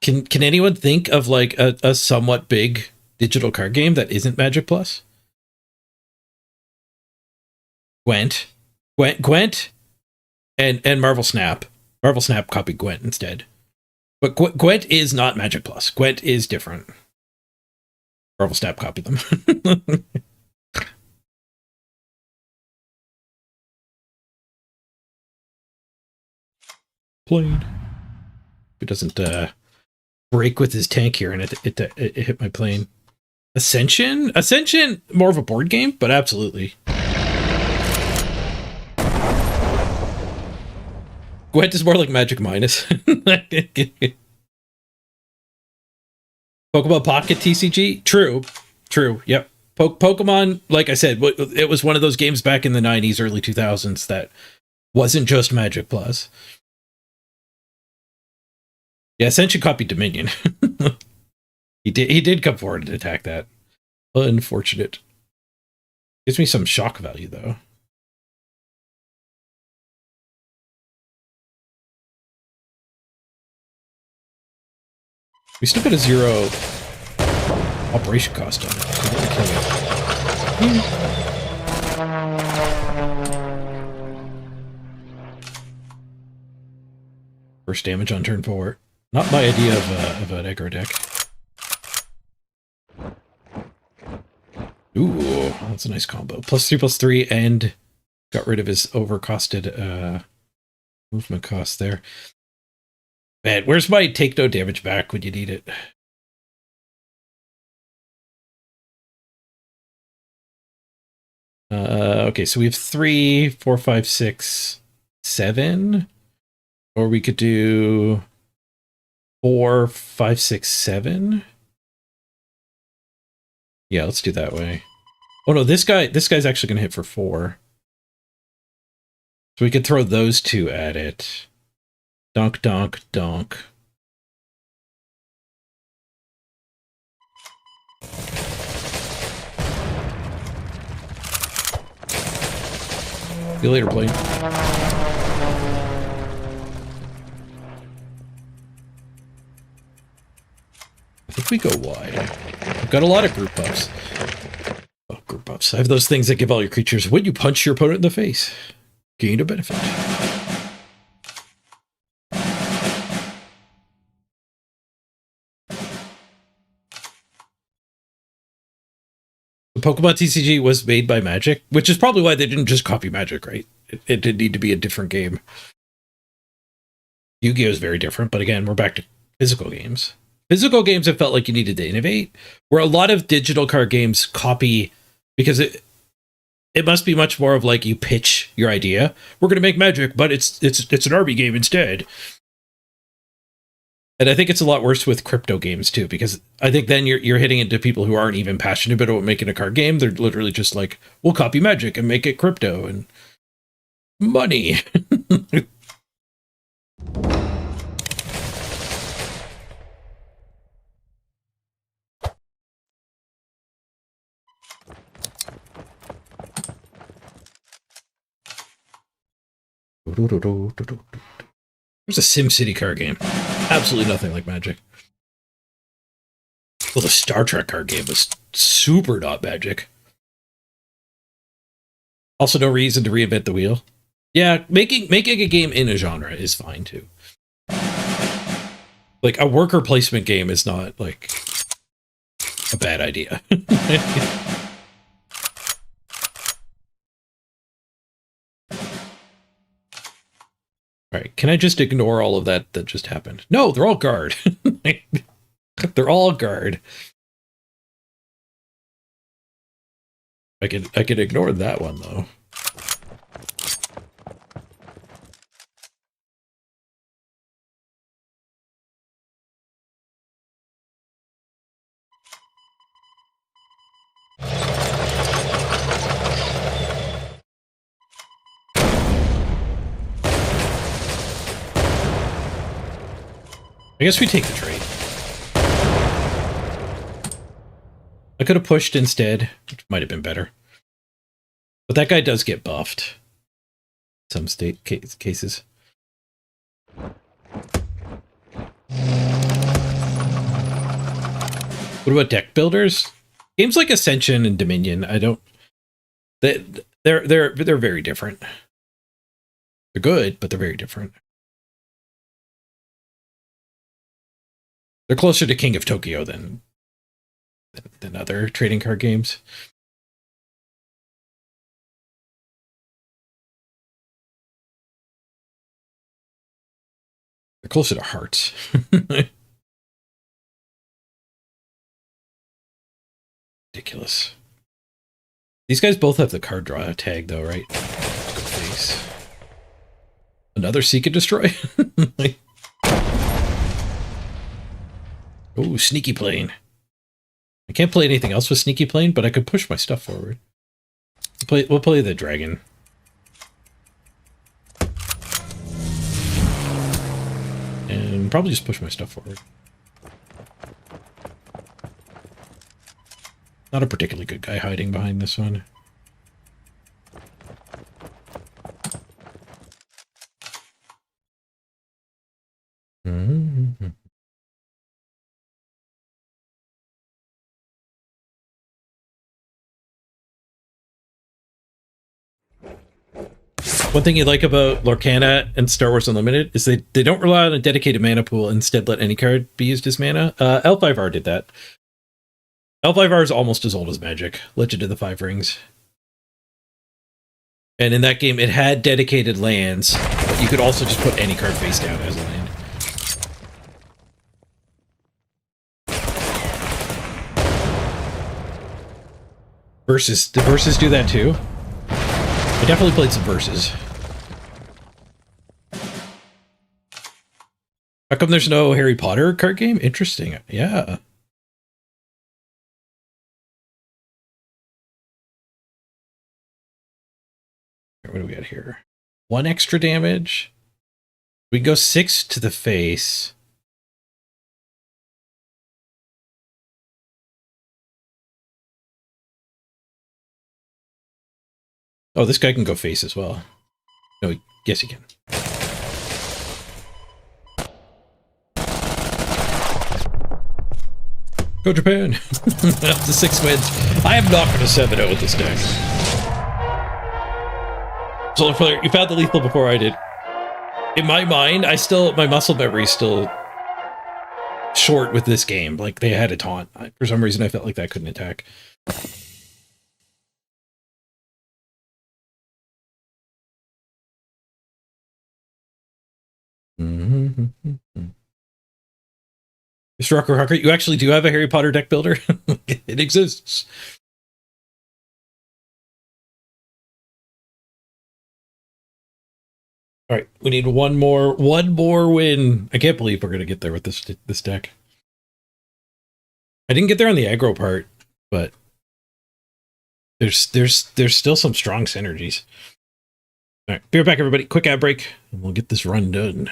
Can anyone think of like a somewhat big digital card game that isn't Magic plus? Gwent, and Marvel Snap. Marvel Snap copied Gwent instead. But Gwent is not Magic plus. Gwent is different. Marvel Snap copied them. Plane. It doesn't break with his tank here, and it hit my plane. Ascension, more of a board game, but absolutely. Gwent is more like Magic minus. Pokemon Pocket TCG? True, yep. Pokemon, like I said, it was one of those games back in the 90s, early 2000s that wasn't just Magic plus. Yeah, Ascension copied Dominion. He did come forward and attack that. Unfortunate. Gives me some shock value, though. We still got a 0 operation cost on it. So we're gonna kill it. First damage on turn 4. Not my idea of an aggro deck. Ooh, that's a nice combo. +3/+3, and got rid of his overcosted Movement cost there. Man, where's my take no damage back when you need it? Okay, so we have 3, 4, 5, 6, 7. Or we could do 4, 5, 6, 7. Yeah, let's do that way. Oh no, this guy's actually gonna hit for 4. So we could throw those two at it. Donk, donk, donk. See you later, plane. I think we go wide. I've got a lot of group buffs. Oh, group buffs. I have those things that give all your creatures when you punch your opponent in the face. Gain a benefit. The Pokemon TCG was made by Magic, which is probably why they didn't just copy Magic, right? It did need to be a different game. Yu-Gi-Oh! Is very different, but again, we're back to physical games. Physical games, it felt like you needed to innovate, where a lot of digital card games copy, because it must be much more of like you pitch your idea. We're going to make Magic, but it's an army game instead. And I think it's a lot worse with crypto games too, because I think then you're hitting into people who aren't even passionate about making a card game. They're literally just like, we'll copy Magic and make it crypto and money. There's a SimCity card game. Absolutely nothing like Magic. Well, the Star Trek card game was super not Magic. Also, no reason to reinvent the wheel. Yeah, making a game in a genre is fine too. Like a worker placement game is not like a bad idea. All right, can I just ignore all of that just happened? No, they're all guard. They're all guard. I can ignore that one though. I guess we take the trade. I could have pushed instead, which might have been better. But that guy does get buffed. Some cases. What about deck builders? Games like Ascension and Dominion, I don't. They're very different. They're good, but they're very different. They're closer to King of Tokyo than other trading card games. They're closer to Hearts. Ridiculous. These guys both have the card draw tag though, right? Go face. Another Seek and Destroy? Oh, Sneaky Plane. I can't play anything else with Sneaky Plane, but I could push my stuff forward. We'll play the dragon. And probably just push my stuff forward. Not a particularly good guy hiding behind this one. Mm-hmm. One thing you like about Lorcana and Star Wars Unlimited is they don't rely on a dedicated mana pool, instead let any card be used as mana. L5R did that. L5R is almost as old as Magic, Legend of the Five Rings. And in that game, it had dedicated lands But you could also just put any card face down as a land. Versus, the versus do that too? I definitely played some versus. How come there's no Harry Potter card game? Interesting. Yeah. What do we got here? 1 extra damage. We go 6 to the face. Oh, this guy can go face as well. No, yes he can. Go Japan! Up to 6 wins. I am not going to 7-0 with this deck. Solar Flare, you found the lethal before I did. In my mind, my muscle memory is still short with this game. Like, they had a taunt. For some reason, I felt like that couldn't attack. Mr. Rocker Hucker, you actually do have a Harry Potter deck builder? It exists. All right, we need one more win. I can't believe we're gonna get there with this deck. I didn't get there on the aggro part, but there's still some strong synergies. All right, be right back, everybody. Quick ad break, and we'll get this run done.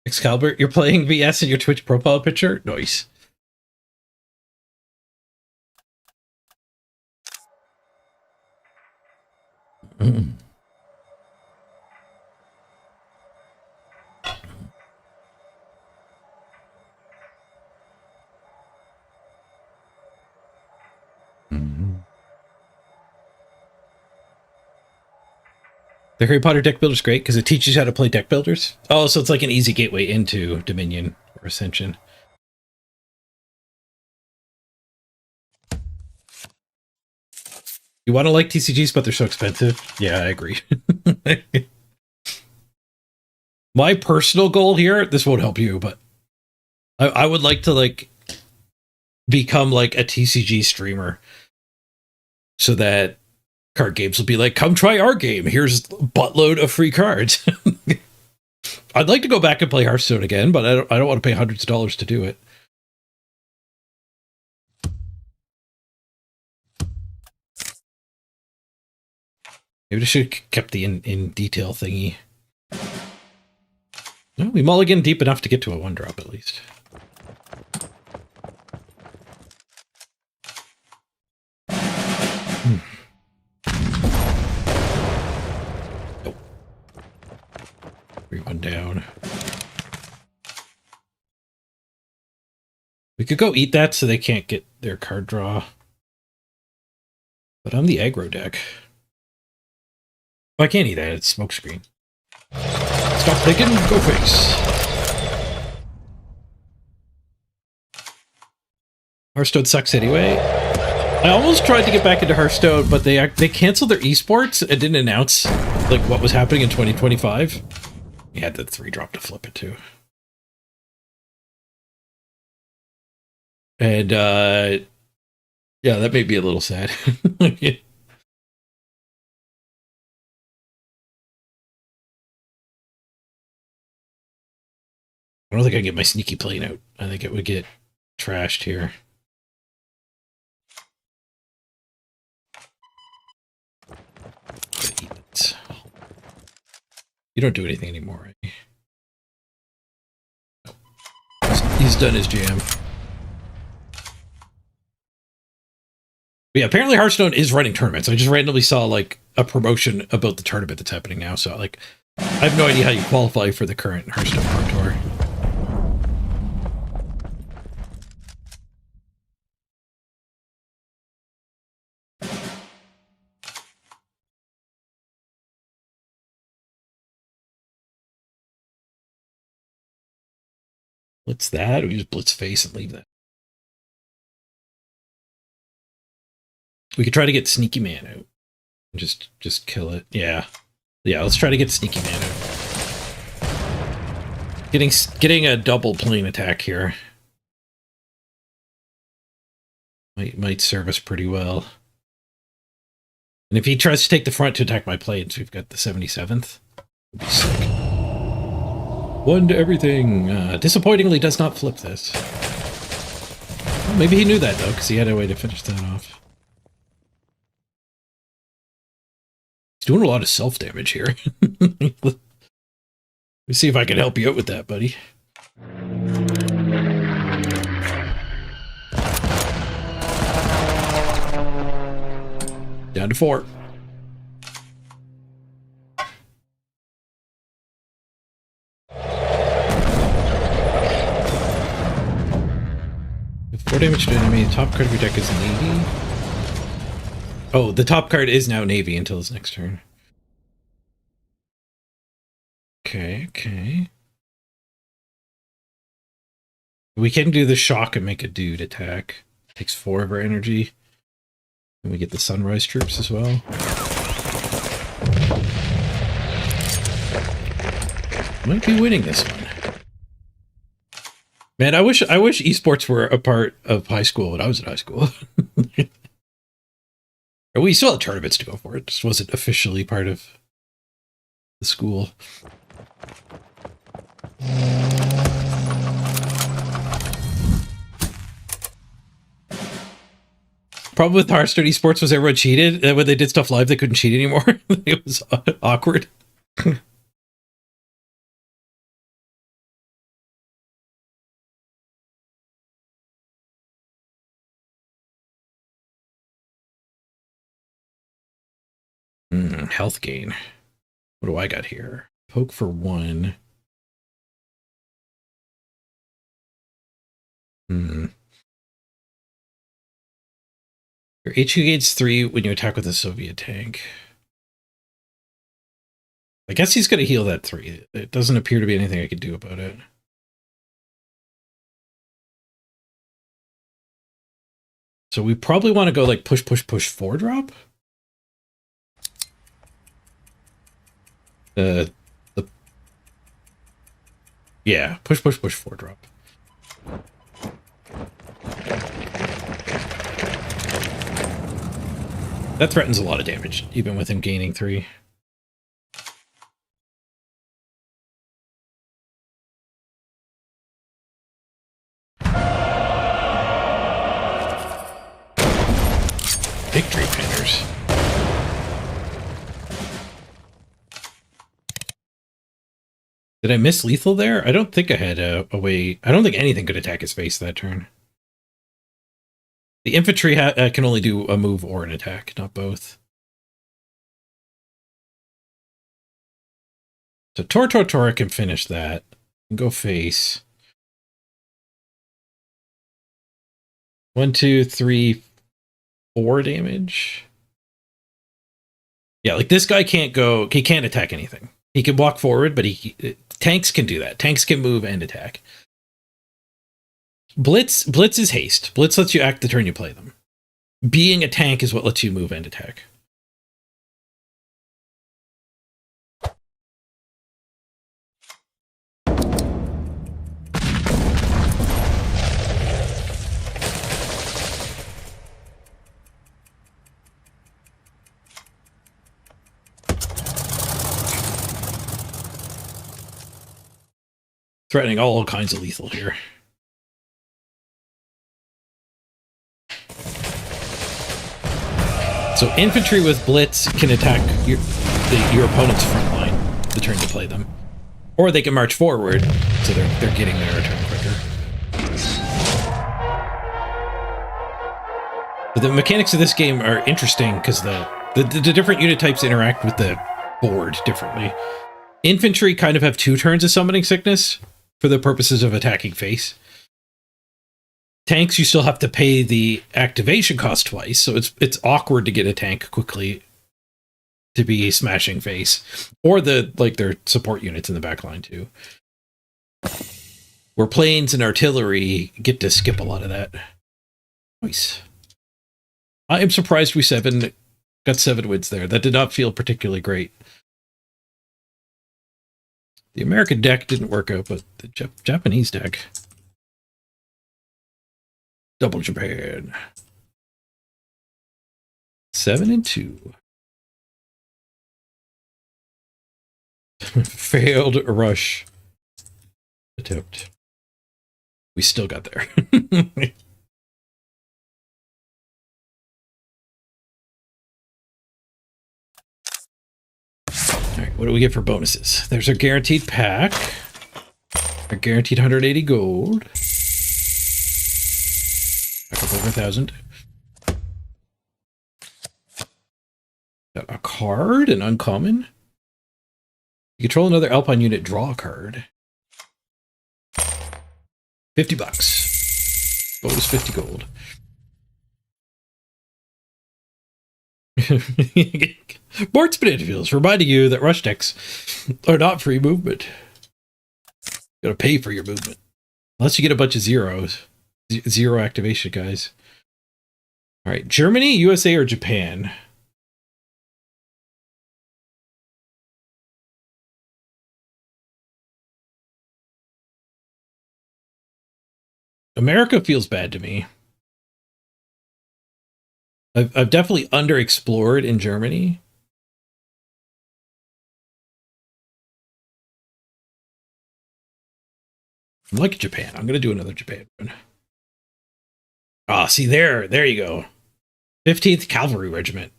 Excalibur, you're playing VS in your Twitch profile picture? Nice. The Harry Potter deck builder is great because it teaches you how to play deck builders. Oh, so it's like an easy gateway into Dominion or Ascension. You want to like TCGs, but they're so expensive. Yeah, I agree. My personal goal here, this won't help you, but I would like to like become like a TCG streamer so that card games will be like, come try our game. Here's a buttload of free cards. I'd like to go back and play Hearthstone again, but I don't want to pay hundreds of dollars to do it. Maybe I should have kept the in detail thingy. Well, we mulligan deep enough to get to a 1-drop at least. Nope. 3-1 down. We could go eat that so they can't get their card draw. But I'm the aggro deck. Oh, I can't eat that. It's smokescreen. Stop thinking, go face. Hearthstone sucks anyway. I almost tried to get back into Hearthstone, but they canceled their esports and didn't announce like what was happening in 2025. You had the 3-drop to flip it too. And yeah, that made me a little sad. I don't think I can get my sneaky plane out. I think it would get trashed here. You don't do anything anymore, right? He's done his jam. But yeah, apparently Hearthstone is running tournaments. I just randomly saw like a promotion about the tournament that's happening now. So like, I have no idea how you qualify for the current Hearthstone Pro Tour. Blitz that, or we just blitz face and leave that. We could try to get Sneaky Man out. Just kill it. Yeah. Yeah, let's try to get Sneaky Man out. Getting a double plane attack here. Might serve us pretty well. And if he tries to take the front to attack my planes, we've got the 77th. It'll be sick. 1 to everything. Disappointingly does not flip this. Well, maybe he knew that though, because he had a way to finish that off. He's doing a lot of self-damage here. Let me see if I can help you out with that, buddy. Down to 4. With 4 damage to enemy, top card of your deck is Navy. Oh, the top card is now Navy until his next turn. Okay. We can do the shock and make a dude attack. Takes 4 of our energy. And we get the Sunrise troops as well. Might be winning this one. Man, I wish esports were a part of high school when I was in high school. We still had tournaments to go for. It just wasn't officially part of the school. Problem with Hearthstone esports was everyone cheated, and when they did stuff live, they couldn't cheat anymore. It was awkward. Health gain. What do I got here? Poke for 1. Your HQ gains 3 when you attack with a Soviet tank. I guess he's going to heal that 3. It doesn't appear to be anything I could do about it. So we probably want to go like push, 4-drop. Yeah, push, 4-drop. That threatens a lot of damage, even with him gaining 3. Victory Painters. Did I miss lethal there? I don't think I had a way. I don't think anything could attack his face that turn. The infantry can only do a move or an attack, not both. So Tor can finish that. And go face. 1, 2, 3, 4 damage. Yeah, like this guy can't go. He can't attack anything. He can walk forward, but tanks can do that. Tanks can move and attack. Blitz is haste. Blitz lets you act the turn you play them. Being a tank is what lets you move and attack. Threatening all kinds of lethal here. So infantry with blitz can attack your opponent's front line the turn to play them, or they can march forward, so they're getting their turn quicker. But the mechanics of this game are interesting because the different unit types interact with the board differently. Infantry kind of have 2 turns of summoning sickness for the purposes of attacking face. Tanks, you still have to pay the activation cost twice, so it's awkward to get a tank quickly to be smashing face. Or their support units in the back line too. Where planes and artillery get to skip a lot of that. Nice. I am surprised we got 7 wins there. That did not feel particularly great. The American deck didn't work out, but the Japanese deck. Double Japan. 7-2. Failed rush attempt. We still got there. Alright, what do we get for bonuses? There's our guaranteed pack. Our guaranteed 180 gold. Back up over 1,000. Got a card, an uncommon. You control another Alpine unit, draw a card. $50. Bonus 50 gold. Board spin interviews reminding you that rush decks are not free movement. You gotta pay for your movement. Unless you get a bunch of zeros. Zero activation, guys. Alright, Germany, USA, or Japan? America feels bad to me. I've definitely underexplored in Germany. I like Japan. I'm going to do another Japan one. Ah, see there you go. 15th Cavalry Regiment.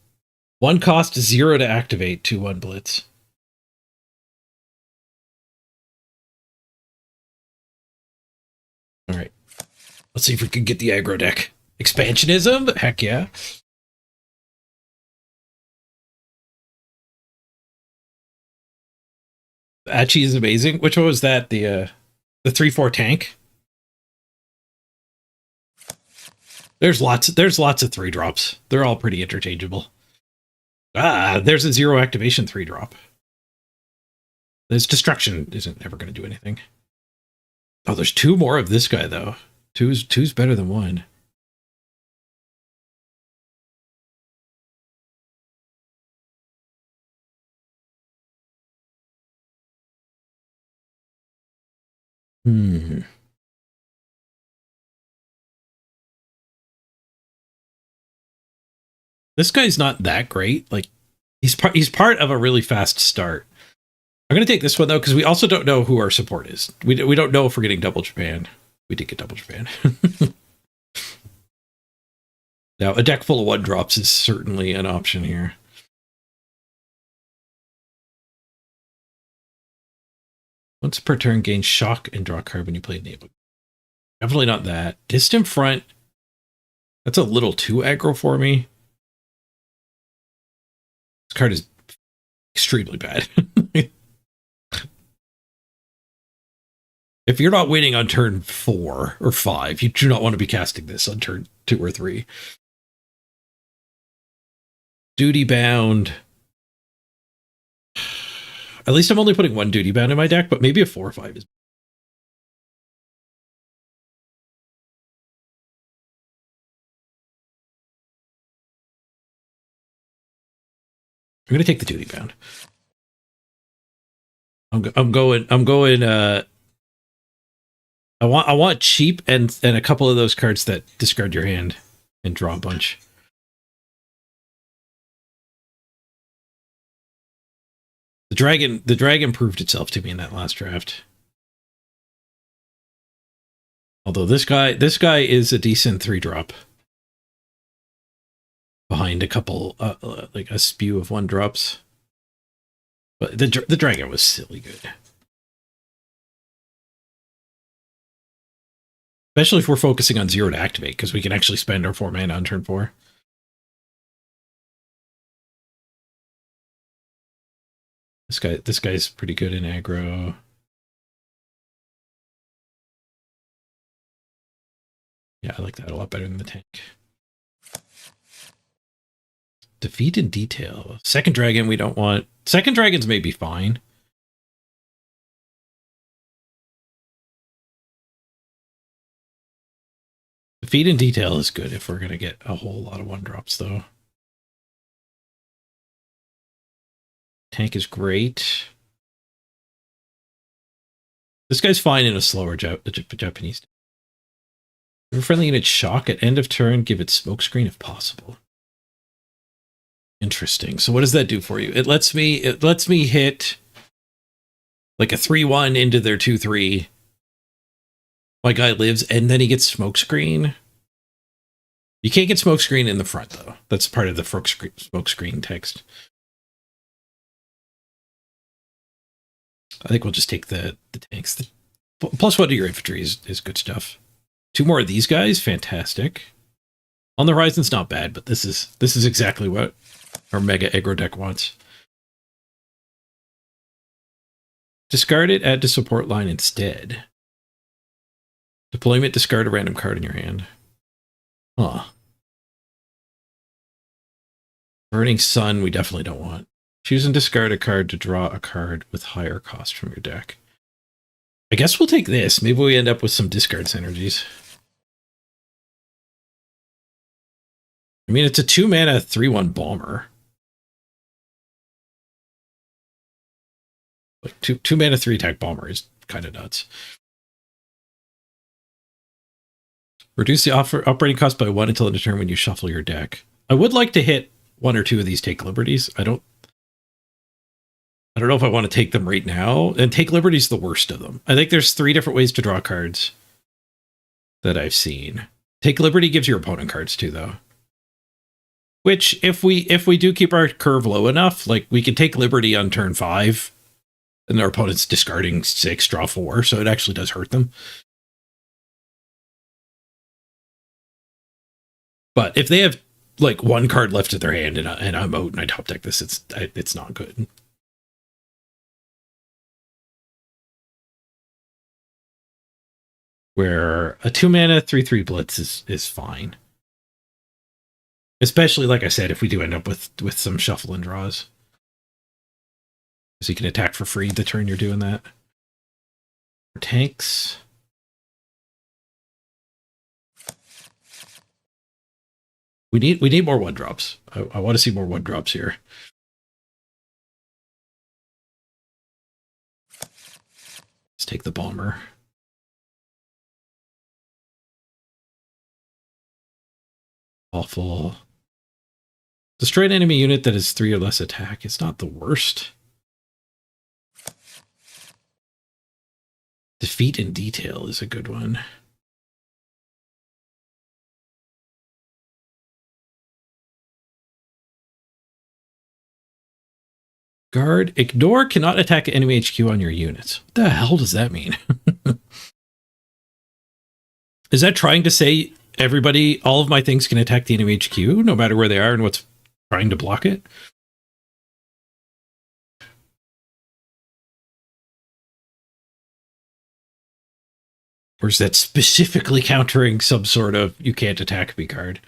1 cost, 0 to activate, 2/1 blitz. All right. Let's see if we can get the aggro deck. Expansionism? Heck yeah. Achi is amazing. Which one was that? The 3/4 tank. There's lots of 3-drops. They're all pretty interchangeable. Ah, there's a 0 activation 3-drop. This destruction isn't ever going to do anything. Oh, there's 2 more of this guy though. Two's better than 1. This guy's not that great. Like, he's part of a really fast start. I'm going to take this one, though, because we also don't know who our support is. We don't know if we're getting double Japan. We did get double Japan. Now, a deck full of 1-drops is certainly an option here. Once per turn, gain shock and draw a card when you play enable. Definitely not that. Distant Front. That's a little too aggro for me. This card is extremely bad. If you're not waiting on turn 4 or 5, you do not want to be casting this on turn 2 or 3. Duty Bound. At least I'm only putting 1 Duty Bound in my deck, but maybe a 4 or 5 is. I'm gonna take the Duty Bound. I'm going. I want cheap and a couple of those cards that discard your hand and draw a bunch. The dragon proved itself to me in that last draft. Although this guy is a decent 3-drop. Behind a couple, like a spew of 1-drops. But the dragon was silly good. Especially if we're focusing on 0 to activate, because we can actually spend our 4 mana on turn 4. This guy's pretty good in aggro. Yeah, I like that a lot better than the tank. Defeat in detail. Second dragon we don't want. Second dragons may be fine. Defeat in detail is good if we're going to get a whole lot of 1-drops, though. Tank is great. This guy's fine in a slower Japanese. If a friendly unit shock at end of turn, give it smokescreen if possible. Interesting. So what does that do for you? It lets me hit like a 3/1 into their 2/3. My guy lives, and then he gets smokescreen. You can't get smokescreen in the front, though. That's part of the smokescreen text. I think we'll just take the tanks. Plus 1 to your infantry is good stuff. 2 more of these guys, fantastic. On the horizon's not bad, but this is exactly what our mega aggro deck wants. Discard it, add to support line instead. Deployment, discard a random card in your hand. Huh. Burning Sun, we definitely don't want. Choose and discard a card to draw a card with higher cost from your deck. I guess we'll take this. Maybe we end up with some discard synergies. I mean, it's a 2-mana 3/1 bomber. Like 2-mana 3-attack bomber is kind of nuts. Reduce the operating cost by 1 until the turn when you shuffle your deck. I would like to hit 1 or 2 of these Take Liberties. I don't know if I want to take them right now. And Take Liberty's the worst of them. I think there's 3 different ways to draw cards that I've seen. Take Liberty gives your opponent cards too, though. Which, if we do keep our curve low enough, like we can take Liberty on turn 5, and their opponent's discarding 6, draw 4, so it actually does hurt them. But if they have like 1 card left in their hand and I'm out and I top deck this, it's not good. where a 2-mana 3/3 blitz is fine. Especially, like I said, if we do end up with some shuffle and draws. So you can attack for free the turn you're doing that. For tanks. We need more 1-drops. I want to see more 1-drops here. Let's take the bomber. Awful. Destroy an enemy unit that is 3 or less attack. It's not the worst. Defeat in detail is a good one. Guard. Ignore cannot attack enemy HQ on your units. What the hell does that mean? Is that trying to say everybody, all of my things can attack the enemy HQ, no matter where they are and what's trying to block it? Or is that specifically countering some sort of you can't attack me card?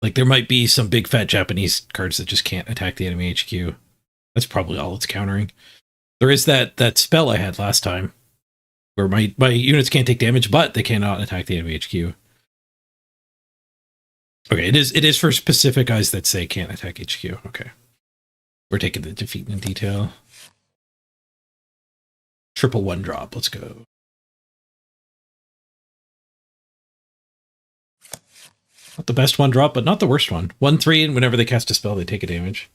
Like, there might be some big fat Japanese cards that just can't attack the enemy HQ. That's probably all it's countering. There is that spell I had last time where my units can't take damage, but they cannot attack the enemy HQ. Okay, it is for specific guys that say can't attack HQ. Okay. We're taking the defeat in detail. Triple 1-drop. Let's go. Not the best 1-drop, but not the worst one. 1/3, and whenever they cast a spell, they take a damage.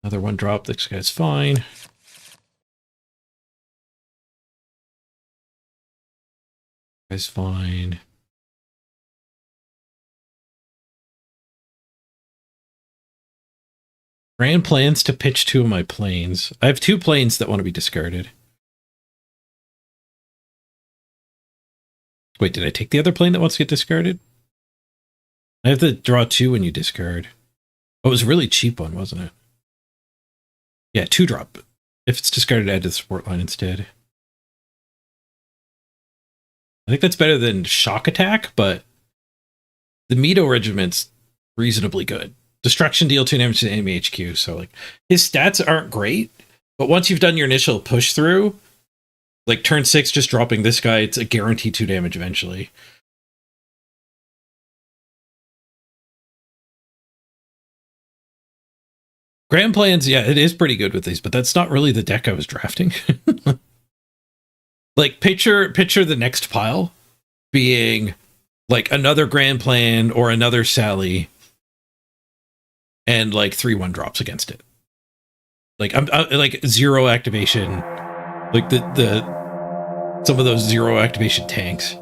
Another 1-drop. This guy's fine. Guy's fine. Grand plans to pitch 2 of my planes. I have 2 planes that want to be discarded. Wait, did I take the other plane that wants to get discarded? I have to draw 2 when you discard. Oh, it was a really cheap one, wasn't it? Yeah, 2-drop. If it's discarded, add to the support line instead. I think that's better than shock attack, but the Mito regiment's reasonably good. Destruction deal 2 damage to the enemy HQ. So like his stats aren't great, but once you've done your initial push through, like turn 6, just dropping this guy, it's a guaranteed 2 damage eventually. Grand plans, yeah, it is pretty good with these, but that's not really the deck I was drafting. Like picture the next pile being like another grand plan or another Sally, and like 3 1-drops against it. Like I'm like 0 activation, like the some of those 0 activation tanks.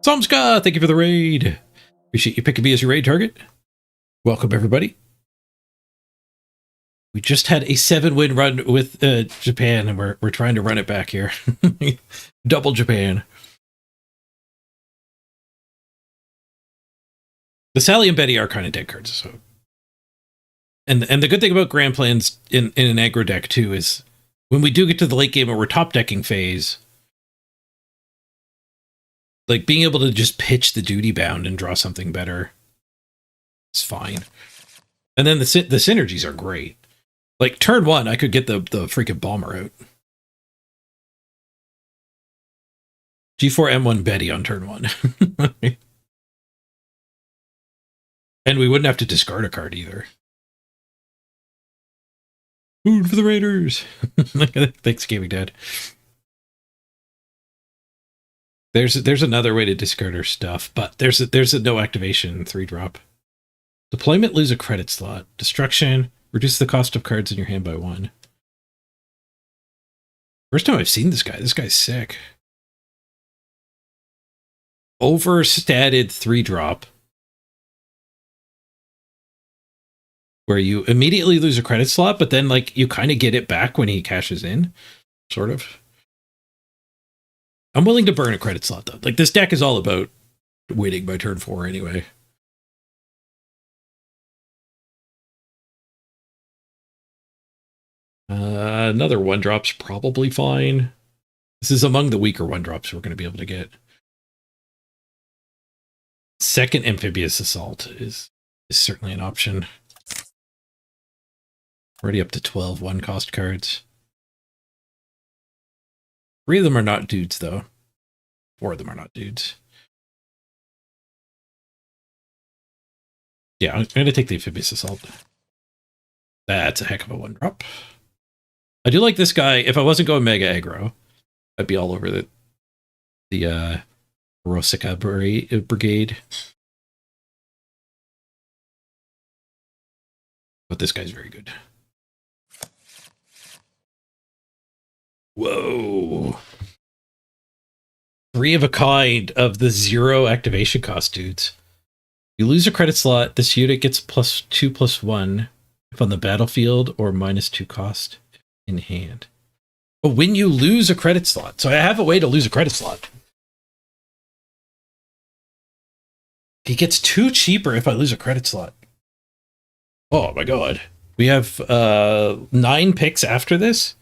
Samska, thank you for the raid. Appreciate you picking me as your raid target. Welcome everybody. We just had a 7-win run with Japan, and we're trying to run it back here. Double Japan. The Sally and Betty are kind of dead cards, so. And the good thing about Grand Plans in an aggro deck too is when we do get to the late game or we're top decking phase, like being able to just pitch the duty bound and draw something better is fine. And then the synergies are great. Like turn 1, I could get the freaking bomber out. G4 M1 Betty on turn 1. And we wouldn't have to discard a card either. Food for the Raiders. Thanksgiving, Dad. There's another way to discard our stuff, but there's a no activation 3-drop. Deployment, lose a credit slot. Destruction, reduce the cost of cards in your hand by 1. First time I've seen this guy. This guy's sick. Overstatted 3-drop. Where you immediately lose a credit slot, but then like you kind of get it back when he cashes in. Sort of. I'm willing to burn a credit slot though. Like this deck is all about winning by turn 4 anyway. Another 1-drop's probably fine. This is among the weaker 1-drops we're going to be able to get. Second Amphibious Assault is certainly an option. Already up to 12 1-cost cards. 3 of them are not dudes, though. 4 of them are not dudes. Yeah, I'm going to take the Amphibious Assault. That's a heck of a 1-drop. I do like this guy. If I wasn't going Mega Aggro, I'd be all over the Rosica Brigade. But this guy's very good. Whoa. 3 of a kind of the 0 activation cost dudes. You lose a credit slot. This unit gets +2/+1 if on the battlefield or -2 cost in hand. But when you lose a credit slot, so I have a way to lose a credit slot. He gets 2 cheaper if I lose a credit slot. Oh my god. We have 9 picks after this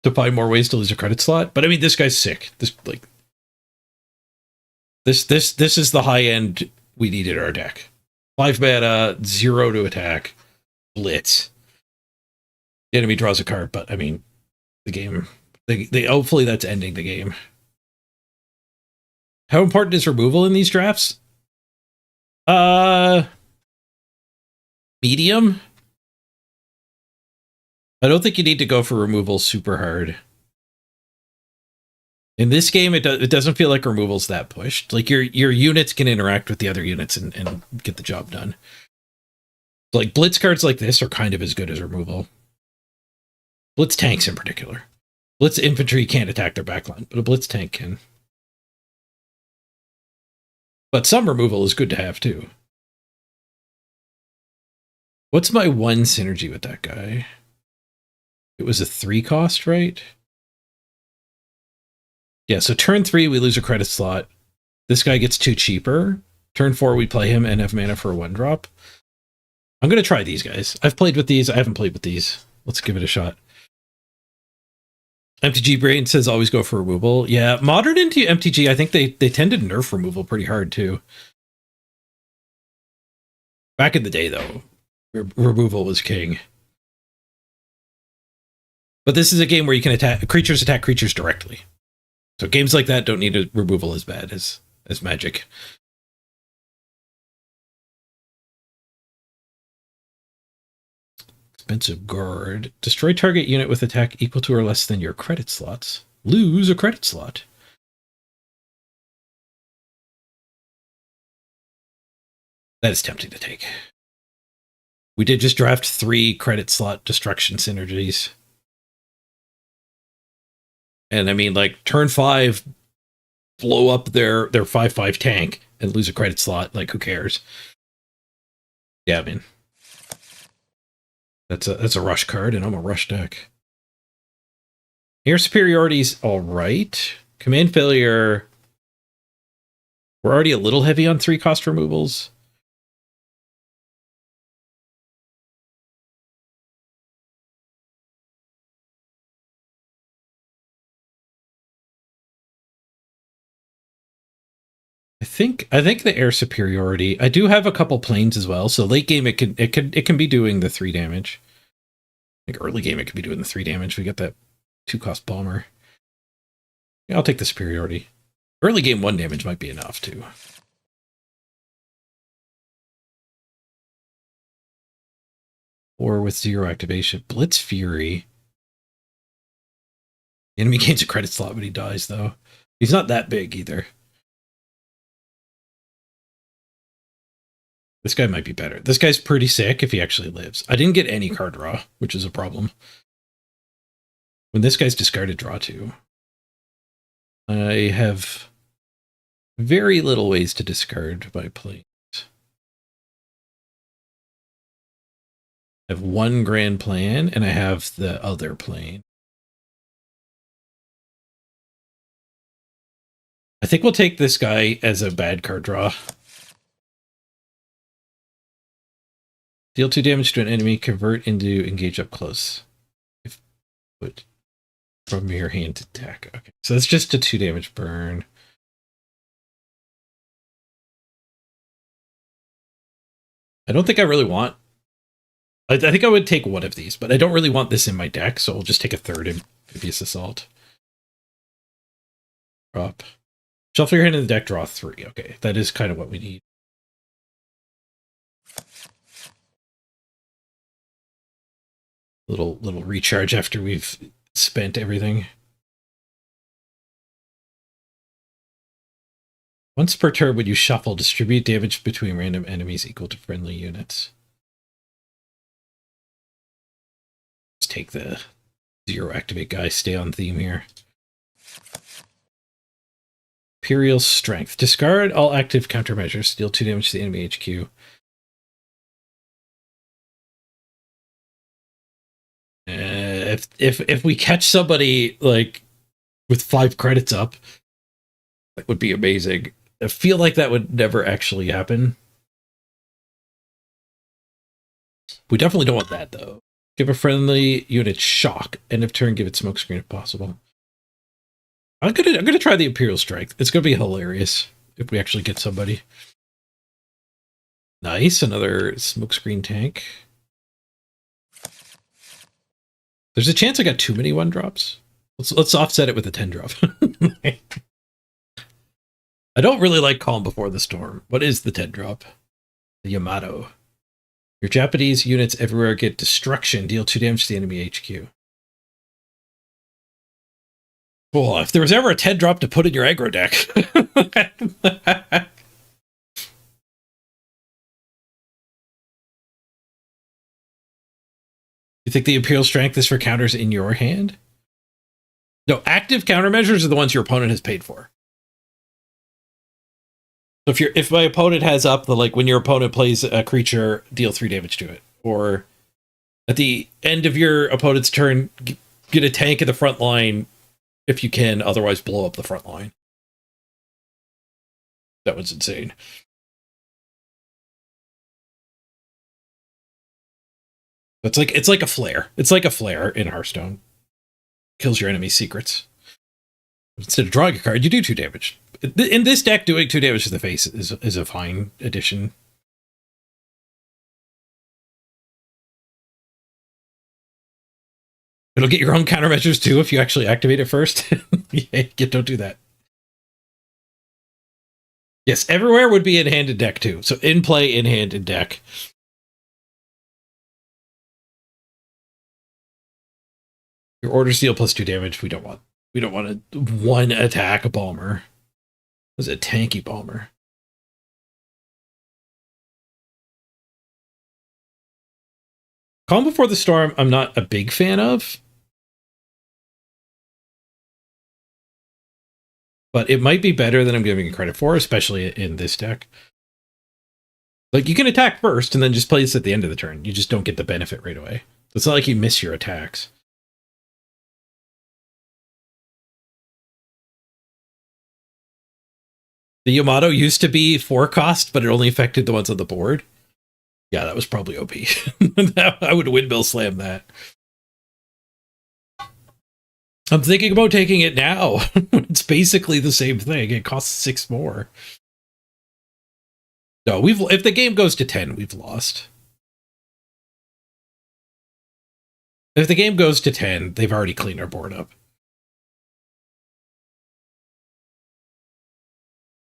to find more ways to lose a credit slot. But I mean, this guy's sick. This is the high end we need in our deck. 5 mana, 0 to attack, blitz. The enemy draws a card, but I mean, the game. They hopefully that's ending the game. How important is removal in these drafts? Medium. I don't think you need to go for removal super hard. In this game, it doesn't feel like removal's that pushed. Like your units can interact with the other units and get the job done. Like blitz cards like this are kind of as good as removal. Blitz tanks in particular. Blitz infantry can't attack their backline, but a blitz tank can. But some removal is good to have too. What's my 1 synergy with that guy? It was a 3 cost, right? Yeah, so turn 3, we lose a credit slot. This guy gets 2 cheaper. Turn 4, we play him and have mana for a 1-drop. I'm going to try these guys. I've played with these. I haven't played with these. Let's give it a shot. MTG Brain says always go for removal. Yeah, modern into MTG, I think they tend to nerf removal pretty hard, too. Back in the day, though, removal was king. But this is a game where you can attack creatures directly. So games like that don't need a removal as bad as Magic. Expensive guard. Destroy target unit with attack equal to or less than your credit slots. Lose a credit slot. That is tempting to take. We did just draft 3 credit slot destruction synergies. And I mean, like, turn 5, blow up their 5/5 tank and lose a credit slot. Like, who cares? Yeah, I mean, that's a rush card, and I'm a rush deck. Air superiority's all right. Command failure. We're already a little heavy on 3 cost removals. I think the air superiority. I do have a couple planes as well, so late game it can be doing the 3 damage. Like early game it could be doing the 3 damage. We get that 2-cost bomber. Yeah, I'll take the superiority. Early game 1 damage might be enough too. Or with 0 activation, Blitz Fury. The enemy gains a credit slot when he dies, though. He's not that big either. This guy might be better. This guy's pretty sick if he actually lives. I didn't get any card draw, which is a problem. When this guy's discarded, draw 2. I have very little ways to discard my planes. I have 1 grand plan, and I have the other plane. I think we'll take this guy as a bad card draw. Deal 2 damage to an enemy, convert into engage up close. But from your hand to deck. Okay, so that's just a 2 damage burn. I don't think I really want... I think I would take one of these, but I don't really want this in my deck, so I'll just take a third Amphibious Assault. Drop. Shuffle your hand in the deck, draw 3. Okay, that is kind of what we need. Little recharge after we've spent everything. Once per turn, when you shuffle, distribute damage between random enemies equal to friendly units. Let's take the 0 activate guy, stay on theme here. Imperial Strength. Discard all active countermeasures, deal 2 damage to the enemy HQ. If we catch somebody like with 5 credits up, that would be amazing. I feel like that would never actually happen. We definitely don't want that though. Give a friendly unit shock. End of turn, give it smokescreen if possible. I'm gonna try the Imperial Strength. It's gonna be hilarious if we actually get somebody. Nice, another smokescreen tank. There's a chance I got too many 1-drops. Let's offset it with a 10-drop. I don't really like Calm Before the Storm. What is the 10-drop? The Yamato. Your Japanese units everywhere get destruction. Deal 2 damage to the enemy HQ. Well, if there was ever a 10-drop to put in your aggro deck. You think the Imperial Strength is for counters in your hand? No, active countermeasures are the ones your opponent has paid for. So if my opponent has up the, like, when your opponent plays a creature, deal 3 damage to it. Or at the end of your opponent's turn, get a tank in the front line if you can, otherwise blow up the front line. That was insane. It's like a flare. It's like a flare in Hearthstone. Kills your enemy's secrets. Instead of drawing a card, you do 2 damage. In this deck, doing 2 damage to the face is a fine addition. It'll get your own countermeasures too if you actually activate it first. Yeah, don't do that. Yes, everywhere would be in hand and deck too. So in play, in hand, and deck. Your orders deal plus 2 damage. We don't want a 1 attack bomber. It was a tanky bomber. Calm Before the Storm, I'm not a big fan of. But it might be better than I'm giving it credit for, especially in this deck. Like, you can attack first and then just play this at the end of the turn. You just don't get the benefit right away. It's not like you miss your attacks. The Yamato used to be 4 cost, but it only affected the ones on the board. Yeah, that was probably OP. I would windmill slam that. I'm thinking about taking it now. It's basically the same thing. It costs 6 more. No, if the game goes to 10, we've lost. If the game goes to 10, they've already cleaned our board up.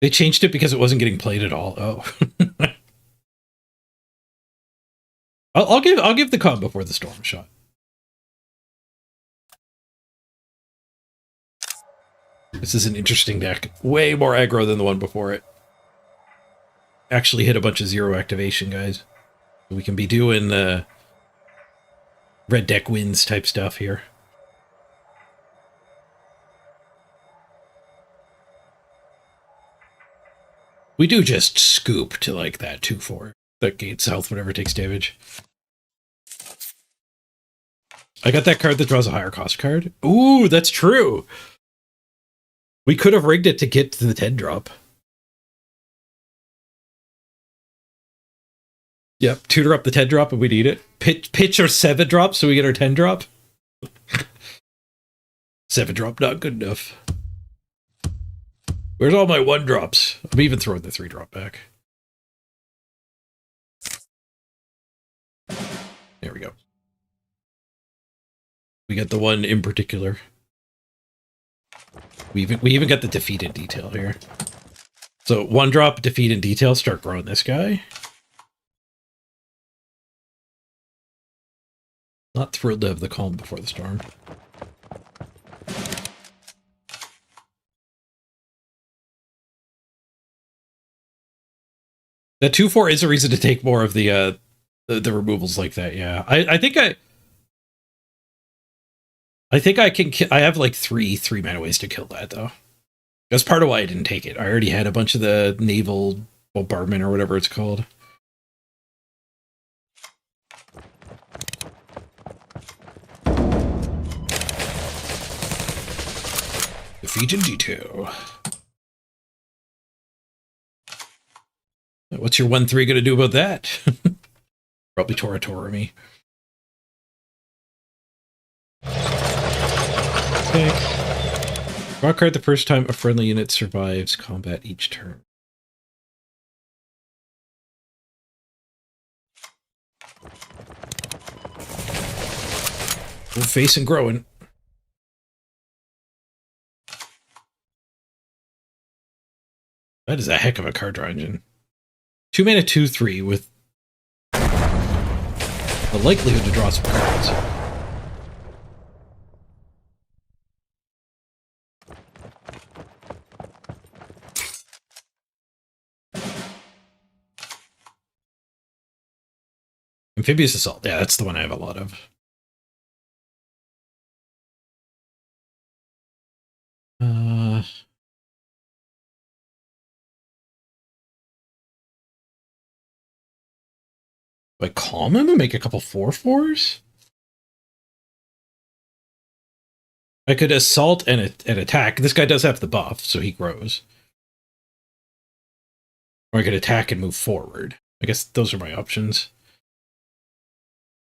They changed it because it wasn't getting played at all. Oh. I'll give the Calm Before the Storm a shot. This is an interesting deck. Way more aggro than the one before it. Actually hit a bunch of 0 activation, guys. We can be doing red deck wins type stuff here. We do just scoop to like that 2/4. That gates health whenever it takes damage. I got that card that draws a higher cost card. Ooh, that's true. We could have rigged it to get to the 10-drop. Yep, tutor up the 10-drop if we need it. Pitch our 7-drop so we get our 10-drop. 7-drop, not good enough. Where's all my 1-drops? I'm even throwing the 3-drop back. There we go. We got the one in particular. We even got the defeat in detail here. So 1-drop, defeat in detail, start growing this guy. Not thrilled to have the calm before the storm. That 2/4 is a reason to take more of the removals like that. Yeah, I think I can. I have like three mana ways to kill that though. That's part of why I didn't take it. I already had a bunch of the naval bombardment or whatever it's called. Defeat in detail. What's your 1/3 gonna do about that? Probably Tora me. Okay. Draw a card the first time a friendly unit survives combat each turn. We're facing growing. That is a heck of a card draw engine. 2 mana 2/3 with the likelihood to draw some cards. Amphibious Assault. Yeah, that's the one I have a lot of. Do I calm him and make a couple 4/4s? I could assault and attack. This guy does have the buff, so he grows. Or I could attack and move forward. I guess those are my options.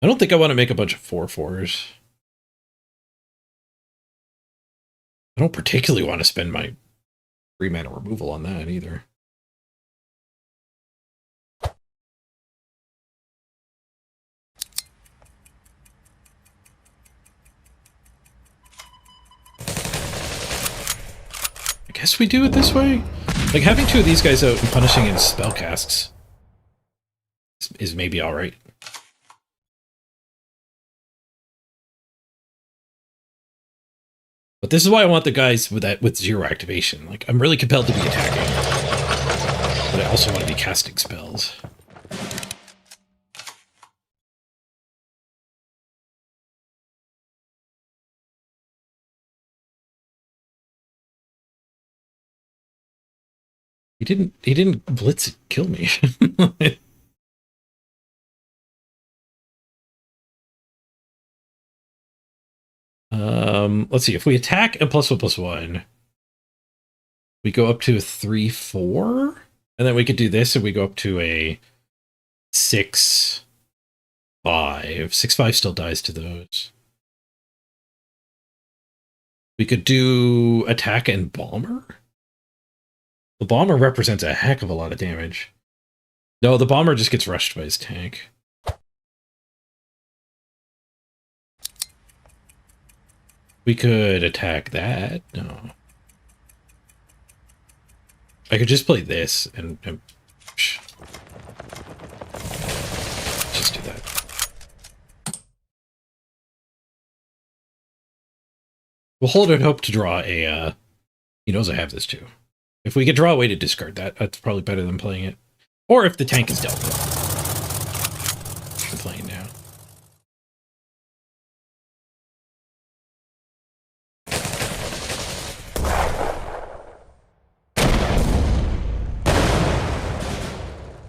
I don't think I want to make a bunch of 4/4s. I don't particularly want to spend my 3 mana removal on that either. I guess we do it this way? Like, having 2 of these guys out and punishing in spellcasts is maybe alright. But this is why I want the guys with 0 activation. Like, I'm really compelled to be attacking. But I also want to be casting spells. He didn't blitz kill me. Let's see. If we attack and +1/+1, we go up to a 3/4, and then we could do this, and we go up to a 6/5. 6/5 still dies to those. We could do attack and bomber. The bomber represents a heck of a lot of damage. No, the bomber just gets rushed by his tank. We could attack that. No. I could just play this and just do that. We'll hold and hope to draw a, he knows I have this too. If we could draw a way to discard that, that's probably better than playing it. Or if the tank is dealt with. I'm playing now.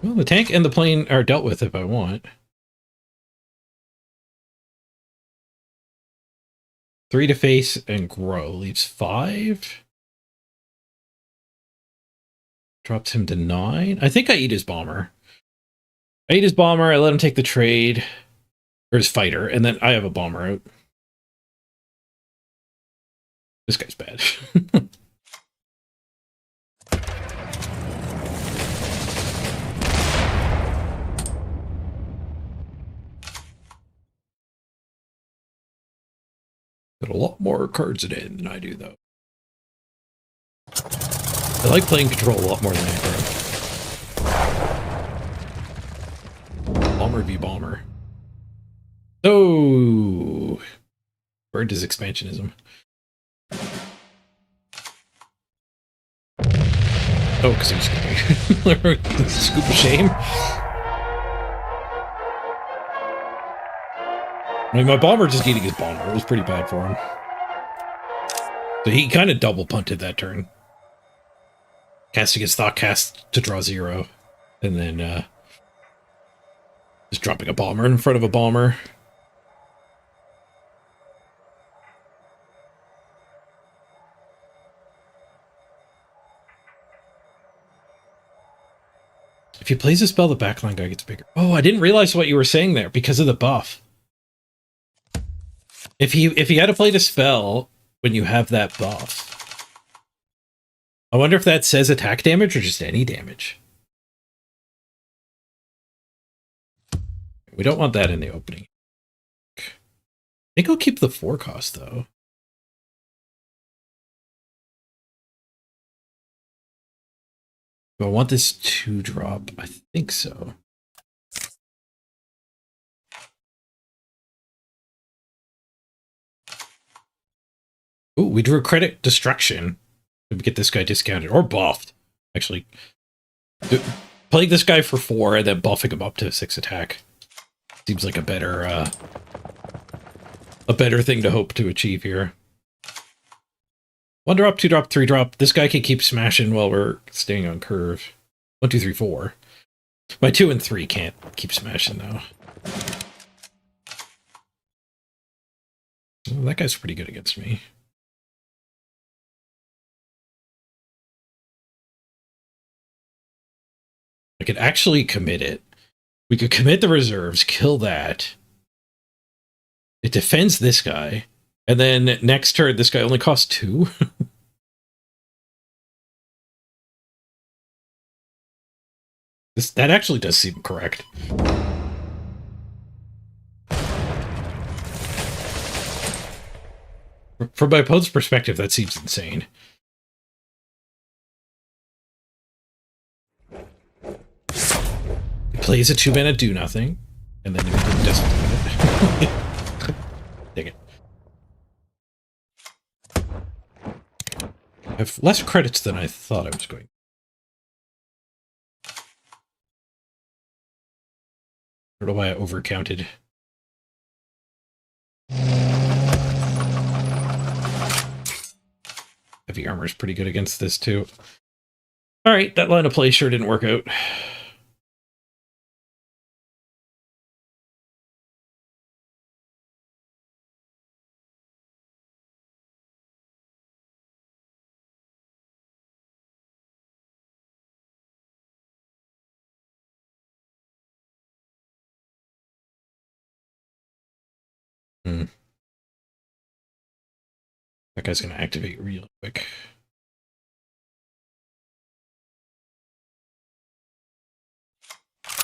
Well, the tank and the plane are dealt with if I want. 3 to face and grow. Leaves 5. Drops him to 9. I think I eat his bomber. I eat his bomber, I let him take the trade. Or his fighter, and then I have a bomber out. This guy's bad. Got a lot more cards in it than I do, though. I like playing control a lot more than aggro. Bomber v Bomber. Oh! Burned his expansionism. Oh, because he was scooping. Scoop of shame. I mean, my Bomber just eating his Bomber. It was pretty bad for him. So he kind of double punted that turn. Casting his Thought Cast to draw 0. And then just dropping a Bomber in front of a Bomber. If he plays a spell, the backline guy gets bigger. Oh, I didn't realize what you were saying there because of the buff. If he had to play the spell when you have that buff, I wonder if that says attack damage or just any damage. We don't want that in the opening. I think I'll keep the 4 cost though. Do I want this 2-drop? I think so. Ooh, we drew Credit Destruction to get this guy discounted or buffed. Actually, playing this guy for 4 and then buffing him up to 6 attack seems like a better thing to hope to achieve here. 1-drop, 2-drop, 3-drop. This guy can keep smashing while we're staying on curve. 1, 2, 3, 4. My 2 and 3 can't keep smashing though. Well, that guy's pretty good against me. I could actually commit it. We could commit the reserves, kill that. It defends this guy. And then next turn, this guy only costs 2. That actually does seem correct. From my opponent's perspective, that seems insane. He plays a 2-mana do nothing, and then he doesn't do it. Dang it. I have less credits than I thought I was going. I don't know why I overcounted. Heavy armor is pretty good against this too. Alright, that line of play sure didn't work out. That guy's gonna activate real quick.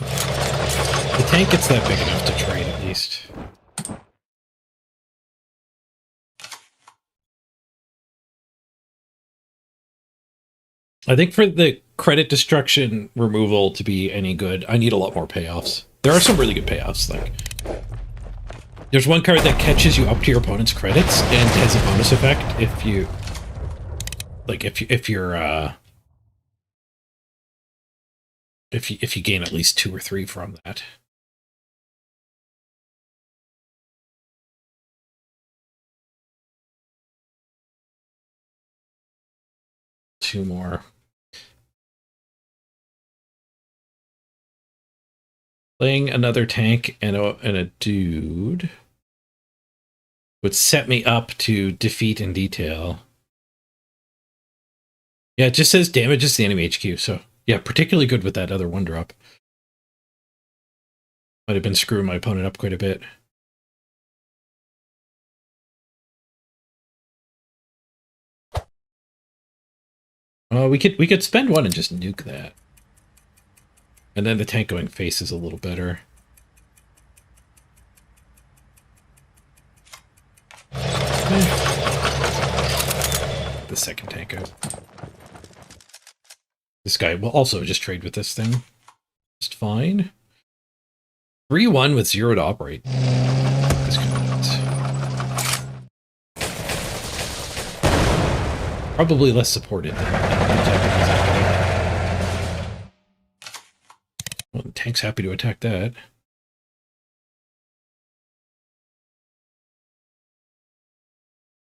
The tank gets that big enough to trade at least. I think for the credit destruction removal to be any good, I need a lot more payoffs. There are some really good payoffs, like there's one card that catches you up to your opponent's credits and has a bonus effect if you if you gain at least 2 or 3 from that. Two more. Playing another tank and a dude would set me up to defeat in detail. Yeah, it just says damages the enemy HQ, so yeah, particularly good with that other 1-drop. Might have been screwing my opponent up quite a bit. We could spend one and just nuke that. And then the tank going face is a little better. The second tank out. This guy will also just trade with this thing. Just fine. 3-1 with 0 to operate. This kind of nuts. Probably less supported than well, the tank's happy to attack that.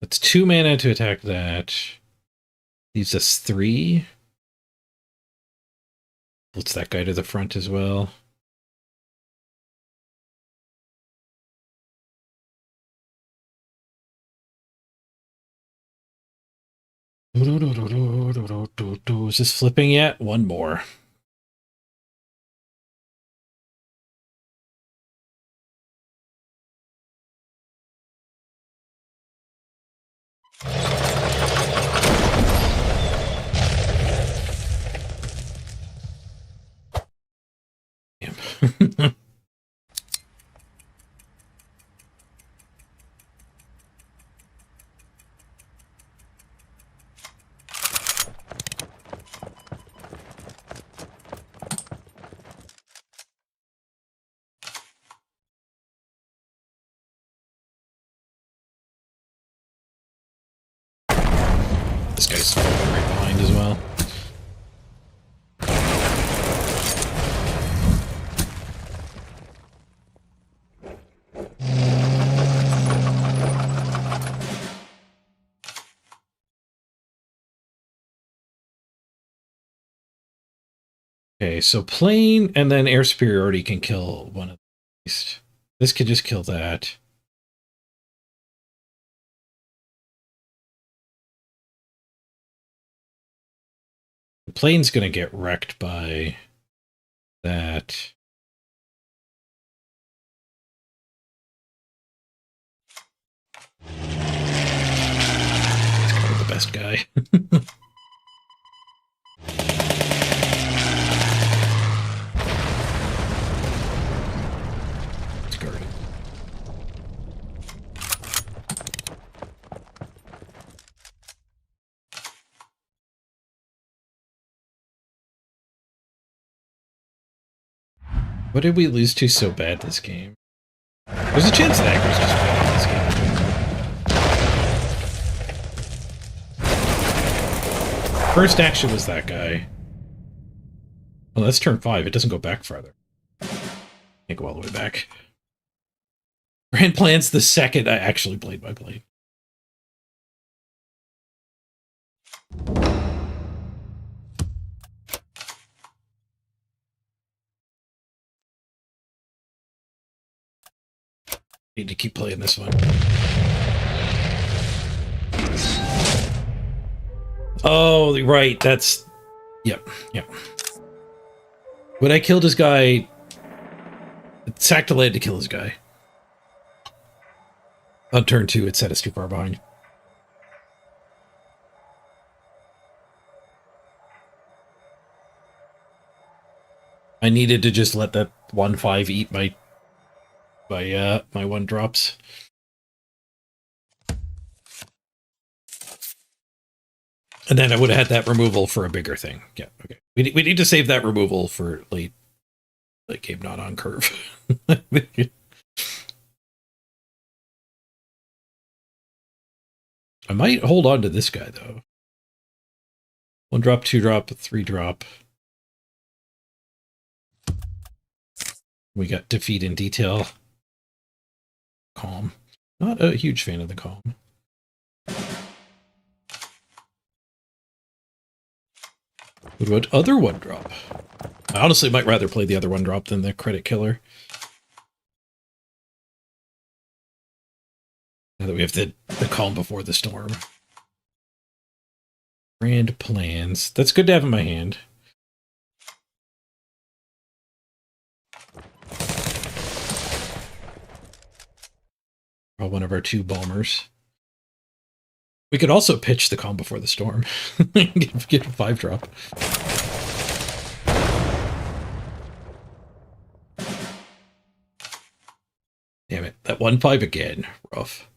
That's 2 mana to attack that. Leaves us 3. Let's that guy to the front as well. Is this flipping yet? One more. Damn. This guy's right behind as well. Okay, so plane and then air superiority can kill one of these. This could just kill that. The plane's gonna get wrecked by that. It's kind of the best guy. It's guarded. What did we lose to so bad this game? There's a chance that was just bad this game. First action was that guy. Well, that's turn 5. It doesn't go back farther. Can't go all the way back. Grand Plan's the second I actually played my blade. Need to keep playing this one. Oh, right. That's... Yep. When I killed his guy... It sacked a land to kill his guy. On turn 2, it set us too far behind. I needed to just let that 1/5 eat my 1 drops. And then I would have had that removal for a bigger thing. Yeah, okay. We need to save that removal for late game, not on curve. I might hold on to this guy, though. 1 drop, 2 drop, 3 drop. We got defeat in detail. Calm. Not a huge fan of the calm. What about other 1 drop? I honestly might rather play the other 1 drop than the credit killer. Now that we have the calm before the storm. Grand plans. That's good to have in my hand. One of our 2 bombers. We could also pitch the Calm Before the Storm. Get a 5-drop. Damn it. That 1/5 again. Rough.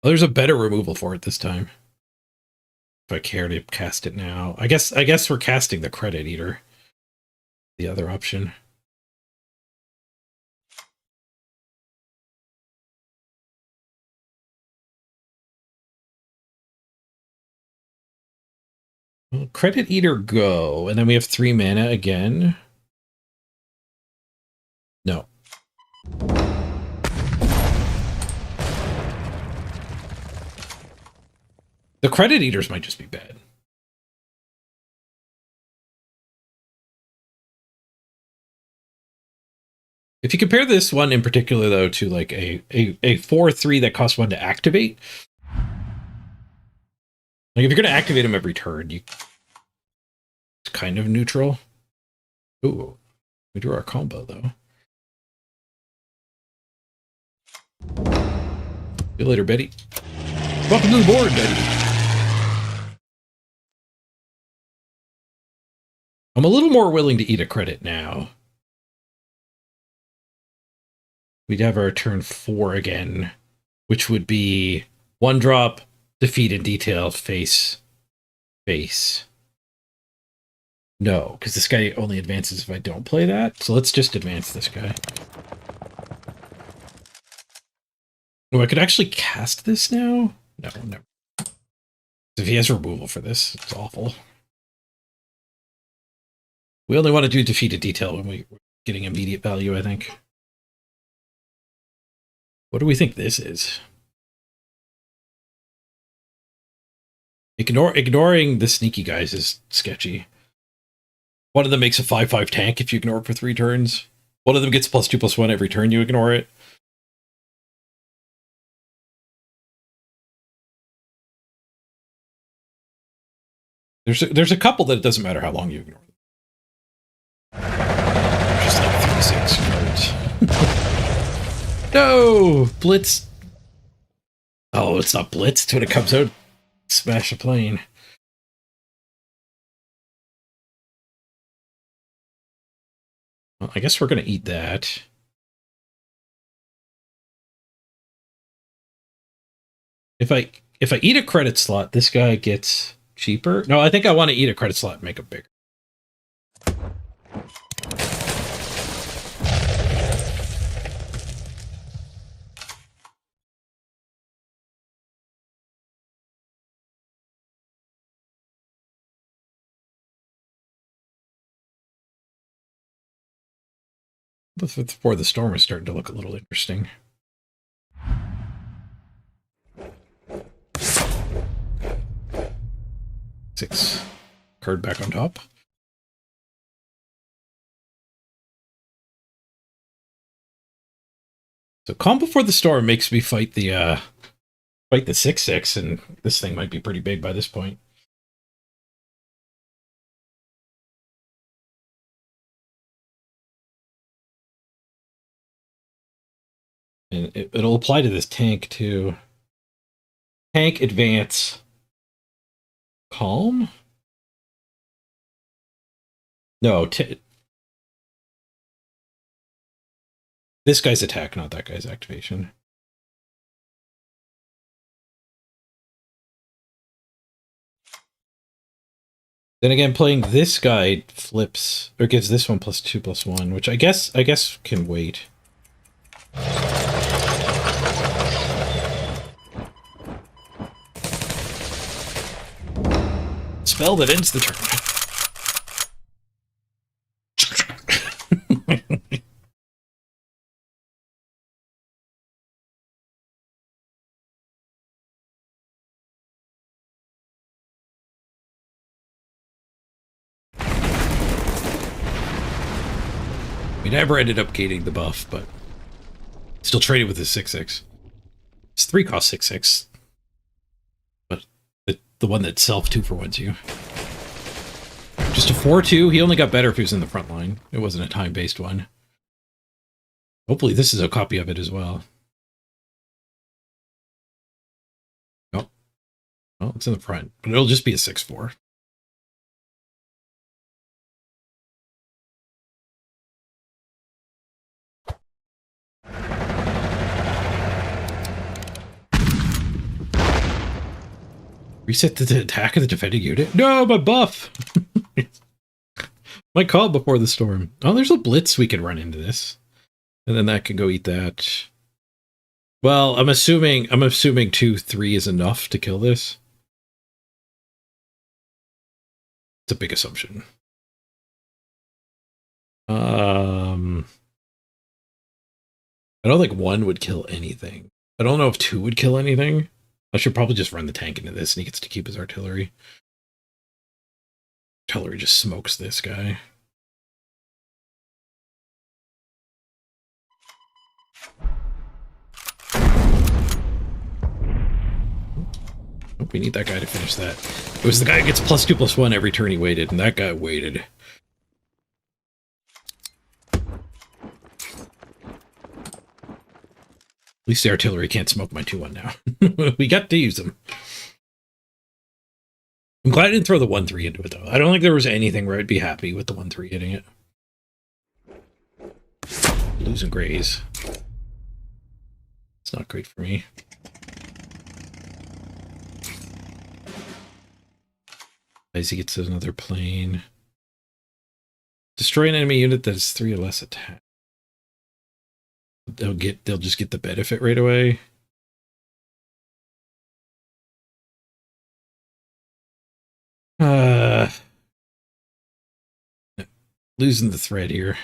Oh, there's a better removal for it this time. If I care to cast it now. I guess we're casting the Credit Eater. The other option. Well, Credit Eater go, and then we have 3 mana again. No. The Credit Eaters might just be bad. If you compare this one in particular, though, to like a 4/3 that costs 1 to activate, like if you're going to activate them every turn, it's kind of neutral. Ooh, we drew our combo though. See you later, Betty. Welcome to the board, Betty. I'm a little more willing to eat a credit now. We'd have our turn 4 again, which would be 1-drop, defeat in detail, face. No, because this guy only advances if I don't play that. So let's just advance this guy. Oh, I could actually cast this now? No, never. If he has removal for this, it's awful. We only want to do defeat in detail when we're getting immediate value, I think. What do we think this is? Ignoring the sneaky guys is sketchy. One of them makes a 5/5 tank if you ignore it for 3 turns. One of them gets +2/+1 every turn you ignore it. There's a couple that it doesn't matter how long you ignore them. Just like 3/6 cards. No! Blitz. Oh, it's not Blitz. When it comes out, smash a plane. Well, I guess we're going to eat that. If I eat a credit slot, this guy gets cheaper. No, I think I want to eat a credit slot and make it bigger. Before the storm is starting to look a little interesting. Six. Card back on top. So Calm Before the Storm makes me fight the 6/6, and this thing might be pretty big by this point. And it'll apply to this tank too. Tank, advance, calm? No, this guy's attack, not that guy's activation. Then again, playing this guy flips, or gives this one +2/+1, which I guess can wait. Spell that ends the turn. We never ended up gaining the buff, but still traded with his 6/6. It's 3 cost 6/6, but the one that self 2-for-1s you. Just a 4/2. He only got better if he was in the front line. It wasn't a time-based one. Hopefully this is a copy of it as well. Nope. Well, it's in the front, but it'll just be a 6-4. Reset the attack of the defending unit? No, my buff! My call before the storm. Oh, there's a blitz we can run into this. And then that can go eat that. Well, I'm assuming 2-3 is enough to kill this. It's a big assumption. I don't think 1 would kill anything. I don't know if 2 would kill anything. I should probably just run the tank into this, and he gets to keep his artillery. Artillery just smokes this guy. Oh, we need that guy to finish that. It was the guy who gets +2/+1 every turn he waited, and that guy waited. At least the artillery can't smoke my 2-1 now. We got to use them. I'm glad I didn't throw the 1-3 into it, though. I don't think there was anything where I'd be happy with the 1-3 hitting it. Losing grays. It's not great for me. As he gets another plane. Destroy an enemy unit that has 3 or less attack. They'll just get the benefit right away. Losing the thread here.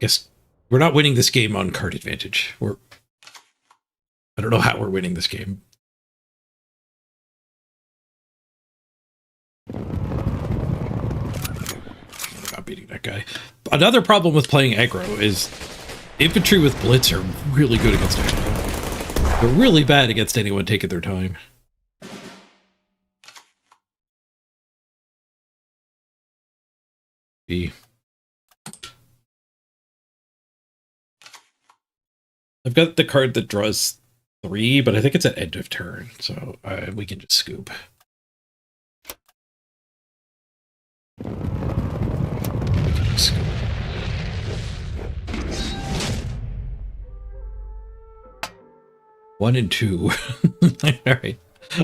Guess we're not winning this game on card advantage. I don't know how we're winning this game. I'm not beating that guy. Another problem with playing aggro is infantry with blitz are really good against anyone. They're really bad against anyone taking their time. B. I've got the card that draws 3, but I think it's at end of turn, so we can just scoop. Scoop. One and 2. All right.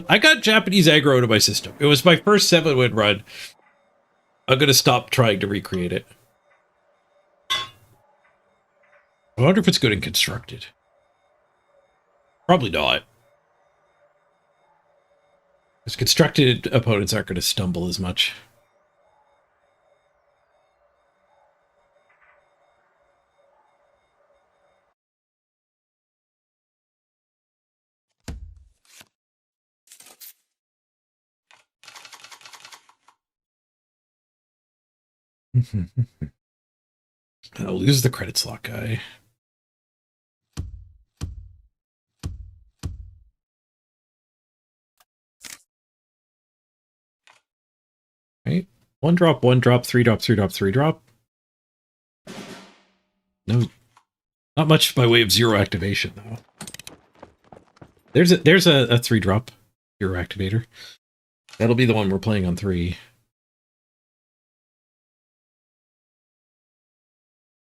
I got Japanese aggro into my system. It was my first 7-win run. I'm going to stop trying to recreate it. I wonder if it's good and constructed. Probably not. Because constructed opponents aren't going to stumble as much. I'll lose the credit slot guy. Right? 1 drop, 1 drop, 3 drop, 3 drop, 3 drop. No, not much by way of 0 activation though. There's a 3 drop 0 activator. That'll be the one we're playing on 3.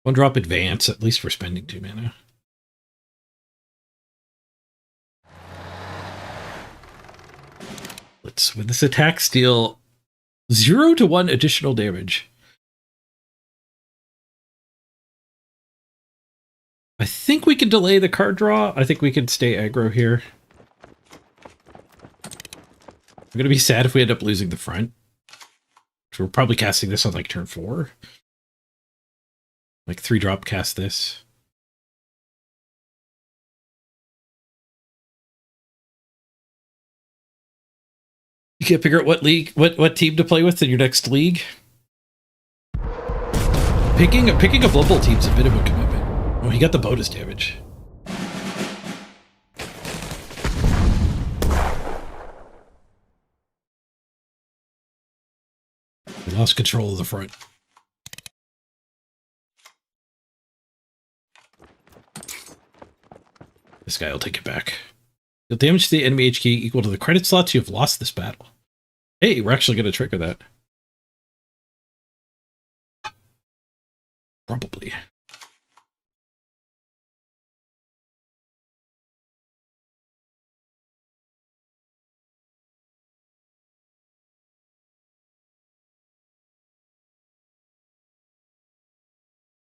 1 drop advance, at least we're spending 2 mana. Let's, with this attack, steal 0 to 1 additional damage. I think we can delay the card draw. I think we can stay aggro here. I'm going to be sad if we end up losing the front. So we're probably casting this on like turn 4. Like 3 drop cast this. You can't figure out what league, what team to play with in your next league. Picking a Blood Bowl team's a bit of a commitment. Oh, he got the bonus damage. lost control of the front. This guy will take it back. You'll damage the enemy HQ equal to the credit slots you have lost this battle. Hey, we're actually going to trigger that. Probably.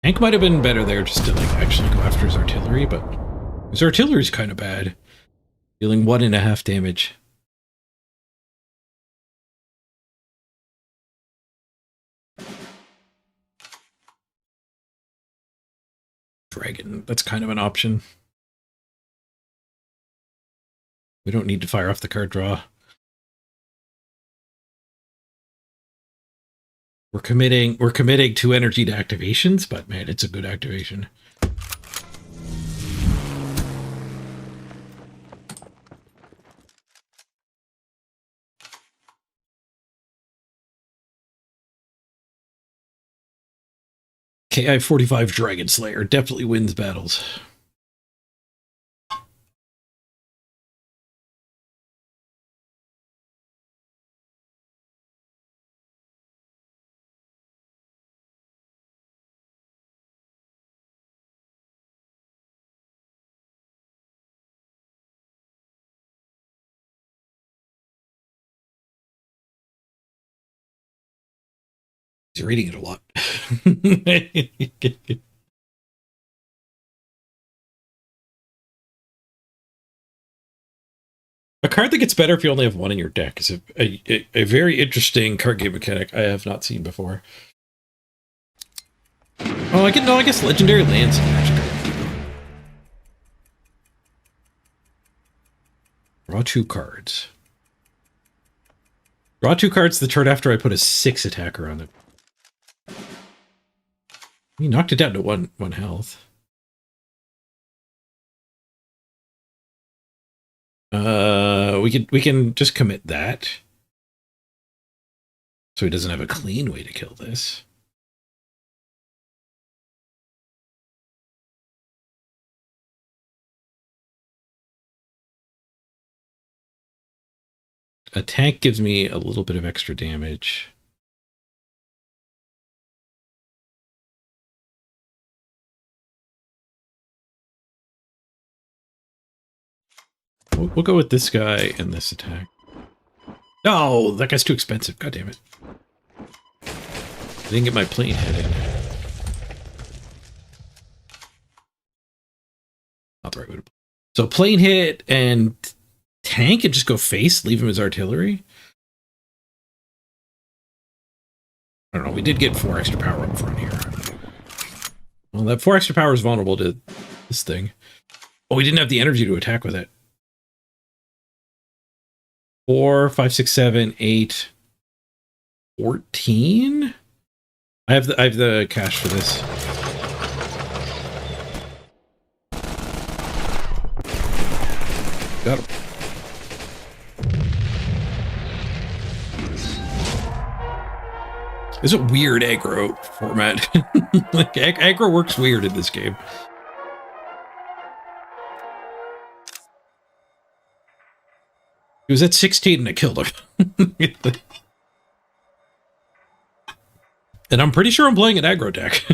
Tank might have been better there just to like actually go after his artillery, but his artillery's kind of bad. Dealing 1.5 damage. Dragon, that's kind of an option. We don't need to fire off the card draw. We're committing 2 energy to activations, but man, it's a good activation. KI 45 Dragon Slayer definitely wins battles. He's reading it a lot. A card that gets better if you only have 1 in your deck is a very interesting card game mechanic I have not seen before. Oh, I guess Legendary Lands can actually draw 2 cards. Draw 2 cards the turn after I put a 6 attacker on it. He knocked it down to one health. We can just commit that. So he doesn't have a clean way to kill this. A tank gives me a little bit of extra damage. We'll go with this guy and this attack. No, that guy's too expensive. God damn it. I didn't get my plane hit in. Not the right way to play. So plane hit and tank and just go face, leave him as artillery. I don't know. We did get 4 extra power up front here. Well, that 4 extra power is vulnerable to this thing. Oh, we didn't have the energy to attack with it. 4, 5, 6, 7, 8, 14. I have the cash for this. Got him. It's a weird aggro format. Like aggro works weird in this game. He was at 16 and I killed him. And I'm pretty sure I'm playing an aggro deck.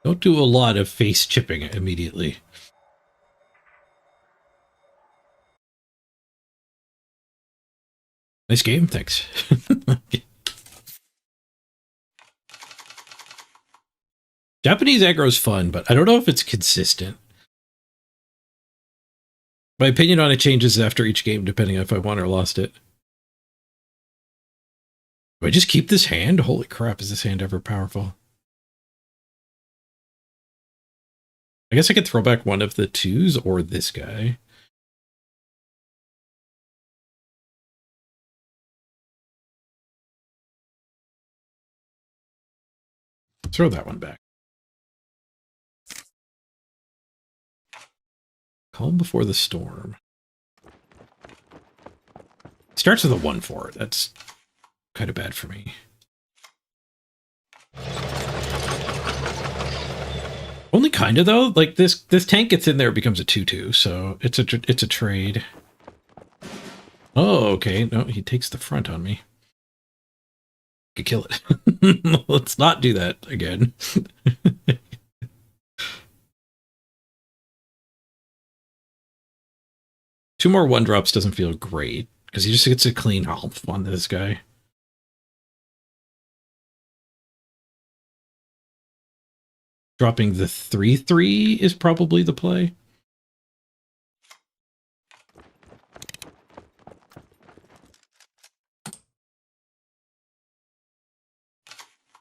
Don't do a lot of face chipping immediately. Nice game, thanks. Japanese aggro is fun, but I don't know if it's consistent. My opinion on it changes after each game, depending on if I won or lost it. Do I just keep this hand? Holy crap, is this hand ever powerful? I guess I could throw back one of the 2s or this guy. Throw that one back. Calm before the storm. Starts with a 1/4. That's kind of bad for me. Only kind of though. Like this tank gets in there, it becomes a 2/2, so it's a trade. Oh, okay. No, he takes the front on me. Could kill it. Let's not do that again. 2 more 1-drops doesn't feel great because he just gets a clean half on this guy. Dropping the 3/3 is probably the play.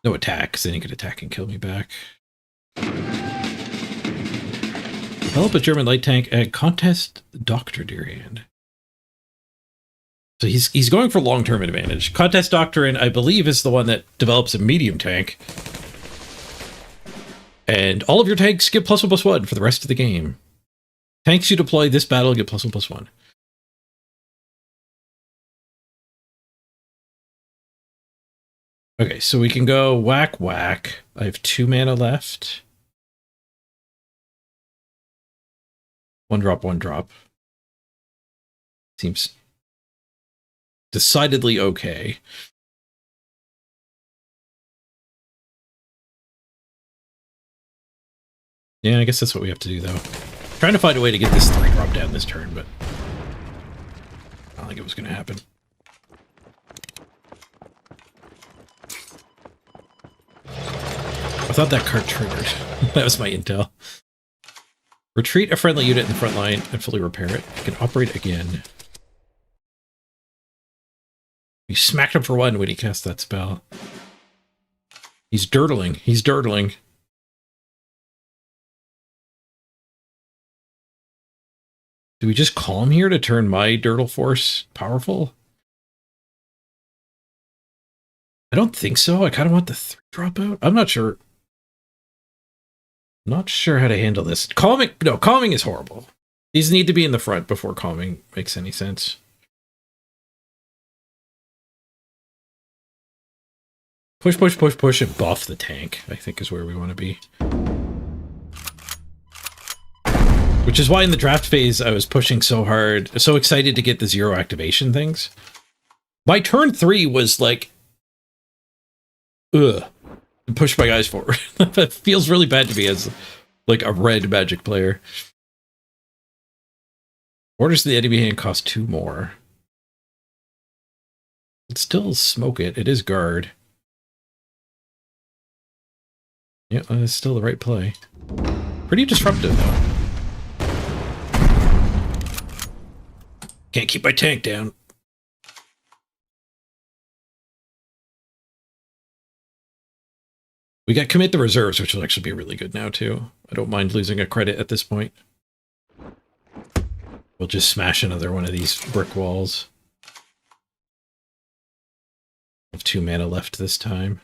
No attack, because then he could attack and kill me back. Develop a German light tank and contest Doctor Deerhand. So he's going for long-term advantage. Contest Doctrine, I believe, is the one that develops a medium tank. And all of your tanks get +1/+1 for the rest of the game. Tanks you deploy this battle get +1/+1. Okay, so we can go whack whack. I have 2 mana left. 1-drop, 1-drop. Seems decidedly okay. Yeah, I guess that's what we have to do, though. Trying to find a way to get this 3-drop down this turn, but I don't think it was going to happen. I thought that card triggered. That was my intel. Retreat a friendly unit in the front line and fully repair it. You can operate again. You smacked him for 1 when he cast that spell. He's dirtling. He's dirtling. Do we just calm here to turn my Dirtle Force powerful? I don't think so. I kind of want the 3-drop out. I'm not sure. Not sure how to handle this. Calming, no, calming is horrible. These need to be in the front before calming makes any sense. Push, push, push, push, and buff the tank, I think is where we want to be. Which is why in the draft phase I was pushing so hard, so excited to get the 0 activation things. My turn 3 was like, ugh. Push my guys forward. That feels really bad to me as like a red Magic player. Orders in the enemy hand cost 2 more. It's still smoke it. It is guard. Yeah, it's still the right play. Pretty disruptive though. Can't keep my tank down. We got commit the reserves, which will actually be really good now, too. I don't mind losing a credit at this point. We'll just smash another one of these brick walls. I have 2 mana left this time.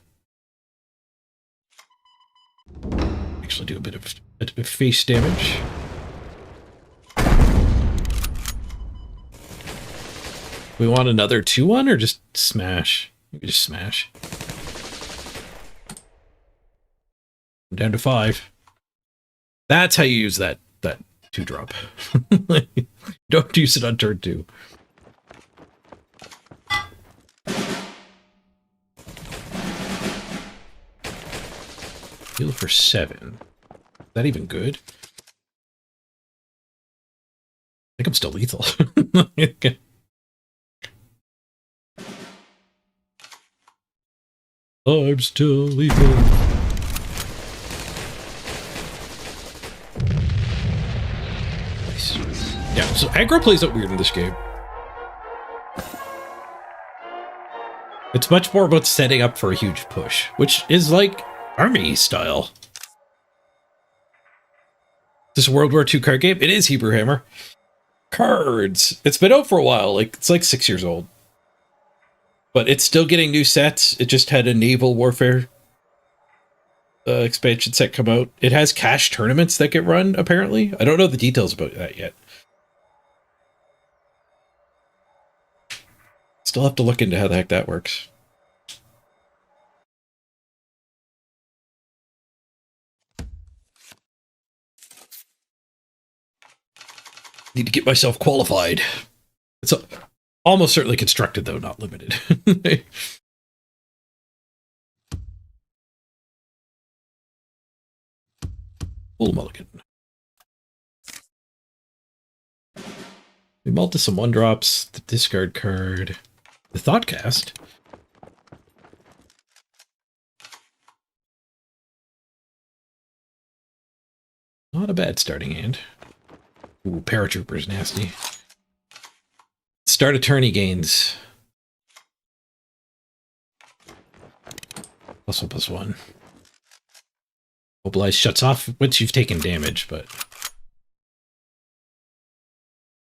Actually do a bit of face damage. We want another 2/1 or just smash? Maybe just smash. I'm down to 5. That's how you use that 2-drop. Don't use it on turn 2. Heal for 7. Is that even good? I think I'm still lethal. Okay. I'm still lethal. Yeah, so aggro plays out weird in this game. It's much more about setting up for a huge push, which is like army style. This World War II card game? It is Hebrew Hammer. Cards. It's been out for a while. Like it's like 6 years old. But it's still getting new sets. It just had a naval warfare expansion set come out. It has cash tournaments that get run, apparently. I don't know the details about that yet. Still have to look into how the heck that works. Need to get myself qualified. It's almost certainly constructed, though, not limited. Full mulligan. We multi some 1-drops, the discard card, the Thoughtcast. Not a bad starting hand. Ooh, Paratrooper's nasty. Start a tourney gains. +1/+1. Mobilize shuts off once you've taken damage, but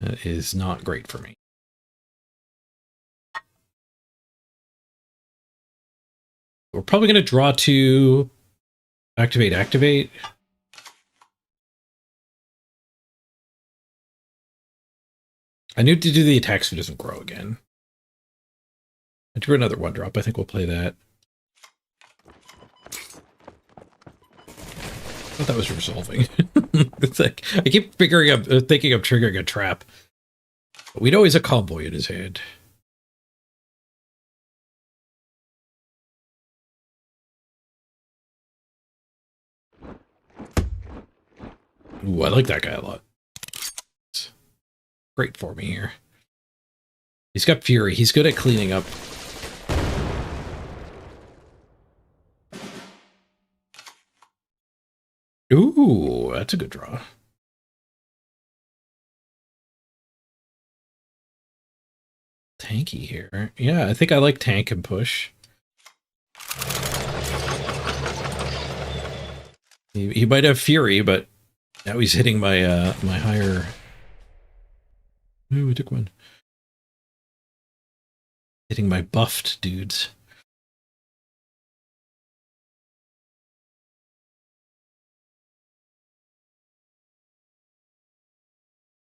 that is not great for me. We're probably going to draw to activate. I need to do the attack so it doesn't grow again. I drew another 1-drop. I think we'll play that. I thought that was resolving. It's like, I keep thinking I'm triggering a trap. But we know he's a convoy in his hand. Ooh, I like that guy a lot. It's great for me here. He's got Fury. He's good at cleaning up. Ooh, that's a good draw. Tanky here. Yeah, I think I like tank and push. He might have Fury, but now he's hitting my my higher. Ooh, we took one. Hitting my buffed dudes.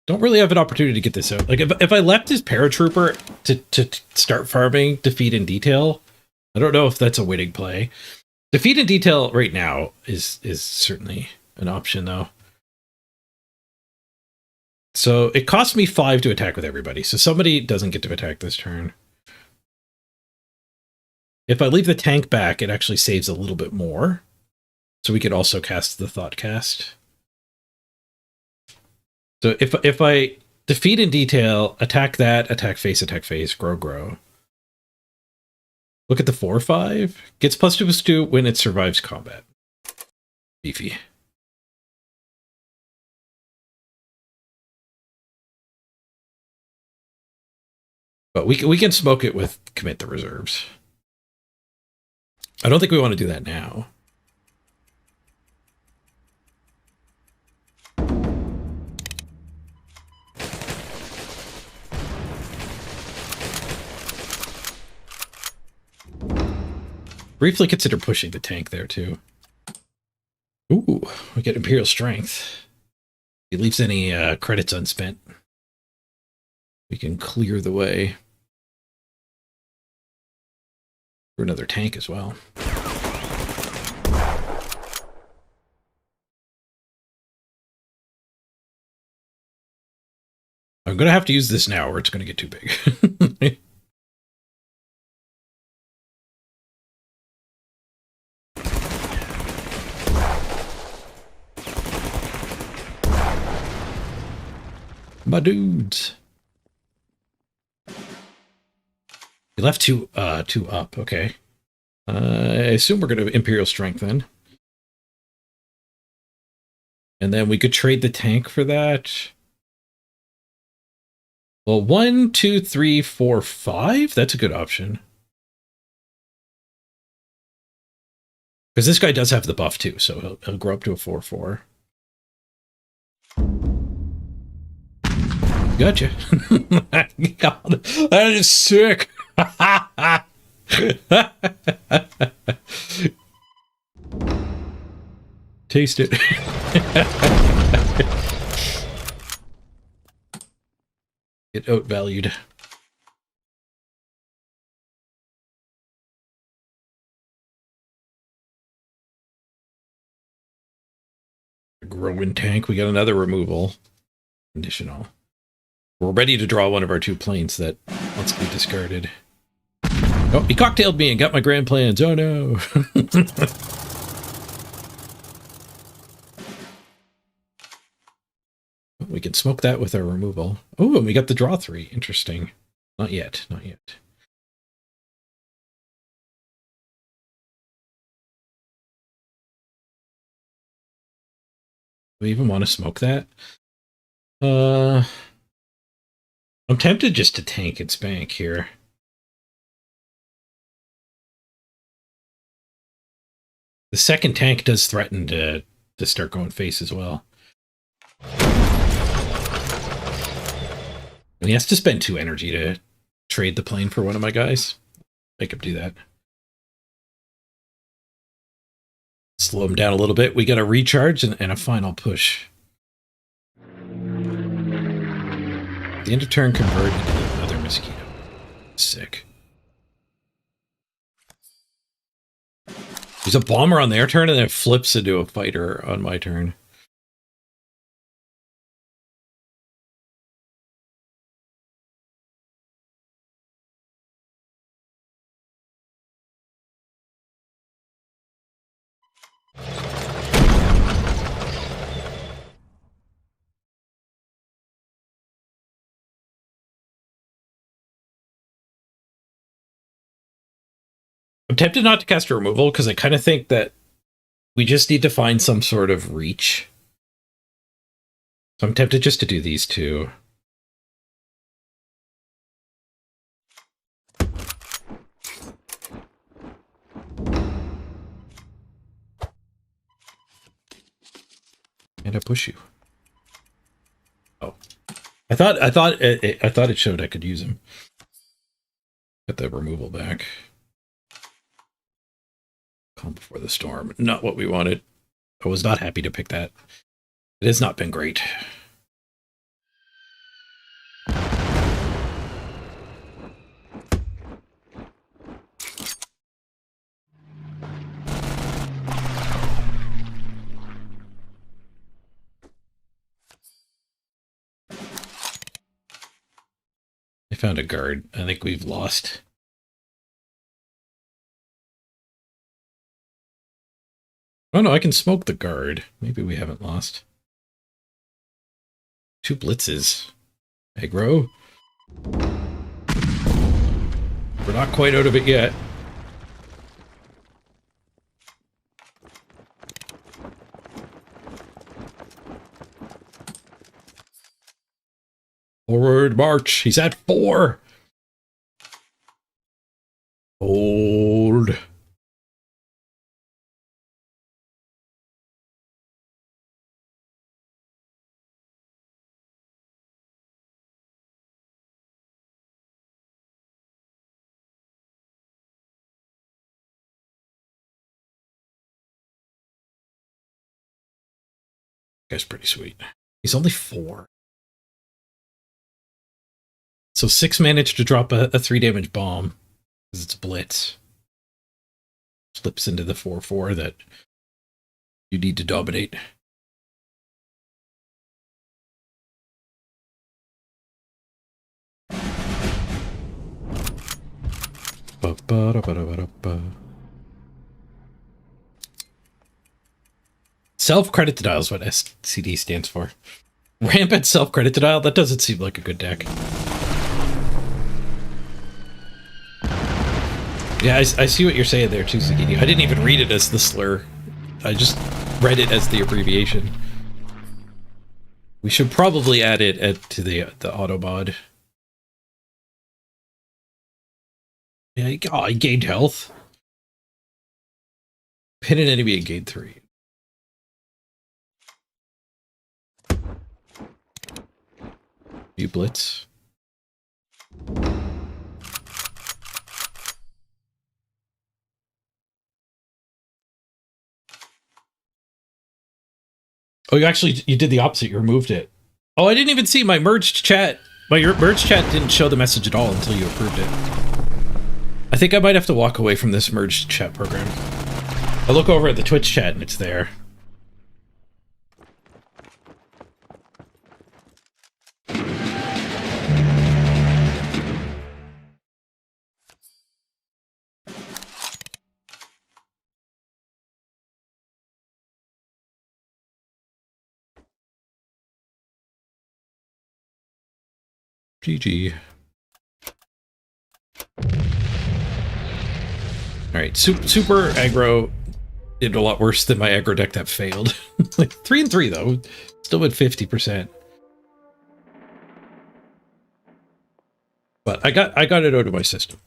Don't really have an opportunity to get this out. Like, if I left his Paratrooper to start farming Defeat in Detail, I don't know if that's a winning play. Defeat in Detail right now is certainly an option, though. So it costs me 5 to attack with everybody, so somebody doesn't get to attack this turn. If I leave the tank back, it actually saves a little bit more. So we could also cast the Thoughtcast. So if I Defeat in Detail, attack that, attack face, grow. Look at the 4/5. Gets +2/+2 when it survives combat. Beefy. But we can smoke it with commit the reserves. I don't think we want to do that now. Briefly consider pushing the tank there, too. Ooh, we get Imperial Strength. He leaves any credits unspent. We can clear the way. For another tank as well. I'm going to have to use this now or it's going to get too big. My dudes. You left two up, okay. I assume we're going to Imperial Strength then. And then we could trade the tank for that. Well, 1, 2, 3, 4, 5? That's a good option. Because this guy does have the buff too, so he'll grow up to a 4/4. Gotcha. God, that is sick. Taste it. Get outvalued. Growing tank. We got another removal. Conditional. We're ready to draw one of our 2 planes that wants to be discarded. Oh, he cocktailed me and got my grand plans. Oh no. We can smoke that with our removal. Oh, and we got the draw 3. Interesting. Not yet. Not yet. Do we even want to smoke that? I'm tempted just to tank and spank here. The second tank does threaten to start going face as well. And he has to spend 2 energy to trade the plane for one of my guys. Make him do that. Slow him down a little bit. We got a recharge and a final push. The end of turn convert into another mosquito. Sick. There's a bomber on their turn and then it flips into a fighter on my turn. I'm tempted not to cast a removal because I kind of think that we just need to find some sort of reach. So I'm tempted just to do these 2. And I push you. Oh, I thought it showed I could use him. Get the removal back. Calm before the storm. Not what we wanted. I was not happy to pick that. It has not been great. I found a guard. I think we've lost. Oh no, I can smoke the guard. Maybe we haven't lost. 2 blitzes. Aggro. We're not quite out of it yet. Forward march. He's at 4. Hold. Guy's pretty sweet. He's only 4. So 6 managed to drop a 3 damage bomb. Because it's blitz. Slips into the 4/4 that you need to dominate. Self-credit denial is what SCD stands for. Rampant self-credit denial? That doesn't seem like a good deck. Yeah, I see what you're saying there too, Zucchini. I didn't even read it as the slur. I just read it as the abbreviation. We should probably add it to the auto mod. Yeah, I gained health. Pin an enemy and gain 3. You blitz. Oh, you did the opposite. You removed it. Oh, I didn't even see my merged chat. My merged chat didn't show the message at all until you approved it. I think I might have to walk away from this merged chat program. I look over at the Twitch chat and it's there. GG. Alright, super aggro did a lot worse than my aggro deck that failed. Like 3 and 3 though. Still at 50%. But I got it out of my system.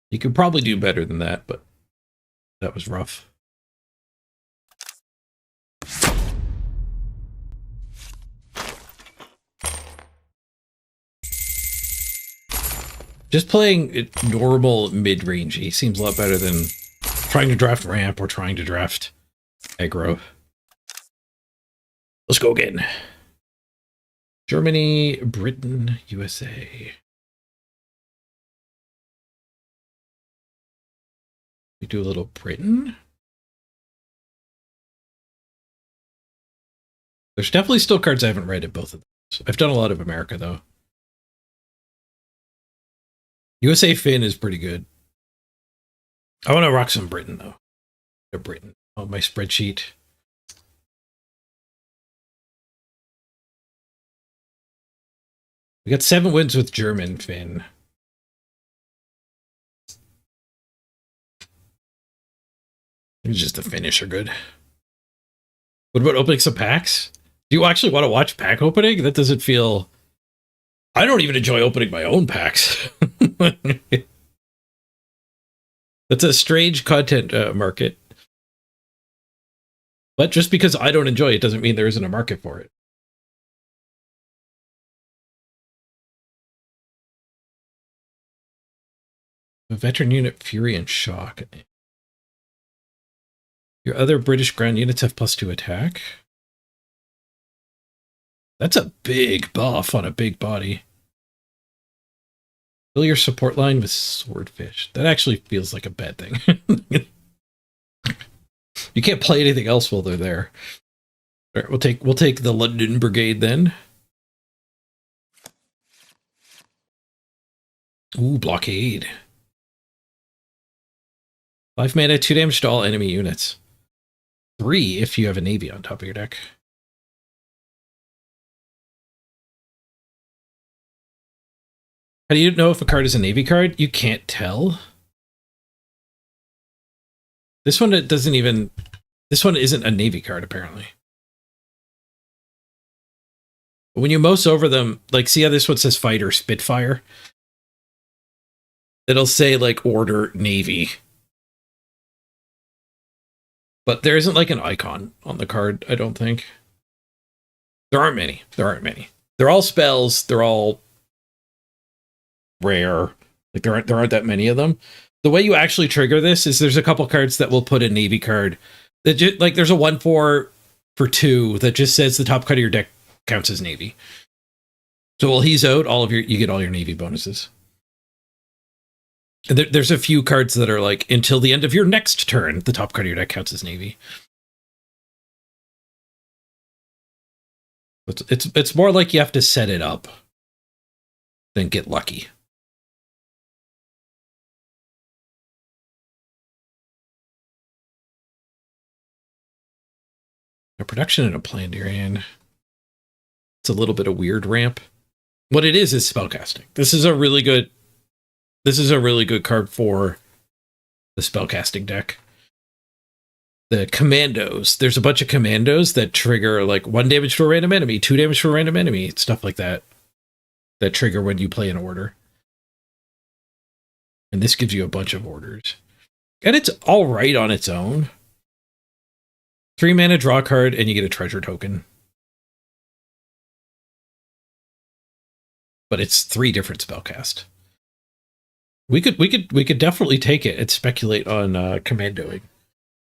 You could probably do better than that, but that was rough. Just playing it normal mid-rangey seems a lot better than trying to draft ramp or trying to draft aggro. Let's go again. Germany, Britain, USA. We do a little Britain. There's definitely still cards I haven't read at both of those. I've done a lot of America though. USA Finn is pretty good. I want to rock some Britain though. Britain on my spreadsheet. We got 7 wins with German Finn. It's just the Finnish are good. What about opening some packs? Do you actually want to watch pack opening? That doesn't feel... I don't even enjoy opening my own packs. That's a strange content market. But just because I don't enjoy it doesn't mean there isn't a market for it. A veteran unit, Fury and Shock. Your other British ground units have +2 attack. That's a big buff on a big body. Fill your support line with Swordfish. That actually feels like a bad thing. You can't play anything else while they're there. All right, we'll take the London Brigade then. Ooh, blockade. 5 mana, 2 damage to all enemy units. 3 if you have a navy on top of your deck. How do you know if a card is a navy card? You can't tell. This one doesn't even... This one isn't a navy card, apparently. But when you mouse over them, like, see how this one says Fighter Spitfire? It'll say, like, Order Navy. But there isn't, like, an icon on the card, I don't think. There aren't many. There aren't many. They're all spells. They're all rare. Like, there aren't that many of them. The way you actually trigger this is there's a couple cards that will put a navy card. That like, there's a 1/4 for 2 that just says the top card of your deck counts as navy. So while he's out, you get all your navy bonuses. And there's a few cards that are like, until the end of your next turn, the top card of your deck counts as navy. It's more like you have to set it up than get lucky. A production and a planned area. It's a little bit of weird ramp. What it is spellcasting. This is a really good card for the spellcasting deck. The commandos. There's a bunch of commandos that trigger like 1 damage to a random enemy, 2 damage to a random enemy, stuff like that. That trigger when you play an order. And this gives you a bunch of orders. And it's all right on its own. 3 mana, draw a card, and you get a treasure token. but it's 3 different spellcast. We could definitely take it and speculate on commandoing.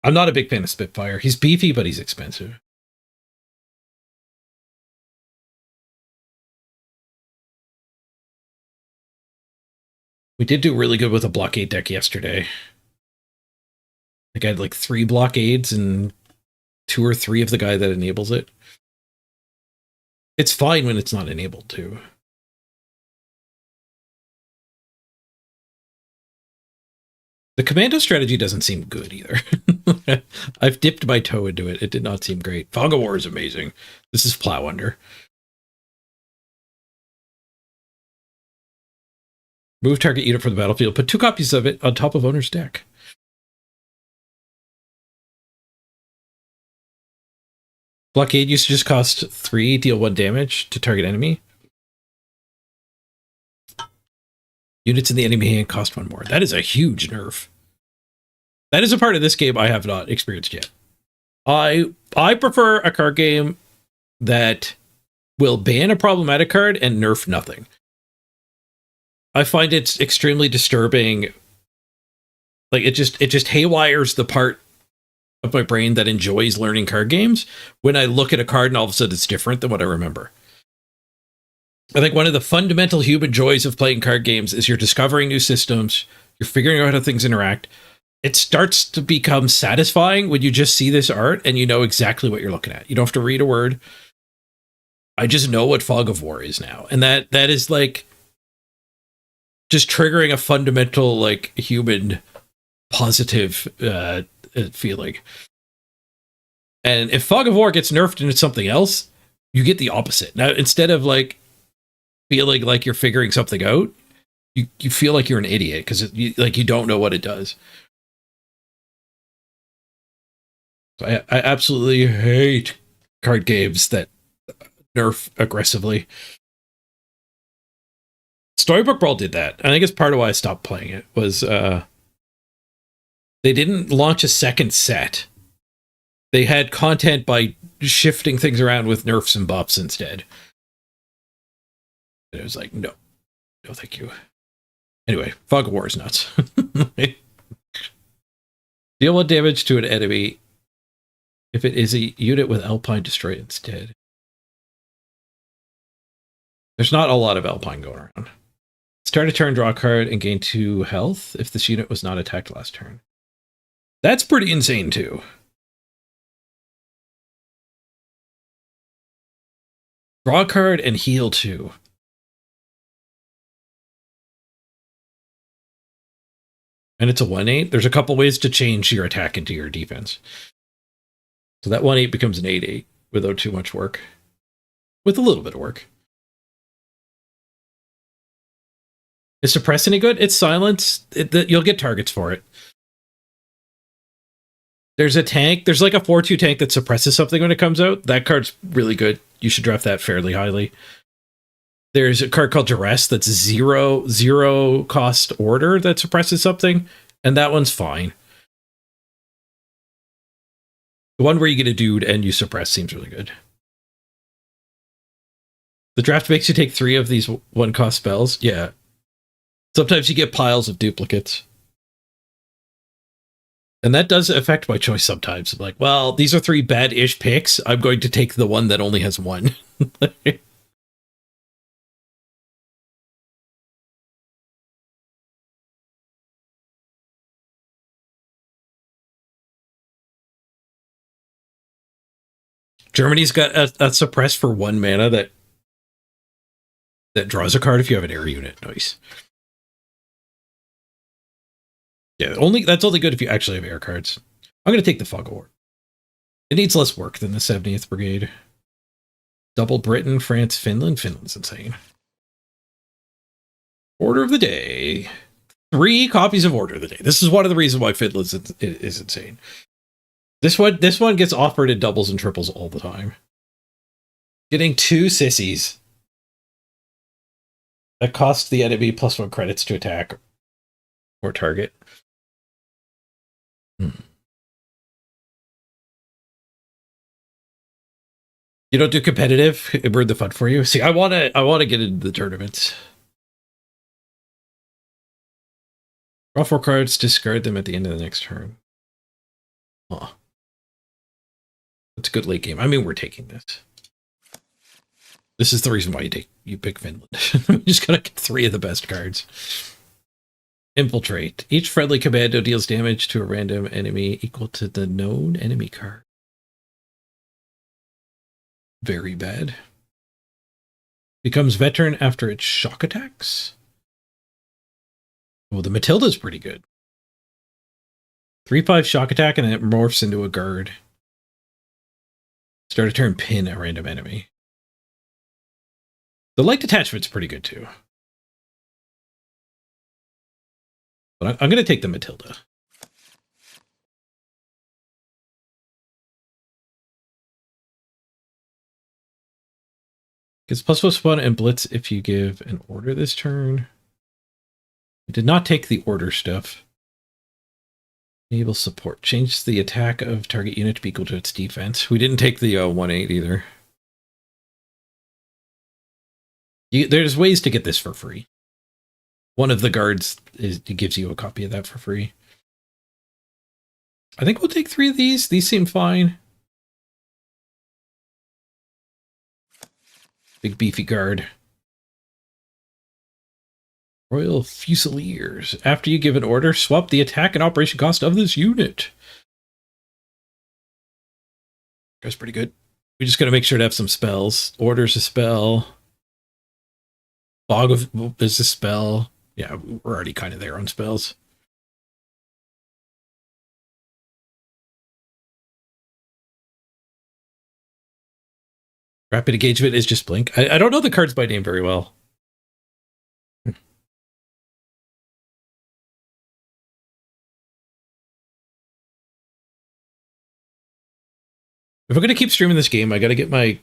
I'm not a big fan of Spitfire. He's beefy, but he's expensive. We did do really good with a blockade deck yesterday. I had like 3 blockades and 2 or 3 of the guy that enables it. It's fine when it's not enabled too. The commando strategy doesn't seem good either. I've dipped my toe into it. It did not seem great. Fog of War is amazing. This is Plow Under. Move target unit from the battlefield. Put 2 copies of it on top of owner's deck. Blockade used to just cost 3, deal 1 damage to target enemy. Units in the enemy hand cost 1 more. That is a huge nerf. That is a part of this game I have not experienced yet. I prefer a card game that will ban a problematic card and nerf nothing. I find it's extremely disturbing. Like it just haywires the part of my brain that enjoys learning card games when I look at a card and all of a sudden it's different than what I remember. I think one of the fundamental human joys of playing card games is you're discovering new systems, you're figuring out how things interact. It starts to become satisfying when you just see this art and you know exactly what you're looking at. You don't have to read a word. I just know what Fog of War is now. And that is like just triggering a fundamental like human positive feeling. And if Fog of War gets nerfed into something else, you get the opposite. Now, instead of like feeling like you're figuring something out, you feel like you're an idiot because you don't know what it does. So I absolutely hate card games that nerf aggressively. Storybook Brawl did that. I think it's part of why I stopped playing it was they didn't launch a second set. They had content by shifting things around with nerfs and buffs instead. And it was like, no, thank you. Anyway, Fog of War is nuts. Deal 1 damage to an enemy if it is a unit with Alpine, destroy it instead. There's not a lot of Alpine going around. Start a turn, draw a card, and gain 2 health if this unit was not attacked last turn. That's pretty insane, too. Draw a card and heal 2. And it's a 1/8. There's a couple ways to change your attack into your defense. So that 1/8 becomes an 8/8 without too much work. With a little bit of work. Is Suppress any good? It's silence. You'll get targets for it. There's a tank. There's like a 4/2 tank that suppresses something when it comes out. That card's really good. You should draft that fairly highly. There's a card called Duress that's 0 cost order that suppresses something. And that one's fine. The one where you get a dude and you suppress seems really good. The draft makes you take 3 of these 1-cost spells. Yeah. Sometimes you get piles of duplicates. And that does affect my choice sometimes. I'm like, well, these are 3 bad-ish picks. I'm going to take the one that only has 1. Germany's got a suppress for 1 mana that draws a card if you have an air unit. Nice. Yeah, that's only good if you actually have air cards. I'm going to take the Fog of War. It needs less work than the 70th Brigade. Double Britain, France, Finland. Finland's insane. Order of the Day. 3 copies of Order of the Day. This is one of the reasons why Finland is insane. This one gets offered in doubles and triples all the time. Getting 2 sissies. That costs the enemy +1 credits to attack or target. You don't do competitive? It ruined the fun for you. See, I wanna get into the tournaments. Draw 4 cards, discard them at the end of the next turn. Huh. That's a good late game. I mean, we're taking this. This is the reason why you pick Finland. We just gotta get 3 of the best cards. Infiltrate. Each friendly commando deals damage to a random enemy equal to the known enemy card. Very bad. Becomes veteran after its shock attacks. Well, the Matilda's pretty good. 3/5 shock attack and then it morphs into a guard. Start a turn, pin a random enemy. The light detachment's pretty good too. But I'm going to take the Matilda. Gets ++1 and blitz if you give an order this turn. I did not take the order stuff. Enable support. Change the attack of target unit to be equal to its defense. We didn't take the 1/8 either. There's ways to get this for free. One of the guards gives you a copy of that for free. I think we'll take 3 of these. These seem fine. Big beefy guard. Royal Fusiliers. After you give an order, swap the attack and operation cost of this unit. That's pretty good. We just gotta make sure to have some spells. Order's a spell. Fog is a spell. Yeah, we're already kind of there on spells. Rapid engagement is just blink. I don't know the cards by name very well. If I'm going to keep streaming this game, I got to get my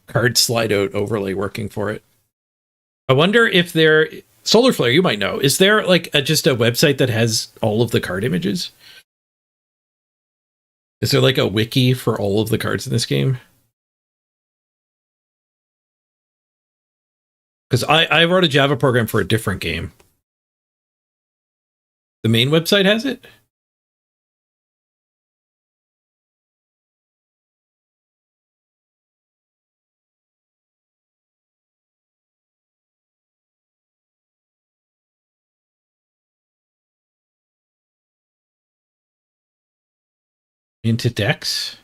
card slide out overlay working for it. I wonder if there... Solar Flare, you might know. Is there like just a website that has all of the card images? Is there like a wiki for all of the cards in this game? Because I wrote a Java program for a different game. The main website has it? Into decks?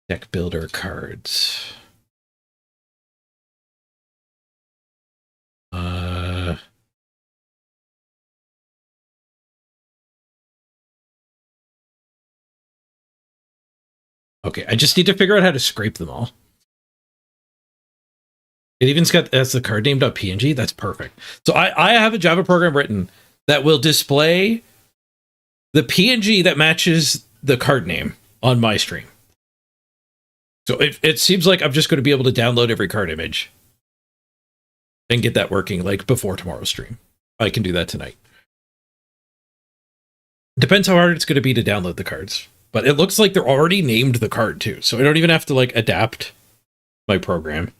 Deck builder cards. Okay, I just need to figure out how to scrape them all. It even's got that's the card name.png. That's perfect. So I have a Java program written that will display the PNG that matches the card name on my stream. So it seems like I'm just going to be able to download every card image and get that working like before tomorrow's stream. I can do that tonight. Depends how hard it's going to be to download the cards. But it looks like they're already named the card too. So I don't even have to like adapt my program.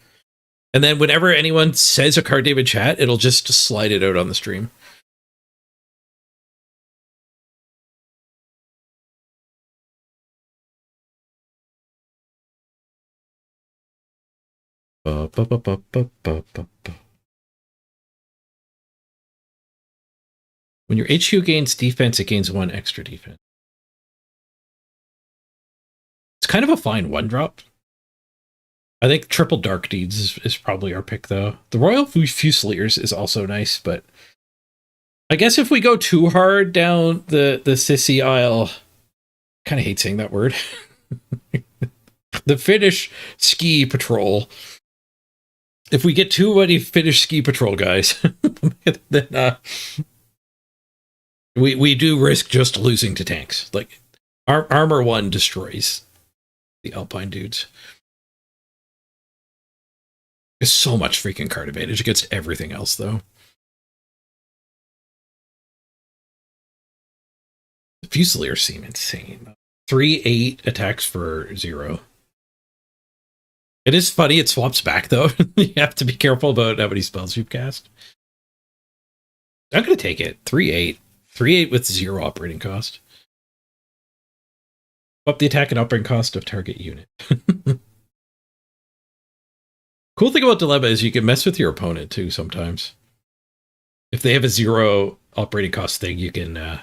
And then whenever anyone says a card name in chat, it'll just slide it out on the stream. When your HQ gains defense, it gains 1 extra defense. It's kind of a fine 1-drop. I think Triple Dark Deeds is probably our pick, though. The Royal Fusiliers is also nice, but I guess if we go too hard down the sissy aisle, kind of hate saying that word. The Finnish Ski Patrol. If we get too many Finnish Ski Patrol guys, then we do risk just losing to tanks. Like, Armor 1 destroys the Alpine dudes. There's so much freaking card advantage against everything else, though. Fusiliers seem insane. 3/8 attacks for 0. It is funny, it swaps back though. You have to be careful about how many spells you've cast. I'm gonna take it. 3/8. 3/8 with 0 operating cost. Up the attack and operating cost of target unit. Cool thing about Dilemma is you can mess with your opponent too sometimes. If they have a 0 operating cost thing, you can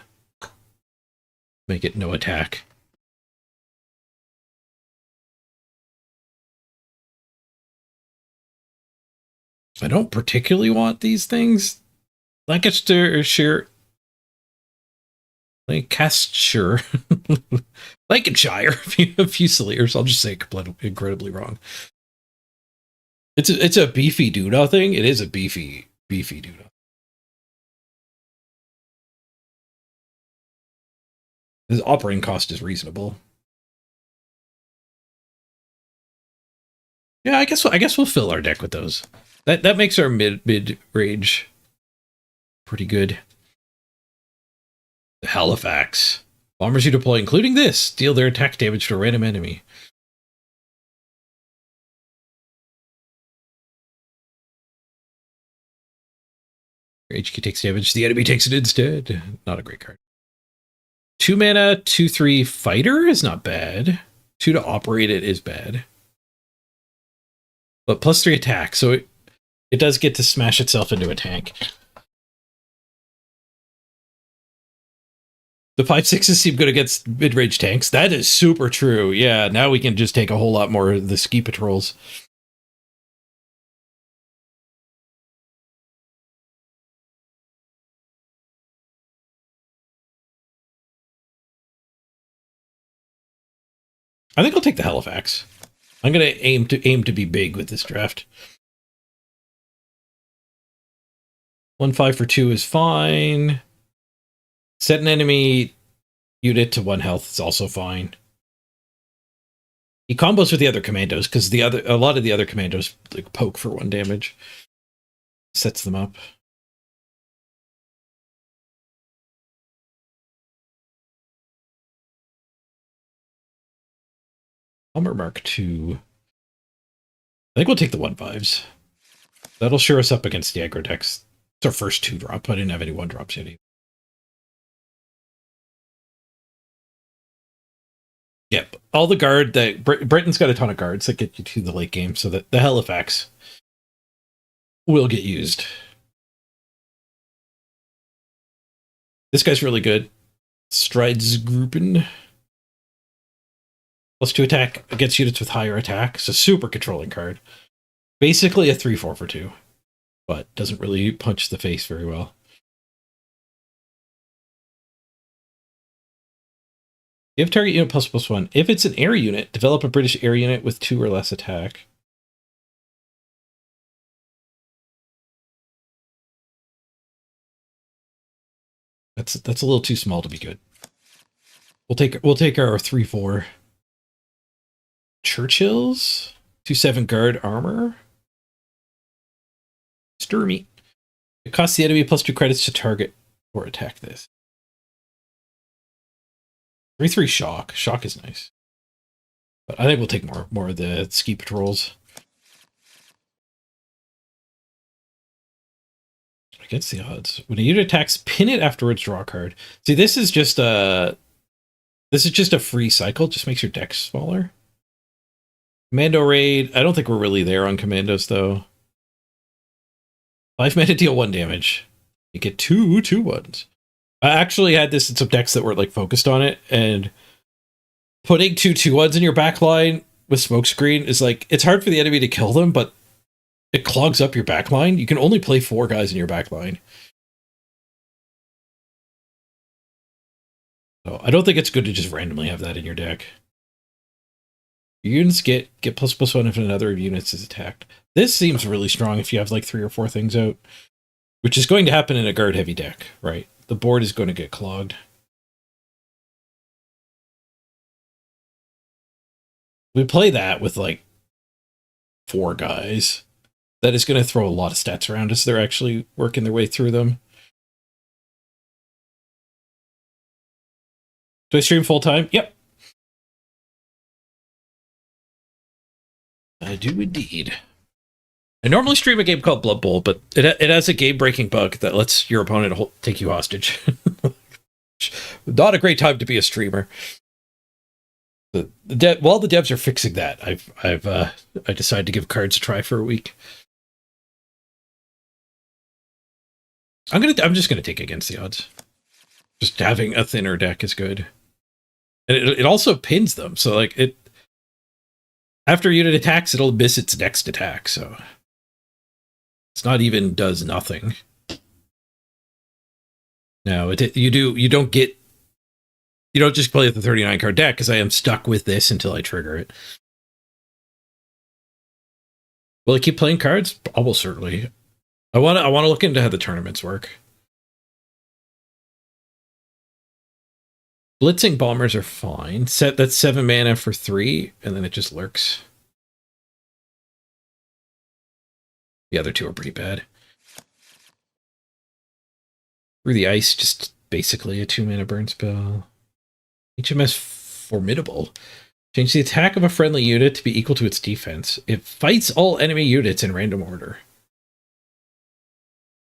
make it no attack. I don't particularly want these things. Lancaster, sure. Lancashire. Lancashire. Fusiliers. I'll just say incredibly wrong. It's a beefy doodah thing. It is a beefy doodah. The operating cost is reasonable. Yeah, I guess we'll fill our deck with those. That makes our mid range pretty good. The Halifax. Bombers you deploy, including this, deal their attack damage to a random enemy. Your HQ takes damage, the enemy takes it instead. Not a great card. 2 mana, 2/3 fighter is not bad. 2 to operate it is bad. But +3 attack, so it does get to smash itself into a tank. The 5/6s seem good against mid-range tanks. That is super true. Yeah, now we can just take a whole lot more of the ski patrols. I think I'll take the Halifax. I'm gonna aim to be big with this draft. 1/5 for 2 is fine. Set an enemy unit to 1 health is also fine. He combos with the other commandos because a lot of the other commandos like poke for 1 damage. Sets them up. Hummer Mark II. I think we'll take the 1/5s. That'll sure us up against the aggro decks. It's our first 2-drop. I didn't have any 1-drops yet either. Yep. All the guard that Britain's got a ton of guards that get you to the late game, so that the Halifax will get used. This guy's really good. Stridsgruppen. +2 attack against units with higher attack. It's a super controlling card. Basically a 3/4 for 2, but doesn't really punch the face very well. Give target unit ++1. If it's an air unit, develop a British air unit with 2 or less attack. That's a little too small to be good. We'll take our 3/4 Churchills. 2/7 guard armor. Sturmy. It costs the enemy +2 credits to target or attack this. 3/3 shock. Shock is nice. But I think we'll take more of the ski patrols. Against the odds. When a unit attacks, pin it afterwards, draw a card. See, this is just a free cycle. Just makes your deck smaller. Commando raid. I don't think we're really there on commandos though. 5 mana, deal 1 damage. You get 2 2/1s. I actually had this in some decks that were like focused on it, and putting 2 2/1s in your backline with smokescreen is like, it's hard for the enemy to kill them, but it clogs up your backline. You can only play 4 guys in your backline. So I don't think it's good to just randomly have that in your deck. Your units get ++1 if another of units is attacked. This seems really strong if you have like 3 or 4 things out, which is going to happen in a guard heavy deck, right? The board is going to get clogged. We play that with like 4 guys. That is going to throw a lot of stats around as they're actually working their way through them. Do I stream full time? Yep. I do indeed. I normally stream a game called Blood Bowl, but it has a game-breaking bug that lets your opponent take you hostage. Not a great time to be a streamer. While the devs are fixing that, I decided to give Cards a try for a week. I'm just gonna take against the odds. Just having a thinner deck is good, and it also pins them. So like after a unit attacks, it'll miss its next attack. So it's not even does nothing. No, you don't just play the 39 card deck, because I am stuck with this until I trigger it. Will I keep playing Cards? Almost certainly. I want to look into how the tournaments work. Blitzing bombers are fine. That's 7 mana for 3, and then it just lurks. The other two are pretty bad. Through the Ice, just basically a 2 mana burn spell. HMS Formidable. Change the attack of a friendly unit to be equal to its defense. It fights all enemy units in random order.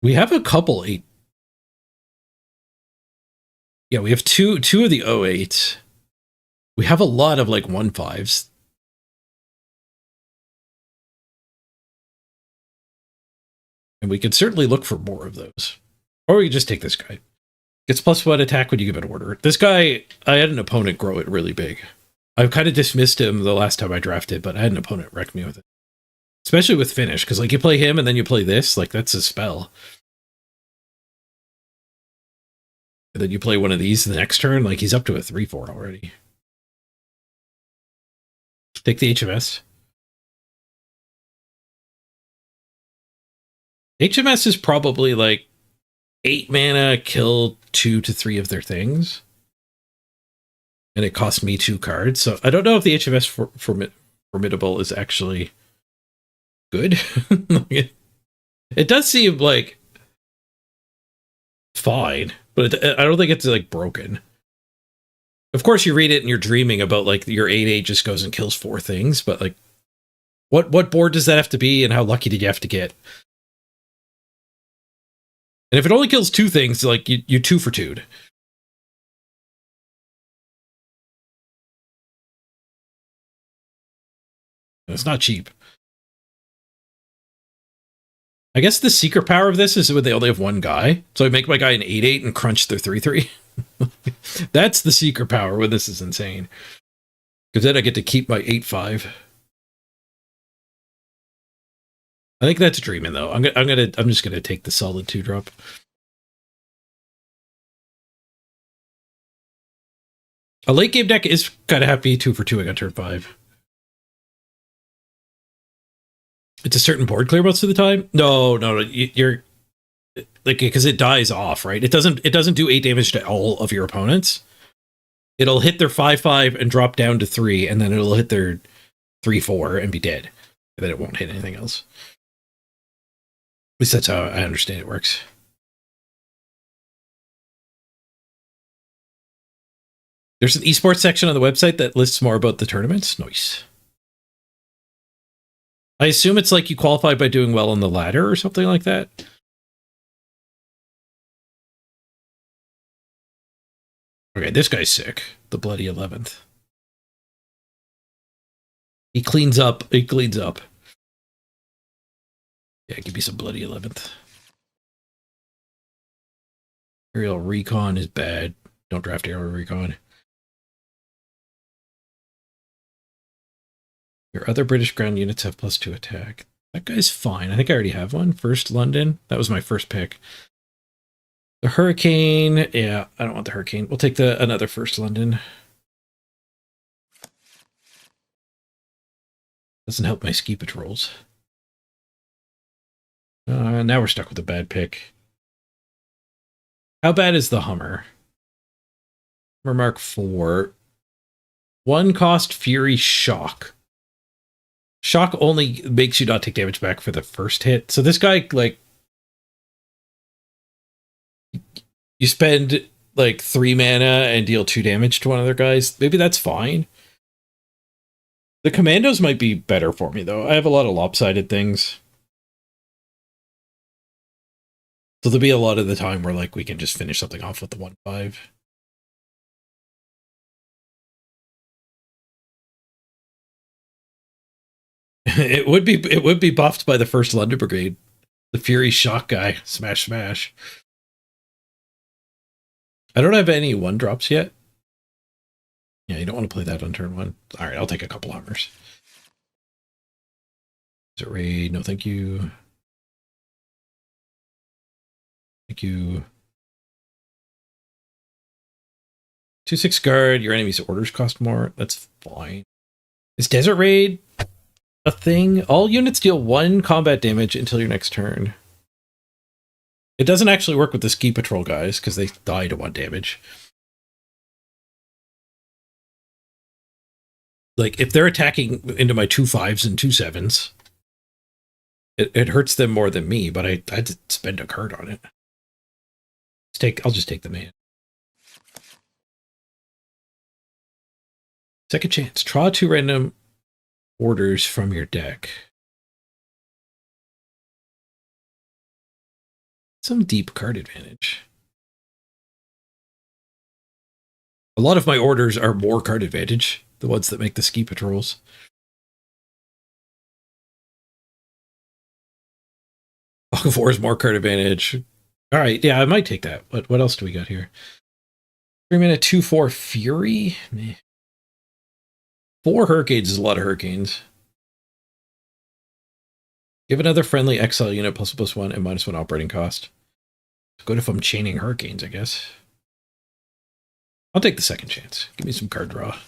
We have a couple 8. Yeah, we have two of the 08s. We have a lot of like 1/5s. And we could certainly look for more of those. Or we could just take this guy. Gets +1 attack when you give an order. This guy, I had an opponent grow it really big. I've kind of dismissed him the last time I drafted, but I had an opponent wreck me with it. Especially with Finish, because like you play him and then you play this, like that's a spell. And then you play one of these the next turn, like he's up to a 3/4 already. Take the HMS. HMS is probably like 8 mana, kill 2 to 3 of their things. And it cost me 2 cards. So I don't know if the HMS Formidable is actually good. It does seem like fine, but I don't think it's like broken. Of course, you read it and you're dreaming about like your 8/8 just goes and kills 4 things, but like what board does that have to be, and how lucky did you have to get? And if it only kills 2 things, like you 2 for 2'd. It's not cheap. I guess the secret power of this is when they only have 1 guy. So I make my guy an 8/8 and crunch their 3/3. That's the secret power when this is insane. Because then I get to keep my 8/5. I think that's dreaming though. I'm just gonna take the solid 2-drop. A late game deck is kind of happy 2 for 2 on turn 5. It's a certain board clear most of the time. No, you're like, because it dies off, right? It doesn't do 8 damage to all of your opponents. It'll hit their 5/5 and drop down to 3, and then it'll hit their 3/4 and be dead. And then it won't hit anything else. At least that's how I understand it works. There's an esports section on the website that lists more about the tournaments. Nice. I assume it's like you qualify by doing well on the ladder or something like that. Okay, this guy's sick. The bloody 11th. He cleans up. He cleans up. Yeah, give me some bloody 11th. Aerial Recon is bad. Don't draft Aerial Recon. Your other British ground units have +2 attack. That guy's fine. I think I already have one. First London. That was my first pick. The Hurricane. Yeah, I don't want the Hurricane. We'll take another First London. Doesn't help my ski patrols. Now we're stuck with a bad pick. How bad is the Hummer? Hummer Mark 4. 1 cost Fury Shock. Shock only makes you not take damage back for the first hit. So this guy, like, you spend like 3 mana and deal 2 damage to one of their guys, maybe that's fine. The commandos might be better for me, though. I have a lot of lopsided things. So there'll be a lot of the time where like we can just finish something off with the 1/5. It would be buffed by the first London Brigade. The Fury Shock guy. Smash, smash. I don't have any 1-drops yet. Yeah, you don't want to play that on turn 1. All right, I'll take a couple Hummers. Is it raid? No, thank you. Thank you. 2/6 guard. Your enemy's orders cost more. That's fine. Is Desert Raid a thing? All units deal 1 combat damage until your next turn. It doesn't actually work with the Ski Patrol guys because they die to 1 damage. Like, if they're attacking into my 2/5s and 2/7s, it hurts them more than me, but I had to spend a card on it. I'll just take the man. Second chance. Draw 2 random orders from your deck. Some deep card advantage. A lot of my orders are more card advantage, the ones that make the Ski Patrols. Fog of War is more card advantage. All right, yeah, I might take that. What else do we got here? 3 mana 2/4 Fury. Meh. 4 Hurricanes is a lot of Hurricanes. Give another friendly exile unit +1/+1 and -1 operating cost. It's good if I'm chaining Hurricanes, I guess. I'll take the second chance. Give me some card draw.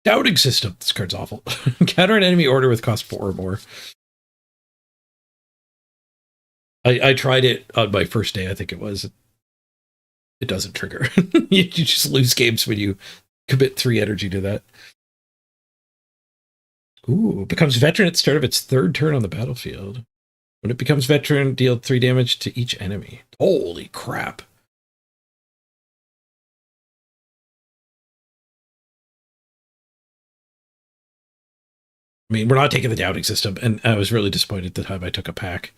Doubting System. This card's awful. Counter an enemy order with cost 4 or more. I tried it on my first day, I think it was. It doesn't trigger. You just lose games when you commit 3 energy to that. Ooh, becomes veteran at the start of its 3rd turn on the battlefield. When it becomes veteran, deal 3 damage to each enemy. Holy crap. I mean, we're not taking the Doubting System, and I was really disappointed the time I took a pack.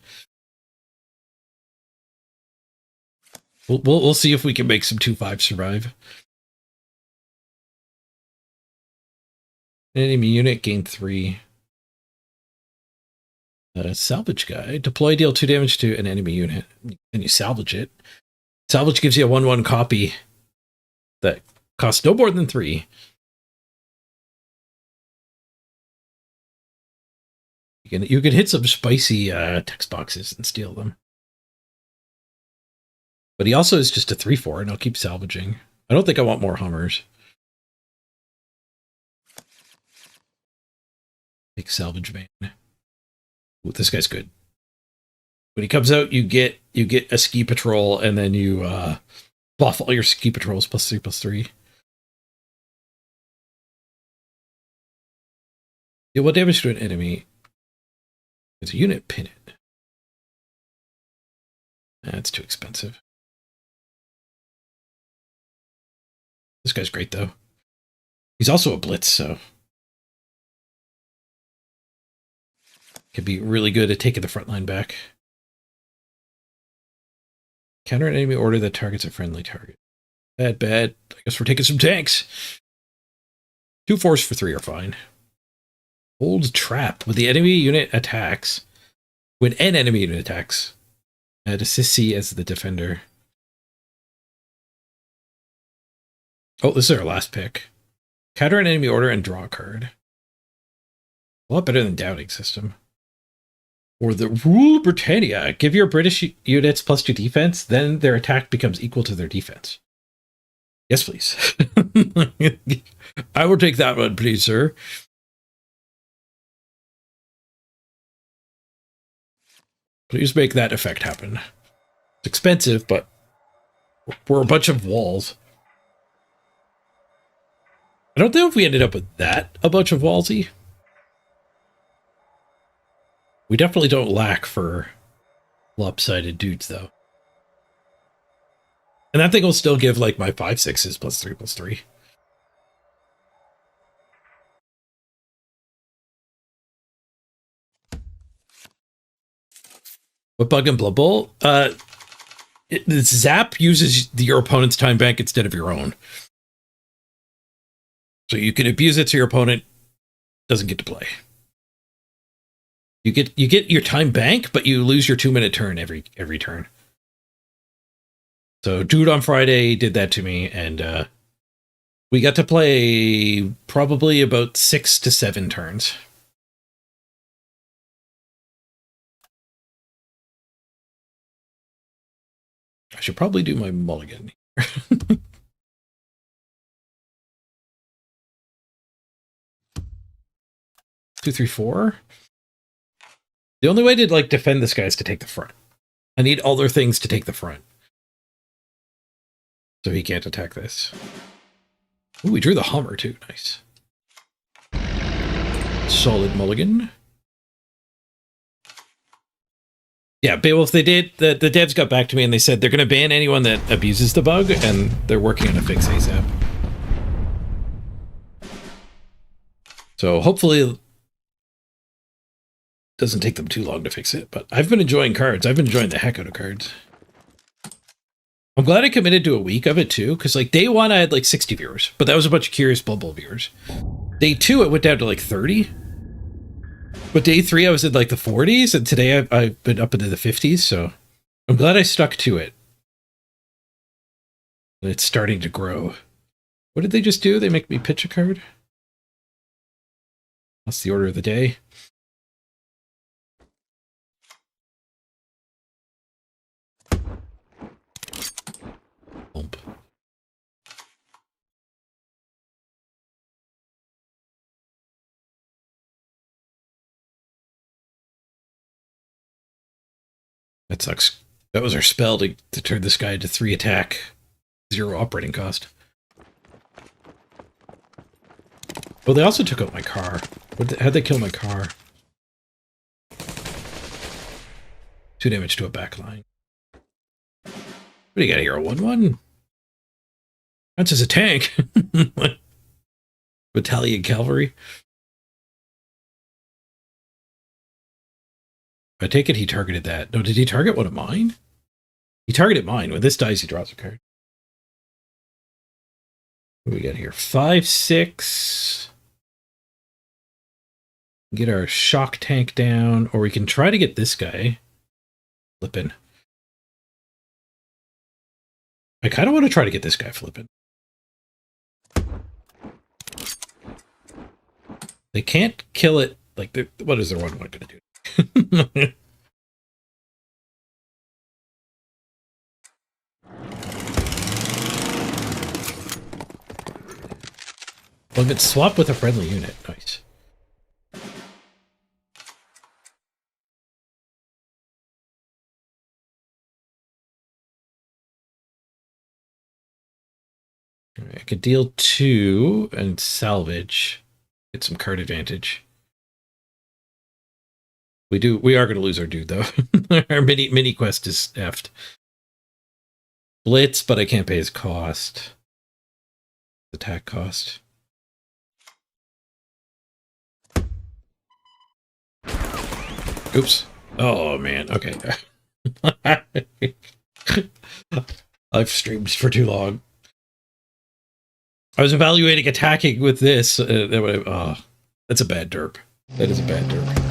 We'll see if we can make some 2/5 survive. Enemy unit gain 3. Salvage guy. Deploy, deal 2 damage to an enemy unit. And you salvage it. Salvage gives you a 1/1 copy that costs no more than 3. You can hit some spicy text boxes and steal them. But he also is just a 3/4, and I'll keep salvaging. I don't think I want more Hummers. Take Salvage Man. Ooh, this guy's good. When he comes out, you get a Ski Patrol, and then you buff all your Ski Patrols +3/+3. Deal 1 damage to an enemy. It's a unit, pin it. That's too expensive. This guy's great, though. He's also a Blitz, so could be really good at taking the front line back. Counter an enemy order that targets a friendly target. Bad. I guess we're taking some tanks. 2 4s for 3 are fine. Hold Trap. When the enemy unit attacks, when an enemy unit attacks, add a Sissy as the defender. Oh, this is our last pick. Counter an enemy order and draw a card. A lot better than Doubting System. Or the Rule Britannia. Give your British units +2 defense, then their attack becomes equal to their defense. Yes, please. I will take that one, please, sir. Please make that effect happen. It's expensive, but we're a bunch of walls. I don't know if we ended up with a bunch of wallsy. We definitely don't lack for lopsided dudes, though. And that thing will still give like my 5/6s +3/3. What bug in Blood Bowl? Zap uses your opponent's time bank instead of your own. So you can abuse it so your opponent doesn't get to play. You get your time bank, but you lose your 2-minute turn every turn. So dude on Friday did that to me, and we got to play probably about 6 to 7 turns. I should probably do my mulligan here. 2, 3, 4. The only way to like defend this guy is to take the front. I need other things to take the front. So he can't attack this. Ooh, we drew the Hummer too. Nice. Solid mulligan. Yeah, Beowulf, they did. The devs got back to me and they said they're going to ban anyone that abuses the bug, and they're working on a fix ASAP. So hopefully it doesn't take them too long to fix it, but I've been enjoying Cards. I've been enjoying the heck out of Cards. I'm glad I committed to a week of it too, because like day 1 I had like 60 viewers, but that was a bunch of curious Blood Bowl viewers. Day 2 it went down to like 30. But day 3 I was in like the 40s, and today I've been up into the 50s, so I'm glad I stuck to it. And it's starting to grow. What did they just do? They make me pitch a card? That's the order of the day. Bump. That sucks. That was our spell to turn this guy into 3 attack, 0 operating cost. Oh, they also took out my car. How'd they kill my car? 2 damage to a backline. What do you got here? A 1/1? That's as a tank. Battalion cavalry. I take it he targeted that. No, did he target one of mine? He targeted mine. When this dies, he draws a card. What do we got here? 5, 6. Get our shock tank down, or we can try to get this guy flipping. I kind of want to try to get this guy flipping. They can't kill it. Like, what is their 1/1 going to do? Well, it's swap with a friendly unit. Nice. Right, I could deal 2 and salvage. Get some card advantage. We are going to lose our dude though. Our mini quest is effed. Blitz, but I can't pay his cost. Attack cost. Oops. Oh man. Okay. I've streamed for too long. I was evaluating attacking with this. That's a bad derp. That is a bad derp.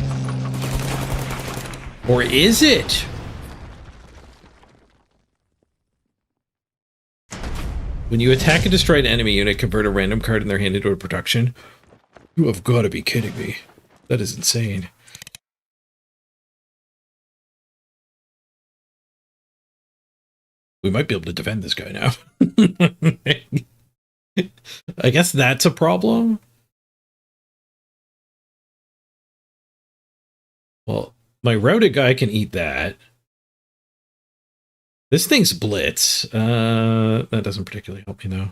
Or is it? When you attack and destroy an enemy unit, convert a random card in their hand into a production. You have got to be kidding me. That is insane. We might be able to defend this guy now. I guess that's a problem. Well, my routed guy can eat that. This thing's blitz. That doesn't particularly help me though.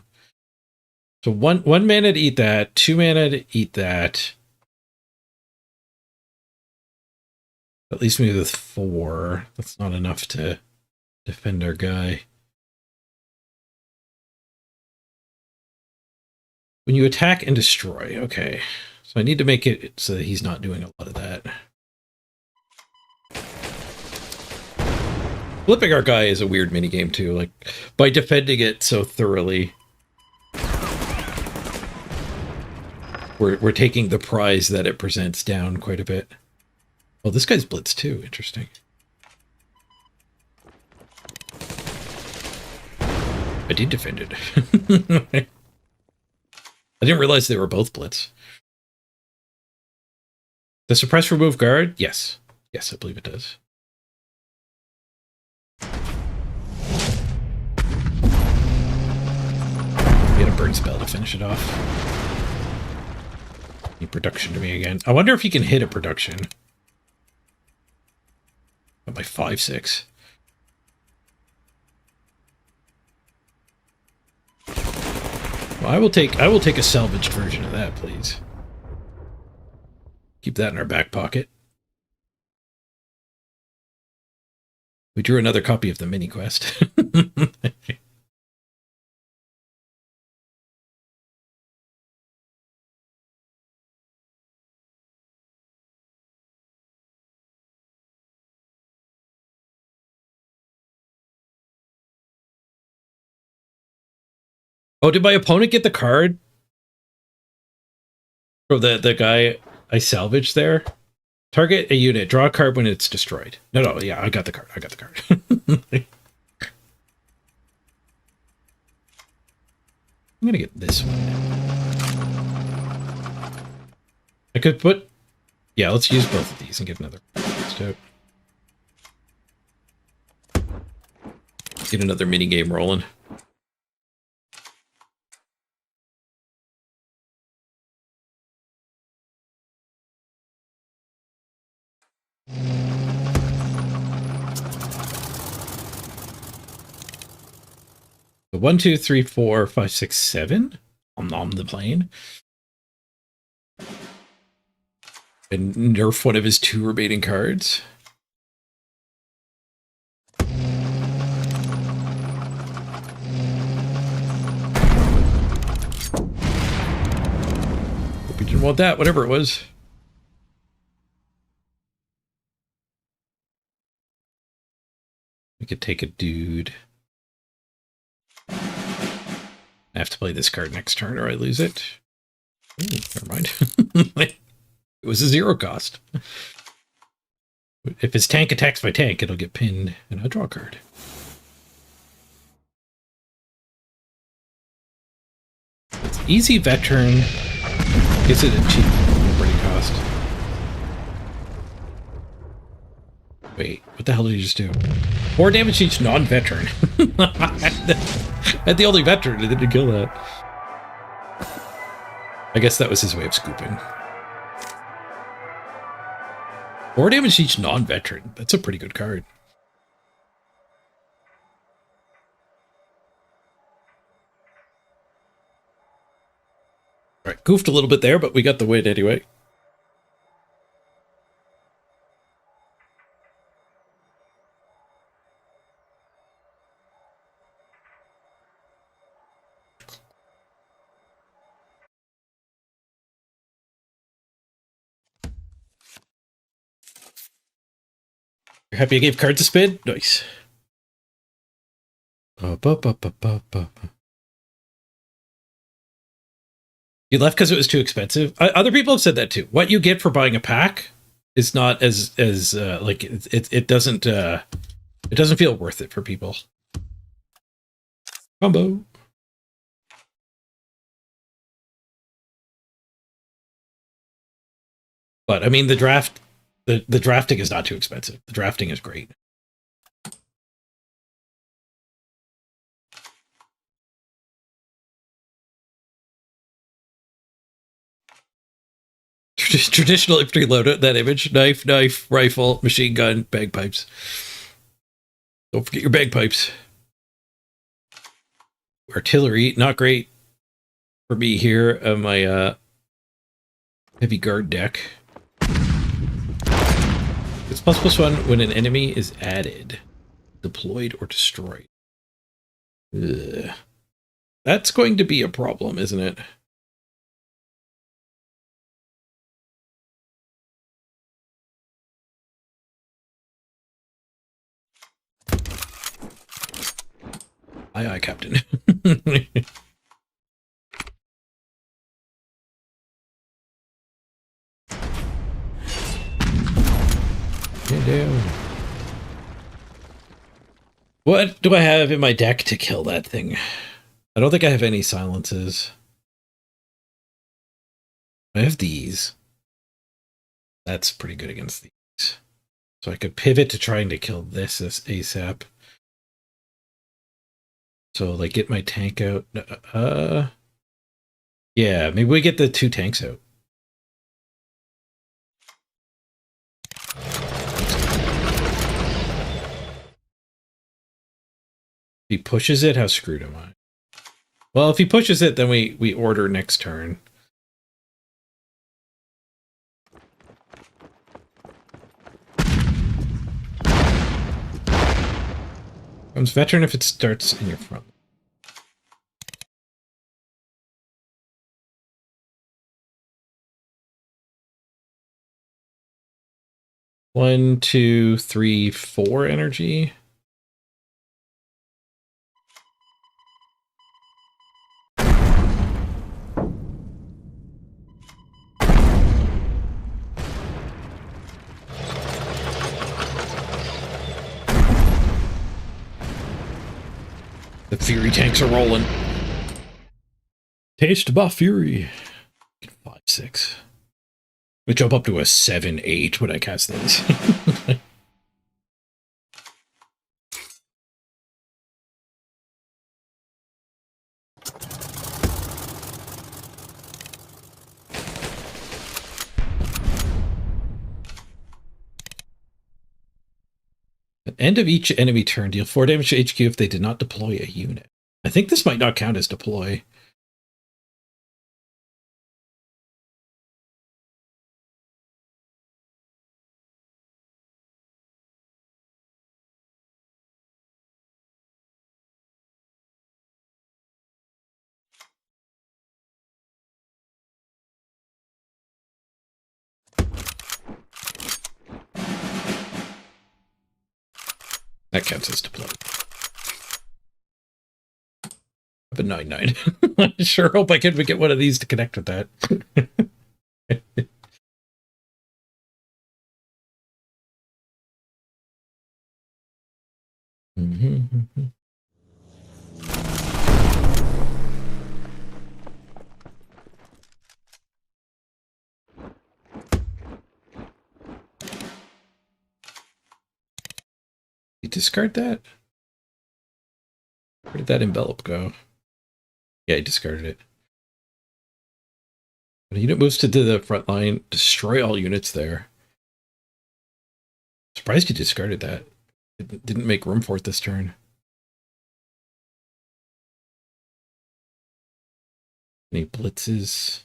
So one mana to eat that, 2 mana to eat that. At least me with 4. That's not enough to defend our guy. When you attack and destroy. Okay. So I need to make it so that he's not doing a lot of that. Flipping our guy is a weird minigame too. Like, by defending it so thoroughly, we're taking the prize that it presents down quite a bit. Oh, this guy's blitz too. Interesting. I did defend it. I didn't realize they were both blitz. The suppress remove guard? Yes. Yes, I believe it does. Get a burn spell to finish it off. Need production to me again. I wonder if he can hit a production. Got my 5/6. Well, I will take a salvaged version of that, please. Keep that in our back pocket. We drew another copy of the mini quest. Oh, did my opponent get the card? Or the guy I salvaged there? Target a unit. Draw a card when it's destroyed. No, yeah, I got the card. I got the card. I'm gonna get this one. I could put... Yeah, let's use both of these and get another out. Get another mini game rolling. So 1, 2, 3, 4, 5, 6, 7 on the plane. And nerf one of his 2 remaining cards. Hope you didn't want that, whatever it was. We could take a dude. I have to play this card next turn or I lose it. Ooh, never mind. It was a 0 cost. If his tank attacks my tank, it'll get pinned and I'll draw a card. It's easy veteran. Gives it a cheap liberty cost. Wait, what the hell did he just do? 4 damage each non-veteran. Had the only veteran, and didn't kill that. I guess that was his way of scooping. 4 damage each non-veteran. That's a pretty good card. Alright, goofed a little bit there, but we got the win anyway. You're happy I gave Kards a spin? Nice. You left because it was too expensive? Other people have said that too. What you get for buying a pack is not as like it doesn't feel worth it for people. Combo. But I mean the drafting is not too expensive. The drafting is great. Traditional infantry loadout, that image. Knife, rifle, machine gun, bagpipes. Don't forget your bagpipes. Artillery, not great for me here on my heavy guard deck. It's ++1 when an enemy is added, deployed, or destroyed. Ugh. That's going to be a problem, isn't it? Aye, Captain. What do I have in my deck to kill that thing? I don't think I have any silences. I have these. That's pretty good against these. So I could pivot to trying to kill this ASAP. So, like, get my tank out. Yeah, maybe we get the 2 tanks out. If he pushes it, how screwed am I? Well, if he pushes it, then we order next turn. Comes veteran if it starts in your front. One, two, three, 4 energy. The Fury tanks are rolling. Taste buff Fury. 5, 6. We jump up to a 7, 8 when I cast these. At the end of each enemy turn, deal 4 damage to HQ if they did not deploy a unit. I think this might not count as deploy. That counts as deploy. But 9-9. I sure hope I can get one of these to connect with that. You discard that? Where did that envelope go? Yeah, I discarded it. When a unit moves to the front line, destroy all units there. Surprised you discarded that. It didn't make room for it this turn. Any blitzes?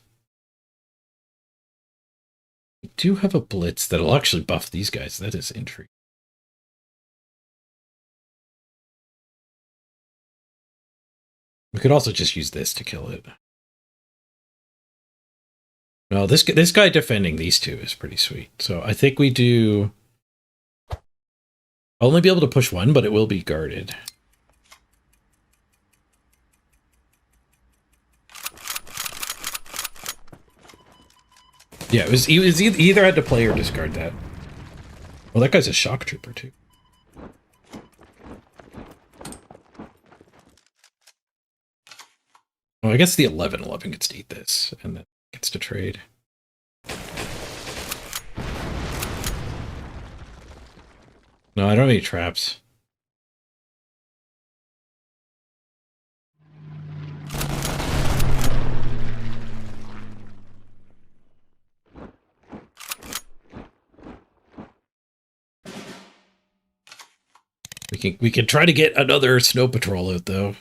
We do have a blitz that'll actually buff these guys. That is intriguing. We could also just use this to kill it. No, this guy defending these two is pretty sweet. So I think we do... I'll only be able to push one, but it will be guarded. Yeah, he either had to play or discard that. Well, that guy's a shock trooper too. Oh, I guess the 11/11 gets to eat this, and then gets to trade. No, I don't have any traps. We can try to get another snow patrol out though.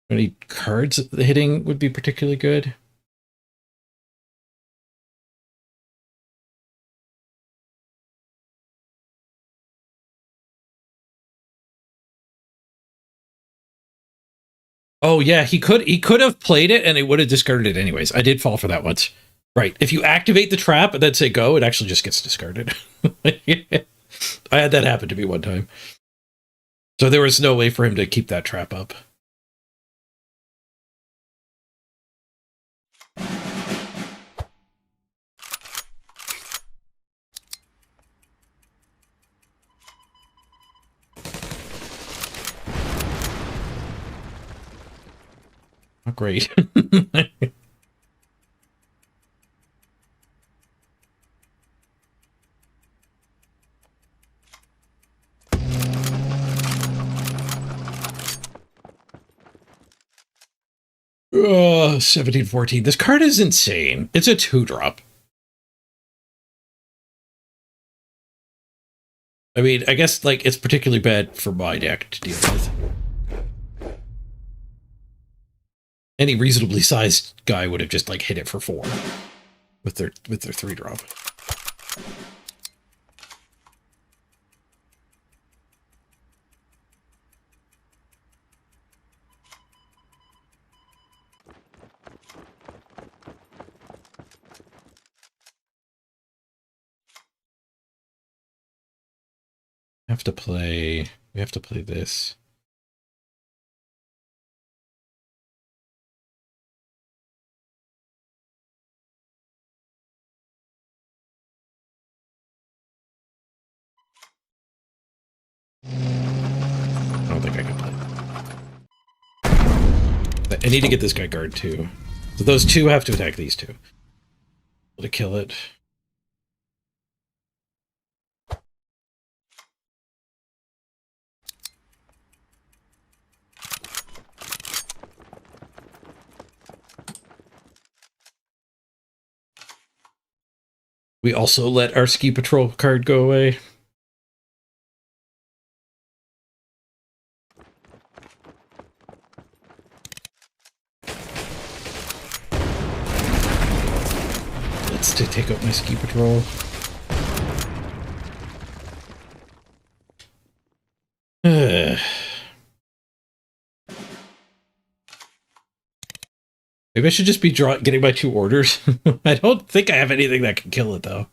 Any cards hitting would be particularly good. Oh yeah, he could have played it and it would have discarded it anyways. I did fall for that once. Right. If you activate the trap and then say go, it actually just gets discarded. I had that happen to me one time. So there was no way for him to keep that trap up. Not great. Oh, 1714. This card is insane. It's a 2-drop. I mean, I guess like it's particularly bad for my deck to deal with. Any reasonably sized guy would have just like hit it for 4 with their 3-drop. We have to play this. I don't think I can play. I need to get this guy guard too. So those two have to attack these two. To kill it. We also let our ski patrol card go away. Let's take out my ski patrol. Maybe I should just be getting my 2 orders. I don't think I have anything that can kill it, though.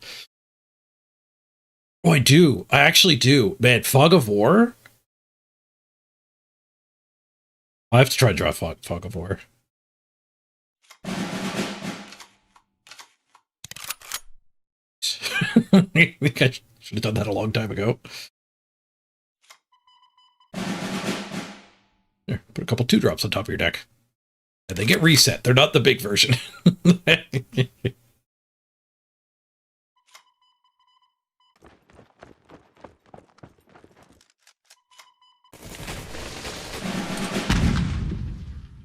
Oh, I do. I actually do. Man, Fog of War? I have to try and draw Fog of War. I think I should have done that a long time ago. Here, put a couple 2-drops on top of your deck. And they get reset. They're not the big version.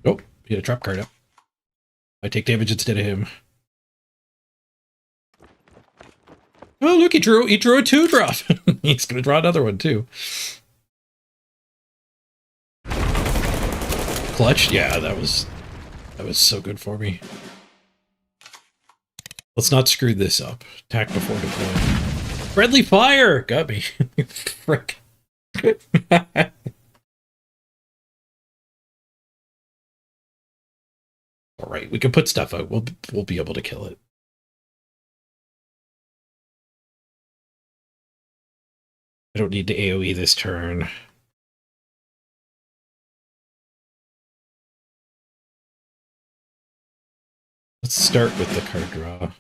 Oh, he had a trap card up. I take damage instead of him. Oh, look, he drew a 2-drop. He's going to draw another one, too. Clutch? Yeah, that was so good for me. Let's not screw this up. Attack before deployment. Friendly fire! Got me. Frick. Alright, we can put stuff out. We'll be able to kill it. I don't need to AoE this turn. Let's start with the card draw.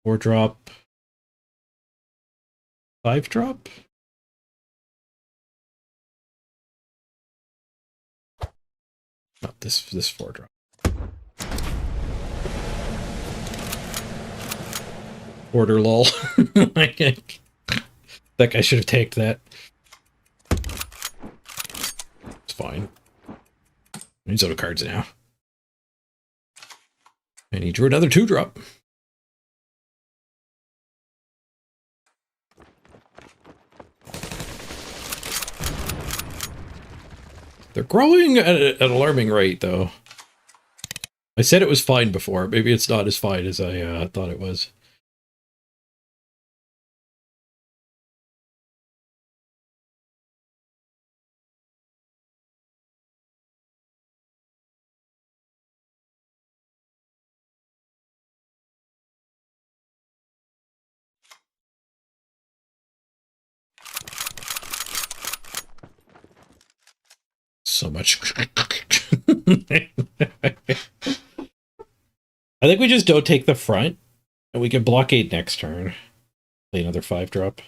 Four drop. 5-drop? Not this 4-drop. Order lol. That guy should have taken that. It's fine. He's out of cards now. And he drew another 2-drop. They're growing at an alarming rate, though. I said it was fine before. Maybe it's not as fine as I thought it was. So much. I think we just don't take the front, and we can blockade next turn. Play another 5-drop.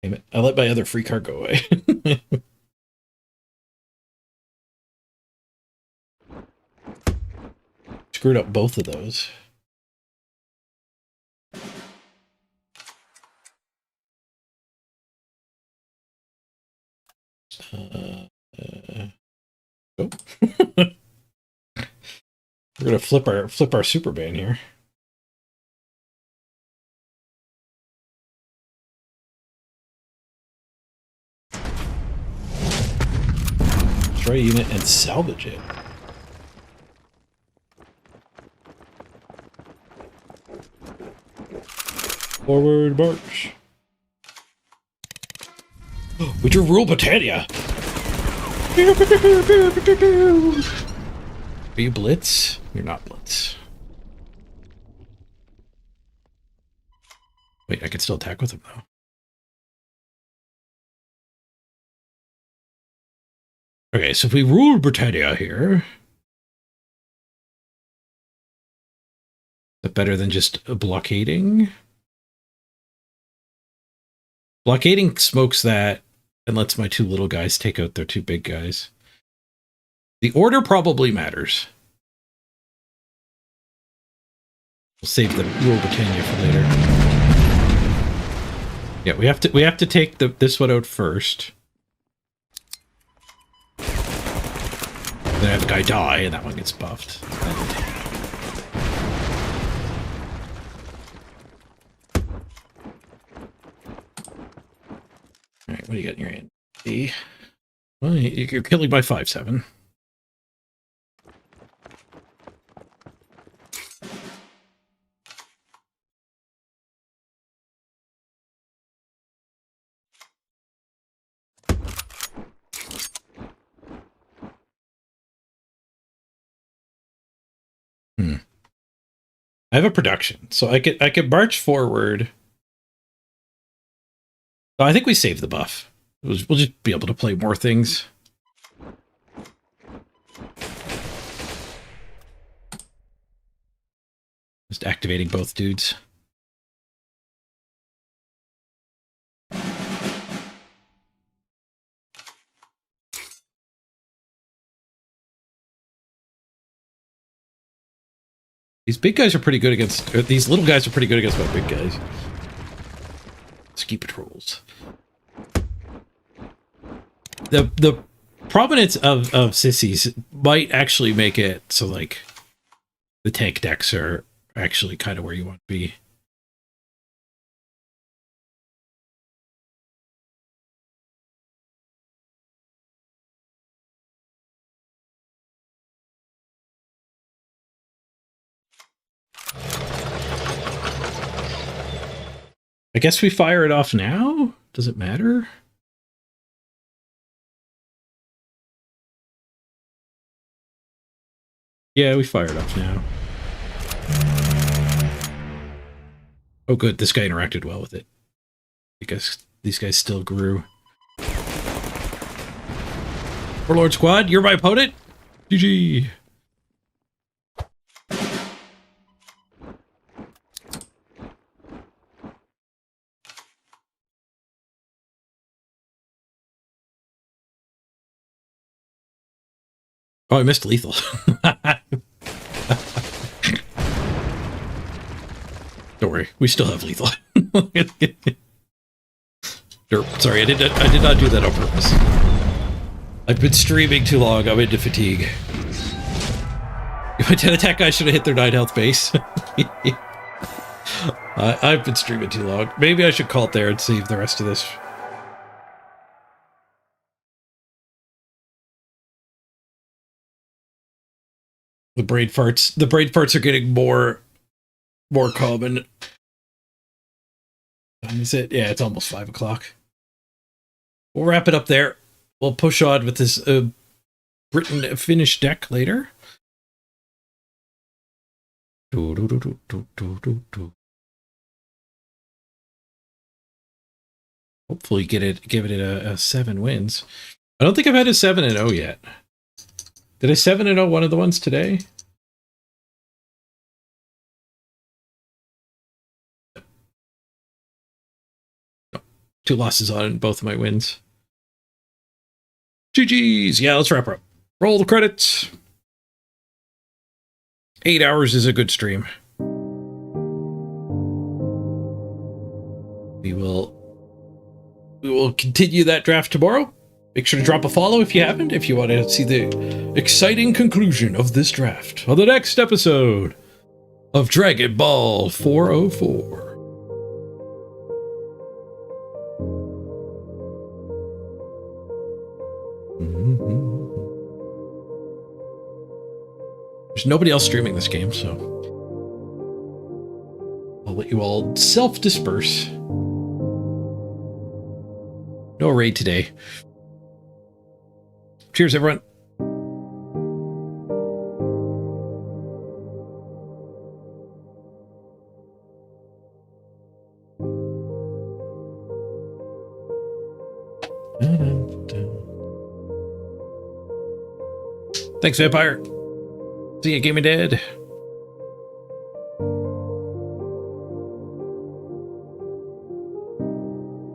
Damn it, I let my other free card go away. Screwed up both of those. Oh. We're gonna flip our super ban here. Destroy a unit and salvage it. Forward march. We drew Rule Britannia. Are you Blitz? You're not Blitz. Wait, I can still attack with him though. Okay, so if we rule Britannia here, is that better than just blockading? Blockading smokes that and lets my 2 little guys take out their 2 big guys. The order probably matters. We'll save the Rule Britannia for later. Yeah, we have to take this one out first. Then I have a guy die, and that one gets buffed. Alright, what do you got in your hand? E. Well, you're killing by 5/7. I have a production, so I could march forward. So I think we save the buff. We'll just be able to play more things. Just activating both dudes. These big guys are pretty good against... these little guys are pretty good against my big guys. Ski patrols. The prominence of sissies might actually make it so, like, the tank decks are actually kind of where you want to be. I guess we fire it off now? Does it matter? Yeah, we fire it off now. Oh good, this guy interacted well with it. Because these guys still grew. Warlord Squad, you're my opponent? GG! Oh, I missed lethal. Don't worry, we still have lethal. Sorry, I did not do that on purpose. I've been streaming too long. I'm into fatigue. My 10 attack guys should have hit their 9 health base. I've been streaming too long. Maybe I should call it there and save the rest of this. The brain farts are getting more common. Is it? Yeah, it's almost 5 o'clock. We'll wrap it up there. We'll push on with this Britain Finnish deck later. Do, do, do, do, do, do, do, do. Hopefully give it a 7 wins. I don't think I've had a 7-0 yet. Did I 7-0 one of the ones today? No. 2 losses on both of my wins. GG's. Yeah, let's wrap her up. Roll the credits. 8 hours is a good stream. We will continue that draft tomorrow. Make sure to drop a follow if you haven't, if you want to see the exciting conclusion of this draft on the next episode of Dragon Ball 404. There's nobody else streaming this game, so I'll let you all self-disperse. No raid today. Cheers, everyone. Thanks, Vampire. See ya, Gaming Dead.